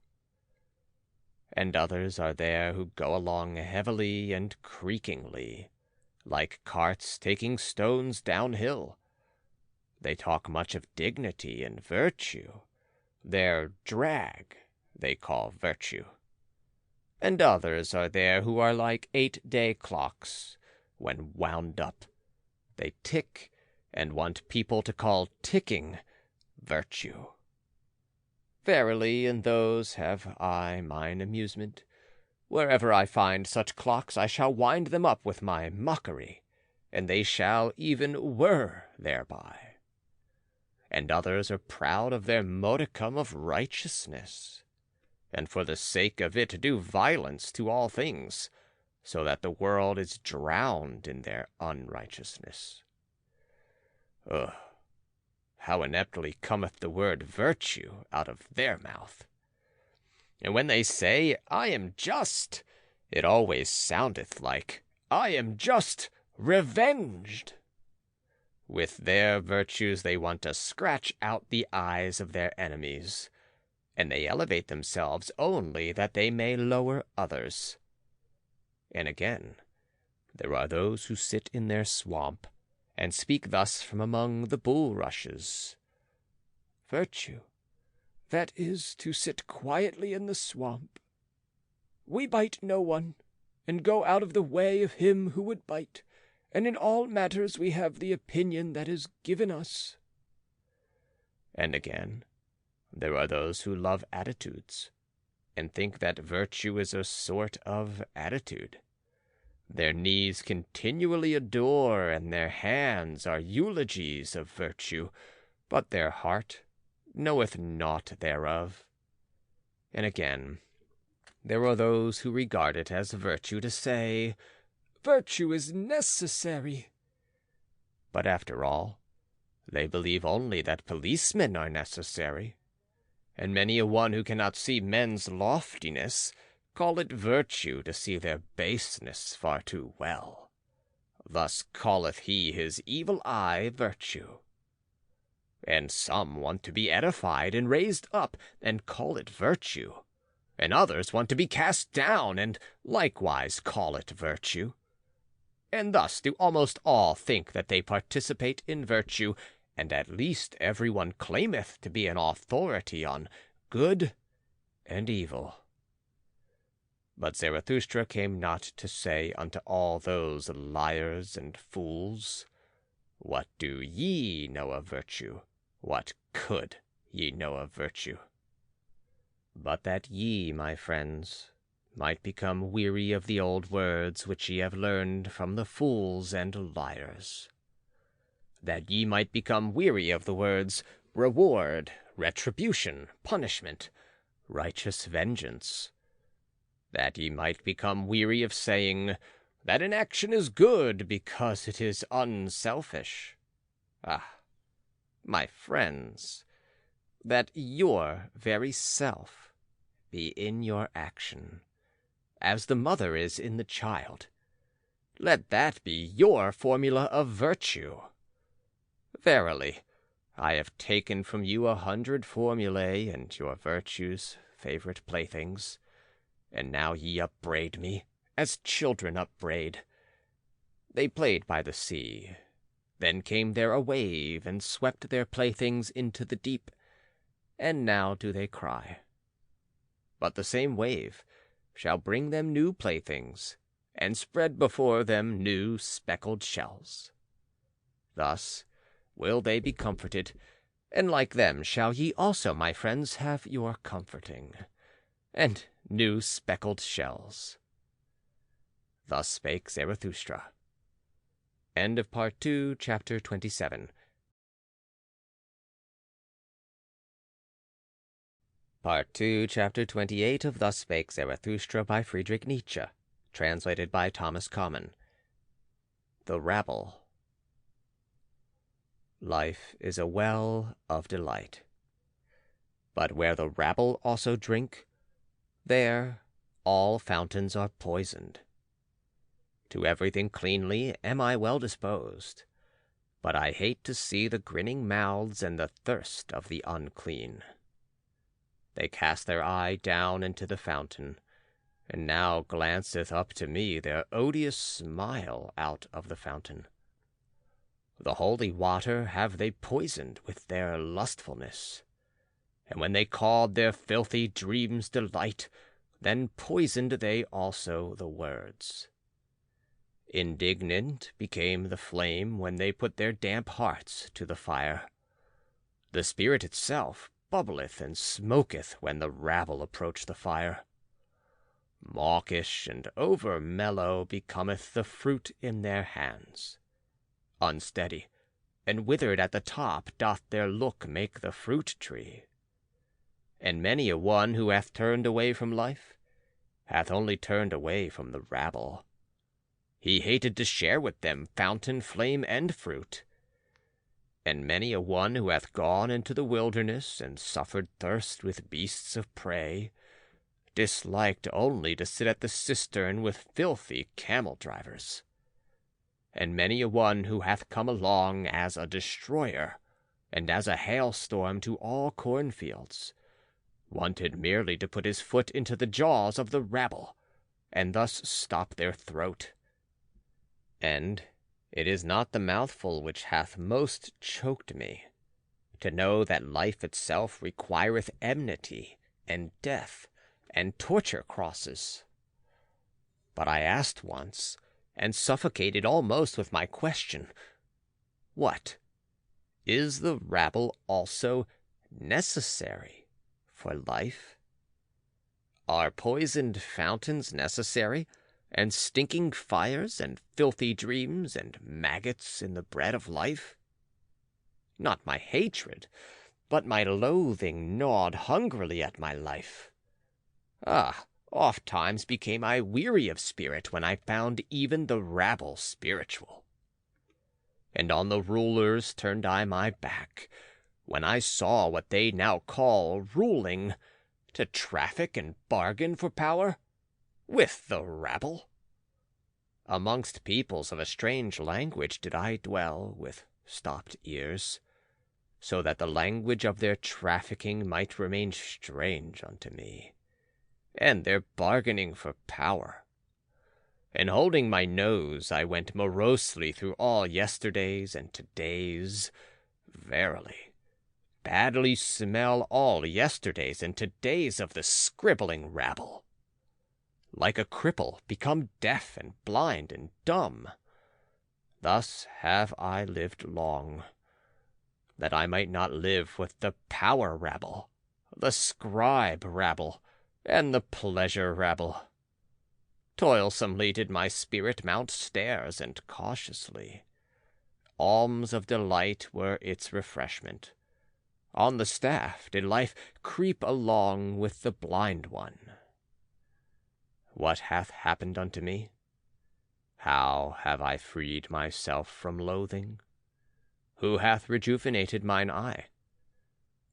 And others are there who go along heavily and creakingly, like carts taking stones downhill. They talk much of dignity and virtue. Their drag they call virtue. And others are there who are like 8-day clocks. When wound up, they tick and want people to call ticking virtue. Verily, in those have I mine amusement. Wherever I find such clocks, I shall wind them up with my mockery, and they shall even whir thereby. And others are proud of their modicum of righteousness, and for the sake of it do violence to all things, so that the world is drowned in their unrighteousness. Ugh! How ineptly cometh the word virtue out of their mouth. And when they say, I am just, it always soundeth like, I am just revenged. With their virtues they want to scratch out the eyes of their enemies, and they elevate themselves only that they may lower others. And again, there are those who sit in their swamp, and speak thus from among the bulrushes. Virtue, that is to sit quietly in the swamp. We bite no one, and go out of the way of him who would bite, and in all matters we have the opinion that is given us. And again, there are those who love attitudes, and think that virtue is a sort of attitude. Their knees continually adore, and their hands are eulogies of virtue, but their heart knoweth naught thereof. And again, there are those who regard it as virtue to say, virtue is necessary. But after all, they believe only that policemen are necessary, and many a one who cannot see men's loftiness call it virtue to see their baseness far too well. Thus calleth he his evil eye virtue. And some want to be edified and raised up, and call it virtue. And others want to be cast down, and likewise call it virtue. And thus do almost all think that they participate in virtue, and at least every one claimeth to be an authority on good and evil. But Zarathustra came not to say unto all those liars and fools, What do ye know of virtue? What could ye know of virtue? But that ye, my friends, might become weary of the old words which ye have learned from the fools and liars. That ye might become weary of the words reward, retribution, punishment, righteous vengeance. That ye might become weary of saying that an action is good because it is unselfish. Ah, my friends, that your very self be in your action, as the mother is in the child. Let that be your formula of virtue. Verily, I have taken from you 100 formulae and your virtue's favorite playthings, and now ye upbraid me, as children upbraid. They played by the sea. Then came there a wave, and swept their playthings into the deep, and now do they cry. But the same wave shall bring them new playthings, and spread before them new speckled shells. Thus will they be comforted, and like them shall ye also, my friends, have your comforting, and new speckled shells. Thus spake Zarathustra. End of Part 2, Chapter 27. Part 2, Chapter 28 of Thus Spake Zarathustra by Friedrich Nietzsche, translated by Thomas Common. The Rabble. Life is a well of delight. But where the rabble also drink, there all fountains are poisoned. To everything cleanly am I well disposed, but I hate to see the grinning mouths and the thirst of the unclean. They cast their eye down into the fountain, and now glanceth up to me their odious smile out of the fountain. The holy water have they poisoned with their lustfulness, and when they called their filthy dreams delight, then poisoned they also the words. Indignant became the flame when they put their damp hearts to the fire. The spirit itself bubbleth and smoketh when the rabble approach the fire. Mawkish and over-mellow becometh the fruit in their hands. Unsteady and withered at the top doth their look make the fruit-tree. And many a one who hath turned away from life hath only turned away from the rabble. He hated to share with them fountain, flame, and fruit. And many a one who hath gone into the wilderness and suffered thirst with beasts of prey disliked only to sit at the cistern with filthy camel-drivers. And many a one who hath come along as a destroyer and as a hailstorm to all cornfields wanted merely to put his foot into the jaws of the rabble and thus stop their throat. And it is not the mouthful which hath most choked me, to know that life itself requireth enmity and death and torture crosses. But I asked once, and suffocated almost with my question, what? Is the rabble also necessary for life? Are poisoned fountains necessary, and stinking fires, and filthy dreams, and maggots in the bread of life? Not my hatred, but my loathing gnawed hungrily at my life. Ah, oft times became I weary of spirit when I found even the rabble spiritual. And on the rulers turned I my back, when I saw what they now call ruling, to traffic and bargain for power with the rabble. amongst peoples of a strange language did I dwell with stopped ears, so that the language of their trafficking might remain strange unto me, and their bargaining for power. And holding my nose, I went morosely through all yesterdays and todays. Verily, badly smell all yesterdays and todays of the scribbling rabble. Like a cripple, become deaf and blind and dumb. Thus have I lived long, that I might not live with the power rabble, the scribe rabble, and the pleasure rabble. Toilsomely did my spirit mount stairs, and cautiously. Alms of delight were its refreshment. On the staff did life creep along with the blind one. What hath happened unto me? How have I freed myself from loathing? Who hath rejuvenated mine eye?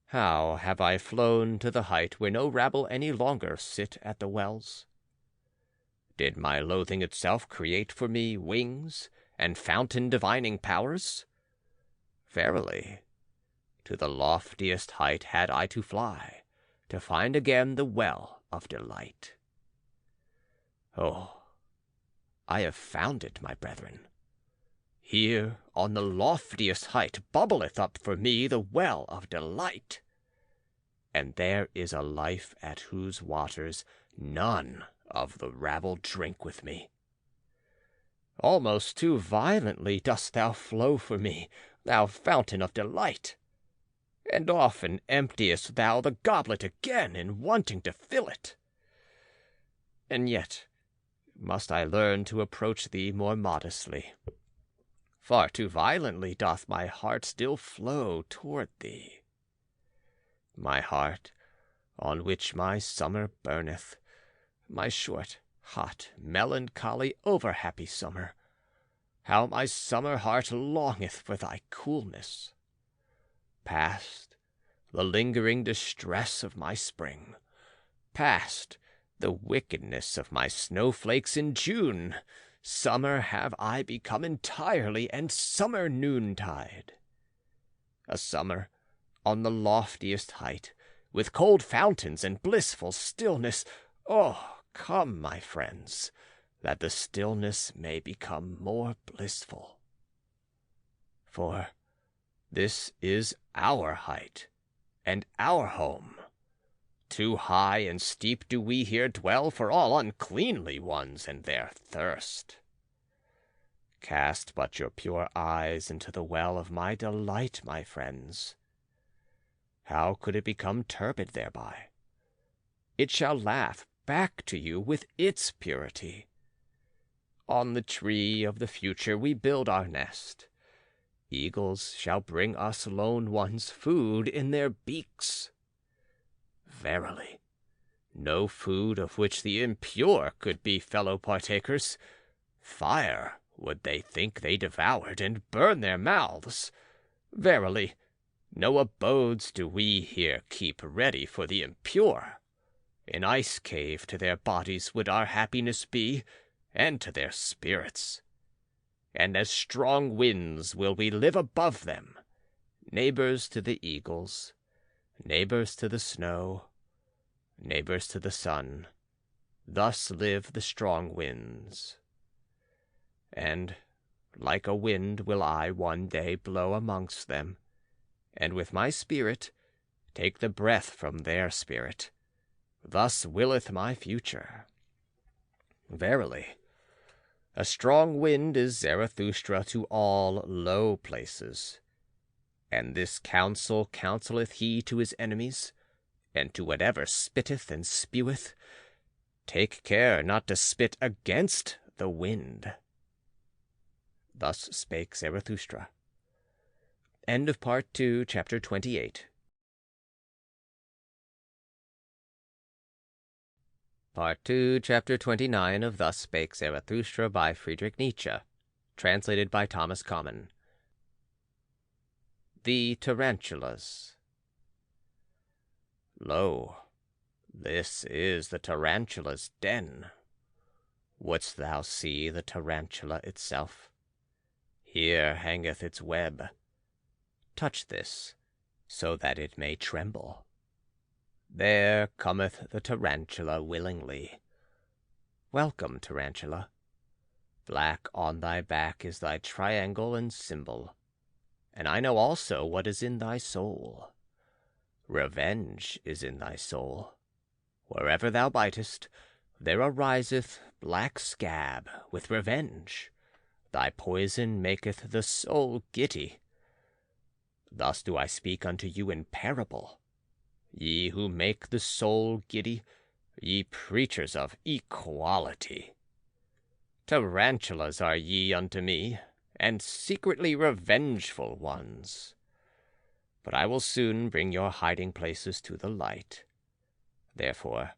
How have I flown to the height where no rabble any longer sit at the wells? Did my loathing itself create for me wings and fountain divining powers? Verily, to the loftiest height had I to fly, to find again the well of delight. Oh, I have found it, my brethren. Here on the loftiest height bubbleth up for me the well of delight. And there is a life at whose waters none of the rabble drink with me. Almost too violently dost thou flow for me, thou fountain of delight, and often emptiest thou the goblet again in wanting to fill it. And yet must I learn to approach thee more modestly. Far too violently doth my heart still flow toward thee. My heart, on which my summer burneth, my short, hot, melancholy, over-happy summer, how my summer heart longeth for thy coolness. Past the lingering distress of my spring, past the wickedness of my snowflakes in June, summer have I become entirely, and summer noontide. A summer on the loftiest height, with cold fountains and blissful stillness. Oh, come, my friends, that the stillness may become more blissful. For this is our height, and our home. Too high and steep do we here dwell for all uncleanly ones and their thirst. Cast but your pure eyes into the well of my delight, my friends. How could it become turbid thereby? It shall laugh back to you with its purity. On the tree of the future we build our nest. Eagles shall bring us lone ones food in their beaks. Verily, no food of which the impure could be fellow partakers. Fire would they think they devoured, and burn their mouths. Verily, no abodes do we here keep ready for the impure. An ice cave to their bodies would our happiness be, and to their spirits. And as strong winds will we live above them, neighbors to the eagles, neighbors to the snow, neighbors to the sun. Thus live the strong winds. And like a wind will I one day blow amongst them, and with my spirit take the breath from their spirit. Thus willeth my future. Verily, a strong wind is Zarathustra to all low places. And this counsel counselleth he to his enemies, and to whatever spitteth and speweth. Take care not to spit against the wind. Thus spake Zarathustra. End of Part 2, Chapter 28. Part 2, Chapter 29 of Thus Spake Zarathustra by Friedrich Nietzsche, translated by Thomas Common. The Tarantulas. Lo, this is the tarantula's den. Wouldst thou see the tarantula itself? Here hangeth its web. Touch this, so that it may tremble. There cometh the tarantula willingly. Welcome, tarantula. Black on thy back is thy triangle and symbol, and I know also what is in thy soul. Revenge is in thy soul. Wherever thou bitest, there ariseth black scab with revenge. Thy poison maketh the soul giddy. Thus do I speak unto you in parable. Ye who make the soul giddy, ye preachers of equality. Tarantulas are ye unto me, and secretly revengeful ones. But I will soon bring your hiding places to the light. Therefore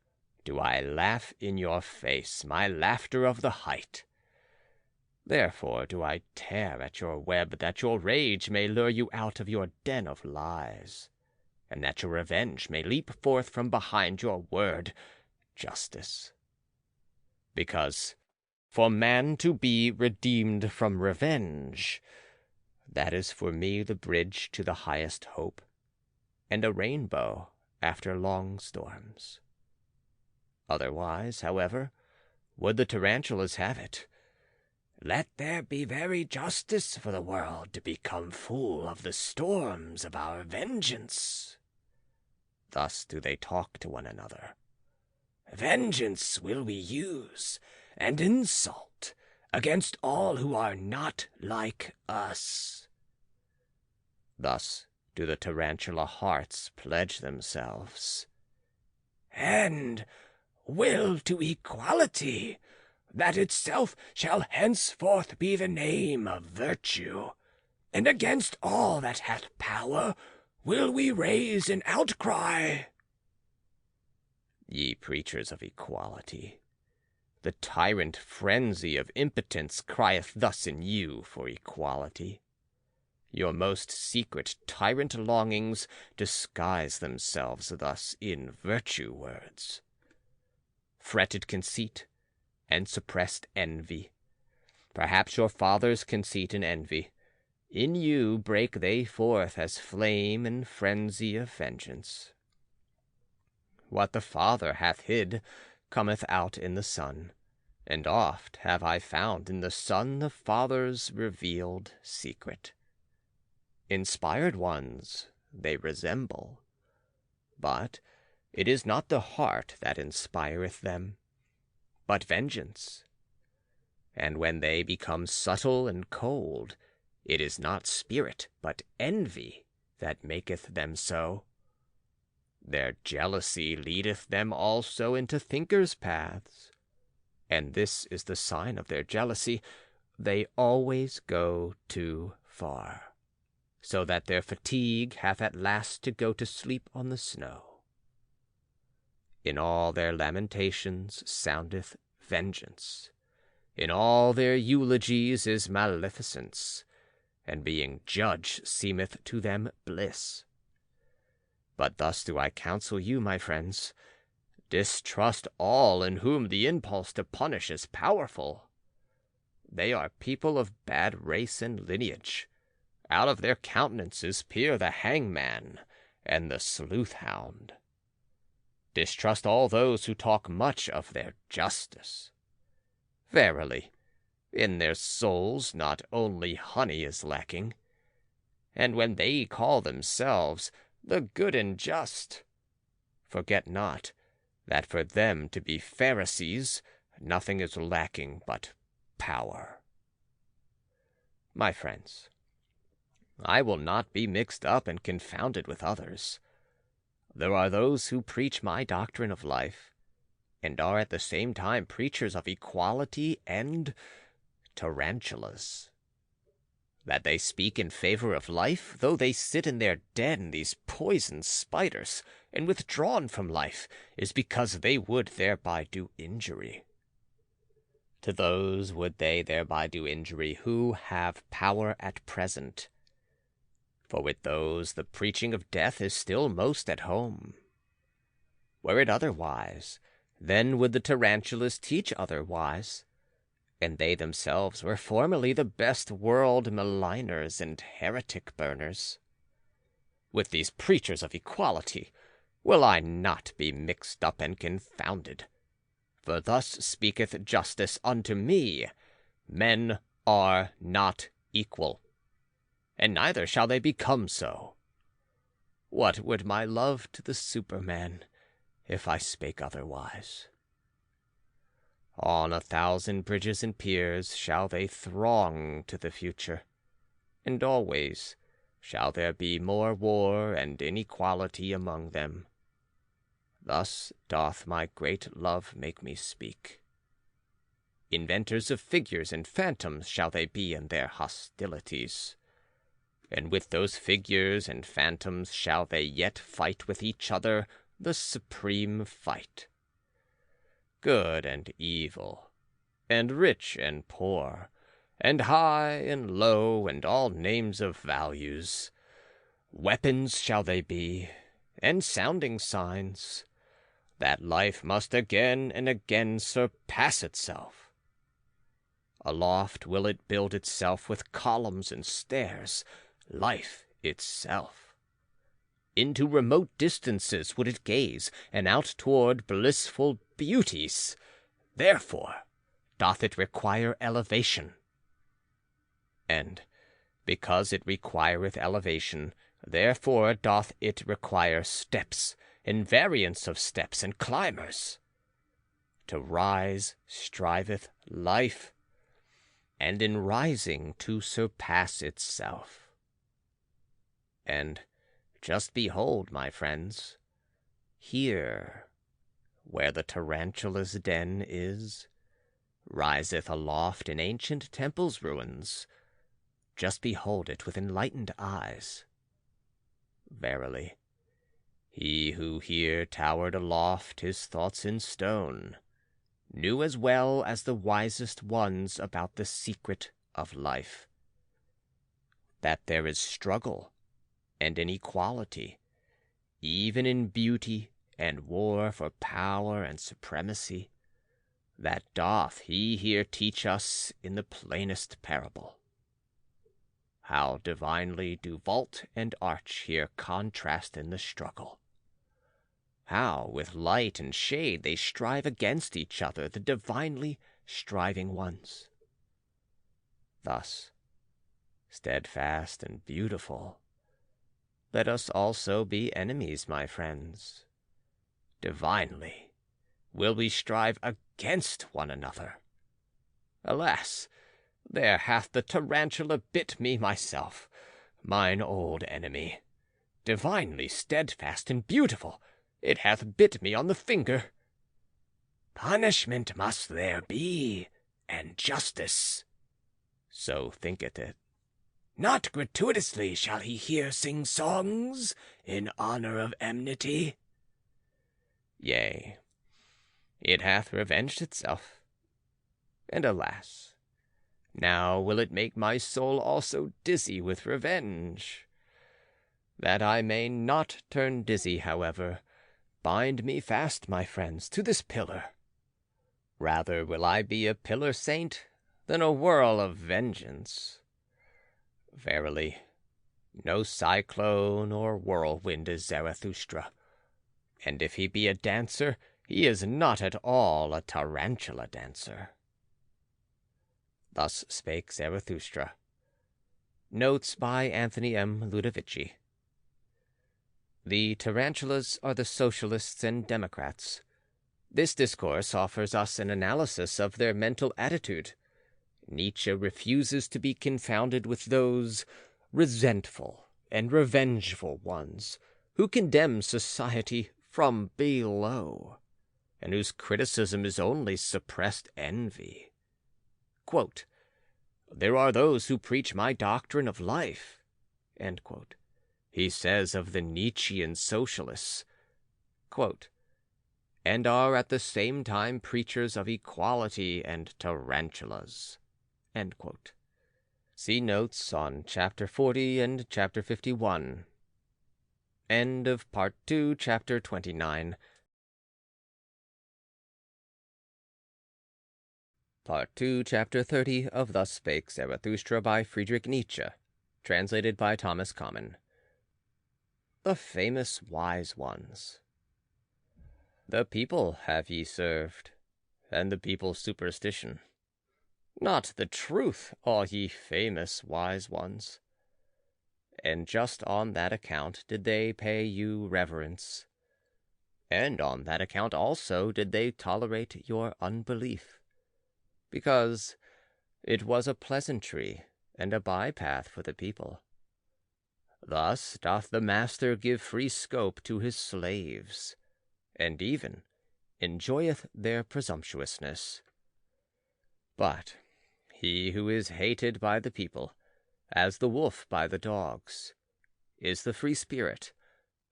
do I laugh in your face, my laughter of the height. Therefore do I tear at your web, that your rage may lure you out of your den of lies, and that your revenge may leap forth from behind your word, justice. Because for man to be redeemed from revenge, that is for me the bridge to the highest hope, and a rainbow after long storms. Otherwise, however, would the tarantulas have it. Let there be very justice for the world to become full of the storms of our vengeance. Thus do they talk to one another. Vengeance will we use, and insult, against all who are not like us. Thus do the tarantula hearts pledge themselves. And will to equality, that itself shall henceforth be the name of virtue, and against all that hath power will we raise an outcry. Ye preachers of equality, the tyrant frenzy of impotence crieth thus in you for equality. Your most secret tyrant longings disguise themselves thus in virtue words. Fretted conceit and suppressed envy, perhaps your father's conceit and envy, in you break they forth as flame and frenzy of vengeance. What the Father hath hid cometh out in the Son, and oft have I found in the Son the Father's revealed secret. Inspired ones they resemble, but it is not the heart that inspireth them, but vengeance. And when they become subtle and cold, it is not spirit, but envy that maketh them so. Their jealousy leadeth them also into thinkers' paths, and this is the sign of their jealousy: they always go too far, so that their fatigue hath at last to go to sleep on the snow. In all their lamentations soundeth vengeance, in all their eulogies is maleficence, and being judge seemeth to them bliss. But thus do I counsel you, my friends, distrust all in whom the impulse to punish is powerful. They are people of bad race and lineage. Out of their countenances peer the hangman and the sleuth-hound. Distrust all those who talk much of their justice. Verily, in their souls not only honey is lacking, and when they call themselves the good and just, forget not that for them to be Pharisees nothing is lacking but power. My friends, I will not be mixed up and confounded with others. There are those who preach my doctrine of life, and are at the same time preachers of equality and tarantulas. That they speak in favor of life, though they sit in their den, these poisoned spiders, and withdrawn from life, is because they would thereby do injury. To those would they thereby do injury who have power at present. For with those the preaching of death is still most at home. Were it otherwise, then would the tarantulas teach otherwise, and they themselves were formerly the best world maligners and heretic burners. With these preachers of equality will I not be mixed up and confounded. For thus speaketh justice unto me, men are not equal, and neither shall they become so. What would my love to the Superman, if I spake otherwise? On 1,000 bridges and piers shall they throng to the future, and always shall there be more war and inequality among them. Thus doth my great love make me speak. Inventors of figures and phantoms shall they be in their hostilities, and with those figures and phantoms shall they yet fight with each other the supreme fight. Good and evil, and rich and poor, and high and low, and all names of values. Weapons shall they be, and sounding signs, that life must again and again surpass itself. Aloft will it build itself with columns and stairs, life itself. Into remote distances would it gaze, and out toward blissful beauties. Therefore doth it require elevation. And because it requireth elevation, therefore doth it require steps, and variance of steps and climbers. To rise striveth life, and in rising to surpass itself. And just behold, my friends, here, where the tarantula's den is, riseth aloft an ancient temple's ruins. Just behold it with enlightened eyes. Verily, he who here towered aloft his thoughts in stone knew as well as the wisest ones about the secret of life, that there is struggle and inequality, even in beauty and war for power and supremacy. That doth he here teach us in the plainest parable. How divinely do vault and arch here contrast in the struggle. How with light and shade they strive against each other, the divinely striving ones. Thus, steadfast and beautiful, let us also be enemies, my friends. Divinely will we strive against one another. Alas, there hath the tarantula bit me myself, mine old enemy. Divinely steadfast and beautiful, it hath bit me on the finger. Punishment must there be, and justice. So thinketh it. Not gratuitously shall he here sing songs in honor of enmity. Yea, it hath revenged itself, and alas, now will it make my soul also dizzy with revenge. That I may not turn dizzy, however, bind me fast, my friends, to this pillar. Rather will I be a pillar saint than a whirl of vengeance. Verily, no cyclone or whirlwind is Zarathustra, and if he be a dancer, he is not at all a tarantula dancer. Thus spake Zarathustra. Notes by Anthony M. Ludovici. The tarantulas are the socialists and democrats. This discourse offers us an analysis of their mental attitude. Nietzsche refuses to be confounded with those resentful and revengeful ones who condemn society from below, and whose criticism is only suppressed envy. Quote, "There are those who preach my doctrine of life," end quote. He says of the Nietzschean socialists, quote, "and are at the same time preachers of equality and tarantulas," end quote. See notes on Chapter 40 and Chapter 51. End of Part 2, Chapter 29. Part 2, Chapter 30 of Thus Spake Zarathustra by Friedrich Nietzsche, translated by Thomas Common. The famous wise ones. The people have ye served, and the people's superstition. Not the truth, all ye famous wise ones. And just on that account did they pay you reverence. And on that account also did they tolerate your unbelief, because it was a pleasantry and a by-path for the people. Thus doth the master give free scope to his slaves, and even enjoyeth their presumptuousness. But he who is hated by the people, as the wolf by the dogs, is the free spirit,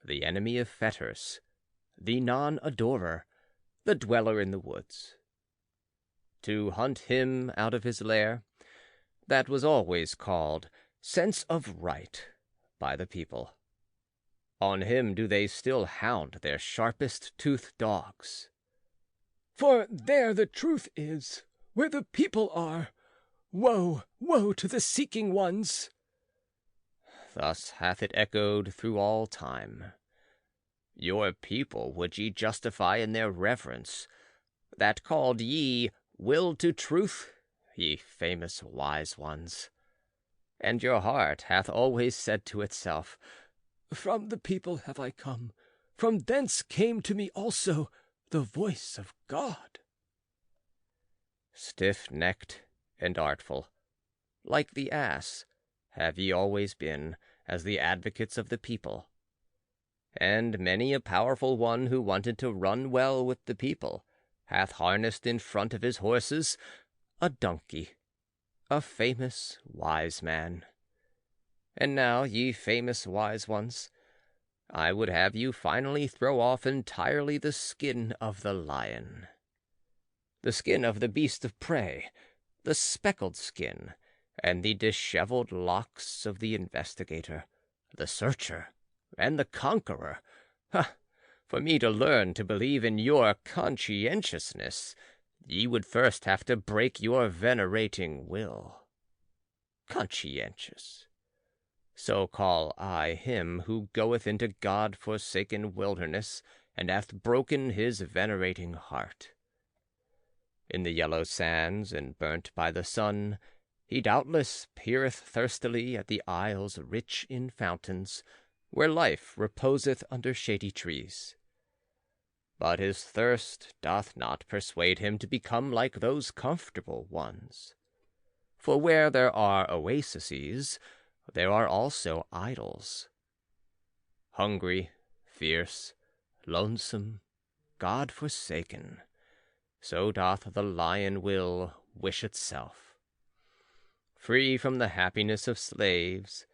the enemy of fetters, the non-adorer, the dweller in the woods. To hunt him out of his lair, that was always called sense of right by the people. On him do they still hound their sharpest-toothed dogs. For there the truth is, where the people are. Woe, woe to the seeking ones! Thus hath it echoed through all time. Your people would ye justify in their reverence, that called ye will to truth, ye famous wise ones. And your heart hath always said to itself, From the people have I come, from thence came to me also the voice of God. Stiff-necked and artful, like the ass, have ye always been, as the advocates of the people. And many a powerful one who wanted to run well with the people hath harnessed in front of his horses a donkey, a famous wise man. And now, ye famous wise ones, I would have you finally throw off entirely the skin of the lion, the skin of the beast of prey, the speckled skin, and the dishevelled locks of the investigator, the searcher, and the conqueror. Ha! For me to learn to believe in your conscientiousness, ye would first have to break your venerating will. Conscientious. So call I him who goeth into God-forsaken wilderness, and hath broken his venerating heart. In the yellow sands, and burnt by the sun, he doubtless peereth thirstily at the isles rich in fountains, where life reposeth under shady trees. But his thirst doth not persuade him to become like those comfortable ones. For where there are oases, there are also idols. Hungry, fierce, lonesome, God-forsaken, so doth the lion will wish itself. Free from the happiness of slaves,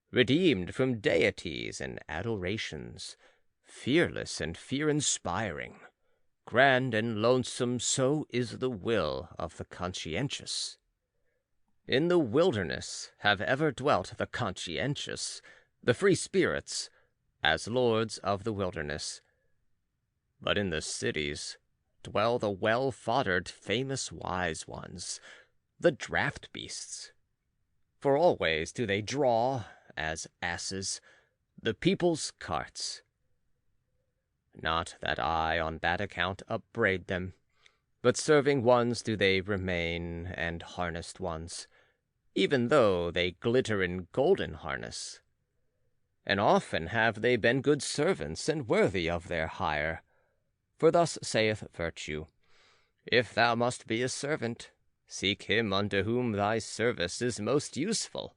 redeemed from deities and adorations, fearless and fear-inspiring, grand and lonesome, so is the will of the conscientious. In the wilderness have ever dwelt the conscientious, the free spirits, as lords of the wilderness. But in the cities dwell the well-foddered famous wise ones, the draught beasts. For always do they draw, as asses, the people's carts. Not that I on that account upbraid them, but serving ones do they remain, and harnessed ones, even though they glitter in golden harness. And often have they been good servants and worthy of their hire. For thus saith Virtue, If thou must be a servant, seek him unto whom thy service is most useful.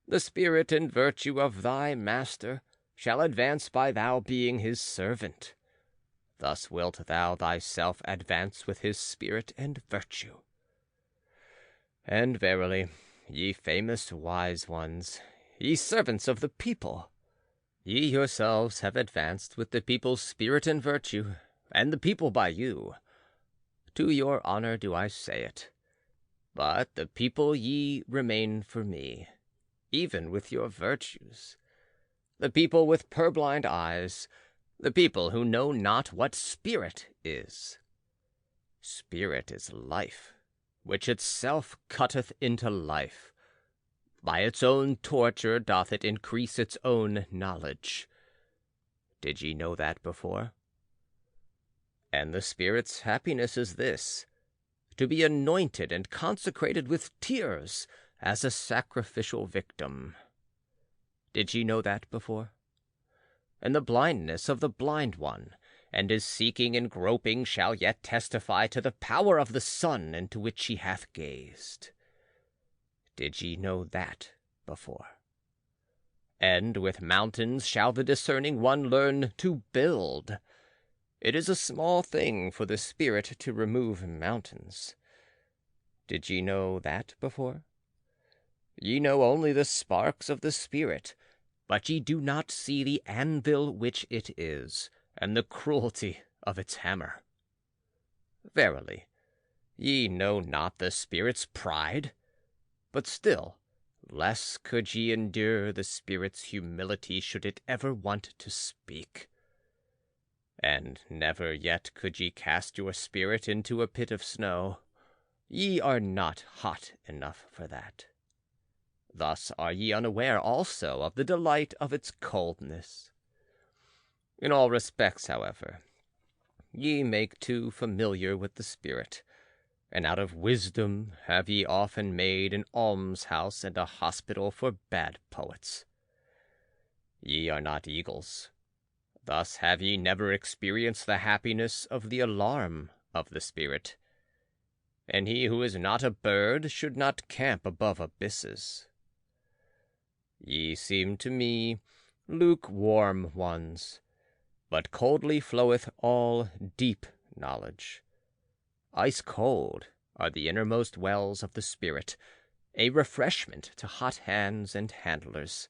The spirit and virtue of thy master shall advance by thou being his servant. Thus wilt thou thyself advance with his spirit and virtue. And verily, ye famous wise ones, ye servants of the people, ye yourselves have advanced with the people's spirit and virtue, and the people by you. To your honor do I say it. But the people ye remain for me, even with your virtues. The people with purblind eyes, the people who know not what spirit is. Spirit is life, which itself cutteth into life. By its own torture doth it increase its own knowledge. Did ye know that before? And the spirit's happiness is this, to be anointed and consecrated with tears as a sacrificial victim. Did ye know that before? And the blindness of the blind one, and his seeking and groping shall yet testify to the power of the sun into which he hath gazed. Did ye know that before? And with mountains shall the discerning one learn to build. It is a small thing for the spirit to remove mountains. Did ye know that before? Ye know only the sparks of the spirit, but ye do not see the anvil which it is, and the cruelty of its hammer. Verily, ye know not the spirit's pride, but still less could ye endure the spirit's humility should it ever want to speak. And never yet could ye cast your spirit into a pit of snow. Ye are not hot enough for that. Thus are ye unaware also of the delight of its coldness. In all respects, however, ye make too familiar with the spirit, and out of wisdom have ye often made an almshouse and a hospital for bad poets. Ye are not eagles. Thus have ye never experienced the happiness of the alarm of the spirit. And he who is not a bird should not camp above abysses. Ye seem to me lukewarm ones, but coldly floweth all deep knowledge. Ice cold are the innermost wells of the spirit, a refreshment to hot hands and handlers.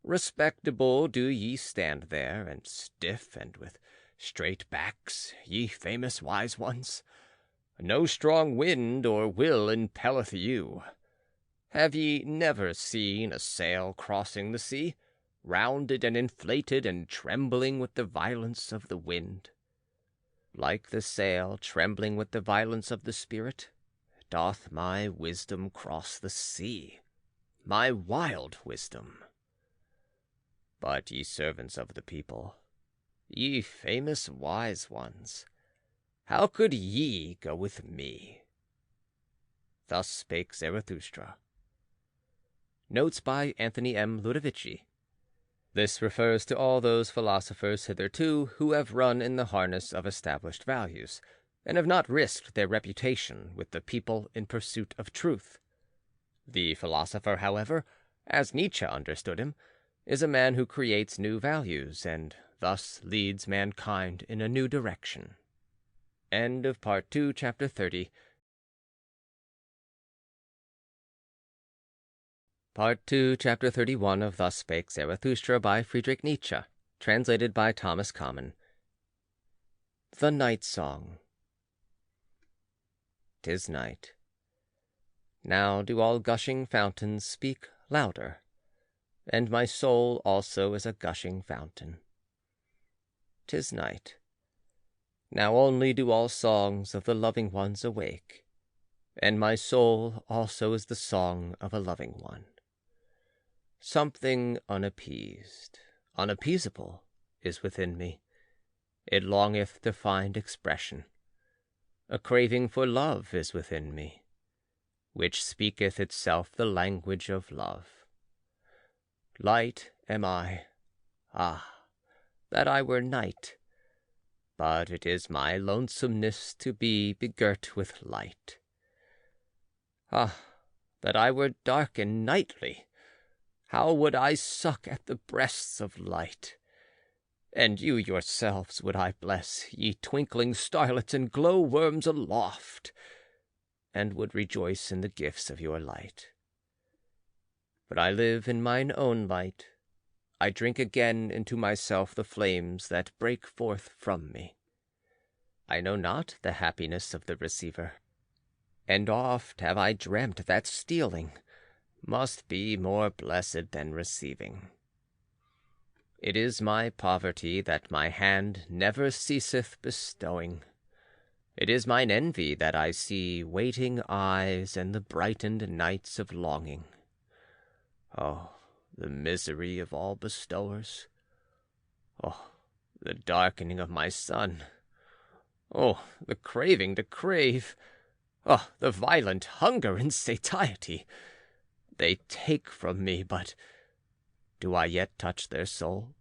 Respectable do ye stand there, and stiff and with straight backs, ye famous wise ones. No strong wind or will impelleth you. Have ye never seen a sail crossing the sea, rounded and inflated and trembling with the violence of the wind? Like the sail trembling with the violence of the spirit, doth my wisdom cross the sea, my wild wisdom. But ye servants of the people, ye famous wise ones, how could ye go with me? Thus Spake Zarathustra. Notes by Anthony M. Ludovici. This refers to all those philosophers hitherto who have run in the harness of established values, and have not risked their reputation with the people in pursuit of truth. The philosopher, however, as Nietzsche understood him, is a man who creates new values, and thus leads mankind in a new direction. End of Part 2, Chapter 30. Part 2, Chapter 31 of Thus Spake Zarathustra by Friedrich Nietzsche, translated by Thomas Common. The Night Song. 'Tis night. Now do all gushing fountains speak louder, and my soul also is a gushing fountain. 'Tis night. Now only do all songs of the loving ones awake, and my soul also is the song of a loving one. Something unappeased, unappeasable, is within me. It longeth to find expression. A craving for love is within me, which speaketh itself the language of love. Light am I. Ah, that I were night! But it is my lonesomeness to be begirt with light. Ah, that I were dark and nightly! How would I suck at the breasts of light! And you yourselves would I bless, ye twinkling starlets and glow-worms aloft, and would rejoice in the gifts of your light. But I live in mine own light. I drink again into myself the flames that break forth from me. I know not the happiness of the receiver, and oft have I dreamt that stealing must be more blessed than receiving. It is my poverty that my hand never ceaseth bestowing. It is mine envy that I see waiting eyes and the brightened nights of longing. Oh, the misery of all bestowers! Oh, the darkening of my sun! Oh, the craving to crave! Oh, the violent hunger and satiety! They take from me, but do I yet touch their soul?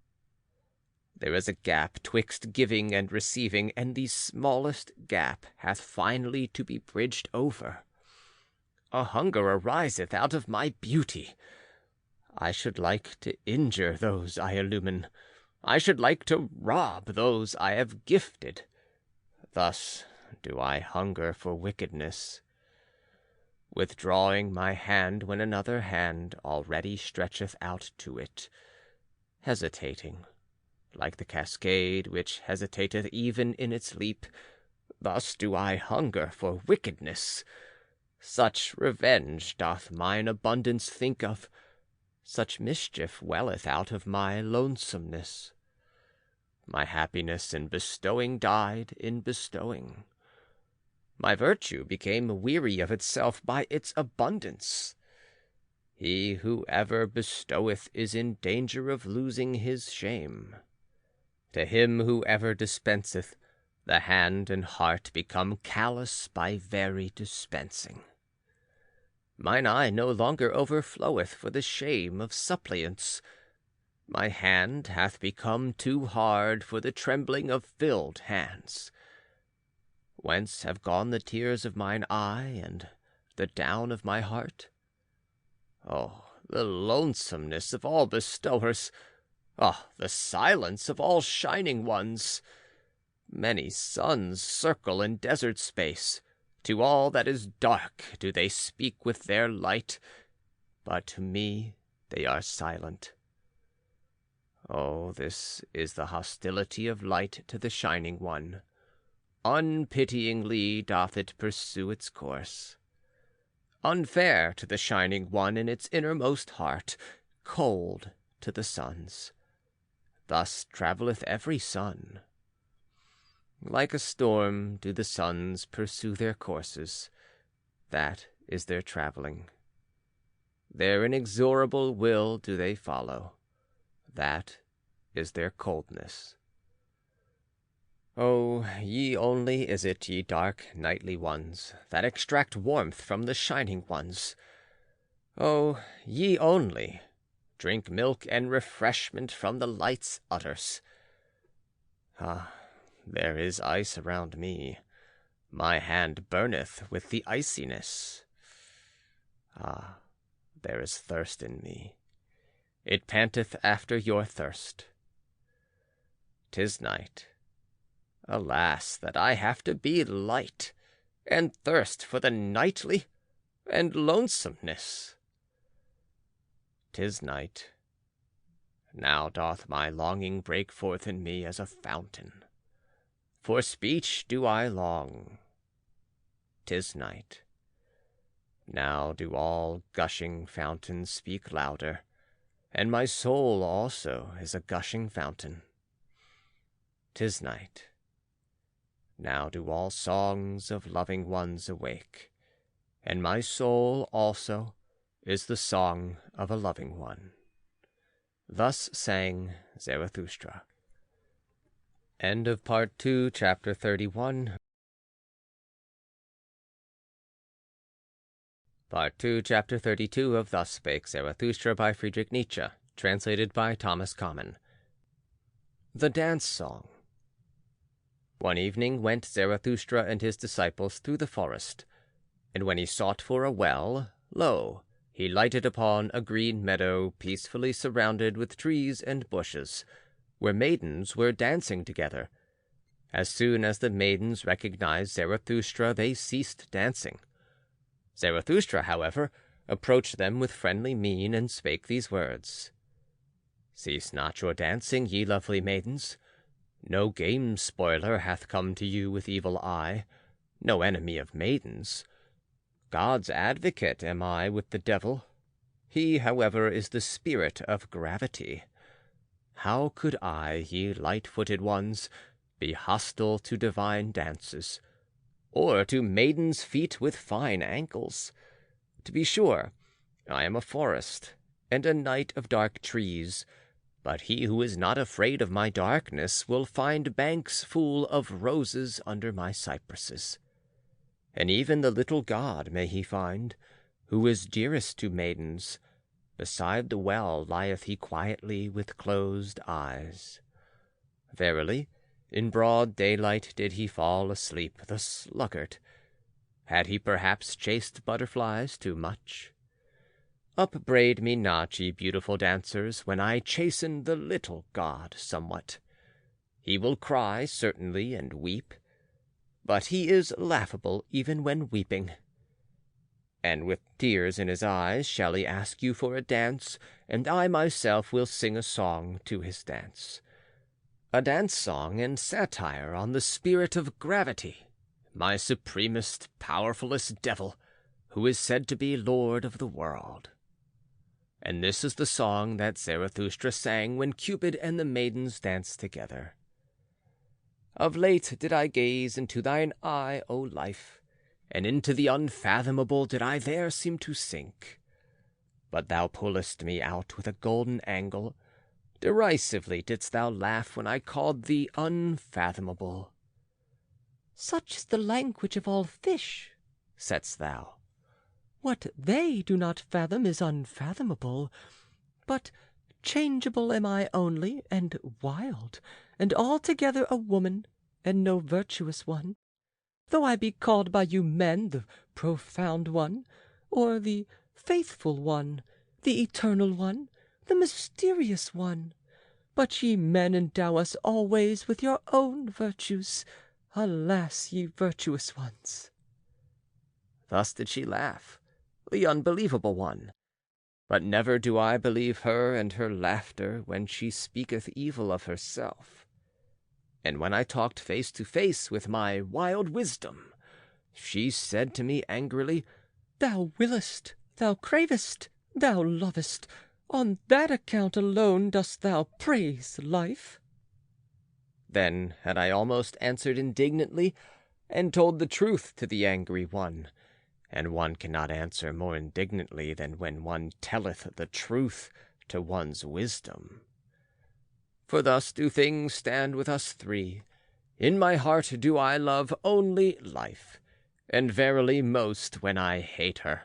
There is a gap twixt giving and receiving, and the smallest gap hath finally to be bridged over. A hunger ariseth out of my beauty. I should like to injure those I illumine. I should like to rob those I have gifted. Thus do I hunger for wickedness, withdrawing my hand when another hand already stretcheth out to it, hesitating, like the cascade which hesitateth even in its leap. Thus do I hunger for wickedness. Such revenge doth mine abundance think of, such mischief welleth out of my lonesomeness. My happiness in bestowing died in bestowing. My virtue became weary of itself by its abundance. He who ever bestoweth is in danger of losing his shame. To him who ever dispenseth, the hand and heart become callous by very dispensing. Mine eye no longer overfloweth for the shame of suppliants. My hand hath become too hard for the trembling of filled hands. Whence have gone the tears of mine eye and the down of my heart? Oh, the lonesomeness of all bestowers! Oh, the silence of all shining ones! Many suns circle in desert space. To all that is dark do they speak with their light, but to me they are silent. Oh, this is the hostility of light to the shining one. Unpityingly doth it pursue its course. Unfair to the shining one in its innermost heart, cold to the suns. Thus travelleth every sun. Like a storm do the suns pursue their courses. That is their travelling. Their inexorable will do they follow. That is their coldness. Oh, ye only is it, ye dark nightly ones, that extract warmth from the shining ones. Oh, ye only drink milk and refreshment from the light's udders. Ah, there is ice around me. My hand burneth with the iciness. Ah, there is thirst in me. It panteth after your thirst. 'Tis night. Alas, that I have to be light, and thirst for the nightly, and lonesomeness. 'Tis night. Now doth my longing break forth in me as a fountain. For speech do I long. 'Tis night. Now do all gushing fountains speak louder, and my soul also is a gushing fountain. 'Tis night. Now do all songs of loving ones awake, and my soul also is the song of a loving one. Thus sang Zarathustra. End of Part 2, Chapter 31. Part 2, Chapter 32 of Thus Spake Zarathustra by Friedrich Nietzsche, translated by Thomas Common. The Dance Song. One evening went Zarathustra and his disciples through the forest, and when he sought for a well, lo, he lighted upon a green meadow peacefully surrounded with trees and bushes, where maidens were dancing together. As soon as the maidens recognized Zarathustra, they ceased dancing. Zarathustra, however, approached them with friendly mien and spake these words: "Cease not your dancing, ye lovely maidens. No game spoiler hath come to you with evil eye, no enemy of maidens. God's advocate am I with the devil. He, however, is the spirit of gravity. How could I, ye light-footed ones, be hostile to divine dances? or to maidens' feet with fine ankles. To be sure, I am a forest, and a night of dark trees, but he who is not afraid of my darkness will find banks full of roses under my cypresses. And even the little god may he find, who is dearest to maidens. Beside the well lieth he quietly with closed eyes. Verily, in broad daylight did he fall asleep, the sluggard. Had he perhaps chased butterflies too much? Upbraid me not, ye beautiful dancers, when I chasten the little god somewhat. He will cry, certainly, and weep, but he is laughable even when weeping. And with tears in his eyes shall he ask you for a dance, and I myself will sing a song to his dance. A dance-song and satire on the spirit of gravity, my supremest, powerfulest devil, who is said to be lord of the world. And this is the song that Zarathustra sang when Cupid and the maidens danced together. Of late did I gaze into thine eye, O life, and into the unfathomable did I there seem to sink. But thou pullest me out with a golden angle. Derisively didst thou laugh when I called thee unfathomable. Such is the language of all fish, saidst thou. What they do not fathom is unfathomable. But changeable am I only, and wild, and altogether a woman, and no virtuous one. Though I be called by you men the profound one, or the faithful one, the eternal one, the mysterious one. But ye men endow us always with your own virtues. Alas, ye virtuous ones. Thus did she laugh, the unbelievable one. But never do I believe her and her laughter when she speaketh evil of herself. And when I talked face to face with my wild wisdom, she said to me angrily, Thou willest, thou cravest, thou lovest, on that account alone dost thou praise life. Then had I almost answered indignantly, and told the truth to the angry one, and one cannot answer more indignantly than when one telleth the truth to one's wisdom. For thus do things stand with us three. In my heart do I love only life, and verily most when I hate her.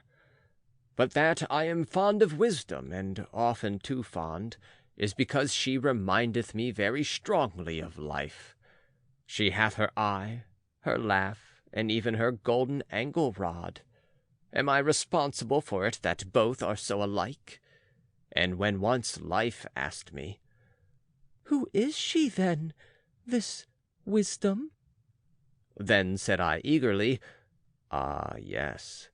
But that I am fond of wisdom, and often too fond, is because she remindeth me very strongly of life. She hath her eye, her laugh, and even her golden angle-rod. Am I responsible for it that both are so alike? And when once life asked me, Who is she, then, this wisdom? Then said I eagerly, Ah, yes,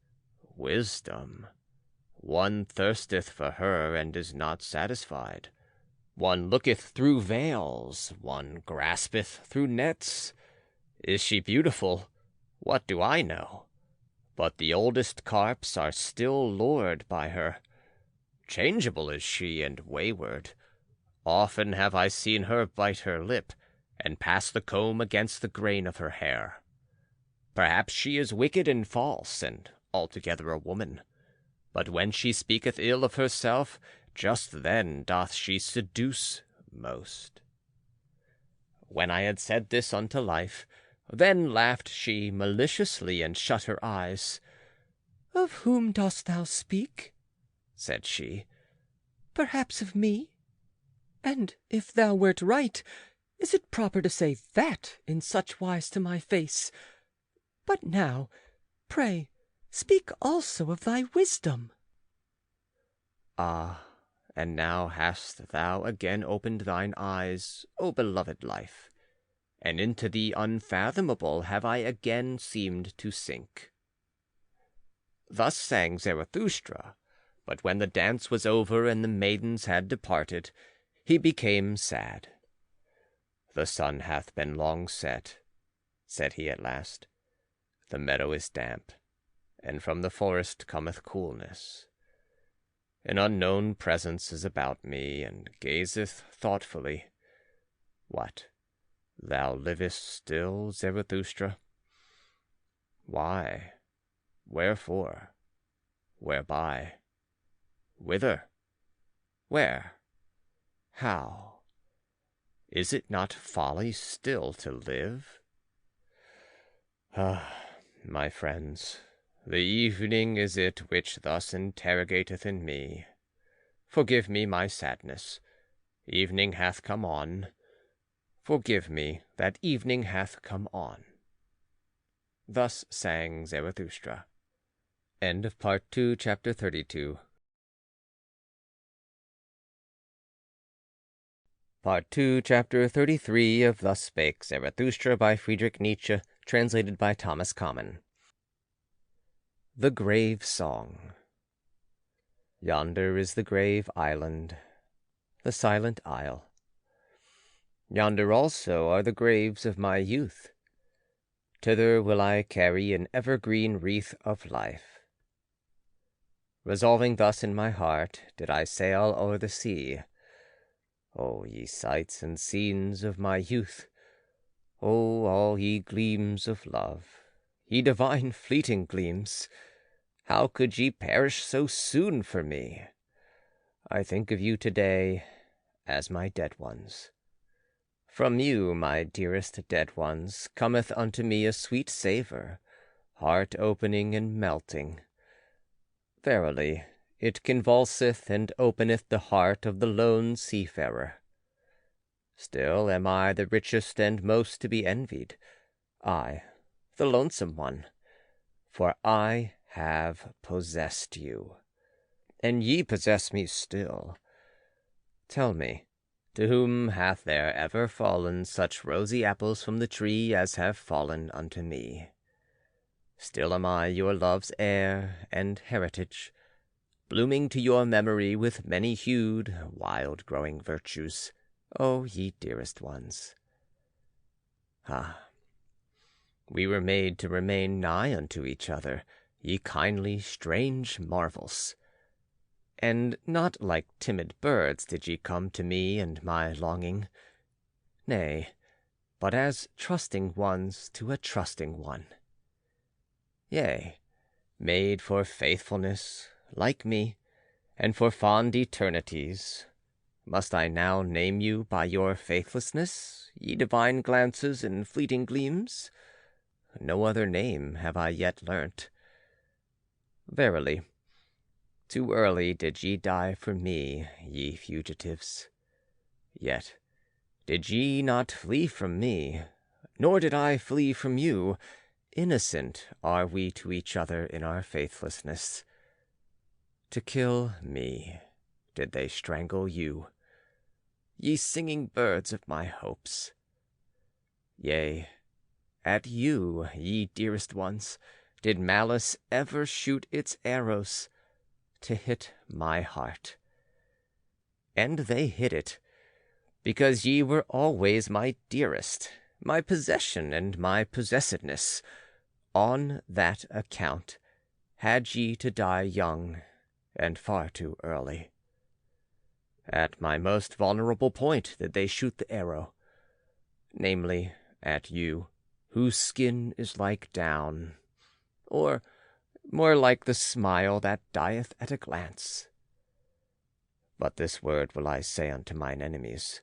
wisdom. One thirsteth for her and is not satisfied. One looketh through veils, one graspeth through nets. Is she beautiful? What do I know? But the oldest carps are still lured by her. Changeable is she and wayward. Often have I seen her bite her lip, and pass the comb against the grain of her hair. Perhaps she is wicked and false, and altogether a woman. But when she speaketh ill of herself, just then doth she seduce most. When I had said this unto life, then laughed she maliciously and shut her eyes. Of whom dost thou speak? said she. Perhaps of me? And if thou wert right, is it proper to say that in such wise to my face? But now, pray, speak also of thy wisdom. Ah, and now hast thou again opened thine eyes, O beloved life, and into the unfathomable have I again seemed to sink. Thus sang Zarathustra, but when the dance was over and the maidens had departed, he became sad. The sun hath been long set, said he at last. The meadow is damp, and from the forest cometh coolness. An unknown presence is about me, and gazeth thoughtfully. What, thou livest still, Zarathustra? Why? Wherefore? Whereby? Whither? Where? How? Is it not folly still to live? Ah, my friends, the evening is it which thus interrogateth in me. Forgive me my sadness. Evening hath come on. Forgive me that evening hath come on. Thus sang Zarathustra. End of Part 2, Chapter 32. Part 2, Chapter 33 of Thus Spake Zarathustra by Friedrich Nietzsche, translated by Thomas Common. The Grave Song. Yonder is the grave island, the silent isle. Yonder also are the graves of my youth. Thither will I carry an evergreen wreath of life. Resolving thus in my heart, did I sail o'er the sea. O ye sights and scenes of my youth! O all ye gleams of love, ye divine fleeting gleams! How could ye perish so soon for me? I think of you today as my dead ones. From you, my dearest dead ones, cometh unto me a sweet savour, heart-opening and melting. Verily, it convulseth and openeth the heart of the lone seafarer. Still am I the richest and most to be envied, I, the lonesome one, for I have possessed you, and ye possess me still. Tell me, to whom hath there ever fallen such rosy apples from the tree as have fallen unto me? Still am I your love's heir and heritage, blooming to your memory with many-hued, wild-growing virtues, O ye dearest ones. Ah, we were made to remain nigh unto each other, ye kindly, strange marvels. And not like timid birds did ye come to me and my longing. Nay, but as trusting ones to a trusting one. Yea, made for faithfulness, like me, and for fond eternities. Must I now name you by your faithlessness, ye divine glances and fleeting gleams? No other name have I yet learnt. Verily, too early did ye die for me, ye fugitives. Yet did ye not flee from me, nor did I flee from you. Innocent are we to each other in our faithlessness. To kill me did they strangle you, ye singing birds of my hopes. Yea, at you, ye dearest ones, did malice ever shoot its arrows, to hit my heart. And they hit it, because ye were always my dearest, my possession and my possessedness. On that account had ye to die young, and far too early. At my most vulnerable point did they shoot the arrow, namely, at you, whose skin is like down, or more like the smile that dieth at a glance. But this word will I say unto mine enemies.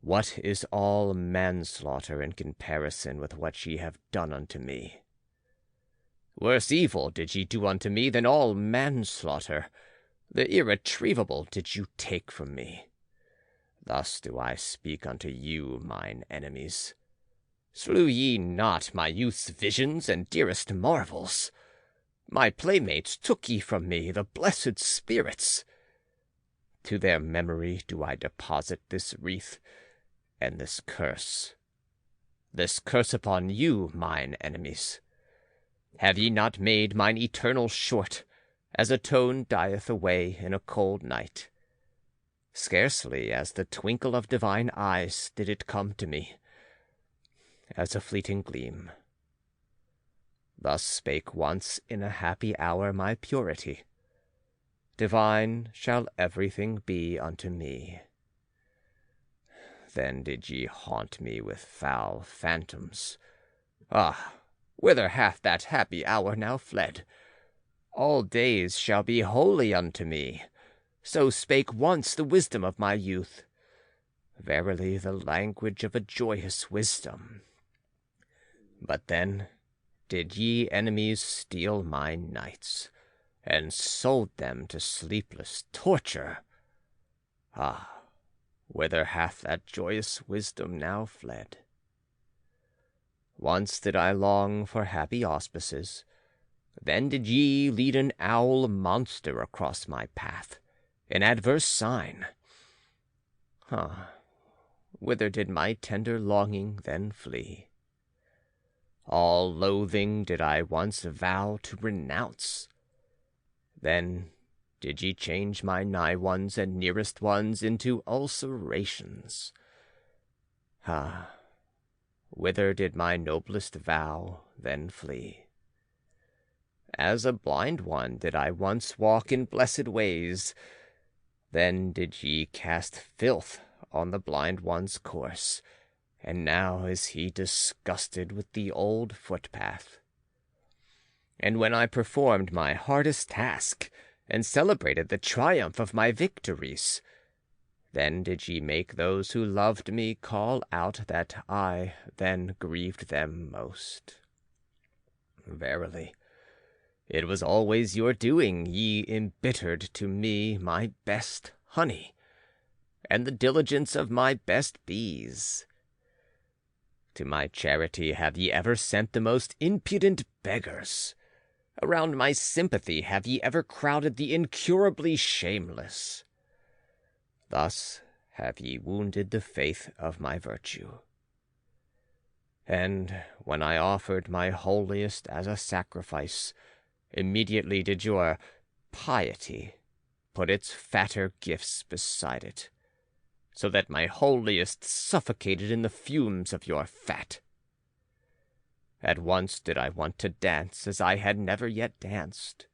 What is all manslaughter in comparison with what ye have done unto me? Worse evil did ye do unto me than all manslaughter. The irretrievable did you take from me. Thus do I speak unto you, mine enemies. Slew ye not my youth's visions and dearest marvels? My playmates took ye from me, the blessed spirits. To their memory do I deposit this wreath, and this curse upon you, mine enemies. Have ye not made mine eternal short, as a tone dieth away in a cold night? Scarcely as the twinkle of divine eyes did it come to me, as a fleeting gleam. Thus spake once in a happy hour my purity. Divine shall everything be unto me. Then did ye haunt me with foul phantoms. Ah, whither hath that happy hour now fled? All days shall be holy unto me. So spake once the wisdom of my youth. Verily, the language of a joyous wisdom. But then did ye enemies steal my nights, and sold them to sleepless torture. Ah, whither hath that joyous wisdom now fled? Once did I long for happy auspices, then did ye lead an owl monster across my path, an adverse sign. Whither did my tender longing then flee? All loathing did I once vow to renounce. Then did ye change my nigh ones and nearest ones into ulcerations. Whither did my noblest vow then flee? As a blind one did I once walk in blessed ways. Then did ye cast filth on the blind one's course, and now is he disgusted with the old footpath. And when I performed my hardest task, and celebrated the triumph of my victories, then did ye make those who loved me call out that I then grieved them most. Verily, it was always your doing, ye embittered to me my best honey, and the diligence of my best bees. To my charity have ye ever sent the most impudent beggars. Around my sympathy have ye ever crowded the incurably shameless. Thus have ye wounded the faith of my virtue. And when I offered my holiest as a sacrifice, immediately did your piety put its fatter gifts beside it, so that my holiest suffocated in the fumes of your fat. At once did I want to dance as I had never yet danced.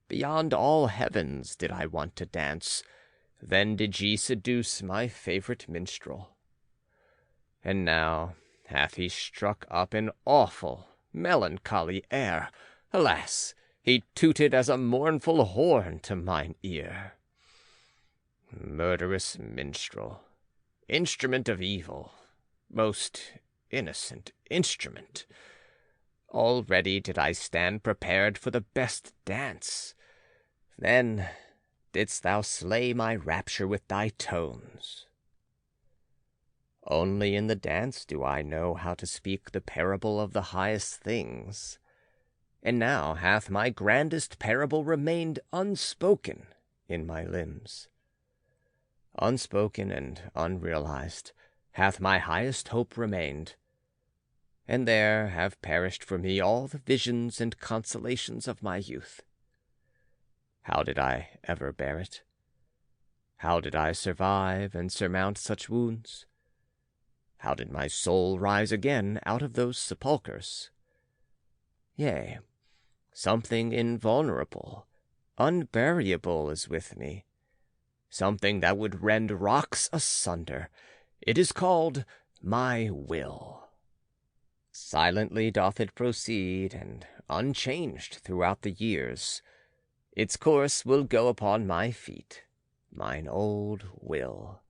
Beyond all heavens did I want to dance. Then did ye seduce my favourite minstrel. And now hath he struck up an awful, melancholy air. Alas, he tooted as a mournful horn to mine ear. Murderous minstrel, instrument of evil, most innocent instrument. Already did I stand prepared for the best dance. Then didst thou slay my rapture with thy tones. Only in the dance do I know how to speak the parable of the highest things. And now hath my grandest parable remained unspoken in my limbs. Unspoken and unrealized hath my highest hope remained, and there have perished for me all the visions and consolations of my youth. How did I ever bear it? How did I survive and surmount such wounds? How did my soul rise again out of those sepulchres? Yea, something invulnerable, unburyable is with me, something that would rend rocks asunder. It is called my will. Silently doth it proceed, and unchanged throughout the years. Its course will go upon my feet, mine old will.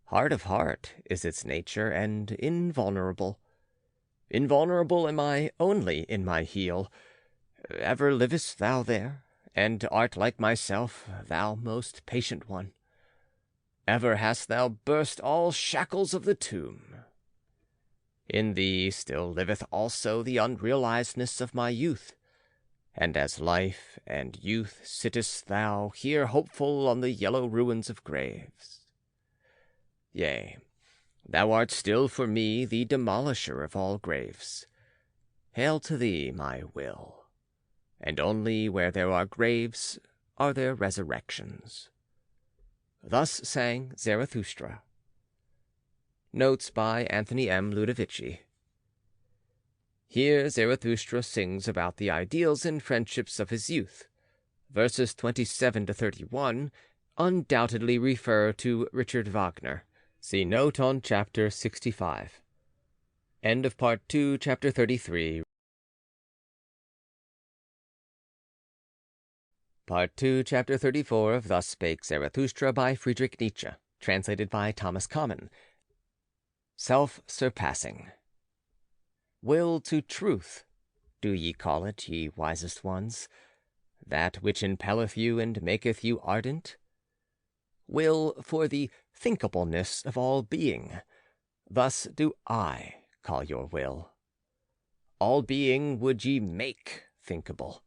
Heart of heart is its nature, and invulnerable. Invulnerable am I only in my heel. Ever livest thou there, and art like myself, thou most patient one. Ever hast thou burst all shackles of the tomb. In thee still liveth also the unrealizedness of my youth, and as life and youth sittest thou here hopeful on the yellow ruins of graves. Yea, thou art still for me the demolisher of all graves. Hail to thee, my will, and only where there are graves are there resurrections. Thus sang Zarathustra. Notes by Anthony M. Ludovici. Here Zarathustra sings about the ideals and friendships of his youth. Verses 27 to 31 undoubtedly refer to Richard Wagner. See note on chapter 65. End of part 2, chapter 33. Part 2, Chapter 34 of Thus Spake Zarathustra by Friedrich Nietzsche, translated by Thomas Common. Self-Surpssing. Will to truth, do ye call it, ye wisest ones, that which impelleth you and maketh you ardent? Will for the thinkableness of all being, thus do I call your will. All being would ye make thinkable,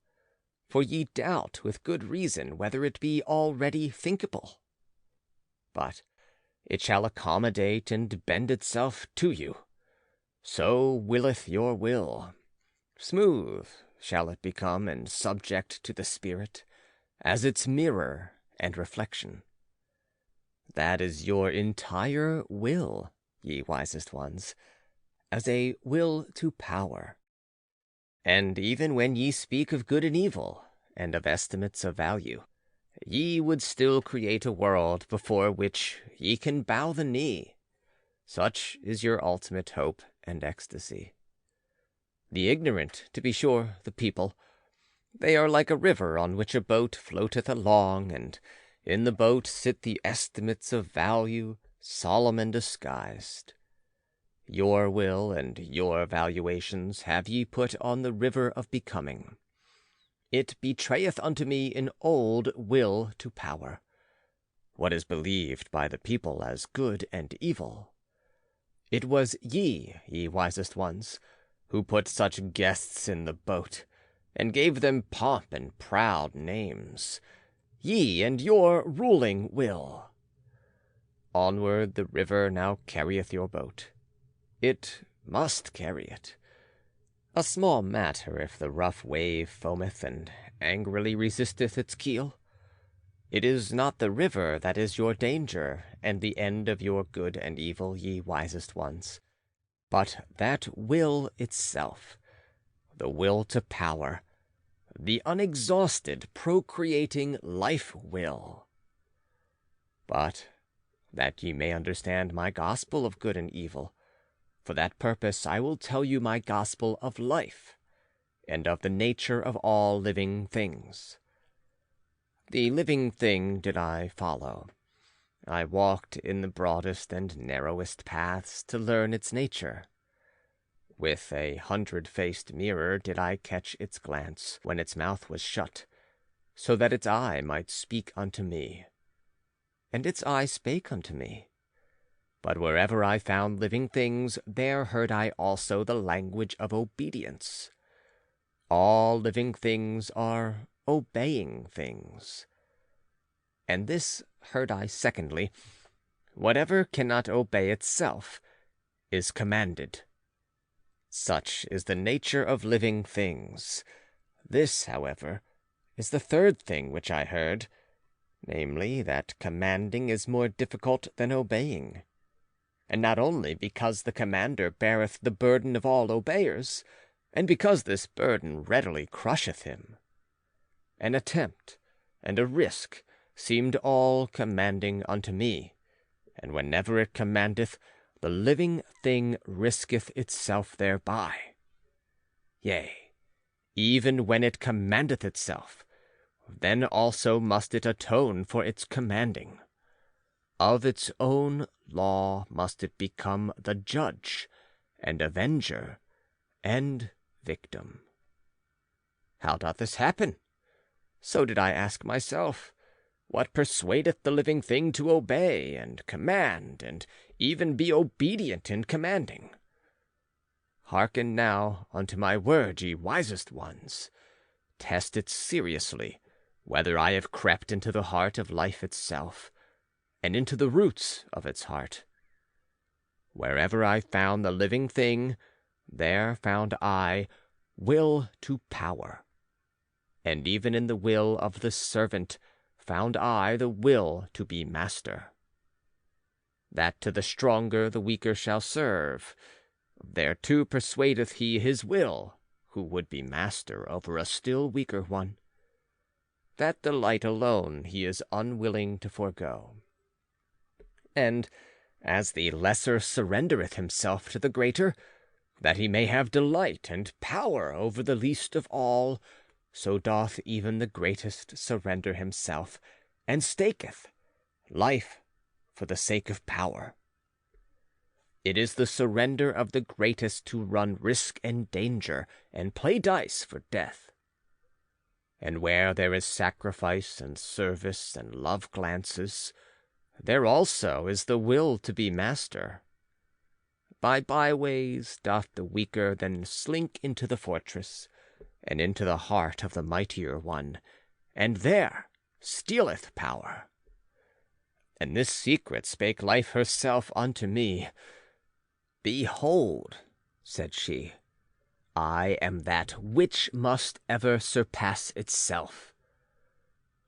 for ye doubt with good reason whether it be already thinkable. But it shall accommodate and bend itself to you. So willeth your will. Smooth shall it become and subject to the spirit, as its mirror and reflection. That is your entire will, ye wisest ones, as a will to power. And even when ye speak of good and evil, and of estimates of value, ye would still create a world before which ye can bow the knee. Such is your ultimate hope and ecstasy. The ignorant, to be sure, the people, they are like a river on which a boat floateth along, and in the boat sit the estimates of value, solemn and disguised. Your will and your valuations have ye put on the river of becoming. It betrayeth unto me in old will to power, what is believed by the people as good and evil. It was ye, ye wisest ones, who put such guests in the boat, and gave them pomp and proud names, ye and your ruling will. Onward the river now carrieth your boat. It must carry it. A small matter if the rough wave foameth and angrily resisteth its keel. It is not the river that is your danger and the end of your good and evil, ye wisest ones, but that will itself, the will to power, the unexhausted, procreating life-will. But that ye may understand my gospel of good and evil, for that purpose I will tell you my gospel of life, and of the nature of all living things. The living thing did I follow. I walked in the broadest and narrowest paths to learn its nature. With a 100-faced mirror did I catch its glance when its mouth was shut, so that its eye might speak unto me. And its eye spake unto me. But wherever I found living things, there heard I also the language of obedience. All living things are obeying things. And this heard I secondly: whatever cannot obey itself is commanded. Such is the nature of living things. This, however, is the third thing which I heard, namely, that commanding is more difficult than obeying. And not only because the commander beareth the burden of all obeyers, and because this burden readily crusheth him. An attempt and a risk seemed all commanding unto me, and whenever it commandeth, the living thing risketh itself thereby. Yea, even when it commandeth itself, then also must it atone for its commanding. Of its own law must it become the judge, and avenger, and victim. How doth this happen? So did I ask myself. What persuadeth the living thing to obey, and command, and even be obedient in commanding? Hearken now unto my word, ye wisest ones. Test it seriously, whether I have crept into the heart of life itself, and into the roots of its heart. Wherever I found the living thing, there found I will to power. And even in the will of the servant found I the will to be master. That to the stronger the weaker shall serve, thereto persuadeth he his will, who would be master over a still weaker one. That delight alone he is unwilling to forego. And as the lesser surrendereth himself to the greater, that he may have delight and power over the least of all, so doth even the greatest surrender himself, and staketh life for the sake of power. It is the surrender of the greatest to run risk and danger, and play dice for death. And where there is sacrifice and service and love glances, there also is the will to be master. By byways doth the weaker then slink into the fortress, and into the heart of the mightier one, and there stealeth power. And this secret spake life herself unto me. Behold, said she, I am that which must ever surpass itself.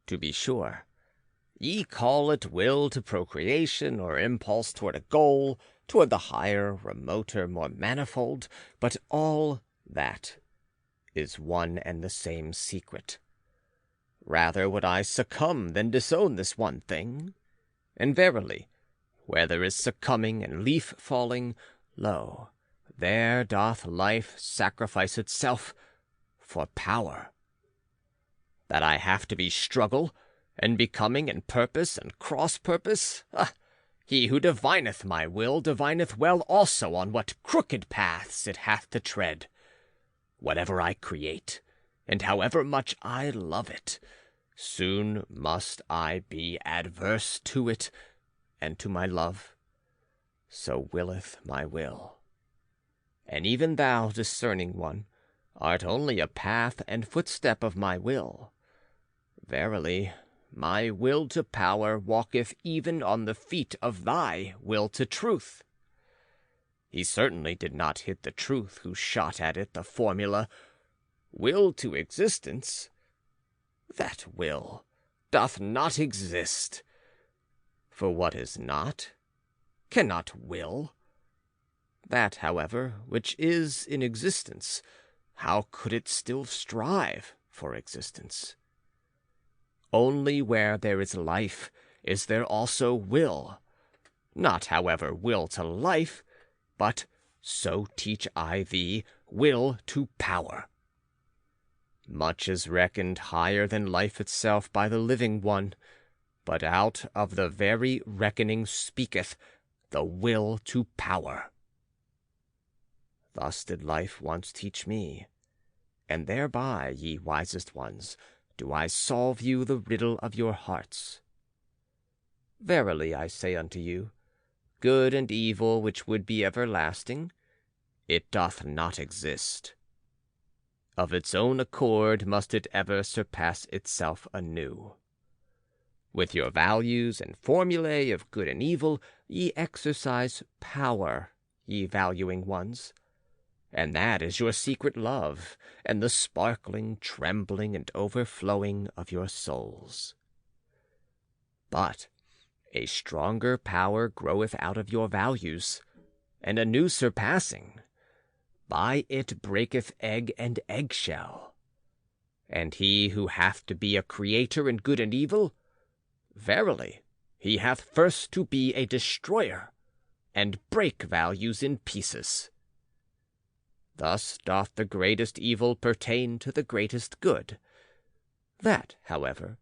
To be sure, ye call it will to procreation, or impulse toward a goal, toward the higher, remoter, more manifold, but all that is one and the same secret. Rather would I succumb than disown this one thing. And verily, where there is succumbing and leaf falling, lo, there doth life sacrifice itself for power. That I have to be struggle, and becoming, and purpose, and cross-purpose, he who divineth my will divineth well also on what crooked paths it hath to tread. Whatever I create, and however much I love it, soon must I be adverse to it and to my love. So willeth my will. And even thou, discerning one, art only a path and footstep of my will. Verily, my will to power walketh even on the feet of thy will to truth. He certainly did not hit the truth who shot at it the formula, will to existence. That will doth not exist. For what is not, cannot will. That, however, which is in existence, how could it still strive for existence? Only where there is life is there also will. Not, however, will to life, but, so teach I thee, will to power. Much is reckoned higher than life itself by the living one, but out of the very reckoning speaketh the will to power. Thus did life once teach me, and thereby, ye wisest ones, do I solve you the riddle of your hearts. Verily I say unto you, good and evil which would be everlasting, it doth not exist. Of its own accord must it ever surpass itself anew. With your values and formulae of good and evil, ye exercise power, ye valuing ones. And that is your secret love, and the sparkling, trembling, and overflowing of your souls. But a stronger power groweth out of your values, and a new surpassing. By it breaketh egg and eggshell. And he who hath to be a creator in good and evil, verily, he hath first to be a destroyer, and break values in pieces. Thus doth the greatest evil pertain to the greatest good. That, however,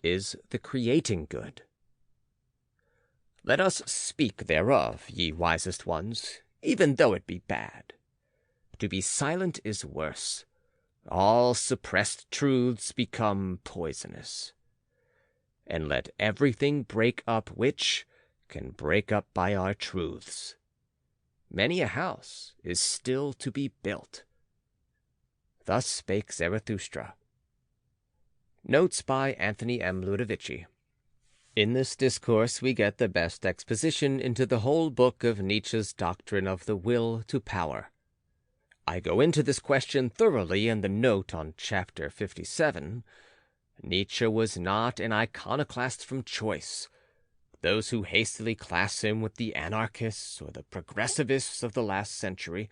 is the creating good. Let us speak thereof, ye wisest ones, even though it be bad. To be silent is worse. All suppressed truths become poisonous. And let everything break up which can break up by our truths. Many a house is still to be built. Thus Spake Zarathustra. Notes by Anthony M. Ludovici. In this discourse we get the best exposition into the whole book of Nietzsche's doctrine of the will to power. I go into this question thoroughly in the note on chapter 57. Nietzsche was not an iconoclast from choice. Those who hastily class him with the anarchists or the progressivists of the last century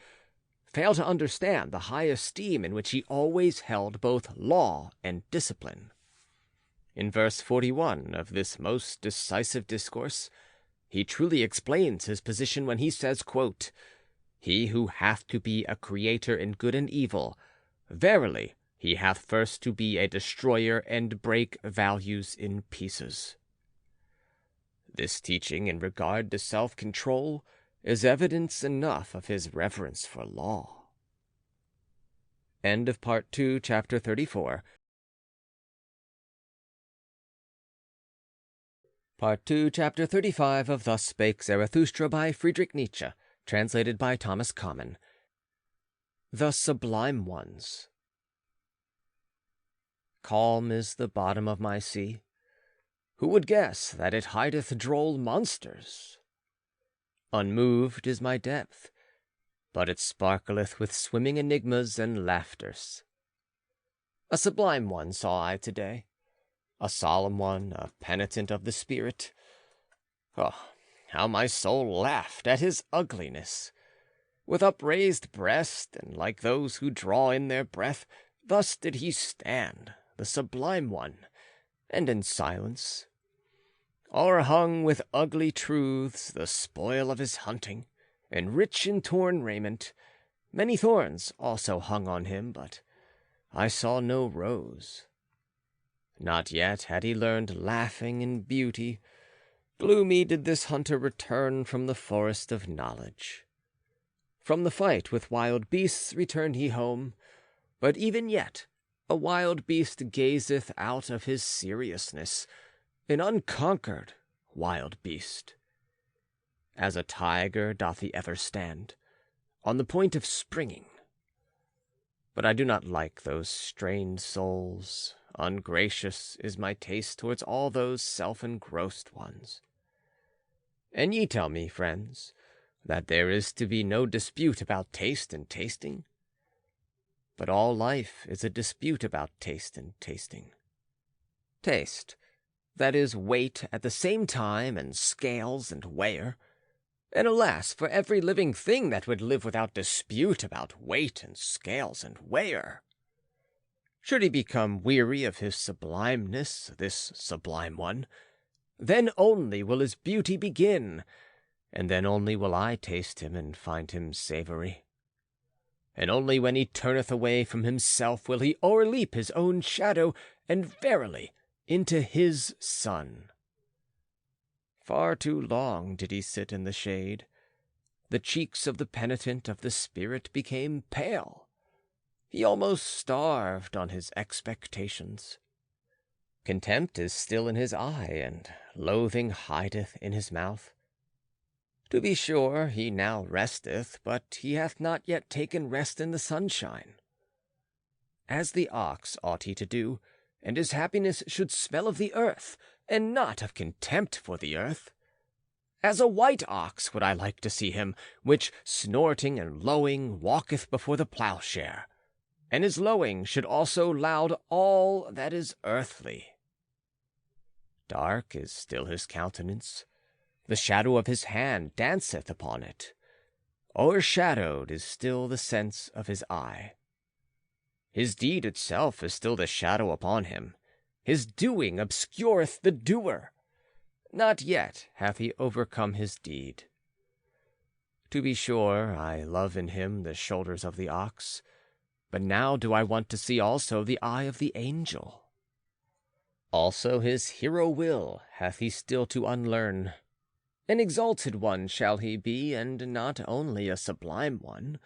fail to understand the high esteem in which he always held both law and discipline. In verse 41 of this most decisive discourse, he truly explains his position when he says, quote, "He who hath to be a creator in good and evil, verily he hath first to be a destroyer and break values in pieces. This teaching in regard to self-control is evidence enough of his reverence for law. End of Part 2, Chapter 34. Part 2, Chapter 35 of Thus Spake Zarathustra by Friedrich Nietzsche, translated by Thomas Common. The Sublime Ones. Calm is the bottom of my sea. Who would guess that it hideth droll monsters? Unmoved is my depth, but it sparkleth with swimming enigmas and laughters. A sublime one saw I today, a solemn one, a penitent of the spirit. Oh, how my soul laughed at his ugliness! With upraised breast, and like those who draw in their breath, thus did he stand, the sublime one, and in silence. O'erhung with ugly truths, the spoil of his hunting, and rich in torn raiment. Many thorns also hung on him, but I saw no rose. Not yet had he learned laughing and beauty. Gloomy did this hunter return from the forest of knowledge. From the fight with wild beasts returned he home, but even yet a wild beast gazeth out of his seriousness, an unconquered wild beast. As a tiger doth he ever stand, on the point of springing. But I do not like those strained souls. Ungracious is my taste towards all those self-engrossed ones. And ye tell me, friends, that there is to be no dispute about taste and tasting? But all life is a dispute about taste and tasting. Taste, that is weight at the same time, and scales and weigher. And alas, for every living thing that would live without dispute about weight and scales and weigher. Should he become weary of his sublimeness, this sublime one, then only will his beauty begin, and then only will I taste him and find him savory. And only when he turneth away from himself will he o'erleap his own shadow, and verily into his sun. Far too long did he sit in the shade. The cheeks of the penitent of the spirit became pale. He almost starved on his expectations. Contempt is still in his eye, and loathing hideth in his mouth. To be sure, he now resteth, but he hath not yet taken rest in the sunshine. As the ox ought he to do, and his happiness should smell of the earth, and not of contempt for the earth. As a white ox would I like to see him, which, snorting and lowing, walketh before the plowshare, and his lowing should also loud all that is earthly. Dark is still his countenance, the shadow of his hand danceth upon it. O'ershadowed is still the sense of his eye. His deed itself is still the shadow upon him. His doing obscureth the doer. Not yet hath he overcome his deed. To be sure, I love in him the shoulders of the ox, but now do I want to see also the eye of the angel. Also his hero will hath he still to unlearn. An exalted one shall he be, and not only a sublime one.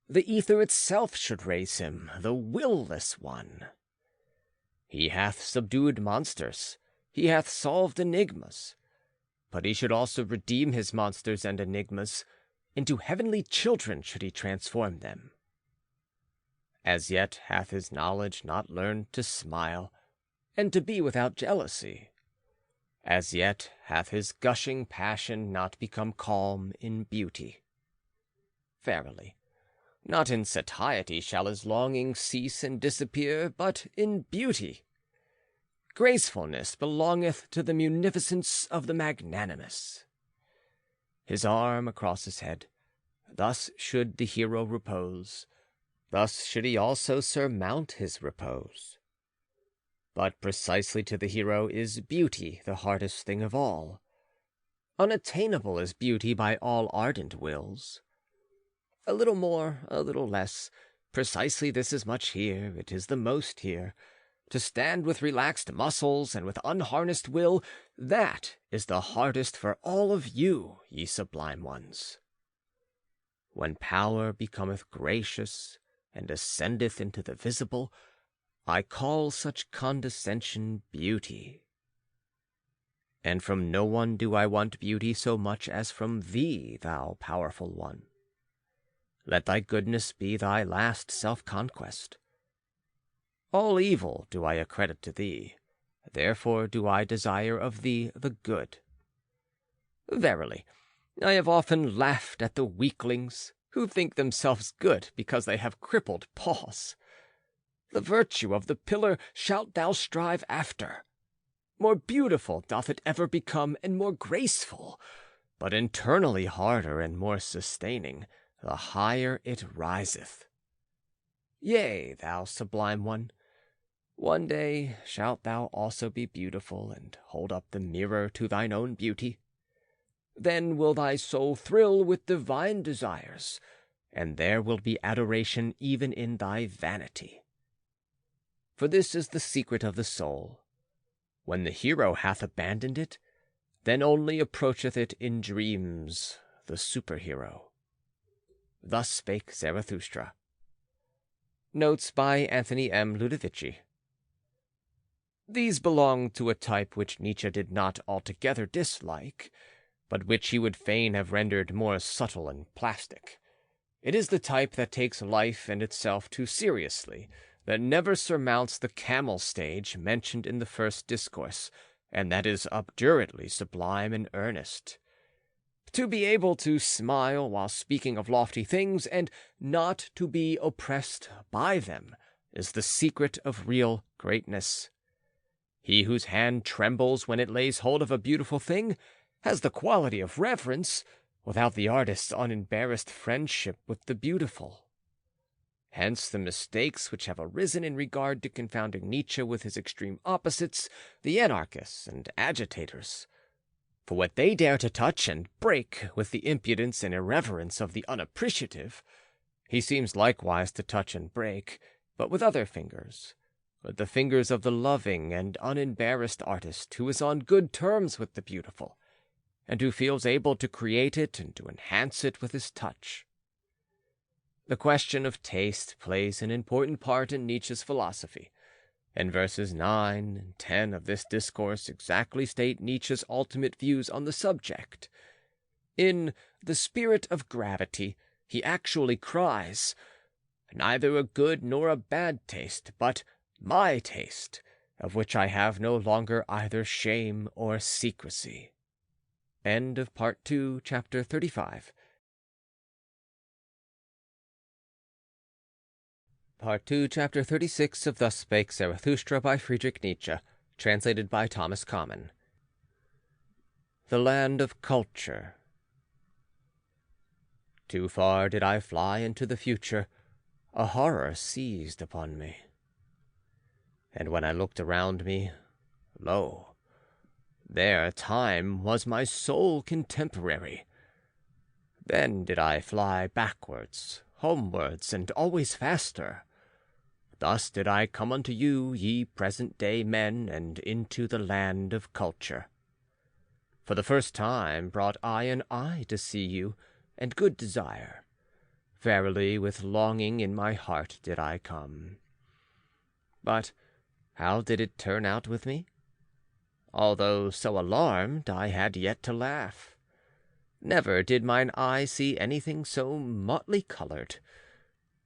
The ether itself should raise him, the will-less one. He hath subdued monsters, he hath solved enigmas, but he should also redeem his monsters and enigmas. Into heavenly children should he transform them. As yet hath his knowledge not learned to smile, and to be without jealousy. As yet hath his gushing passion not become calm in beauty. Verily, not in satiety shall his longing cease and disappear, but in beauty. Gracefulness belongeth to the munificence of the magnanimous. His arm across his head, thus should the hero repose, thus should he also surmount his repose. But precisely to the hero is beauty the hardest thing of all. Unattainable is beauty by all ardent wills. A little more, a little less, Precisely this is much here, it is the most here. To stand with relaxed muscles and with unharnessed will, that is the hardest for all of you, ye sublime ones. When power becometh gracious and ascendeth into the visible, I call such condescension beauty. And from no one do I want beauty so much as from thee, thou powerful one. Let thy goodness be thy last self-conquest. All evil do I accredit to thee, therefore do I desire of thee the good. Verily, I have often laughed at the weaklings who think themselves good because they have crippled paws. The virtue of the pillar shalt thou strive after. More beautiful doth it ever become, and more graceful, but internally harder and more sustaining, the higher it riseth. Yea, thou sublime one, one day shalt thou also be beautiful, and hold up the mirror to thine own beauty. Then will thy soul thrill with divine desires, and there will be adoration even in thy vanity. For this is the secret of the soul. When the hero hath abandoned it, then only approacheth it in dreams the superhero. Thus Spake Zarathustra. Notes by Anthony M. Ludovici. These belong to a type which Nietzsche did not altogether dislike, but which he would fain have rendered more subtle and plastic. It is the type that takes life and itself too seriously, that never surmounts the camel stage mentioned in the first discourse, and that is obdurately sublime and earnest. To be able to smile while speaking of lofty things, and not to be oppressed by them, is the secret of real greatness. He whose hand trembles when it lays hold of a beautiful thing has the quality of reverence, without the artist's unembarrassed friendship with the beautiful. Hence the mistakes which have arisen in regard to confounding Nietzsche with his extreme opposites, the anarchists and agitators. For what they dare to touch and break with the impudence and irreverence of the unappreciative, he seems likewise to touch and break, but with other fingers, with the fingers of the loving and unembarrassed artist who is on good terms with the beautiful, and who feels able to create it and to enhance it with his touch. The question of taste plays an important part in Nietzsche's philosophy, and verses 9 and 10 of this discourse exactly state Nietzsche's ultimate views on the subject. In The Spirit of Gravity, he actually cries, "Neither a good nor a bad taste, but my taste, of which I have no longer either shame or secrecy." End of Part 2, Chapter 35. Part 2, Chapter 36 of Thus Spake Zarathustra by Friedrich Nietzsche, translated by Thomas Common. The Land of Culture. Too far did I fly into the future, a horror seized upon me. And when I looked around me, lo, there time was my sole contemporary. Then did I fly backwards, homewards, and always faster. Thus did I come unto you, ye present-day men, and into the land of culture. For the first time brought I an eye to see you, and good desire. Verily, with longing in my heart did I come. But how did it turn out with me? Although so alarmed, I had yet to laugh. Never did mine eye see anything so motley colored.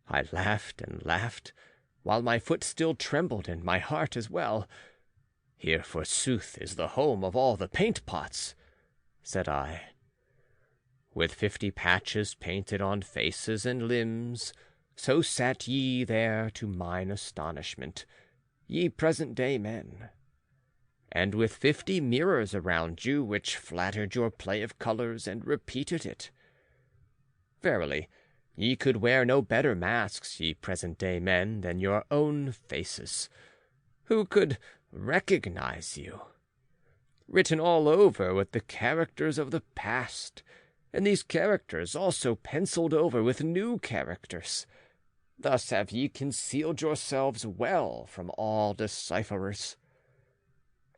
I laughed and laughed, while my foot still trembled and my heart as well. Here, forsooth, is the home of all the paint-pots, said I. With 50 patches painted on faces and limbs, so sat ye there to mine astonishment, ye present-day men. And with 50 mirrors around you, which flattered your play of colours and repeated it. Verily, ye could wear no better masks, ye present-day men, than your own faces. Who could recognize you? Written all over with the characters of the past, and these characters also penciled over with new characters. Thus have ye concealed yourselves well from all decipherers.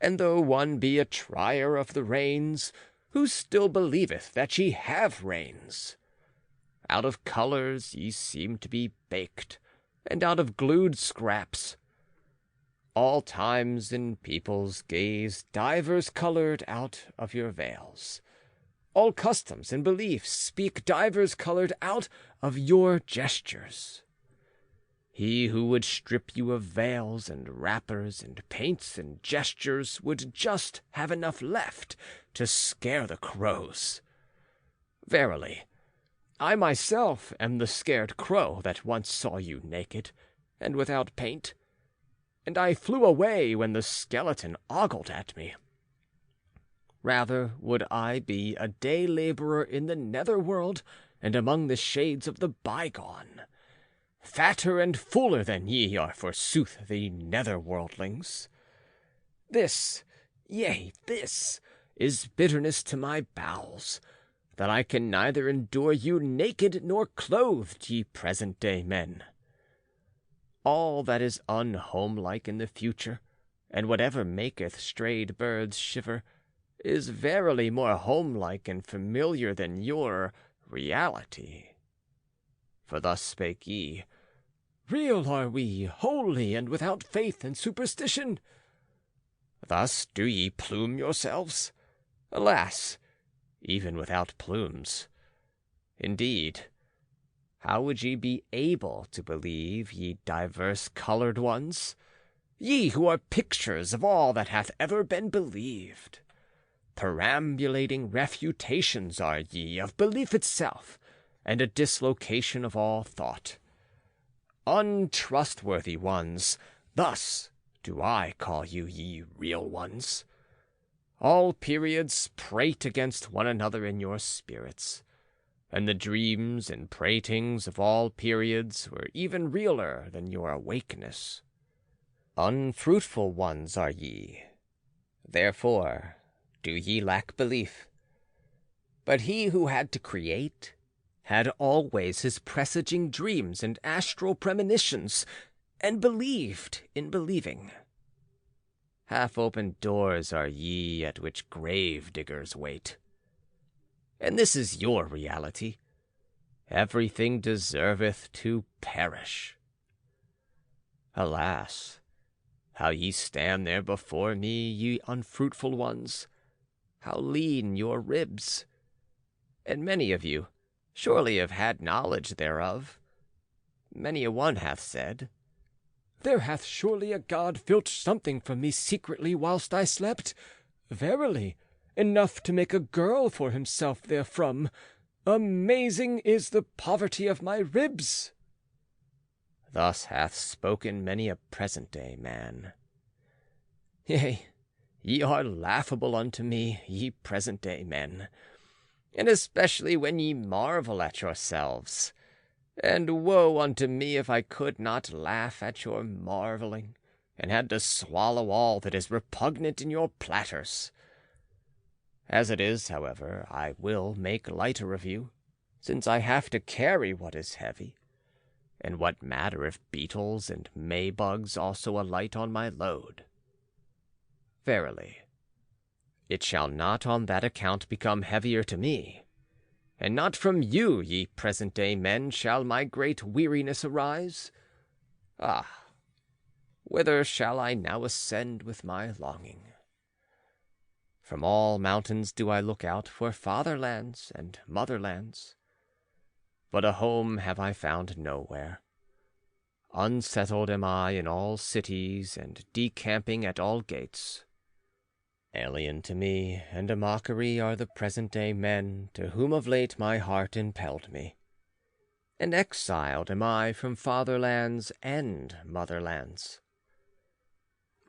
And though one be a trier of the reins, who still believeth that ye have reins? Out of colours ye seem to be baked, and out of glued scraps. All times in people's gaze divers coloured out of your veils. All customs and beliefs speak divers coloured out of your gestures. He who would strip you of veils and wrappers and paints and gestures would just have enough left to scare the crows. Verily, I myself am the scared crow that once saw you naked and without paint, and I flew away when the skeleton ogled at me. Rather would I be a day labourer in the nether world and among the shades of the bygone. Fatter and fuller than ye are, forsooth, the nether-worldlings. This, yea, this, is bitterness to my bowels, that I can neither endure you naked nor clothed, ye present-day men. All that is unhomelike in the future, and whatever maketh strayed birds shiver, is verily more homelike and familiar than your reality. For thus spake ye, real are we, holy and without faith and superstition. Thus do ye plume yourselves? Alas, even without plumes. Indeed, how would ye be able to believe, ye diverse-coloured ones? Ye who are pictures of all that hath ever been believed. Perambulating refutations are ye of belief itself, and a dislocation of all thought. Untrustworthy ones, thus do I call you, ye real ones. All periods prate against one another in your spirits, and the dreams and pratings of all periods were even realer than your awakeness. Unfruitful ones are ye, therefore do ye lack belief. But he who had to create had always his presaging dreams and astral premonitions, and believed in believing. Half-opened doors are ye at which grave-diggers wait. And this is your reality. Everything deserveth to perish. Alas, how ye stand there before me, ye unfruitful ones! How lean your ribs! And many of you surely have had knowledge thereof. Many a one hath said, there hath surely a god filched something from me secretly whilst I slept. Verily, enough to make a girl for himself therefrom. Amazing is the poverty of my ribs. Thus hath spoken many a present-day man. Yea, ye are laughable unto me, ye present-day men, and especially when ye marvel at yourselves. And woe unto me if I could not laugh at your marvelling, and had to swallow all that is repugnant in your platters. As it is, however, I will make lighter of you, since I have to carry what is heavy. And what matter if beetles and May-bugs also alight on my load? Verily, it shall not on that account become heavier to me, and not from you, ye present-day men, shall my great weariness arise. Ah, whither shall I now ascend with my longing? From all mountains do I look out for fatherlands and motherlands, but a home have I found nowhere. Unsettled am I in all cities, and decamping at all gates. Alien to me, and a mockery, are the present-day men to whom of late my heart impelled me. And exiled am I from fatherlands and motherlands.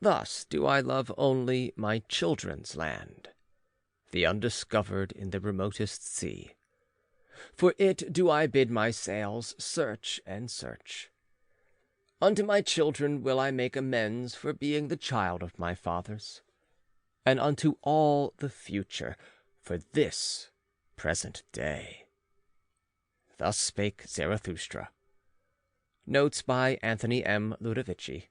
Thus do I love only my children's land, the undiscovered in the remotest sea. For it do I bid my sails search and search. Unto my children will I make amends for being the child of my fathers, and unto all the future for this present day. Thus spake Zarathustra. Notes by Anthony M. Ludovici.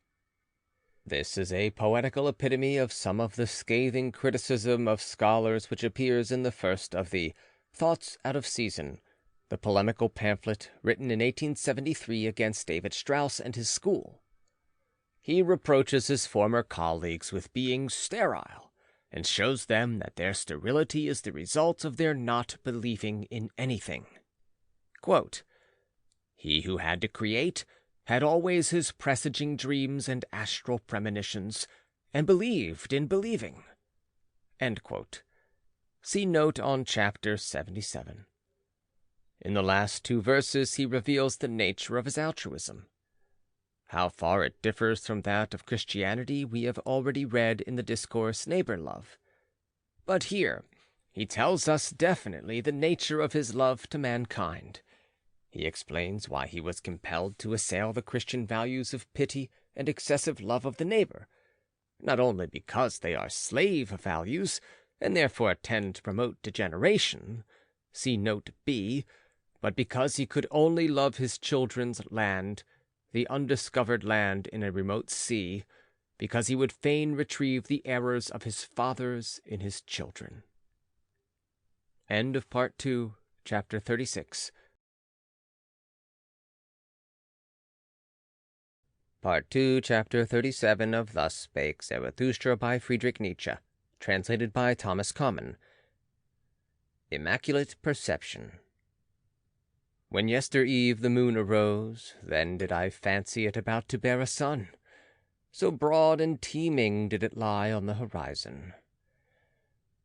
This is a poetical epitome of some of the scathing criticism of scholars which appears in the first of the Thoughts Out of Season, the polemical pamphlet written in 1873 against David Strauss and his school. He reproaches his former colleagues with being sterile, and shows them that their sterility is the result of their not believing in anything. Quote, "He who had to create had always his presaging dreams and astral premonitions, and believed in believing." End quote. See note on chapter 77. In the last two verses he reveals the nature of his altruism. How far it differs from that of Christianity we have already read in the discourse Neighbour-Love. But here he tells us definitely the nature of his love to mankind. He explains why he was compelled to assail the Christian values of pity and excessive love of the neighbor, not only because they are slave values, and therefore tend to promote degeneration, see note B, but because he could only love his children's land, the undiscovered land in a remote sea, because he would fain retrieve the errors of his fathers in his children. End of Part 2, Chapter 36. Part 2, Chapter 37 of Thus Spake Zarathustra by Friedrich Nietzsche, translated by Thomas Common. Immaculate Perception. When yester-eve the moon arose, then did I fancy it about to bear a son, so broad and teeming did it lie on the horizon.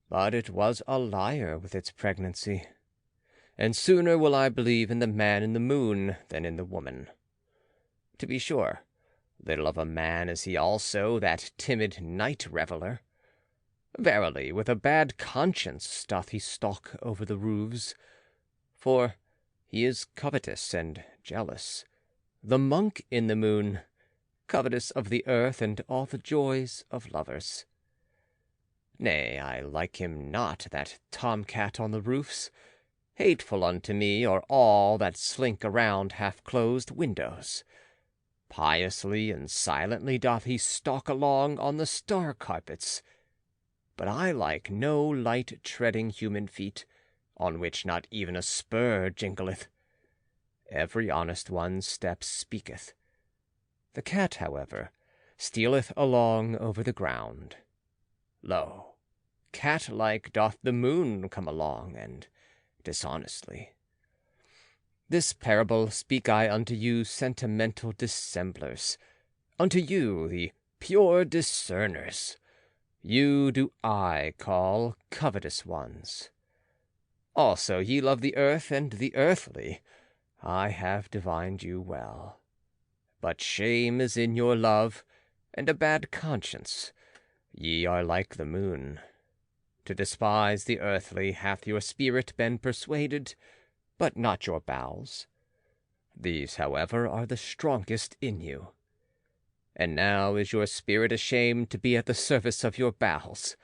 But it was a liar with its pregnancy, and sooner will I believe in the man in the moon than in the woman. To be sure, little of a man is he also, that timid night reveller. Verily, with a bad conscience doth he stalk over the roofs, for he is covetous and jealous, the monk in the moon, covetous of the earth and all the joys of lovers. Nay, I like him not, that tomcat on the roofs. Hateful unto me are all that slink around half-closed windows. Piously and silently doth he stalk along on the star carpets. But I like no light-treading human feet, on which not even a spur jingleth. Every honest one's step speaketh. The cat, however, stealeth along over the ground. Lo, cat-like doth the moon come along, and dishonestly. This parable speak I unto you sentimental dissemblers, unto you the pure discerners. You do I call covetous ones. Also ye love the earth and the earthly. I have divined you well. But shame is in your love, and a bad conscience. Ye are like the moon. To despise the earthly hath your spirit been persuaded, but not your bowels. These, however, are the strongest in you. And now is your spirit ashamed to be at the service of your bowels,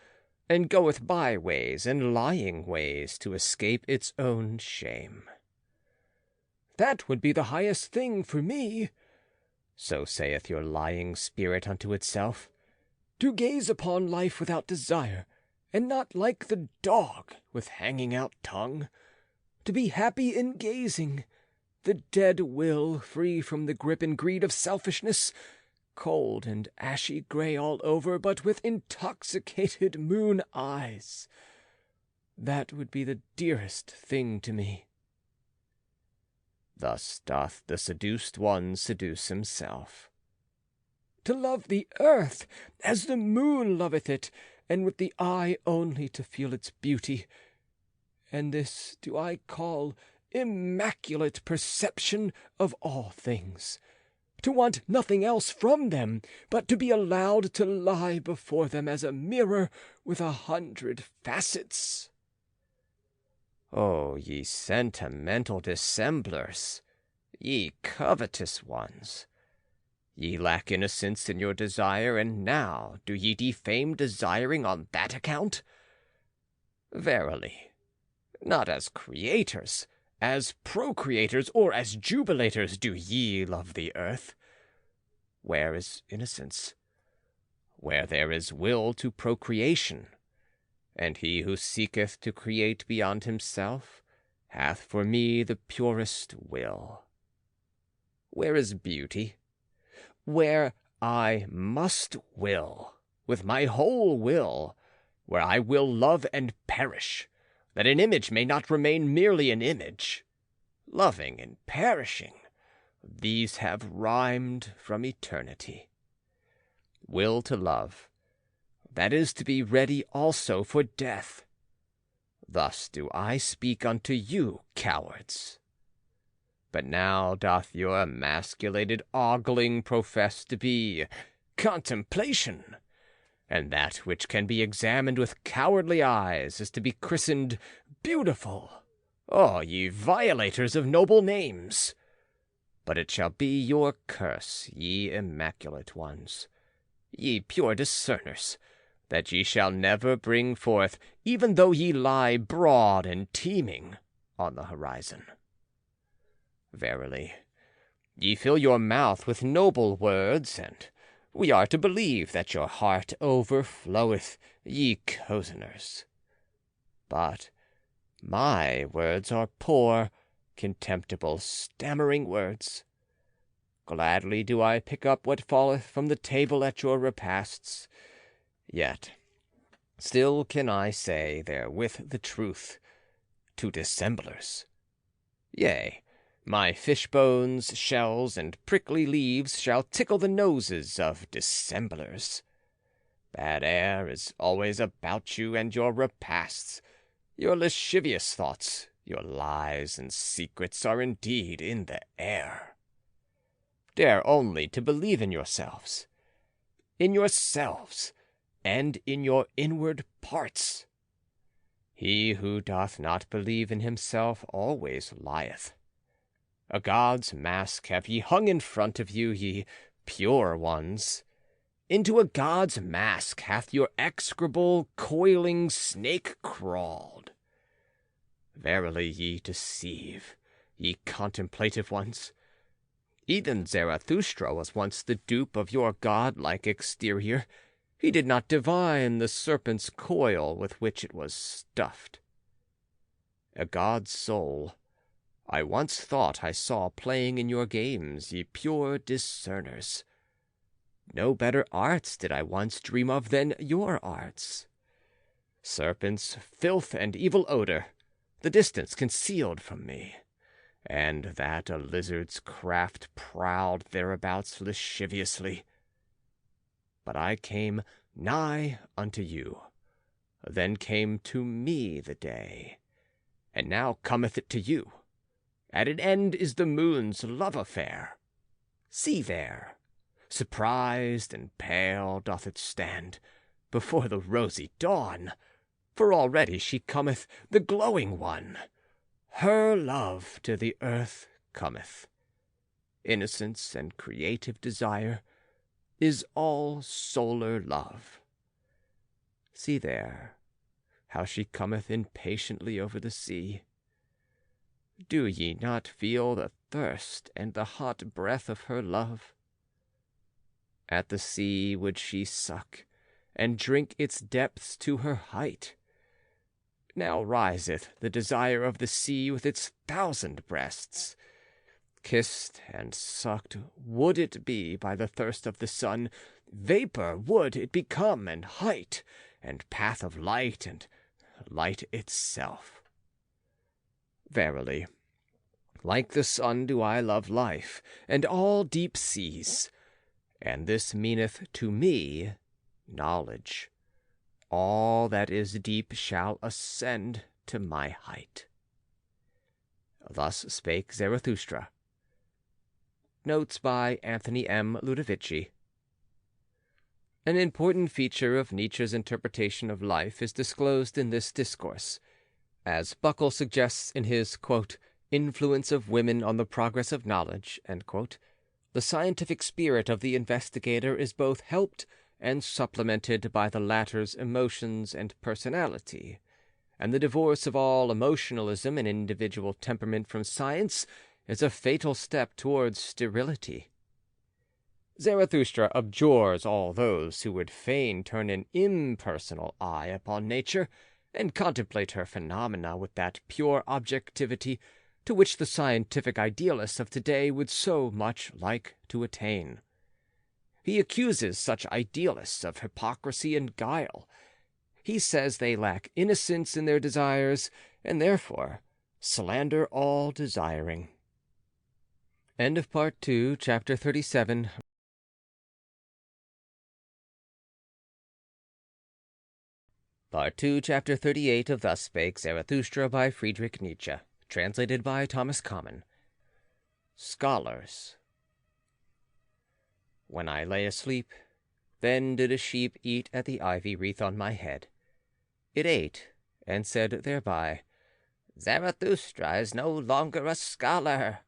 and goeth by ways and lying ways to escape its own shame. That would be the highest thing for me, so saith your lying spirit unto itself, to gaze upon life without desire, and not like the dog with hanging out tongue, to be happy in gazing, the dead will free from the grip and greed of selfishness, cold and ashy gray all over, but with intoxicated moon eyes. That would be the dearest thing to me. Thus doth the seduced one seduce himself. To love the earth as the moon loveth it, and with the eye only to feel its beauty. And this do I call immaculate perception of all things. To want nothing else from them, but to be allowed to lie before them as a mirror with 100 facets. O ye sentimental dissemblers, ye covetous ones! Ye lack innocence in your desire, and now do ye defame desiring on that account? Verily, not as creators, As procreators or as jubilators do ye love the earth. Where is innocence? Where there is will to procreation, and he who seeketh to create beyond himself hath for me the purest will. Where is beauty? Where I must will, with my whole will, where I will love and perish, that an image may not remain merely an image. Loving and perishing, these have rhymed from eternity. Will to love, that is to be ready also for death. Thus do I speak unto you, cowards. But now doth your emasculated ogling profess to be contemplation, and that which can be examined with cowardly eyes is to be christened beautiful. Oh, ye violators of noble names! But it shall be your curse, ye immaculate ones, ye pure discerners, that ye shall never bring forth, even though ye lie broad and teeming on the horizon. Verily, ye fill your mouth with noble words, and we are to believe that your heart overfloweth, ye cozeners. But my words are poor, contemptible, stammering words. Gladly do I pick up what falleth from the table at your repasts. Yet still can I say therewith the truth to dissemblers. Yea, my fish bones, shells, and prickly leaves shall tickle the noses of dissemblers. Bad air is always about you and your repasts. Your lascivious thoughts, your lies and secrets are indeed in the air. Dare only to believe in yourselves, and in your inward parts. He who doth not believe in himself always lieth. A god's mask have ye hung in front of you, ye pure ones. Into a god's mask hath your execrable, coiling snake crawled. Verily ye deceive, ye contemplative ones. Even Zarathustra was once the dupe of your godlike exterior. He did not divine the serpent's coil with which it was stuffed. A god's soul I once thought I saw playing in your games, ye pure discerners. No better arts did I once dream of than your arts. Serpents, filth, and evil odor, the distance concealed from me, and that a lizard's craft prowled thereabouts lasciviously. But I came nigh unto you, then came to me the day, and now cometh it to you. At an end is the moon's love affair. See there, surprised and pale doth it stand before the rosy dawn, for already she cometh, the glowing one. Her love to the earth cometh. Innocence and creative desire is all solar love. See there, how she cometh impatiently over the sea. Do ye not feel the thirst and the hot breath of her love? At the sea would she suck, and drink its depths to her height. Now riseth the desire of the sea with its 1,000 breasts. Kissed and sucked would it be by the thirst of the sun, vapor would it become, and height, and path of light, and light itself. Verily, like the sun do I love life, and all deep seas, and this meaneth to me knowledge. All that is deep shall ascend to my height. Thus spake Zarathustra. Notes by Anthony M. Ludovici. An important feature of Nietzsche's interpretation of life is disclosed in this discourse. As Buckle suggests in his, quote, Influence of Women on the Progress of Knowledge, end quote, the scientific spirit of the investigator is both helped and supplemented by the latter's emotions and personality, and the divorce of all emotionalism and individual temperament from science is a fatal step towards sterility. Zarathustra abjures all those who would fain turn an impersonal eye upon nature and contemplate her phenomena with that pure objectivity to which the scientific idealists of today would so much like to attain. He accuses such idealists of hypocrisy and guile. He says they lack innocence in their desires, and therefore slander all desiring. End of Part 2, Chapter 37. Part 2, Chapter 38 of Thus Spake Zarathustra by Friedrich Nietzsche, translated by Thomas Common. Scholars. When I lay asleep, then did a sheep eat at the ivy wreath on my head. It ate, and said thereby, "Zarathustra is no longer a scholar."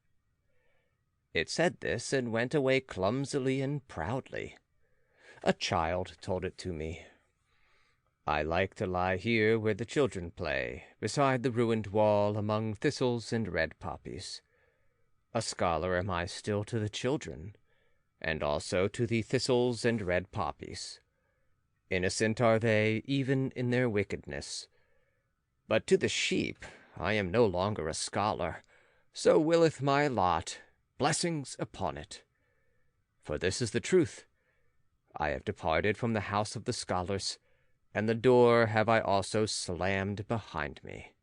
It said this, and went away clumsily and proudly. A child told it to me. I like to lie here where the children play, beside the ruined wall, among thistles and red poppies. A scholar am I still to the children, and also to the thistles and red poppies. Innocent are they, even in their wickedness. But to the sheep I am no longer a scholar, so willeth my lot, blessings upon it. For this is the truth. I have departed from the house of the scholars, and the door have I also slammed behind me.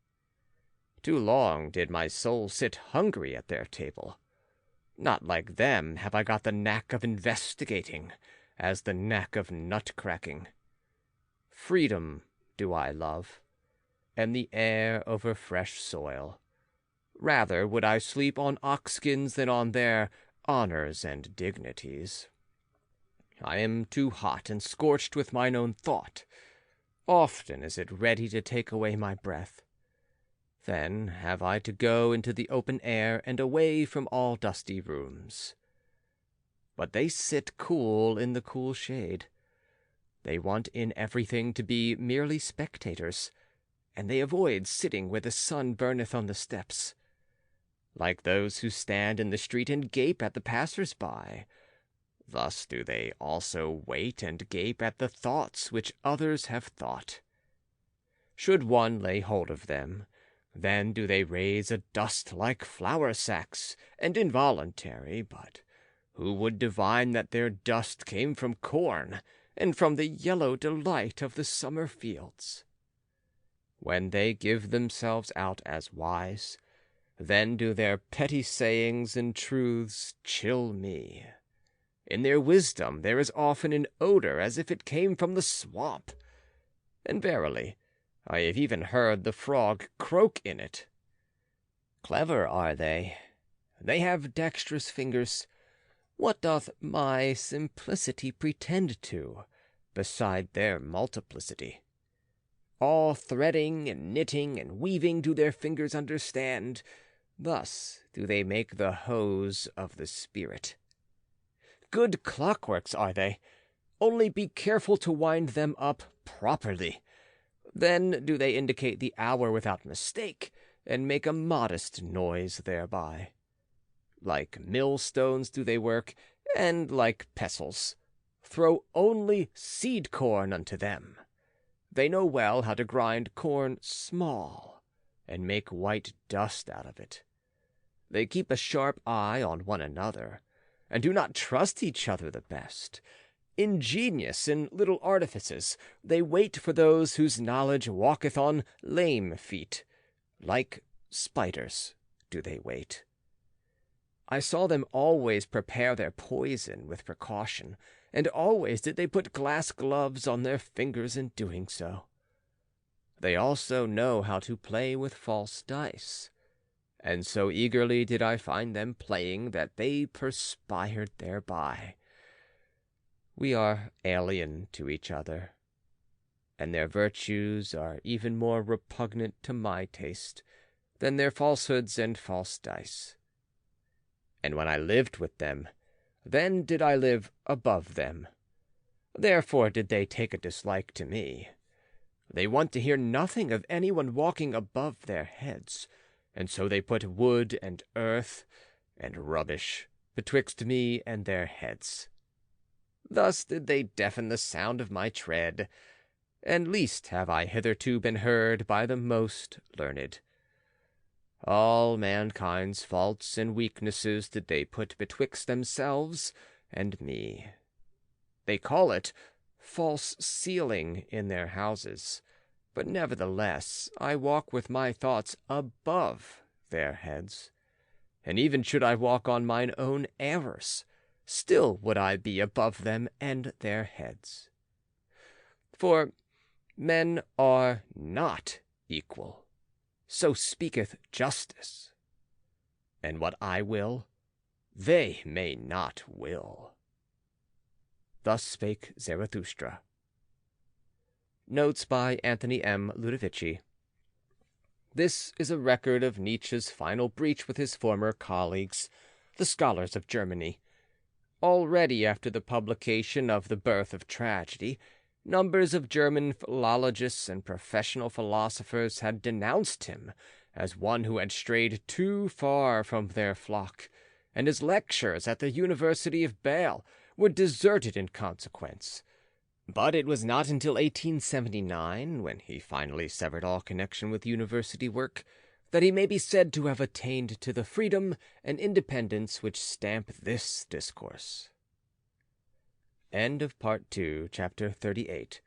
Too long did my soul sit hungry at their table. Not like them have I got the knack of investigating, as the knack of nut-cracking. Freedom do I love, and the air over fresh soil. Rather would I sleep on ox-skins than on their honors and dignities. I am too hot and scorched with mine own thought. Often is it ready to take away my breath. Then have I to go into the open air and away from all dusty rooms. But they sit cool in the cool shade. They want in everything to be merely spectators, and they avoid sitting where the sun burneth on the steps. Like those who stand in the street and gape at the passers-by, thus do they also wait and gape at the thoughts which others have thought. Should one lay hold of them, then do they raise a dust like flour-sacks, and involuntary, but who would divine that their dust came from corn, and from the yellow delight of the summer fields? When they give themselves out as wise, then do their petty sayings and truths chill me. In their wisdom there is often an odor as if it came from the swamp, and verily, I have even heard the frog croak in it. Clever are they. They have dexterous fingers. What doth my simplicity pretend to, beside their multiplicity? All threading and knitting and weaving do their fingers understand. Thus do they make the hose of the spirit. Good clockworks are they, only be careful to wind them up properly. Then do they indicate the hour without mistake, and make a modest noise thereby. Like millstones do they work, and like pestles. Throw only seed corn unto them. They know well how to grind corn small, and make white dust out of it. They keep a sharp eye on one another, and do not trust each other the best. Ingenious in little artifices, they wait for those whose knowledge walketh on lame feet. Like spiders do they wait. I saw them always prepare their poison with precaution, and always did they put glass gloves on their fingers in doing so. They also know how to play with false dice, and so eagerly did I find them playing that they perspired thereby. We are alien to each other, and their virtues are even more repugnant to my taste than their falsehoods and false dice. And when I lived with them, then did I live above them. Therefore did they take a dislike to me. They want to hear nothing of anyone walking above their heads, and so they put wood and earth and rubbish betwixt me and their heads. Thus did they deafen the sound of my tread, and least have I hitherto been heard by the most learned. All mankind's faults and weaknesses did they put betwixt themselves and me. They call it false ceiling in their houses, but nevertheless I walk with my thoughts above their heads, and even should I walk on mine own errors, still would I be above them and their heads. For men are not equal, so speaketh justice, and what I will, they may not will. Thus Spake Zarathustra. Notes by Anthony M. Ludovici. This is a record of Nietzsche's final breach with his former colleagues, the scholars of Germany. Already after the publication of The Birth of Tragedy, numbers of German philologists and professional philosophers had denounced him as one who had strayed too far from their flock, and his lectures at the University of Bâle were deserted in consequence. But it was not until 1879, when he finally severed all connection with university work, that he may be said to have attained to the freedom and independence which stamp this discourse. End of Part 2, Chapter 38.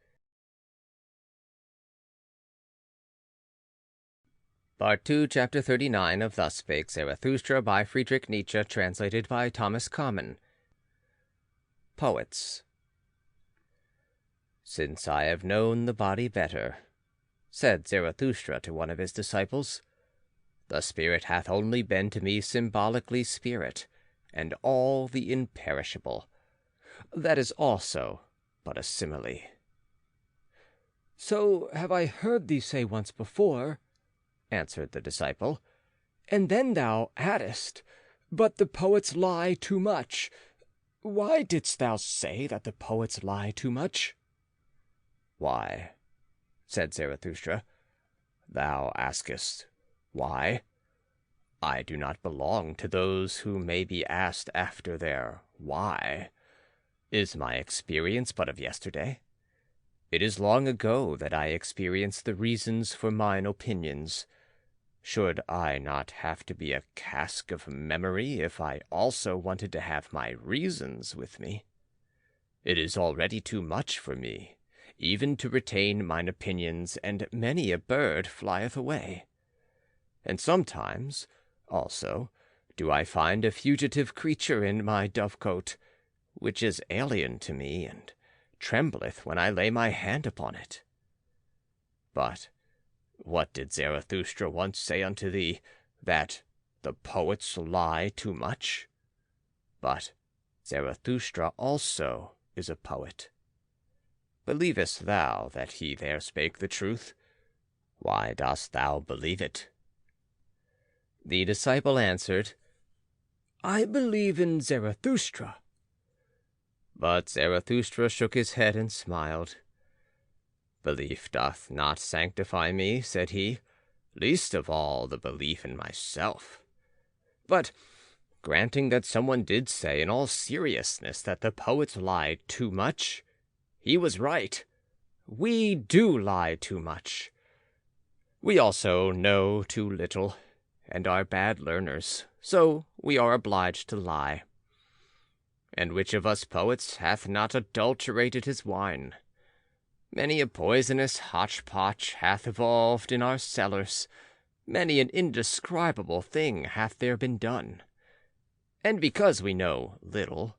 Part 2, Chapter 39 of Thus Spake Zarathustra by Friedrich Nietzsche, translated by Thomas Common. Poets. Since I have known the body better, said Zarathustra to one of his disciples, the spirit hath only been to me symbolically spirit, and all the imperishable. That is also but a simile. So have I heard thee say once before, answered the disciple, and then thou addest, but the poets lie too much. Why didst thou say that the poets lie too much? Why, said Zarathustra, thou askest, why? I do not belong to those who may be asked after their why. Is my experience but of yesterday? It is long ago that I experienced the reasons for mine opinions. Should I not have to be a cask of memory if I also wanted to have my reasons with me? It is already too much for me, even to retain mine opinions, and many a bird flieth away. And sometimes, also, do I find a fugitive creature in my dovecote, which is alien to me, and trembleth when I lay my hand upon it. But what did Zarathustra once say unto thee, that the poets lie too much? But Zarathustra also is a poet. Believest thou that he there spake the truth? Why dost thou believe it? The disciple answered, I believe in Zarathustra. But Zarathustra shook his head and smiled. Belief doth not sanctify me, said he, least of all the belief in myself. But granting that someone did say in all seriousness that the poets lie too much, he was right. We do lie too much. We also know too little, and are bad learners, so we are obliged to lie. And which of us poets hath not adulterated his wine? Many a poisonous hotchpotch hath evolved in our cellars, many an indescribable thing hath there been done. And because we know little,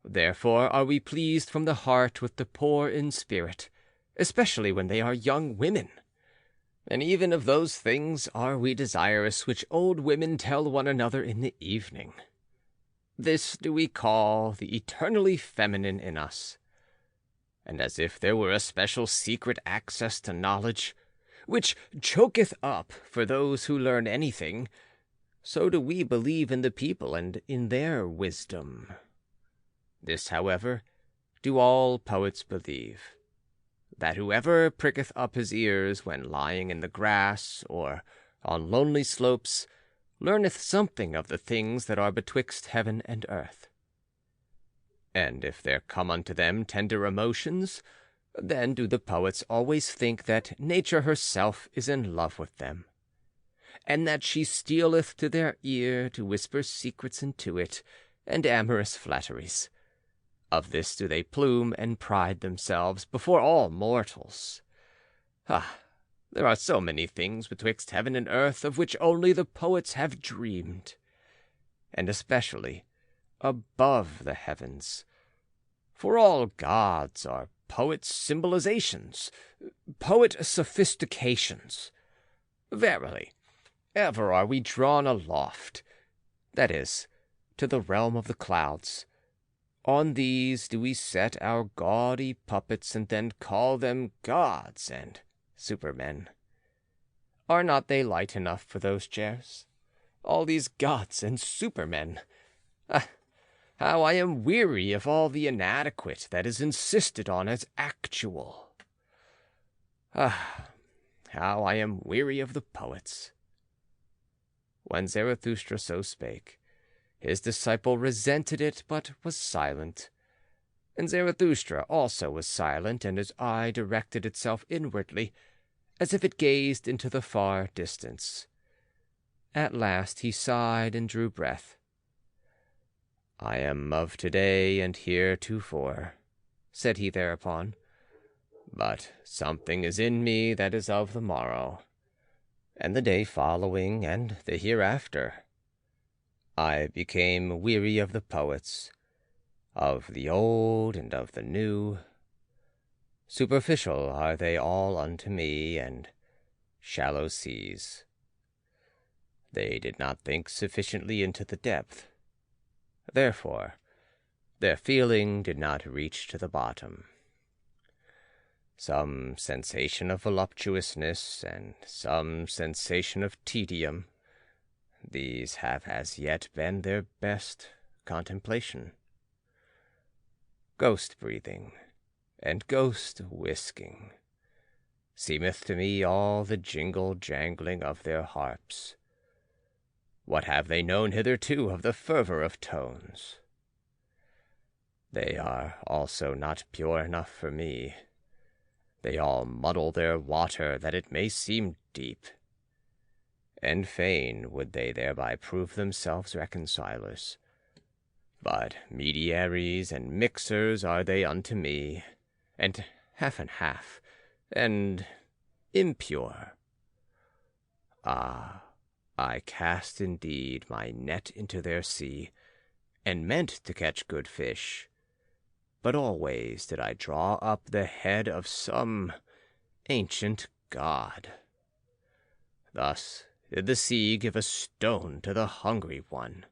therefore are we pleased from the heart with the poor in spirit, especially when they are young women. And even of those things are we desirous which old women tell one another in the evening. This do we call the eternally feminine in us. And as if there were a special secret access to knowledge, which choketh up for those who learn anything, so do we believe in the people and in their wisdom. This, however, do all poets believe. that whoever pricketh up his ears when lying in the grass, or on lonely slopes, learneth something of the things that are betwixt heaven and earth. And if there come unto them tender emotions, then do the poets always think that nature herself is in love with them, and that she stealeth to their ear to whisper secrets into it, and amorous flatteries. Of this do they plume and pride themselves before all mortals. Ah, there are so many things betwixt heaven and earth of which only the poets have dreamed, and especially above the heavens. For all gods are poet symbolizations, poet sophistications. Verily, ever are we drawn aloft, that is, to the realm of the clouds. On these do we set our gaudy puppets, and then call them gods and supermen. Are not they light enough for those chairs? All these gods and supermen. Ah, how I am weary of all the inadequate that is insisted on as actual. Ah, how I am weary of the poets. When Zarathustra so spake, his disciple resented it, but was silent. And Zarathustra also was silent, and his eye directed itself inwardly, as if it gazed into the far distance. At last he sighed and drew breath. "I am of today and heretofore," said he thereupon, "but something is in me that is of the morrow, and the day following, and the hereafter. I became weary of the poets, of the old and of the new. Superficial are they all unto me, and shallow seas. They did not think sufficiently into the depth. Therefore, their feeling did not reach to the bottom. Some sensation of voluptuousness, and some sensation of tedium, these have as yet been their best contemplation. Ghost breathing, and ghost whisking, seemeth to me all the jingle-jangling of their harps. What have they known hitherto of the fervour of tones? They are also not pure enough for me. They all muddle their water that it may seem deep, and fain would they thereby prove themselves reconcilers. But mediaries and mixers are they unto me, and half, and impure. Ah, I cast indeed my net into their sea, and meant to catch good fish, but always did I draw up the head of some ancient god. Thus did the sea give a stone to the hungry one,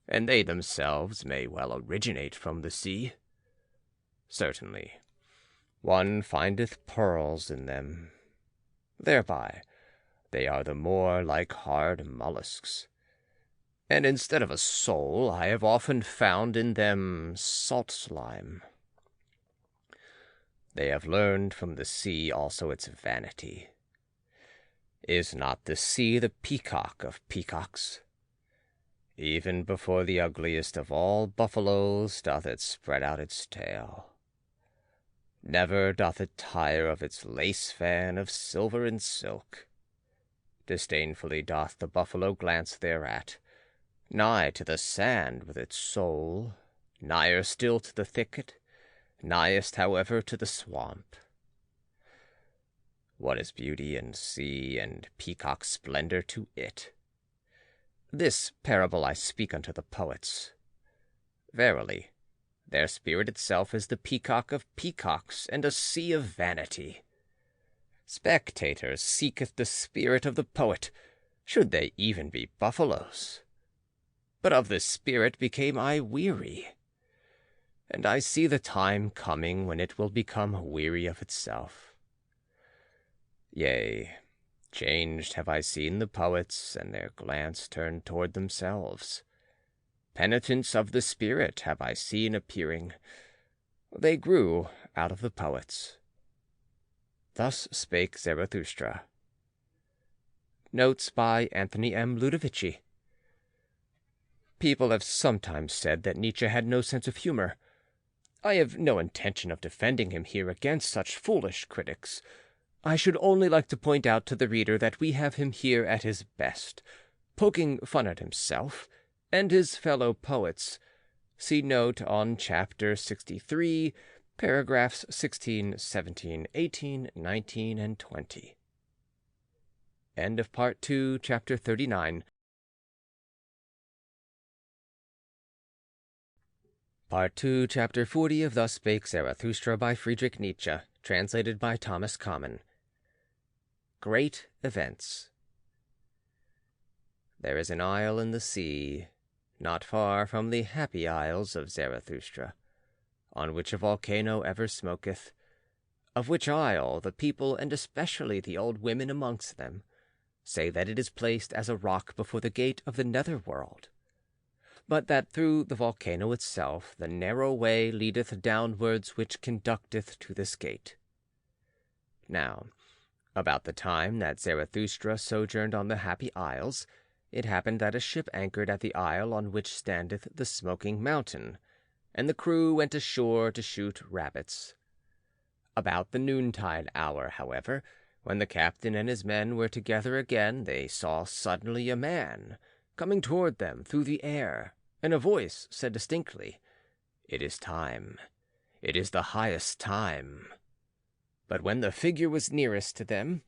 and they themselves may well originate from the sea. Certainly, one findeth pearls in them. Thereby they are the more like hard mollusks, and instead of a soul I have often found in them salt slime. They have learned from the sea also its vanity. Is not the sea the peacock of peacocks? Even before the ugliest of all buffaloes doth it spread out its tail. Never doth it tire of its lace fan of silver and silk. Disdainfully doth the buffalo glance thereat, nigh to the sand with its soul, nigher still to the thicket, nighest, however, to the swamp. What is beauty and sea and peacock splendor to it? This parable I speak unto the poets. Verily, their spirit itself is the peacock of peacocks and a sea of vanity. Spectators seeketh the spirit of the poet, should they even be buffaloes. But of this spirit became I weary, and I see the time coming when it will become weary of itself. Yea, changed have I seen the poets, and their glance turned toward themselves. Penitents of the spirit have I seen appearing. They grew out of the poets. Thus Spake Zarathustra. Notes by Anthony M. Ludovici. People have sometimes said that Nietzsche had no sense of humor. I have no intention of defending him here against such foolish critics. I should only like to point out to the reader that we have him here at his best, poking fun at himself and his fellow poets. See note on chapter 63, paragraphs 16, 17, 18, 19, and 20. End of Part 2, Chapter 39. Part 2, Chapter 40 of Thus Spake Zarathustra by Friedrich Nietzsche, translated by Thomas Common. Great Events. There is an isle in the sea, not far from the happy isles of Zarathustra, on which a volcano ever smoketh, of which isle the people, and especially the old women amongst them, say that it is placed as a rock before the gate of the nether world, but that through the volcano itself the narrow way leadeth downwards which conducteth to this gate. Now, about the time that Zarathustra sojourned on the Happy Isles, it happened that a ship anchored at the isle on which standeth the smoking mountain, and the crew went ashore to shoot rabbits. About the noontide hour, however, when the captain and his men were together again, they saw suddenly a man coming toward them through the air, and a voice said distinctly, "It is time. It is the highest time." But when the figure was nearest to them,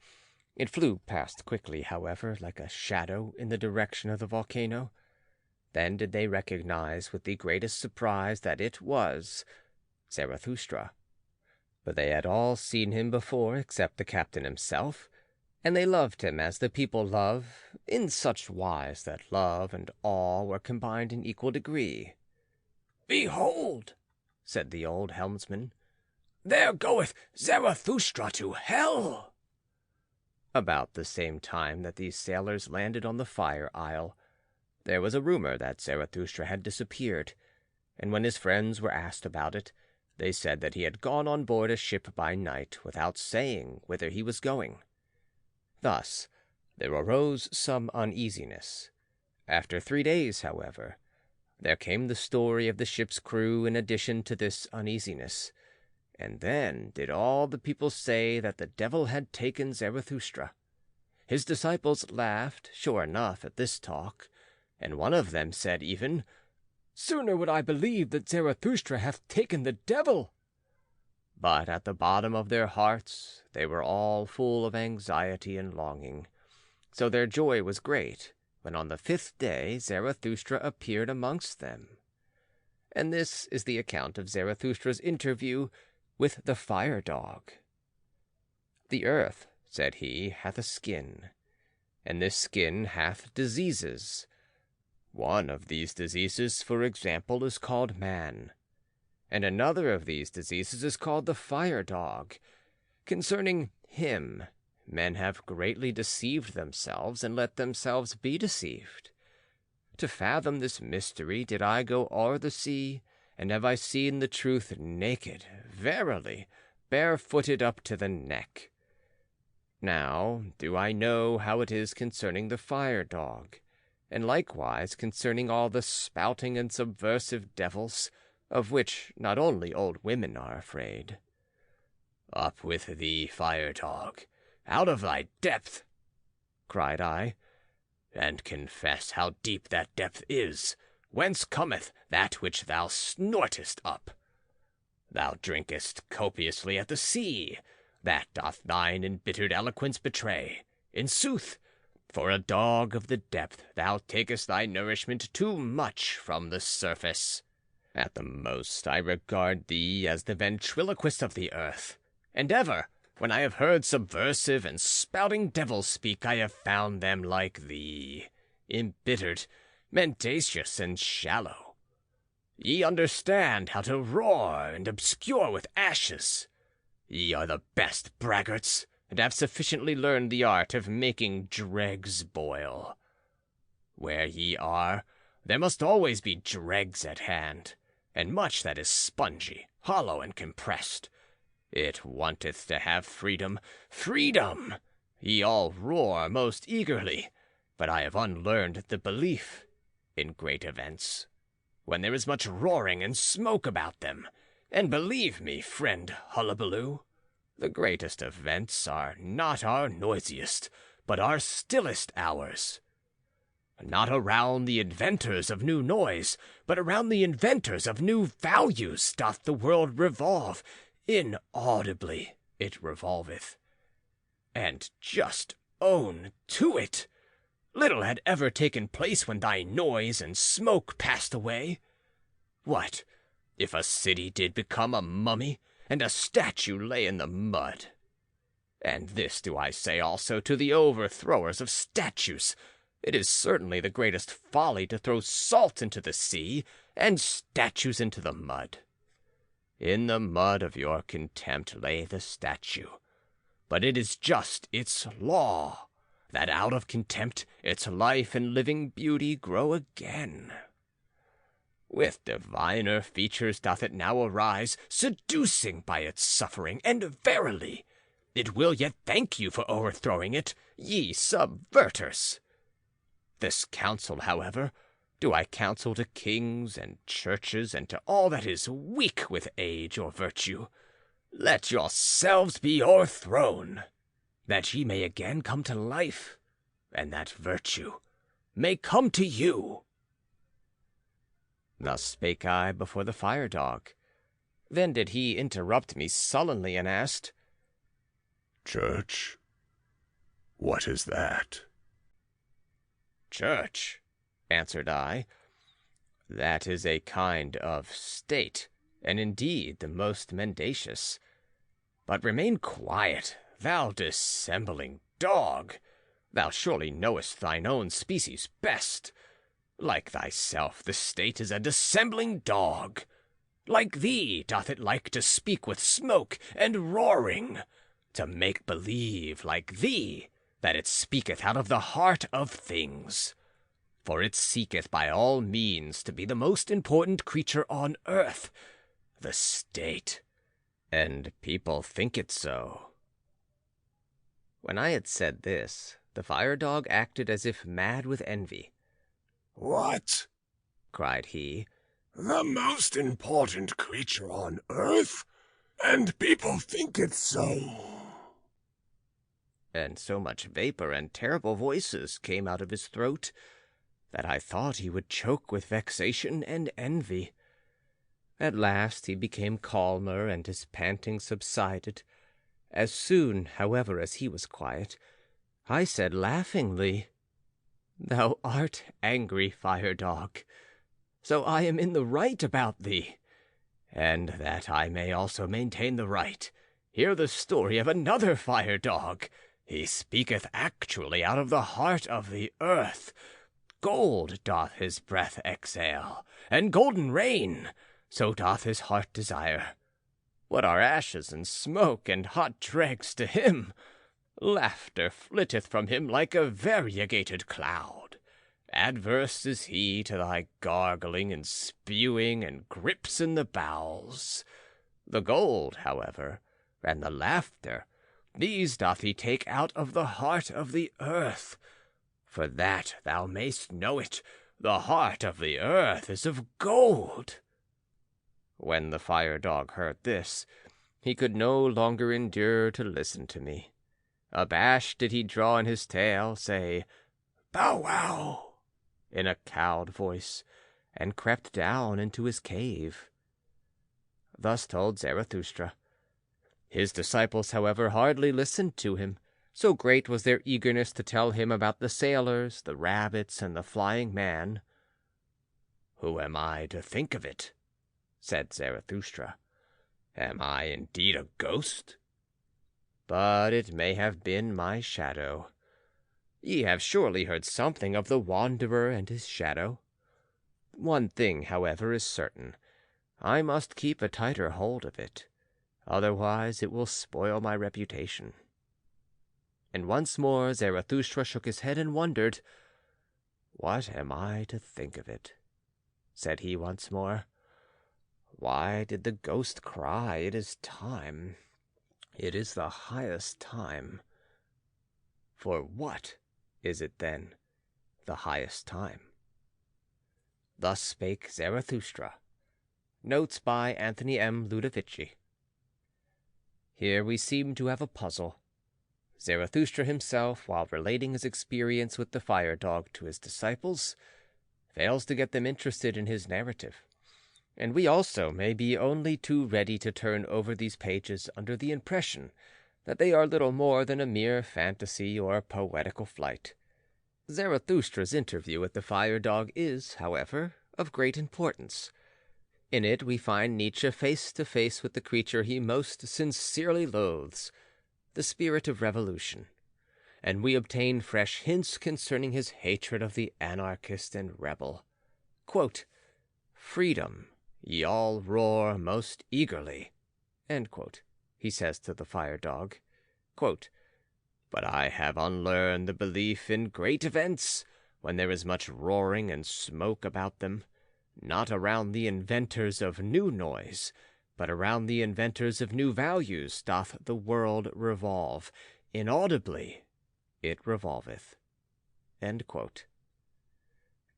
it flew past quickly, however, like a shadow in the direction of the volcano. Then did they recognize with the greatest surprise that it was Zarathustra. But they had all seen him before except the captain himself, and they loved him as the people love, in such wise that love and awe were combined in equal degree. "Behold," said the old helmsman, "there goeth Zarathustra to hell." About the same time that these sailors landed on the Fire Isle, there was a rumor that Zarathustra had disappeared, and when his friends were asked about it, they said that he had gone on board a ship by night without saying whither he was going. Thus there arose some uneasiness. After 3 days, however, there came the story of the ship's crew in addition to this uneasiness, and then did all the people say that the devil had taken Zarathustra. His disciples laughed, sure enough, at this talk, and one of them said even, "Sooner would I believe that Zarathustra hath taken the devil." But at the bottom of their hearts they were all full of anxiety and longing, so their joy was great when on the 5th day Zarathustra appeared amongst them. And this is the account of Zarathustra's interview with the fire-dog. "The earth," said he, "hath a skin, and this skin hath diseases. One of these diseases, for example, is called man, and another of these diseases is called the fire-dog. Concerning him, men have greatly deceived themselves, and let themselves be deceived. To fathom this mystery did I go o'er the sea, and have I seen the truth naked, verily, barefooted up to the neck. Now do I know how it is concerning the fire-dog, and likewise concerning all the spouting and subversive devils, of which not only old women are afraid." "Up with thee, fire-dog, out of thy depth," cried I, "and confess how deep that depth is, whence cometh that which thou snortest up. Thou drinkest copiously at the sea, that doth thine embittered eloquence betray. In sooth, for a dog of the depth, thou takest thy nourishment too much from the surface. At the most, I regard thee as the ventriloquist of the earth, and ever, when I have heard subversive and spouting devils speak, I have found them like thee, embittered, mendacious, and shallow. Ye understand how to roar and obscure with ashes. Ye are the best braggarts, and have sufficiently learned the art of making dregs boil. Where ye are, there must always be dregs at hand, and much that is spongy, hollow, and compressed. It wanteth to have freedom. Freedom! Ye all roar most eagerly, but I have unlearned the belief in great events, when there is much roaring and smoke about them. And believe me, friend Hullabaloo, the greatest events are not our noisiest, but our stillest hours. Not around the inventors of new noise, but around the inventors of new values doth the world revolve. Inaudibly it revolveth. And just own to it. Little had ever taken place when thy noise and smoke passed away. What, if a city did become a mummy, and a statue lay in the mud? And this do I say also to the overthrowers of statues. It is certainly the greatest folly to throw salt into the sea, and statues into the mud. In the mud of your contempt lay the statue, but it is just its law, that out of contempt its life and living beauty grow again. With diviner features doth it now arise, seducing by its suffering, and verily, it will yet thank you for overthrowing it, ye subverters. This counsel, however, do I counsel to kings and churches, and to all that is weak with age or virtue. Let yourselves be o'erthrown, that ye may again come to life, and that virtue may come to you. Thus spake I before the fire-dog. Then did he interrupt me sullenly, and asked, Church? What is that? Church, answered I, that is a kind of state, and indeed the most mendacious. But remain quiet, thou dissembling dog. Thou surely knowest thine own species best. Like thyself, the state is a dissembling dog. Like thee doth it like to speak with smoke and roaring, to make believe, like thee, that it speaketh out of the heart of things. For it seeketh by all means to be the most important creature on earth, the state, and people think it so. When I had said this, the fire-dog acted as if mad with envy. What? Cried he. The most important creature on earth? And people think it so. And so much vapor and terrible voices came out of his throat that I thought he would choke with vexation and envy. At last he became calmer, and his panting subsided. As soon, however, as he was quiet, I said laughingly, Thou art angry, fire-dog, so I am in the right about thee. And that I may also maintain the right, hear the story of another fire-dog. He speaketh actually out of the heart of the earth. Gold doth his breath exhale, and golden rain, so doth his heart desire. What are ashes and smoke and hot dregs to him? Laughter flitteth from him like a variegated cloud. Adverse is he to thy gargling and spewing and grips in the bowels. The gold, however, and the laughter, these doth he take out of the heart of the earth. For that thou mayst know it, the heart of the earth is of gold. When the fire-dog heard this, he could no longer endure to listen to me. Abashed did he draw in his tail, say, Bow wow, in a cowed voice, and crept down into his cave. Thus told Zarathustra. His disciples, however, hardly listened to him, so great was their eagerness to tell him about the sailors, the rabbits, and the flying man. Who am I to think of it? Said Zarathustra. Am I indeed a ghost? But it may have been my shadow. Ye have surely heard something of the wanderer and his shadow. One thing, however, is certain. I must keep a tighter hold of it, otherwise it will spoil my reputation. And once more Zarathustra shook his head and wondered. What am I to think of it? Said he once more. Why did the ghost cry, It is time? It is the highest time. For what is it then, the highest time? Thus Spake Zarathustra. Notes by Anthony M. Ludovici. Here we seem to have a puzzle. Zarathustra himself, while relating his experience with the fire dog to his disciples, fails to get them interested in his narrative. And we also may be only too ready to turn over these pages under the impression that they are little more than a mere fantasy or poetical flight. Zarathustra's interview with the fire dog is, however, of great importance. In it we find Nietzsche face to face with the creature he most sincerely loathes, the spirit of revolution, and we obtain fresh hints concerning his hatred of the anarchist and rebel. Quote, "Freedom, ye all roar most eagerly," end quote, he says to the fire dog. Quote, "But I have unlearned the belief in great events when there is much roaring and smoke about them. Not around the inventors of new noise, but around the inventors of new values doth the world revolve. Inaudibly it revolveth." End quote.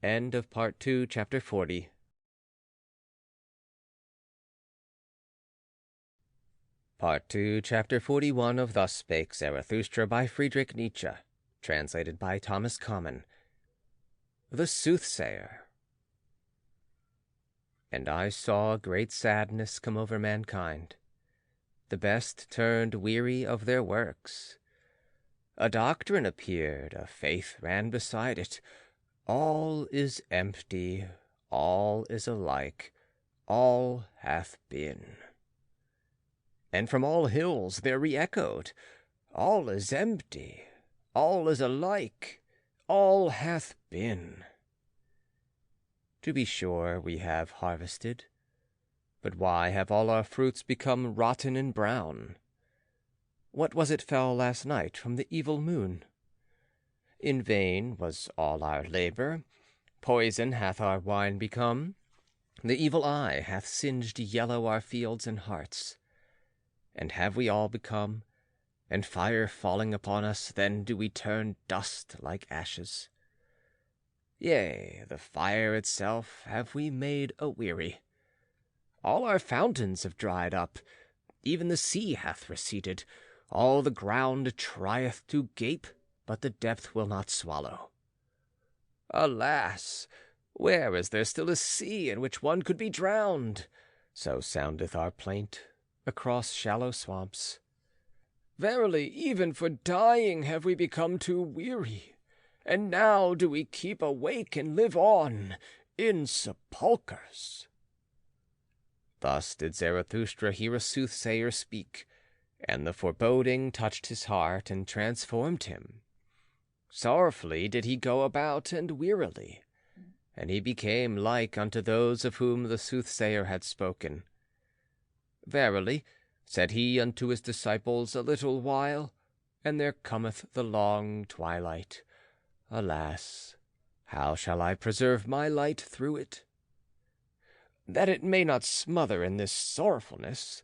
End of Part 2, Chapter 40. Part 2, Chapter 41 of Thus Spake Zarathustra by Friedrich Nietzsche, translated by Thomas Common. The Soothsayer. And I saw great sadness come over mankind. The best turned weary of their works. A doctrine appeared, a faith ran beside it. All is empty, all is alike, all hath been. And from all hills there re-echoed, all is empty, all is alike, all hath been. To be sure, we have harvested, but why have all our fruits become rotten and brown? What was it fell last night from the evil moon? In vain was all our labor, poison hath our wine become, the evil eye hath singed yellow our fields and hearts. And have we all become, and fire falling upon us, then do we turn dust like ashes? Yea, the fire itself have we made aweary. All our fountains have dried up, even the sea hath receded, all the ground trieth to gape, but the depth will not swallow. Alas, where is there still a sea in which one could be drowned? So soundeth our plaint across shallow swamps. Verily, even for dying have we become too weary. And now do we keep awake and live on in sepulchres. Thus did Zarathustra hear a soothsayer speak, and the foreboding touched his heart and transformed him. Sorrowfully did he go about and wearily, and he became like unto those of whom the soothsayer had spoken. Verily, said he unto his disciples, a little while, and there cometh the long twilight. Alas, how shall I preserve my light through it? That it may not smother in this sorrowfulness,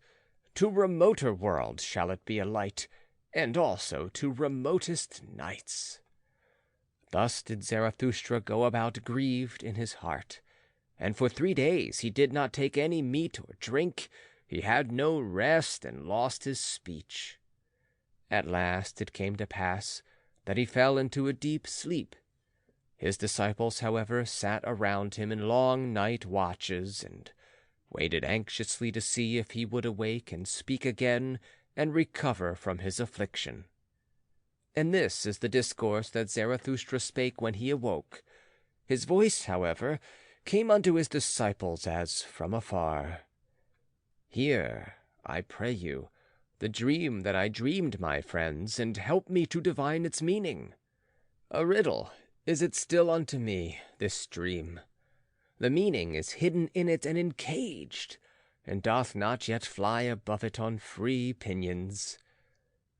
to remoter worlds shall it be a light, and also to remotest nights. Thus did Zarathustra go about grieved in his heart, and for 3 days he did not take any meat or drink. He had no rest and lost his speech. At last it came to pass that he fell into a deep sleep. His disciples, however, sat around him in long night watches, and waited anxiously to see if he would awake and speak again and recover from his affliction. And this is the discourse that Zarathustra spake when he awoke. His voice, however, came unto his disciples as from afar. Hear, I pray you, the dream that I dreamed, my friends, and help me to divine its meaning. A riddle is it still unto me, this dream. The meaning is hidden in it and encaged, and doth not yet fly above it on free pinions.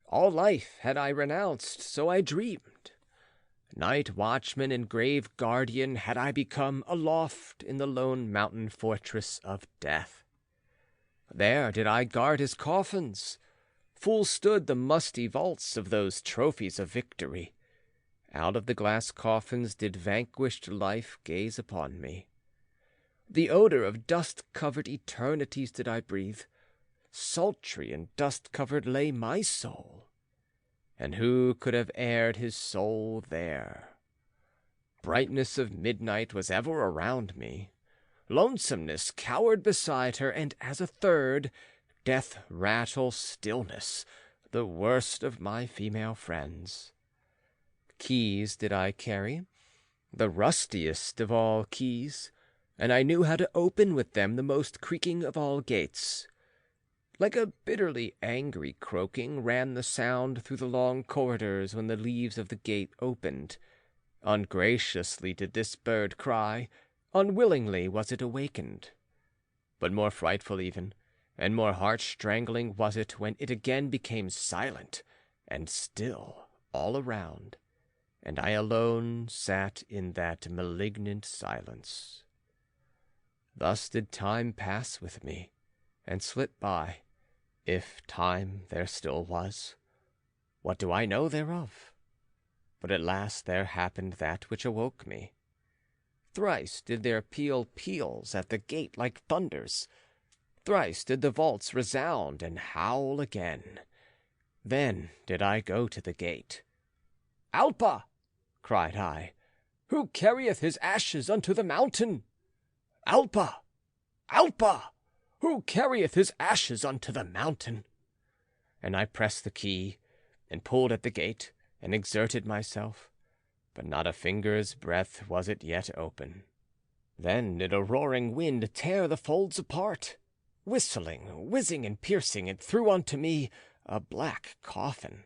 All life had I renounced, so I dreamed. Night watchman and grave guardian had I become aloft in the lone mountain fortress of death. There did I guard his coffins, full stood the musty vaults of those trophies of victory. Out of the glass coffins did vanquished life gaze upon me. The odor of dust-covered eternities did I breathe. Sultry and dust-covered lay my soul. And who could have aired his soul there? Brightness of midnight was ever around me. Lonesomeness cowered beside her, and as a third, death rattle stillness, the worst of my female friends. Keys did I carry, the rustiest of all keys, and I knew how to open with them the most creaking of all gates. Like a bitterly angry croaking ran the sound through the long corridors when the leaves of the gate opened. Ungraciously did this bird cry, unwillingly was it awakened. But more frightful even, and more heart-strangling was it when it again became silent and still all around, and I alone sat in that malignant silence. Thus did time pass with me, and slip by, if time there still was. What do I know thereof? But at last there happened that which awoke me. Thrice did their peals at the gate like thunders. Thrice did the vaults resound and howl again. Then did I go to the gate. "Alpa!" cried I, "who carrieth his ashes unto the mountain? Alpa! Alpa! Who carrieth his ashes unto the mountain?" And I pressed the key, and pulled at the gate, and exerted myself, but not a finger's breadth was it yet open. Then did a roaring wind tear the folds apart. Whistling, whizzing, and piercing, it threw unto me a black coffin.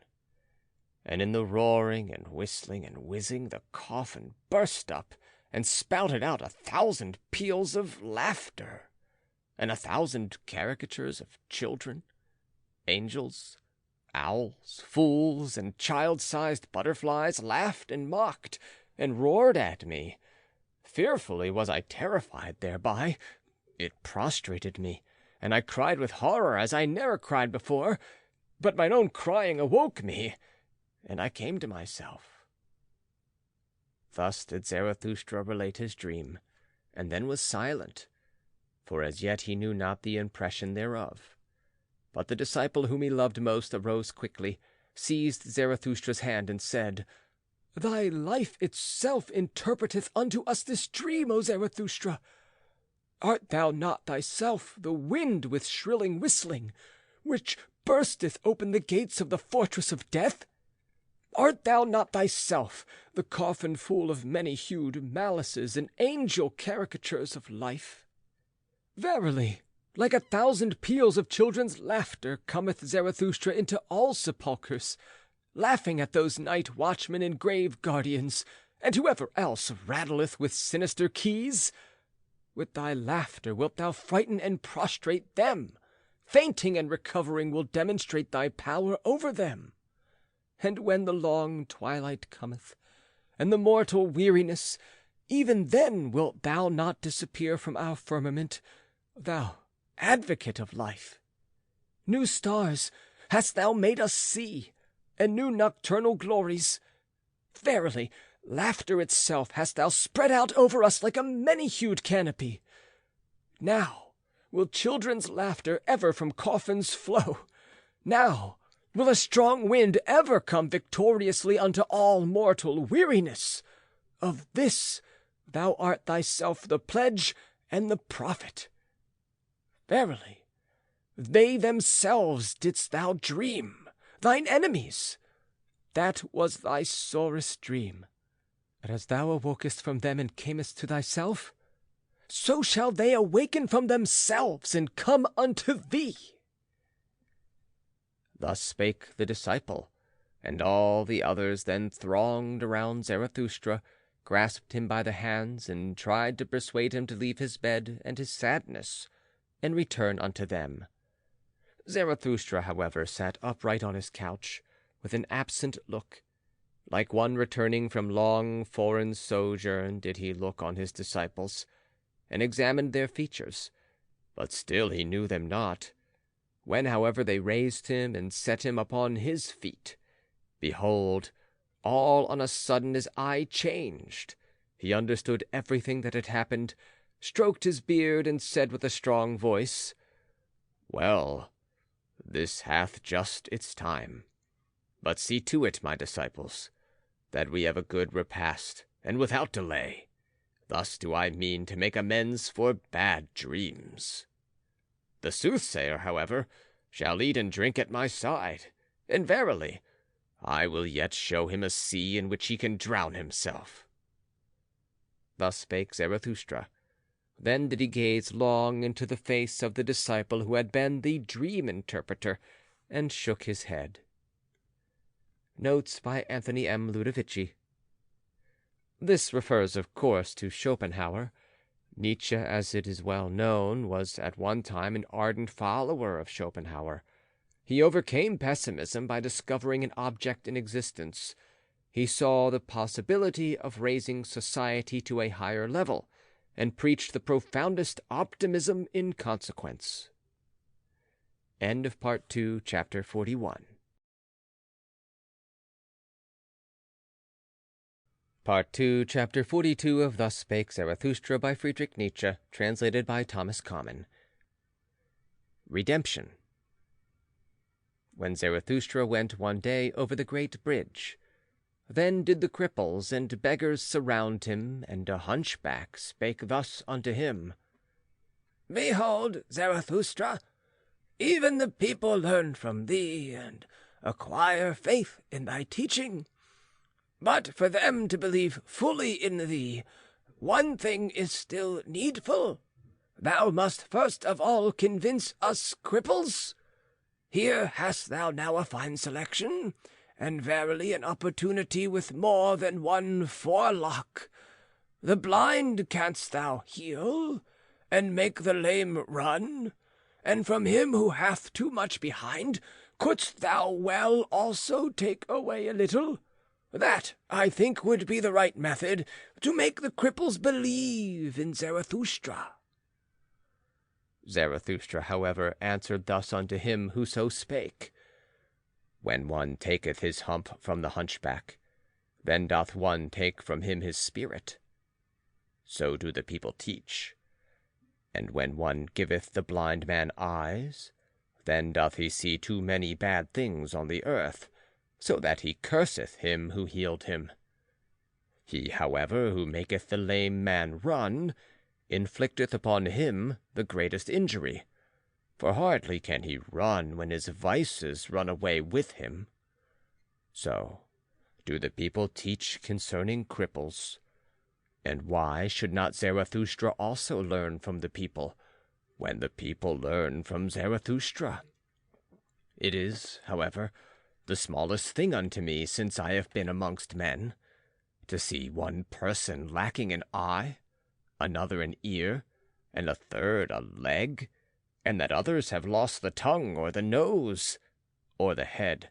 And in the roaring and whistling and whizzing, the coffin burst up and spouted out 1,000 peals of laughter, and 1,000 caricatures of children, angels, owls, fools, and child-sized butterflies laughed and mocked and roared at me. Fearfully was I terrified thereby. It prostrated me, and I cried with horror as I ne'er cried before. But mine own crying awoke me, and I came to myself. Thus did Zarathustra relate his dream, and then was silent, for as yet he knew not the impression thereof. But the disciple whom he loved most arose quickly, seized Zarathustra's hand, and said, "Thy life itself interpreteth unto us this dream, O Zarathustra. Art thou not thyself the wind with shrilling whistling, which bursteth open the gates of the fortress of death? Art thou not thyself the coffin full of many-hued malices and angel caricatures of life? Verily, like 1,000 peals of children's laughter cometh Zarathustra into all sepulchres, laughing at those night watchmen and grave guardians, and whoever else rattleth with sinister keys. With thy laughter wilt thou frighten and prostrate them. Fainting and recovering will demonstrate thy power over them. And when the long twilight cometh, and the mortal weariness, even then wilt thou not disappear from our firmament, thou advocate of life. New stars hast thou made us see, and new nocturnal glories. Verily, laughter itself hast thou spread out over us like a many-hued canopy. Now will children's laughter ever from coffins flow. Now will a strong wind ever come victoriously unto all mortal weariness. Of this thou art thyself the pledge and the prophet. Verily, they themselves didst thou dream, thine enemies. That was thy sorest dream. But as thou awokest from them and camest to thyself, so shall they awaken from themselves and come unto thee." Thus spake the disciple, and all the others then thronged around Zarathustra, grasped him by the hands, and tried to persuade him to leave his bed and his sadness, and return unto them. Zarathustra, however, sat upright on his couch, with an absent look. Like one returning from long foreign sojourn did he look on his disciples, and examined their features, but still he knew them not. When, however, they raised him and set him upon his feet, behold, all on a sudden his eye changed. He understood everything that had happened, stroked his beard, and said with a strong voice, "Well, this hath just its time. But see to it, my disciples, that we have a good repast, and without delay. Thus do I mean to make amends for bad dreams. The soothsayer, however, shall eat and drink at my side, and verily, I will yet show him a sea in which he can drown himself." Thus spake Zarathustra. Then did he gaze long into the face of the disciple who had been the dream interpreter, and shook his head. Notes by Anthony M. Ludovici. This refers, of course, to Schopenhauer. Nietzsche, as it is well known, was at one time an ardent follower of Schopenhauer. He overcame pessimism by discovering an object in existence. He saw the possibility of raising society to a higher level, and preached the profoundest optimism in consequence. End of Part 2, Chapter 41. Part 2, Chapter 42 of Thus Spake Zarathustra by Friedrich Nietzsche, translated by Thomas Common. Redemption. When Zarathustra went one day over the great bridge, then did the cripples and beggars surround him, and a hunchback spake thus unto him, "Behold, Zarathustra, even the people learn from thee, and acquire faith in thy teaching. But for them to believe fully in thee, one thing is still needful. Thou must first of all convince us cripples. Here hast thou now a fine selection, and verily an opportunity with more than one forelock. The blind canst thou heal, and make the lame run, and from him who hath too much behind, couldst thou well also take away a little. That, I think, would be the right method to make the cripples believe in Zarathustra." Zarathustra, however, answered thus unto him who so spake, "When one taketh his hump from the hunchback, then doth one take from him his spirit. So do the people teach. And when one giveth the blind man eyes, then doth he see too many bad things on the earth, so that he curseth him who healed him. He, however, who maketh the lame man run, inflicteth upon him the greatest injury, for hardly can he run when his vices run away with him. So do the people teach concerning cripples. And why should not Zarathustra also learn from the people, when the people learn from Zarathustra? It is, however, the smallest thing unto me since I have been amongst men, to see one person lacking an eye, another an ear, and a third a leg, and that others have lost the tongue or the nose or the head.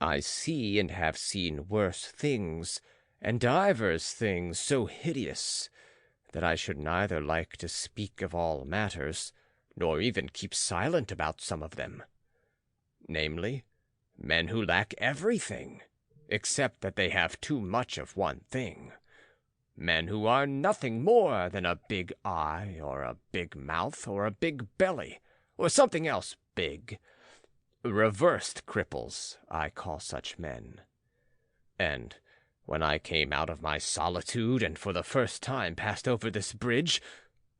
I see and have seen worse things, and divers things so hideous, that I should neither like to speak of all matters, nor even keep silent about some of them. Namely, men who lack everything, except that they have too much of one thing. Men who are nothing more than a big eye, or a big mouth, or a big belly, or something else big. Reversed cripples, I call such men. And when I came out of my solitude, and for the first time passed over this bridge,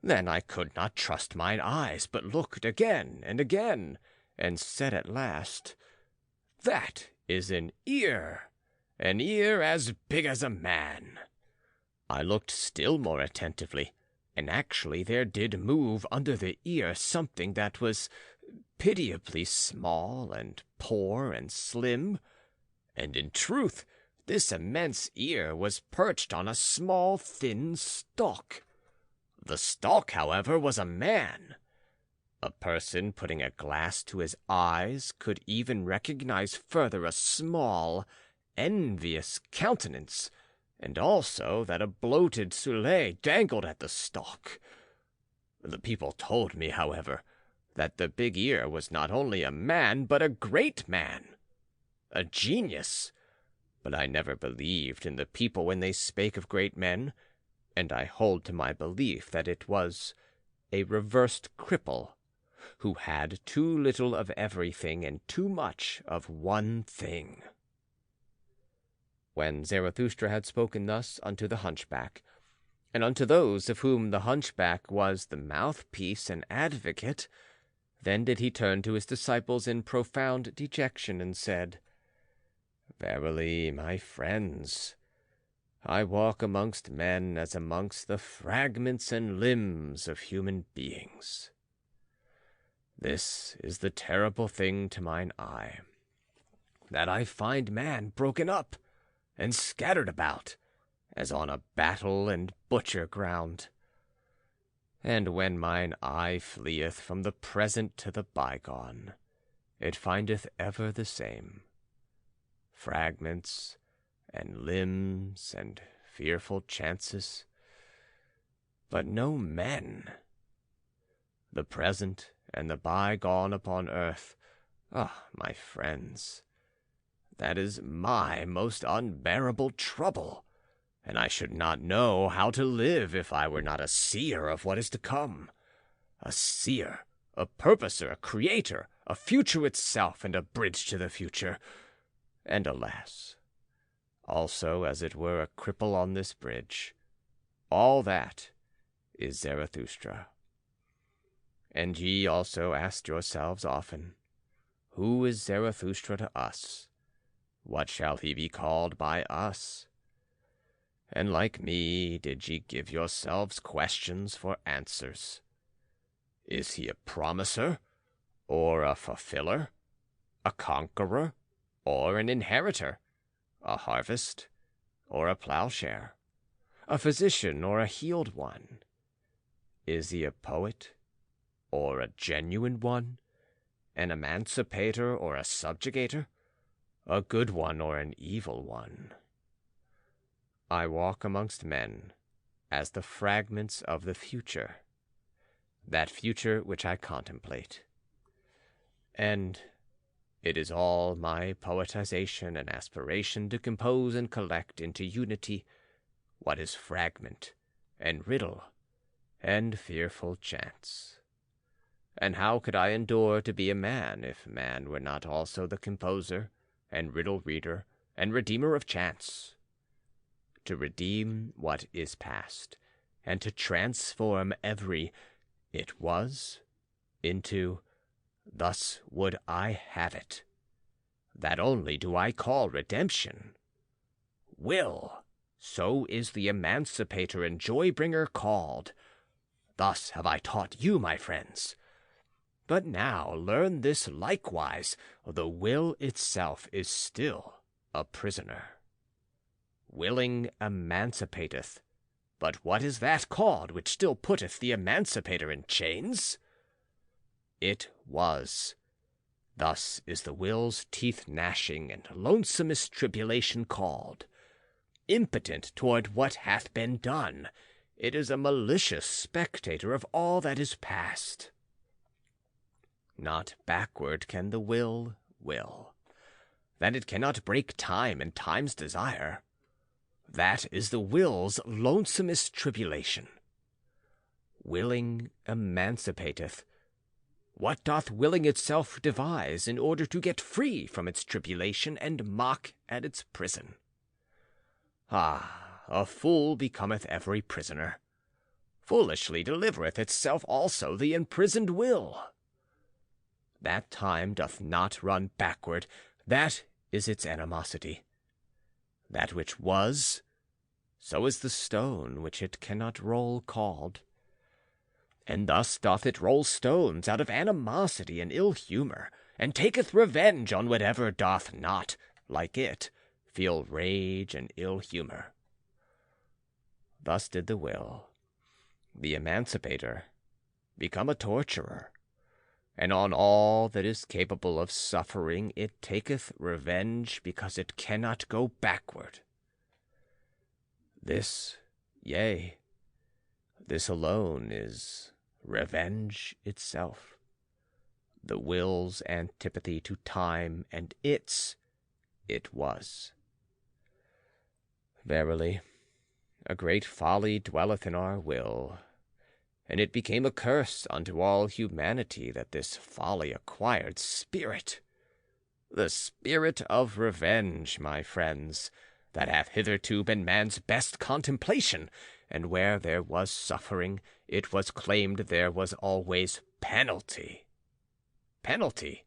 then I could not trust mine eyes, but looked again and again, and said at last, "That is an ear as big as a man." I looked still more attentively, and actually there did move under the ear something that was pitiably small and poor and slim, and in truth this immense ear was perched on a small thin stalk. The stalk, however, was a man. A person putting a glass to his eyes could even recognize further a small, envious countenance, and also that a bloated soulet dangled at the stalk. The people told me, however, that the big ear was not only a man, but a great man, a genius. But I never believed in the people when they spake of great men, and I hold to my belief that it was a reversed cripple, who had too little of everything and too much of one thing. When Zarathustra had spoken thus unto the hunchback, and unto those of whom the hunchback was the mouthpiece and advocate, then did he turn to his disciples in profound dejection, and said, Verily, my friends, I walk amongst men as amongst the fragments and limbs of human beings. This is the terrible thing to mine eye, that I find man broken up and scattered about, as on a battle and butcher ground. And when mine eye fleeth from the present to the bygone, it findeth ever the same, fragments and limbs and fearful chances, but no men. The present and the bygone upon earth, my friends, that is my most unbearable trouble, and I should not know how to live if I were not a seer of what is to come, a seer, a purposer, a creator, a future itself, and a bridge to the future, and alas, also as it were a cripple on this bridge. All that is Zarathustra. And ye also asked yourselves often, Who is Zarathustra to us? What shall he be called by us? And like me, did ye give yourselves questions for answers? Is he a promiser, or a fulfiller, a conqueror, or an inheritor, a harvest, or a plowshare, a physician, or a healed one? Is he a poet, or a genuine one, an emancipator, or a subjugator, a good one, or an evil one? I walk amongst men as the fragments of the future, that future which I contemplate. And it is all my poetization and aspiration to compose and collect into unity what is fragment and riddle and fearful chance. And how could I endure to be a man if man were not also the composer and riddle reader and redeemer of chance? To redeem what is past, and to transform every "it was" into "thus would I have it." That only do I call redemption. Will, so is the emancipator and joy-bringer called. Thus have I taught you, my friends. But now learn this likewise, the will itself is still a prisoner. Willing emancipateth, but what is that called which still putteth the emancipator in chains? It was. Thus is the will's teeth gnashing and lonesomest tribulation called. Impotent toward what hath been done, it is a malicious spectator of all that is past. Not backward can the will, that it cannot break time and time's desire. That is the will's lonesomest tribulation. Willing emancipateth. What doth willing itself devise in order to get free from its tribulation and mock at its prison? A fool becometh every prisoner. Foolishly delivereth itself also the imprisoned will. That time doth not run backward, that is its animosity. That which was, so is the stone which it cannot roll called. And thus doth it roll stones out of animosity and ill humour, and taketh revenge on whatever doth not, like it, feel rage and ill humour. Thus did the will, the emancipator, become a torturer, and on all that is capable of suffering it taketh revenge because it cannot go backward. This, yea, this alone is revenge itself. the will's antipathy to time, and its it was. Verily, a great folly dwelleth in our will, and it became a curse unto all humanity that this folly acquired spirit. The spirit of revenge, my friends, that hath hitherto been man's best contemplation, and where there was suffering, it was claimed there was always penalty. Penalty,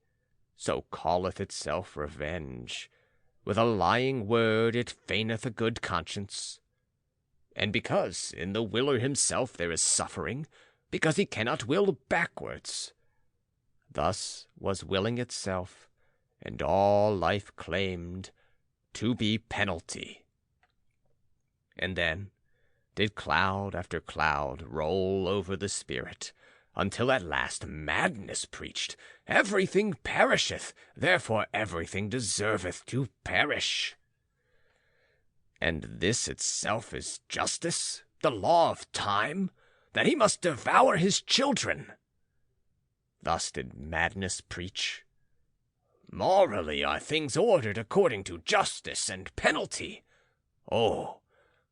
so calleth itself revenge. With a lying word it feigneth a good conscience. And because in the willer himself there is suffering, because he cannot will backwards. Thus was willing itself, and all life claimed, to be penalty. And then did cloud after cloud roll over the spirit, until at last madness preached, everything perisheth, therefore everything deserveth to perish. And this itself is justice, the law of time, that he must devour his children. Thus did madness preach. Morally are things ordered according to justice and penalty. Oh,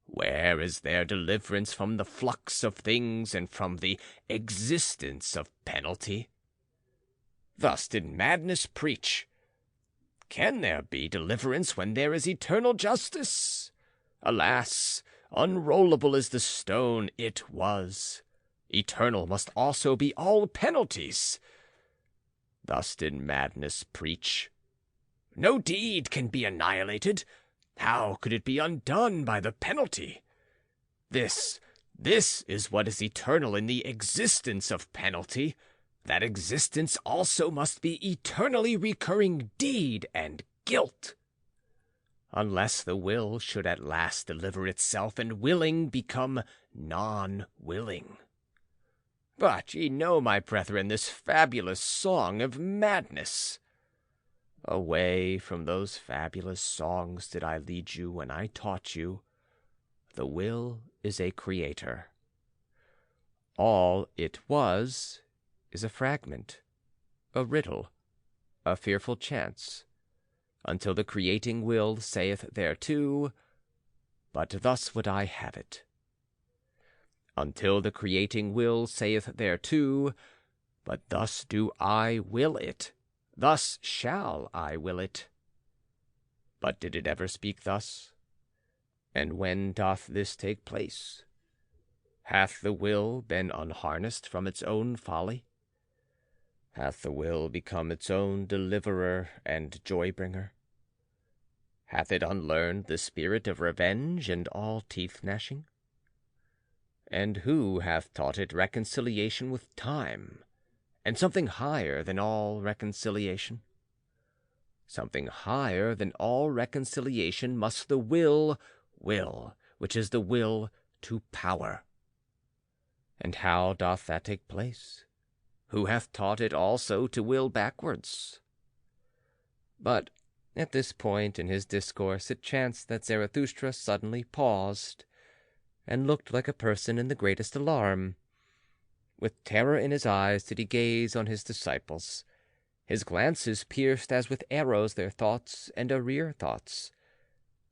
where is there deliverance from the flux of things and from the existence of penalty? Thus did madness preach. Can there be deliverance when there is eternal justice? Alas, unrollable is the stone it was. Eternal must also be all penalties. Thus did madness preach. No deed can be annihilated. How could it be undone by the penalty? This is what is eternal in the existence of penalty. That existence also must be eternally recurring deed and guilt. Unless the will should at last deliver itself, and willing become non-willing. But ye know, my brethren, this fabulous song of madness. Away from those fabulous songs did I lead you when I taught you, the will is a creator. All it was is a fragment, a riddle, a fearful chance, until the creating will saith thereto, but thus would I have it. Until the creating will saith thereto, but thus do I will it, thus shall I will it. But did it ever speak thus? And when doth this take place? Hath the will been unharnessed from its own folly? Hath the will become its own deliverer and joy-bringer? Hath it unlearned the spirit of revenge and all teeth-gnashing? And who hath taught it reconciliation with time, and something higher than all reconciliation? Something higher than all reconciliation must the will, which is the will to power. And how doth that take place? Who hath taught it also to will backwards? But at this point in his discourse it chanced that Zarathustra suddenly paused, and looked like a person in the greatest alarm. With terror in his eyes did he gaze on his disciples. His glances pierced as with arrows their thoughts and arrear thoughts.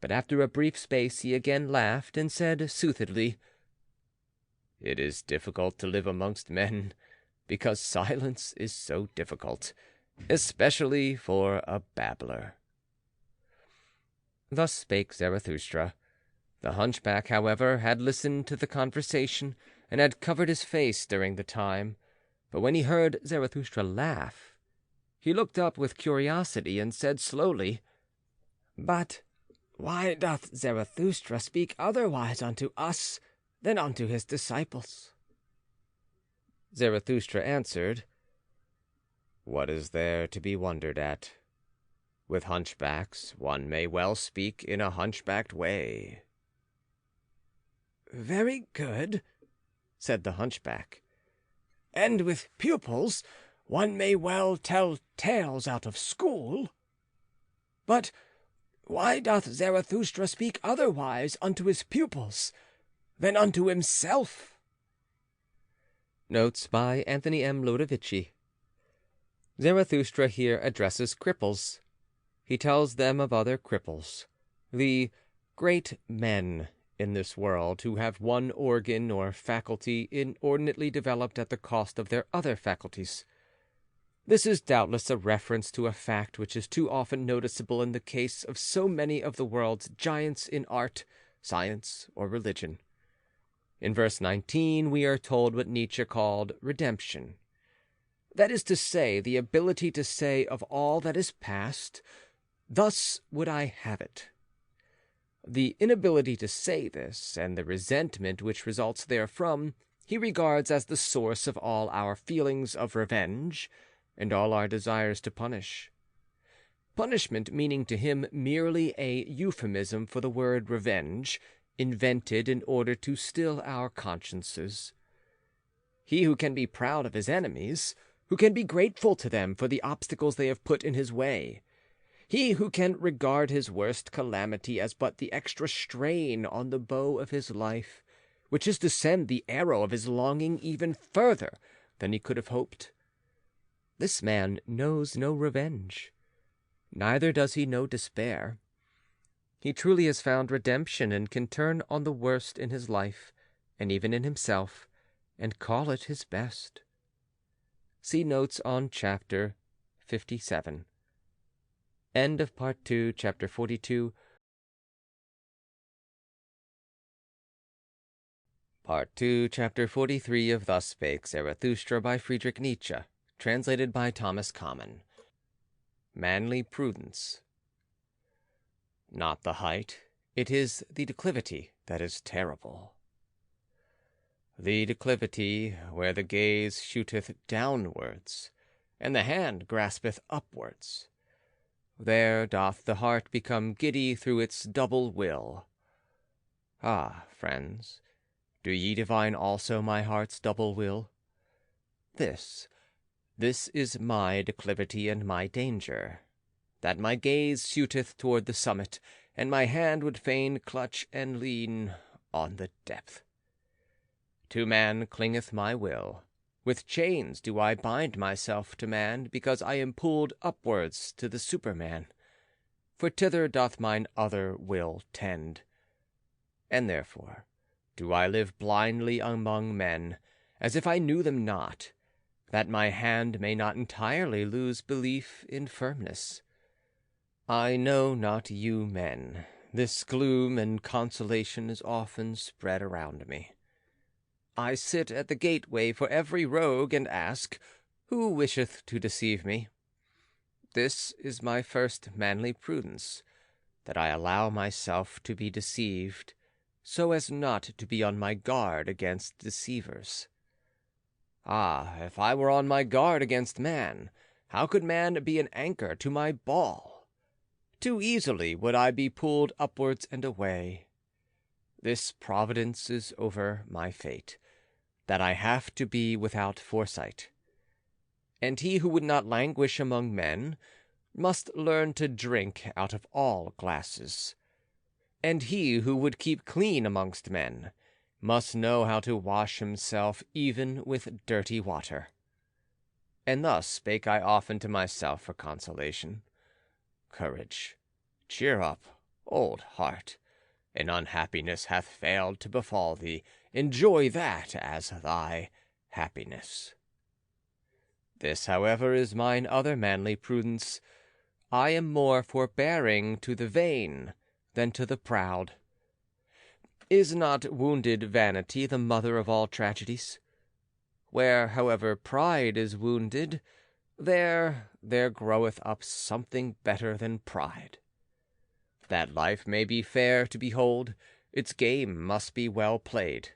But after a brief space he again laughed, and said soothedly, "It is difficult to live amongst men, because silence is so difficult, especially for a babbler." Thus spake Zarathustra. The hunchback, however, had listened to the conversation, and had covered his face during the time, but when he heard Zarathustra laugh, he looked up with curiosity, and said slowly, "But why doth Zarathustra speak otherwise unto us than unto his disciples?" Zarathustra answered, "What is there to be wondered at? With hunchbacks one may well speak in a hunchbacked way." "Very good," said the hunchback. "And with pupils one may well tell tales out of school. But why doth Zarathustra speak otherwise unto his pupils than unto himself?" Notes by Anthony M. Lodovici. Zarathustra here addresses cripples. He tells them of other cripples, the great men in this world who have one organ or faculty inordinately developed at the cost of their other faculties. This is doubtless a reference to a fact which is too often noticeable in the case of so many of the world's giants in art, science, or religion. In verse 19 we are told what Nietzsche called redemption. That is to say, the ability to say of all that is past, "Thus would I have it." The inability to say this, and the resentment which results therefrom, he regards as the source of all our feelings of revenge and all our desires to punish. Punishment meaning to him merely a euphemism for the word revenge, invented in order to still our consciences. He who can be proud of his enemies, who can be grateful to them for the obstacles they have put in his way, he who can regard his worst calamity as but the extra strain on the bow of his life, which is to send the arrow of his longing even further than he could have hoped, this man knows no revenge, neither does he know despair. He truly has found redemption and can turn on the worst in his life, and even in himself, and call it his best. See notes on chapter 57. End of Part 2, Chapter 42. Part 2, Chapter 43 of Thus Spake Zarathustra by Friedrich Nietzsche, translated by Thomas Common. Manly Prudence. Not the height, it is the declivity that is terrible. The declivity where the gaze shooteth downwards, and the hand graspeth upwards. There doth the heart become giddy through its double will. Ah, friends, do ye divine also my heart's double will? This is my declivity and my danger, that my gaze shooteth toward the summit, and my hand would fain clutch and lean on the depth. To man clingeth my will, with chains do I bind myself to man, because I am pulled upwards to the Superman, for thither doth mine other will tend. And therefore do I live blindly among men, as if I knew them not, that my hand may not entirely lose belief in firmness. I know not you men, this gloom and consolation is often spread around me. I sit at the gateway for every rogue and ask, who wisheth to deceive me? This is my first manly prudence, that I allow myself to be deceived, so as not to be on my guard against deceivers. Ah, if I were on my guard against man, how could man be an anchor to my ball? Too easily would I be pulled upwards and away. This providence is over my fate, that I have to be without foresight. And he who would not languish among men must learn to drink out of all glasses. And he who would keep clean amongst men must know how to wash himself even with dirty water. And thus spake I often to myself for consolation. Courage, cheer up, old heart. An unhappiness hath failed to befall thee. Enjoy that as thy happiness. This, however, is mine other manly prudence. I am more forbearing to the vain than to the proud. Is not wounded vanity the mother of all tragedies? Where, however, pride is wounded, there groweth up something better than pride. That life may be fair to behold, its game must be well played.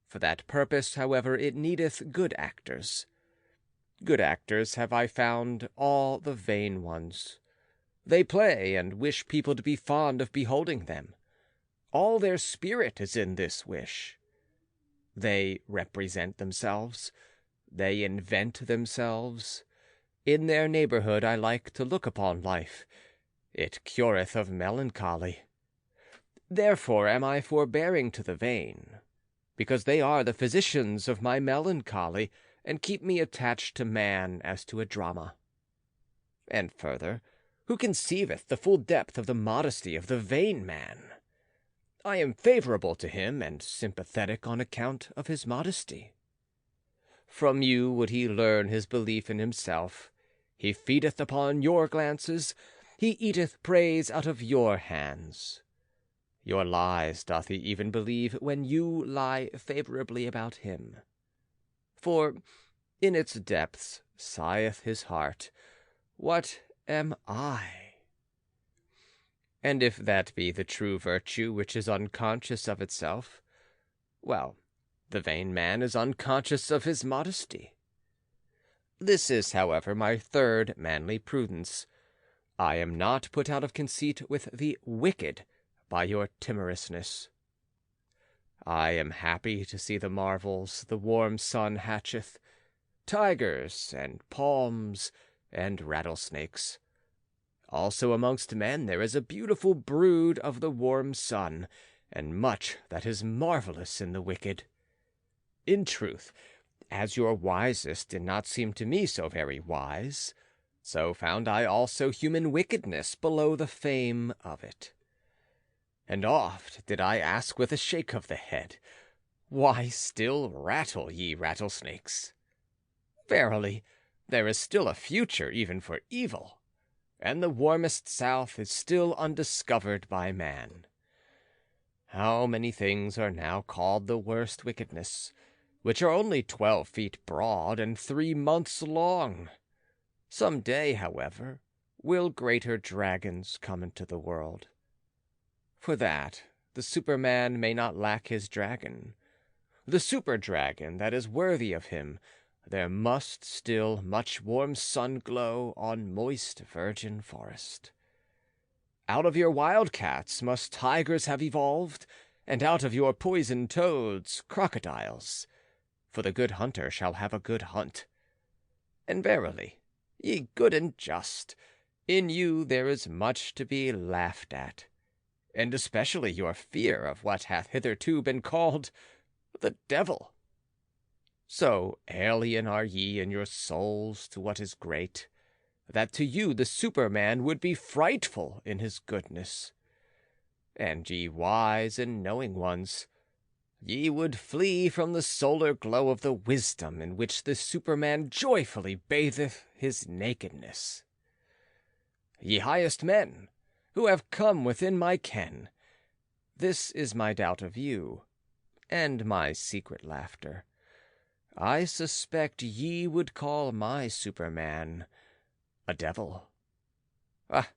For that purpose, however, it needeth good actors. Good actors have I found all the vain ones. They play and wish people to be fond of beholding them. All their spirit is in this wish. They represent themselves. They invent themselves. In their neighborhood I like to look upon life. It cureth of melancholy. Therefore am I forbearing to the vain, because they are the physicians of my melancholy, and keep me attached to man as to a drama. And further, who conceiveth the full depth of the modesty of the vain man? I am favorable to him and sympathetic on account of his modesty. From you would he learn his belief in himself. He feedeth upon your glances, he eateth praise out of your hands. Your lies doth he even believe when you lie favorably about him. For in its depths sigheth his heart, what am I? And if that be the true virtue which is unconscious of itself, well, the vain man is unconscious of his modesty. This is, however, my third manly prudence. I am not put out of conceit with the wicked by your timorousness. I am happy to see the marvels the warm sun hatcheth, tigers and palms and rattlesnakes. Also amongst men there is a beautiful brood of the warm sun, and much that is marvellous in the wicked. In truth, as your wisest did not seem to me so very wise, so found I also human wickedness below the fame of it. And oft did I ask with a shake of the head, why still rattle ye rattlesnakes? Verily, there is still a future even for evil, and the warmest south is still undiscovered by man. How many things are now called the worst wickedness, which are only 12 feet broad and 3 months long? Some day, however, will greater dragons come into the world. For that, the Superman may not lack his dragon. The super-dragon that is worthy of him, there must still much warm sun glow on moist virgin forest. Out of your wildcats must tigers have evolved, and out of your poisoned toads crocodiles. For the good hunter shall have a good hunt. And verily, ye good and just, in you there is much to be laughed at, and especially your fear of what hath hitherto been called the devil. So alien are ye in your souls to what is great, that to you the Superman would be frightful in his goodness. And ye wise and knowing ones, ye would flee from the solar glow of the wisdom in which the Superman joyfully batheth his nakedness. Ye highest men, who have come within my ken, this is my doubt of you, and my secret laughter. I suspect ye would call my Superman a devil. Ah,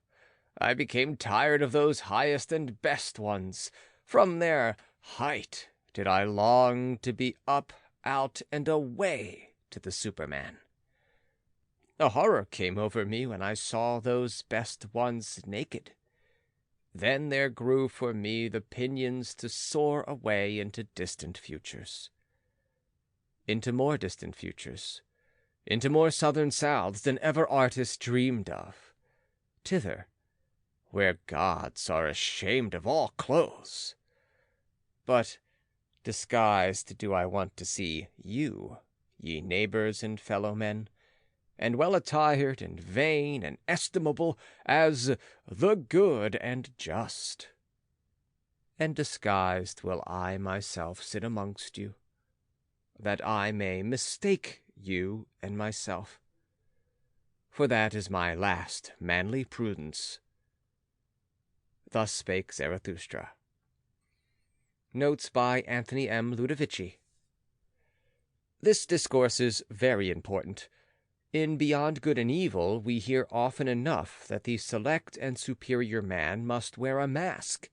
I became tired of those highest and best ones. From their height did I long to be up, out, and away to the Superman. A horror came over me when I saw those best ones naked. Then there grew for me the pinions to soar away into distant futures. Into more distant futures, into more southern souths than ever artist dreamed of, thither, where gods are ashamed of all clothes. But disguised do I want to see you, ye neighbors and fellow men, and well attired and vain and estimable as the good and just. And disguised will I myself sit amongst you, that I may mistake you and myself. For that is my last manly prudence. Thus Spake Zarathustra. Notes by Anthony M. Ludovici. This discourse is very important. In Beyond Good and Evil, we hear often enough that the select and superior man must wear a mask.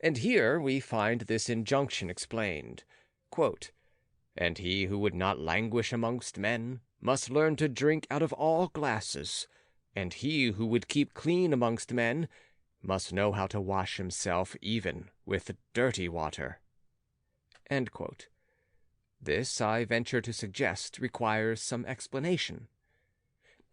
And here we find this injunction explained, quote, "And he who would not languish amongst men must learn to drink out of all glasses, and he who would keep clean amongst men must know how to wash himself even with dirty water." End quote. This, I venture to suggest, requires some explanation.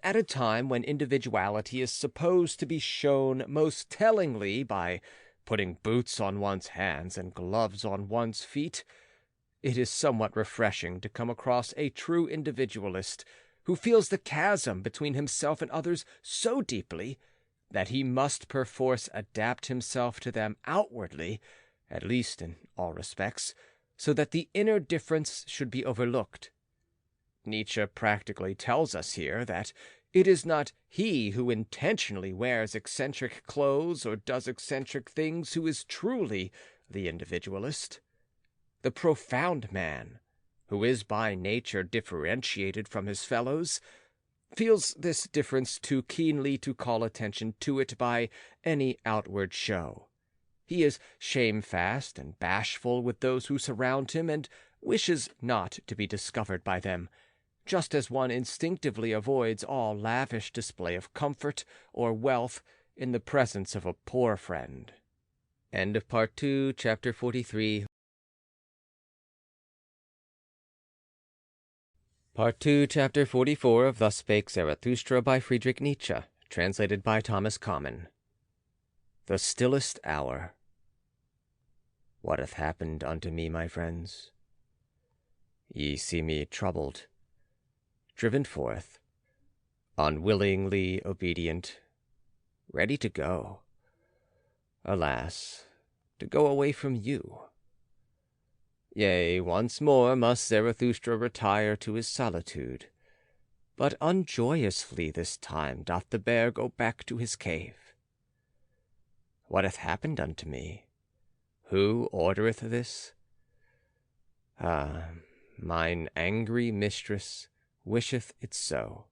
At a time when individuality is supposed to be shown most tellingly by putting boots on one's hands and gloves on one's feet, it is somewhat refreshing to come across a true individualist who feels the chasm between himself and others so deeply that he must perforce adapt himself to them outwardly, at least in all respects, so that the inner difference should be overlooked. Nietzsche practically tells us here that it is not he who intentionally wears eccentric clothes or does eccentric things who is truly the individualist. The profound man, who is by nature differentiated from his fellows, feels this difference too keenly to call attention to it by any outward show. He is shamefast and bashful with those who surround him and wishes not to be discovered by them, just as one instinctively avoids all lavish display of comfort or wealth in the presence of a poor friend. End of Part 2, Chapter 43. Part 2, Chapter 44 of Thus Spake Zarathustra by Friedrich Nietzsche, translated by Thomas Common. The Stillest Hour. What hath happened unto me, my friends? Ye see me troubled, driven forth, unwillingly obedient, ready to go. Alas, to go away from you. Yea, once more must Zarathustra retire to his solitude, but unjoyously this time doth the bear go back to his cave. What hath happened unto me? Who ordereth this? Ah, mine angry mistress wisheth it so.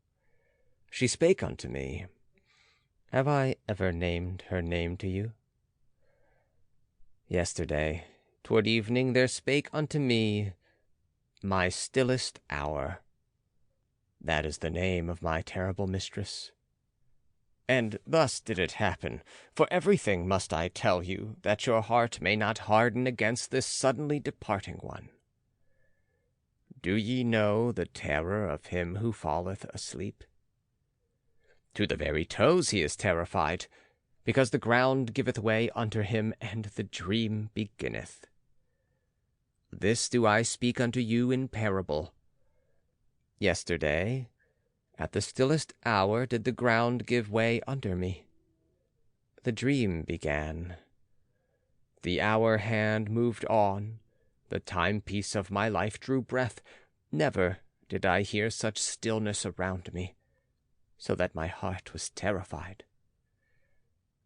She spake unto me. Have I ever named her name to you? Yesterday, toward evening, there spake unto me my stillest hour. That is the name of my terrible mistress. And thus did it happen, for everything must I tell you, that your heart may not harden against this suddenly departing one. Do ye know the terror of him who falleth asleep? To the very toes he is terrified, because the ground giveth way under him, and the dream beginneth. This do I speak unto you in parable. Yesterday, at the stillest hour, did the ground give way under me. The dream began. The hour hand moved on. The timepiece of my life drew breath. Never did I hear such stillness around me, so that my heart was terrified.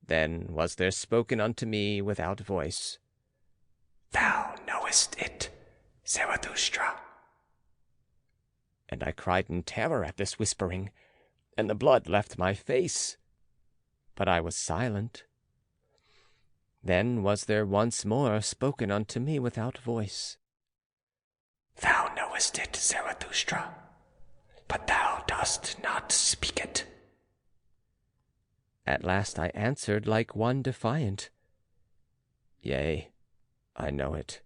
Then was there spoken unto me without voice, Thou knowest it, Zarathustra. And I cried in terror at this whispering, and the blood left my face, but I was silent. Then was there once more spoken unto me without voice, Thou knowest it, Zarathustra, but thou dost not speak it. At last I answered like one defiant, Yea, I know it,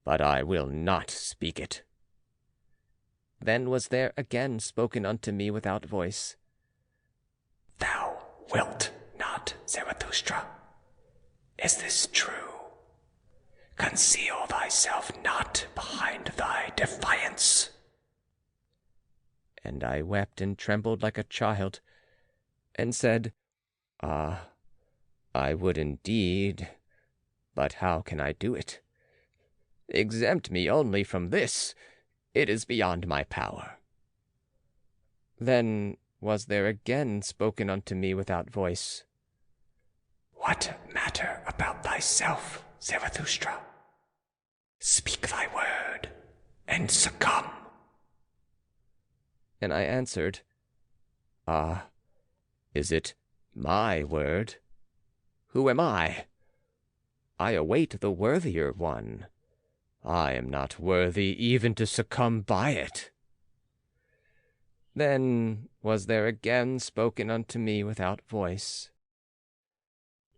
but I will not speak it. Then was there again spoken unto me without voice, Thou wilt not, Zarathustra. Is this true? Conceal thyself not behind thy defiance. And I wept and trembled like a child, and said, Ah, I would indeed, but how can I do it? Exempt me only from this. It is beyond my power. Then was there again spoken unto me without voice, What matter about thyself, Zarathustra? Speak thy word, and succumb. And I answered, Ah, is it my word? Who am I? I await the worthier one. I am not worthy even to succumb by it. Then was there again spoken unto me without voice,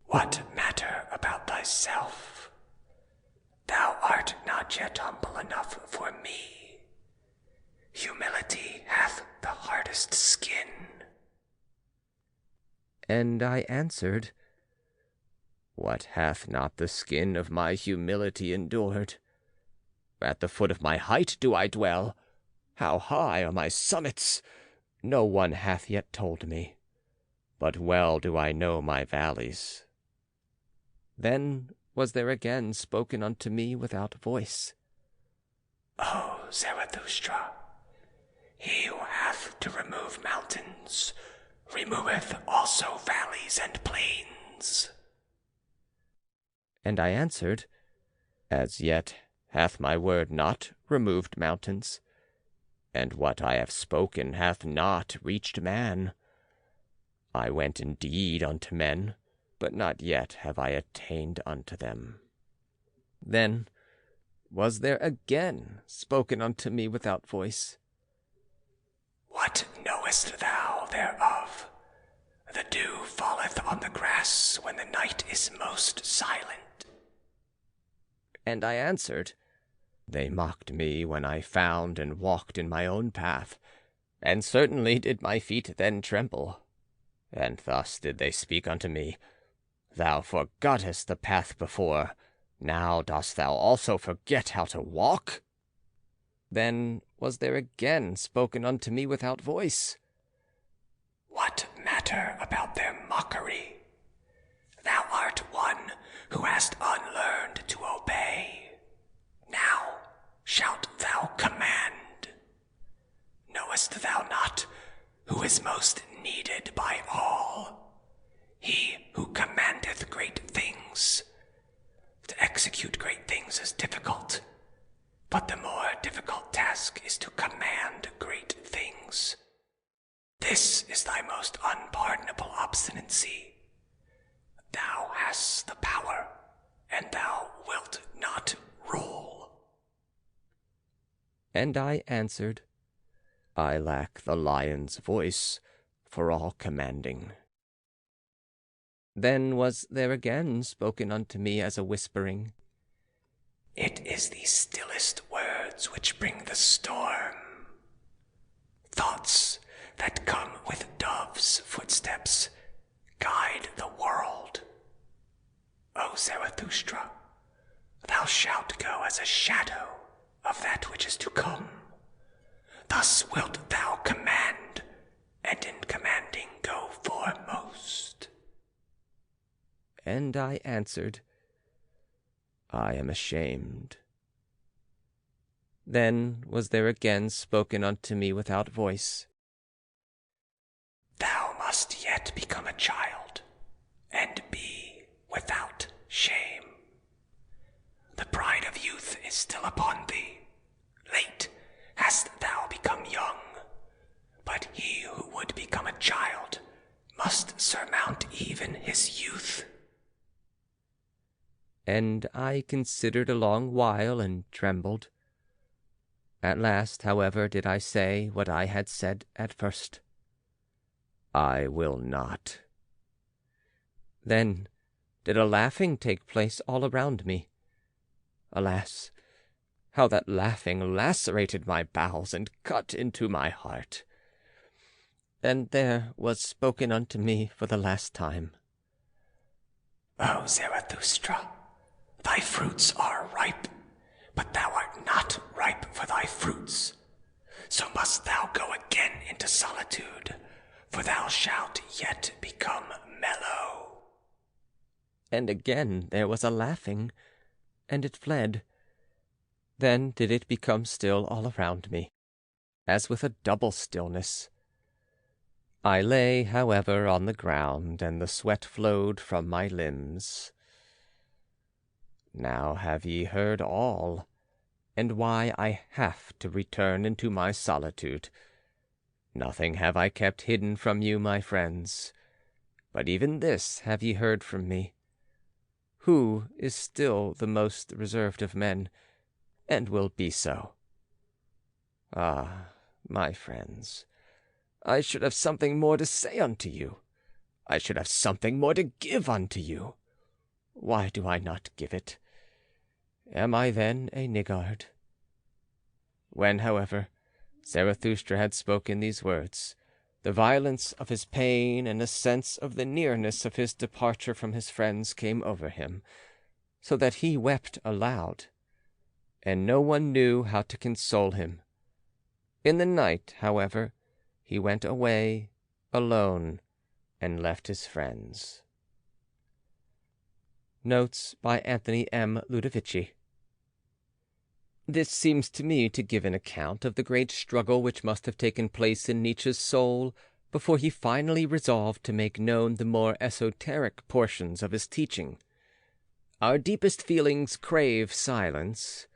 What matter about thyself? Thou art not yet humble enough for me. Humility hath the hardest skin. And I answered, What hath not the skin of my humility endured? At the foot of my height do I dwell. How high are my summits? No one hath yet told me, but well do I know my valleys. Then was there again spoken unto me without voice. O Zarathustra, he who hath to remove mountains, removeth also valleys and plains. And I answered, As yet hath my word not removed mountains, and what I have spoken hath not reached man. I went indeed unto men, but not yet have I attained unto them. Then was there again spoken unto me without voice. What knowest thou thereof? The dew falleth on the grass when the night is most silent. And I answered, They mocked me when I found and walked in my own path, and certainly did my feet then tremble. And thus did they speak unto me, Thou forgottest the path before, now dost thou also forget how to walk? Then was there again spoken unto me without voice. What matter about their mockery? Thou art one who hast unlearned to obey. Now shalt thou command. Knowest thou not who is most needed by all? He who commandeth great things. To execute great things is difficult, but the more difficult task is to command great things. This is thy most unpardonable obstinacy. Thou hast the power, and thou wilt not rule. And I answered, I lack the lion's voice for all commanding. Then was there again spoken unto me as a whispering. It is the stillest words which bring the storm. Thoughts that come with doves' footsteps guide the world. O Zarathustra, thou shalt go as a shadow of that which is to come. Thus wilt thou command, and in commanding go foremost. And I answered, I am ashamed. Then was there again spoken unto me without voice. Thou must yet become a child, and be without shame. The pride of youth is still upon thee. Late hast thou become young, but he who would become a child must surmount even his youth. And I considered a long while and trembled. At last, however, did I say what I had said at first. I will not. Then did a laughing take place all around me. Alas, how that laughing lacerated my bowels and cut into my heart. And there was spoken unto me for the last time. O Zarathustra, thy fruits are ripe, but thou art not ripe for thy fruits. So must thou go again into solitude, for thou shalt yet become mellow. And again there was a laughing, and it fled. Then did it become still all around me, as with a double stillness. I lay, however, on the ground, and the sweat flowed from my limbs. Now have ye heard all, and why I have to return into my solitude. Nothing have I kept hidden from you, my friends, but even this have ye heard from me. Who is still the most reserved of men, and will be so? Ah, my friends, I should have something more to say unto you. I should have something more to give unto you. Why do I not give it? Am I then a niggard? When, however, Zarathustra had spoken these words, the violence of his pain and a sense of the nearness of his departure from his friends came over him, so that he wept aloud, and no one knew how to console him, In the night, however, he went away alone and left his friends. Notes by Anthony M. Ludovici. This seems to me to give an account of the great struggle which must have taken place in Nietzsche's soul before he finally resolved to make known the more esoteric portions of his teaching. Our deepest feelings crave silence.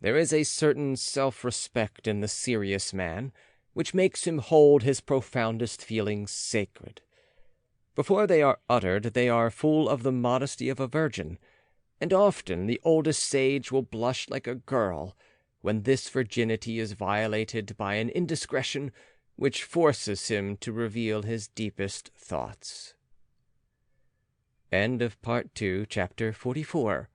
There is a certain self-respect in the serious man which makes him hold his profoundest feelings sacred. Before they are uttered, they are full of the modesty of a virgin, and often the oldest sage will blush like a girl when this virginity is violated by an indiscretion which forces him to reveal his deepest thoughts. End of Part 2, Chapter 44.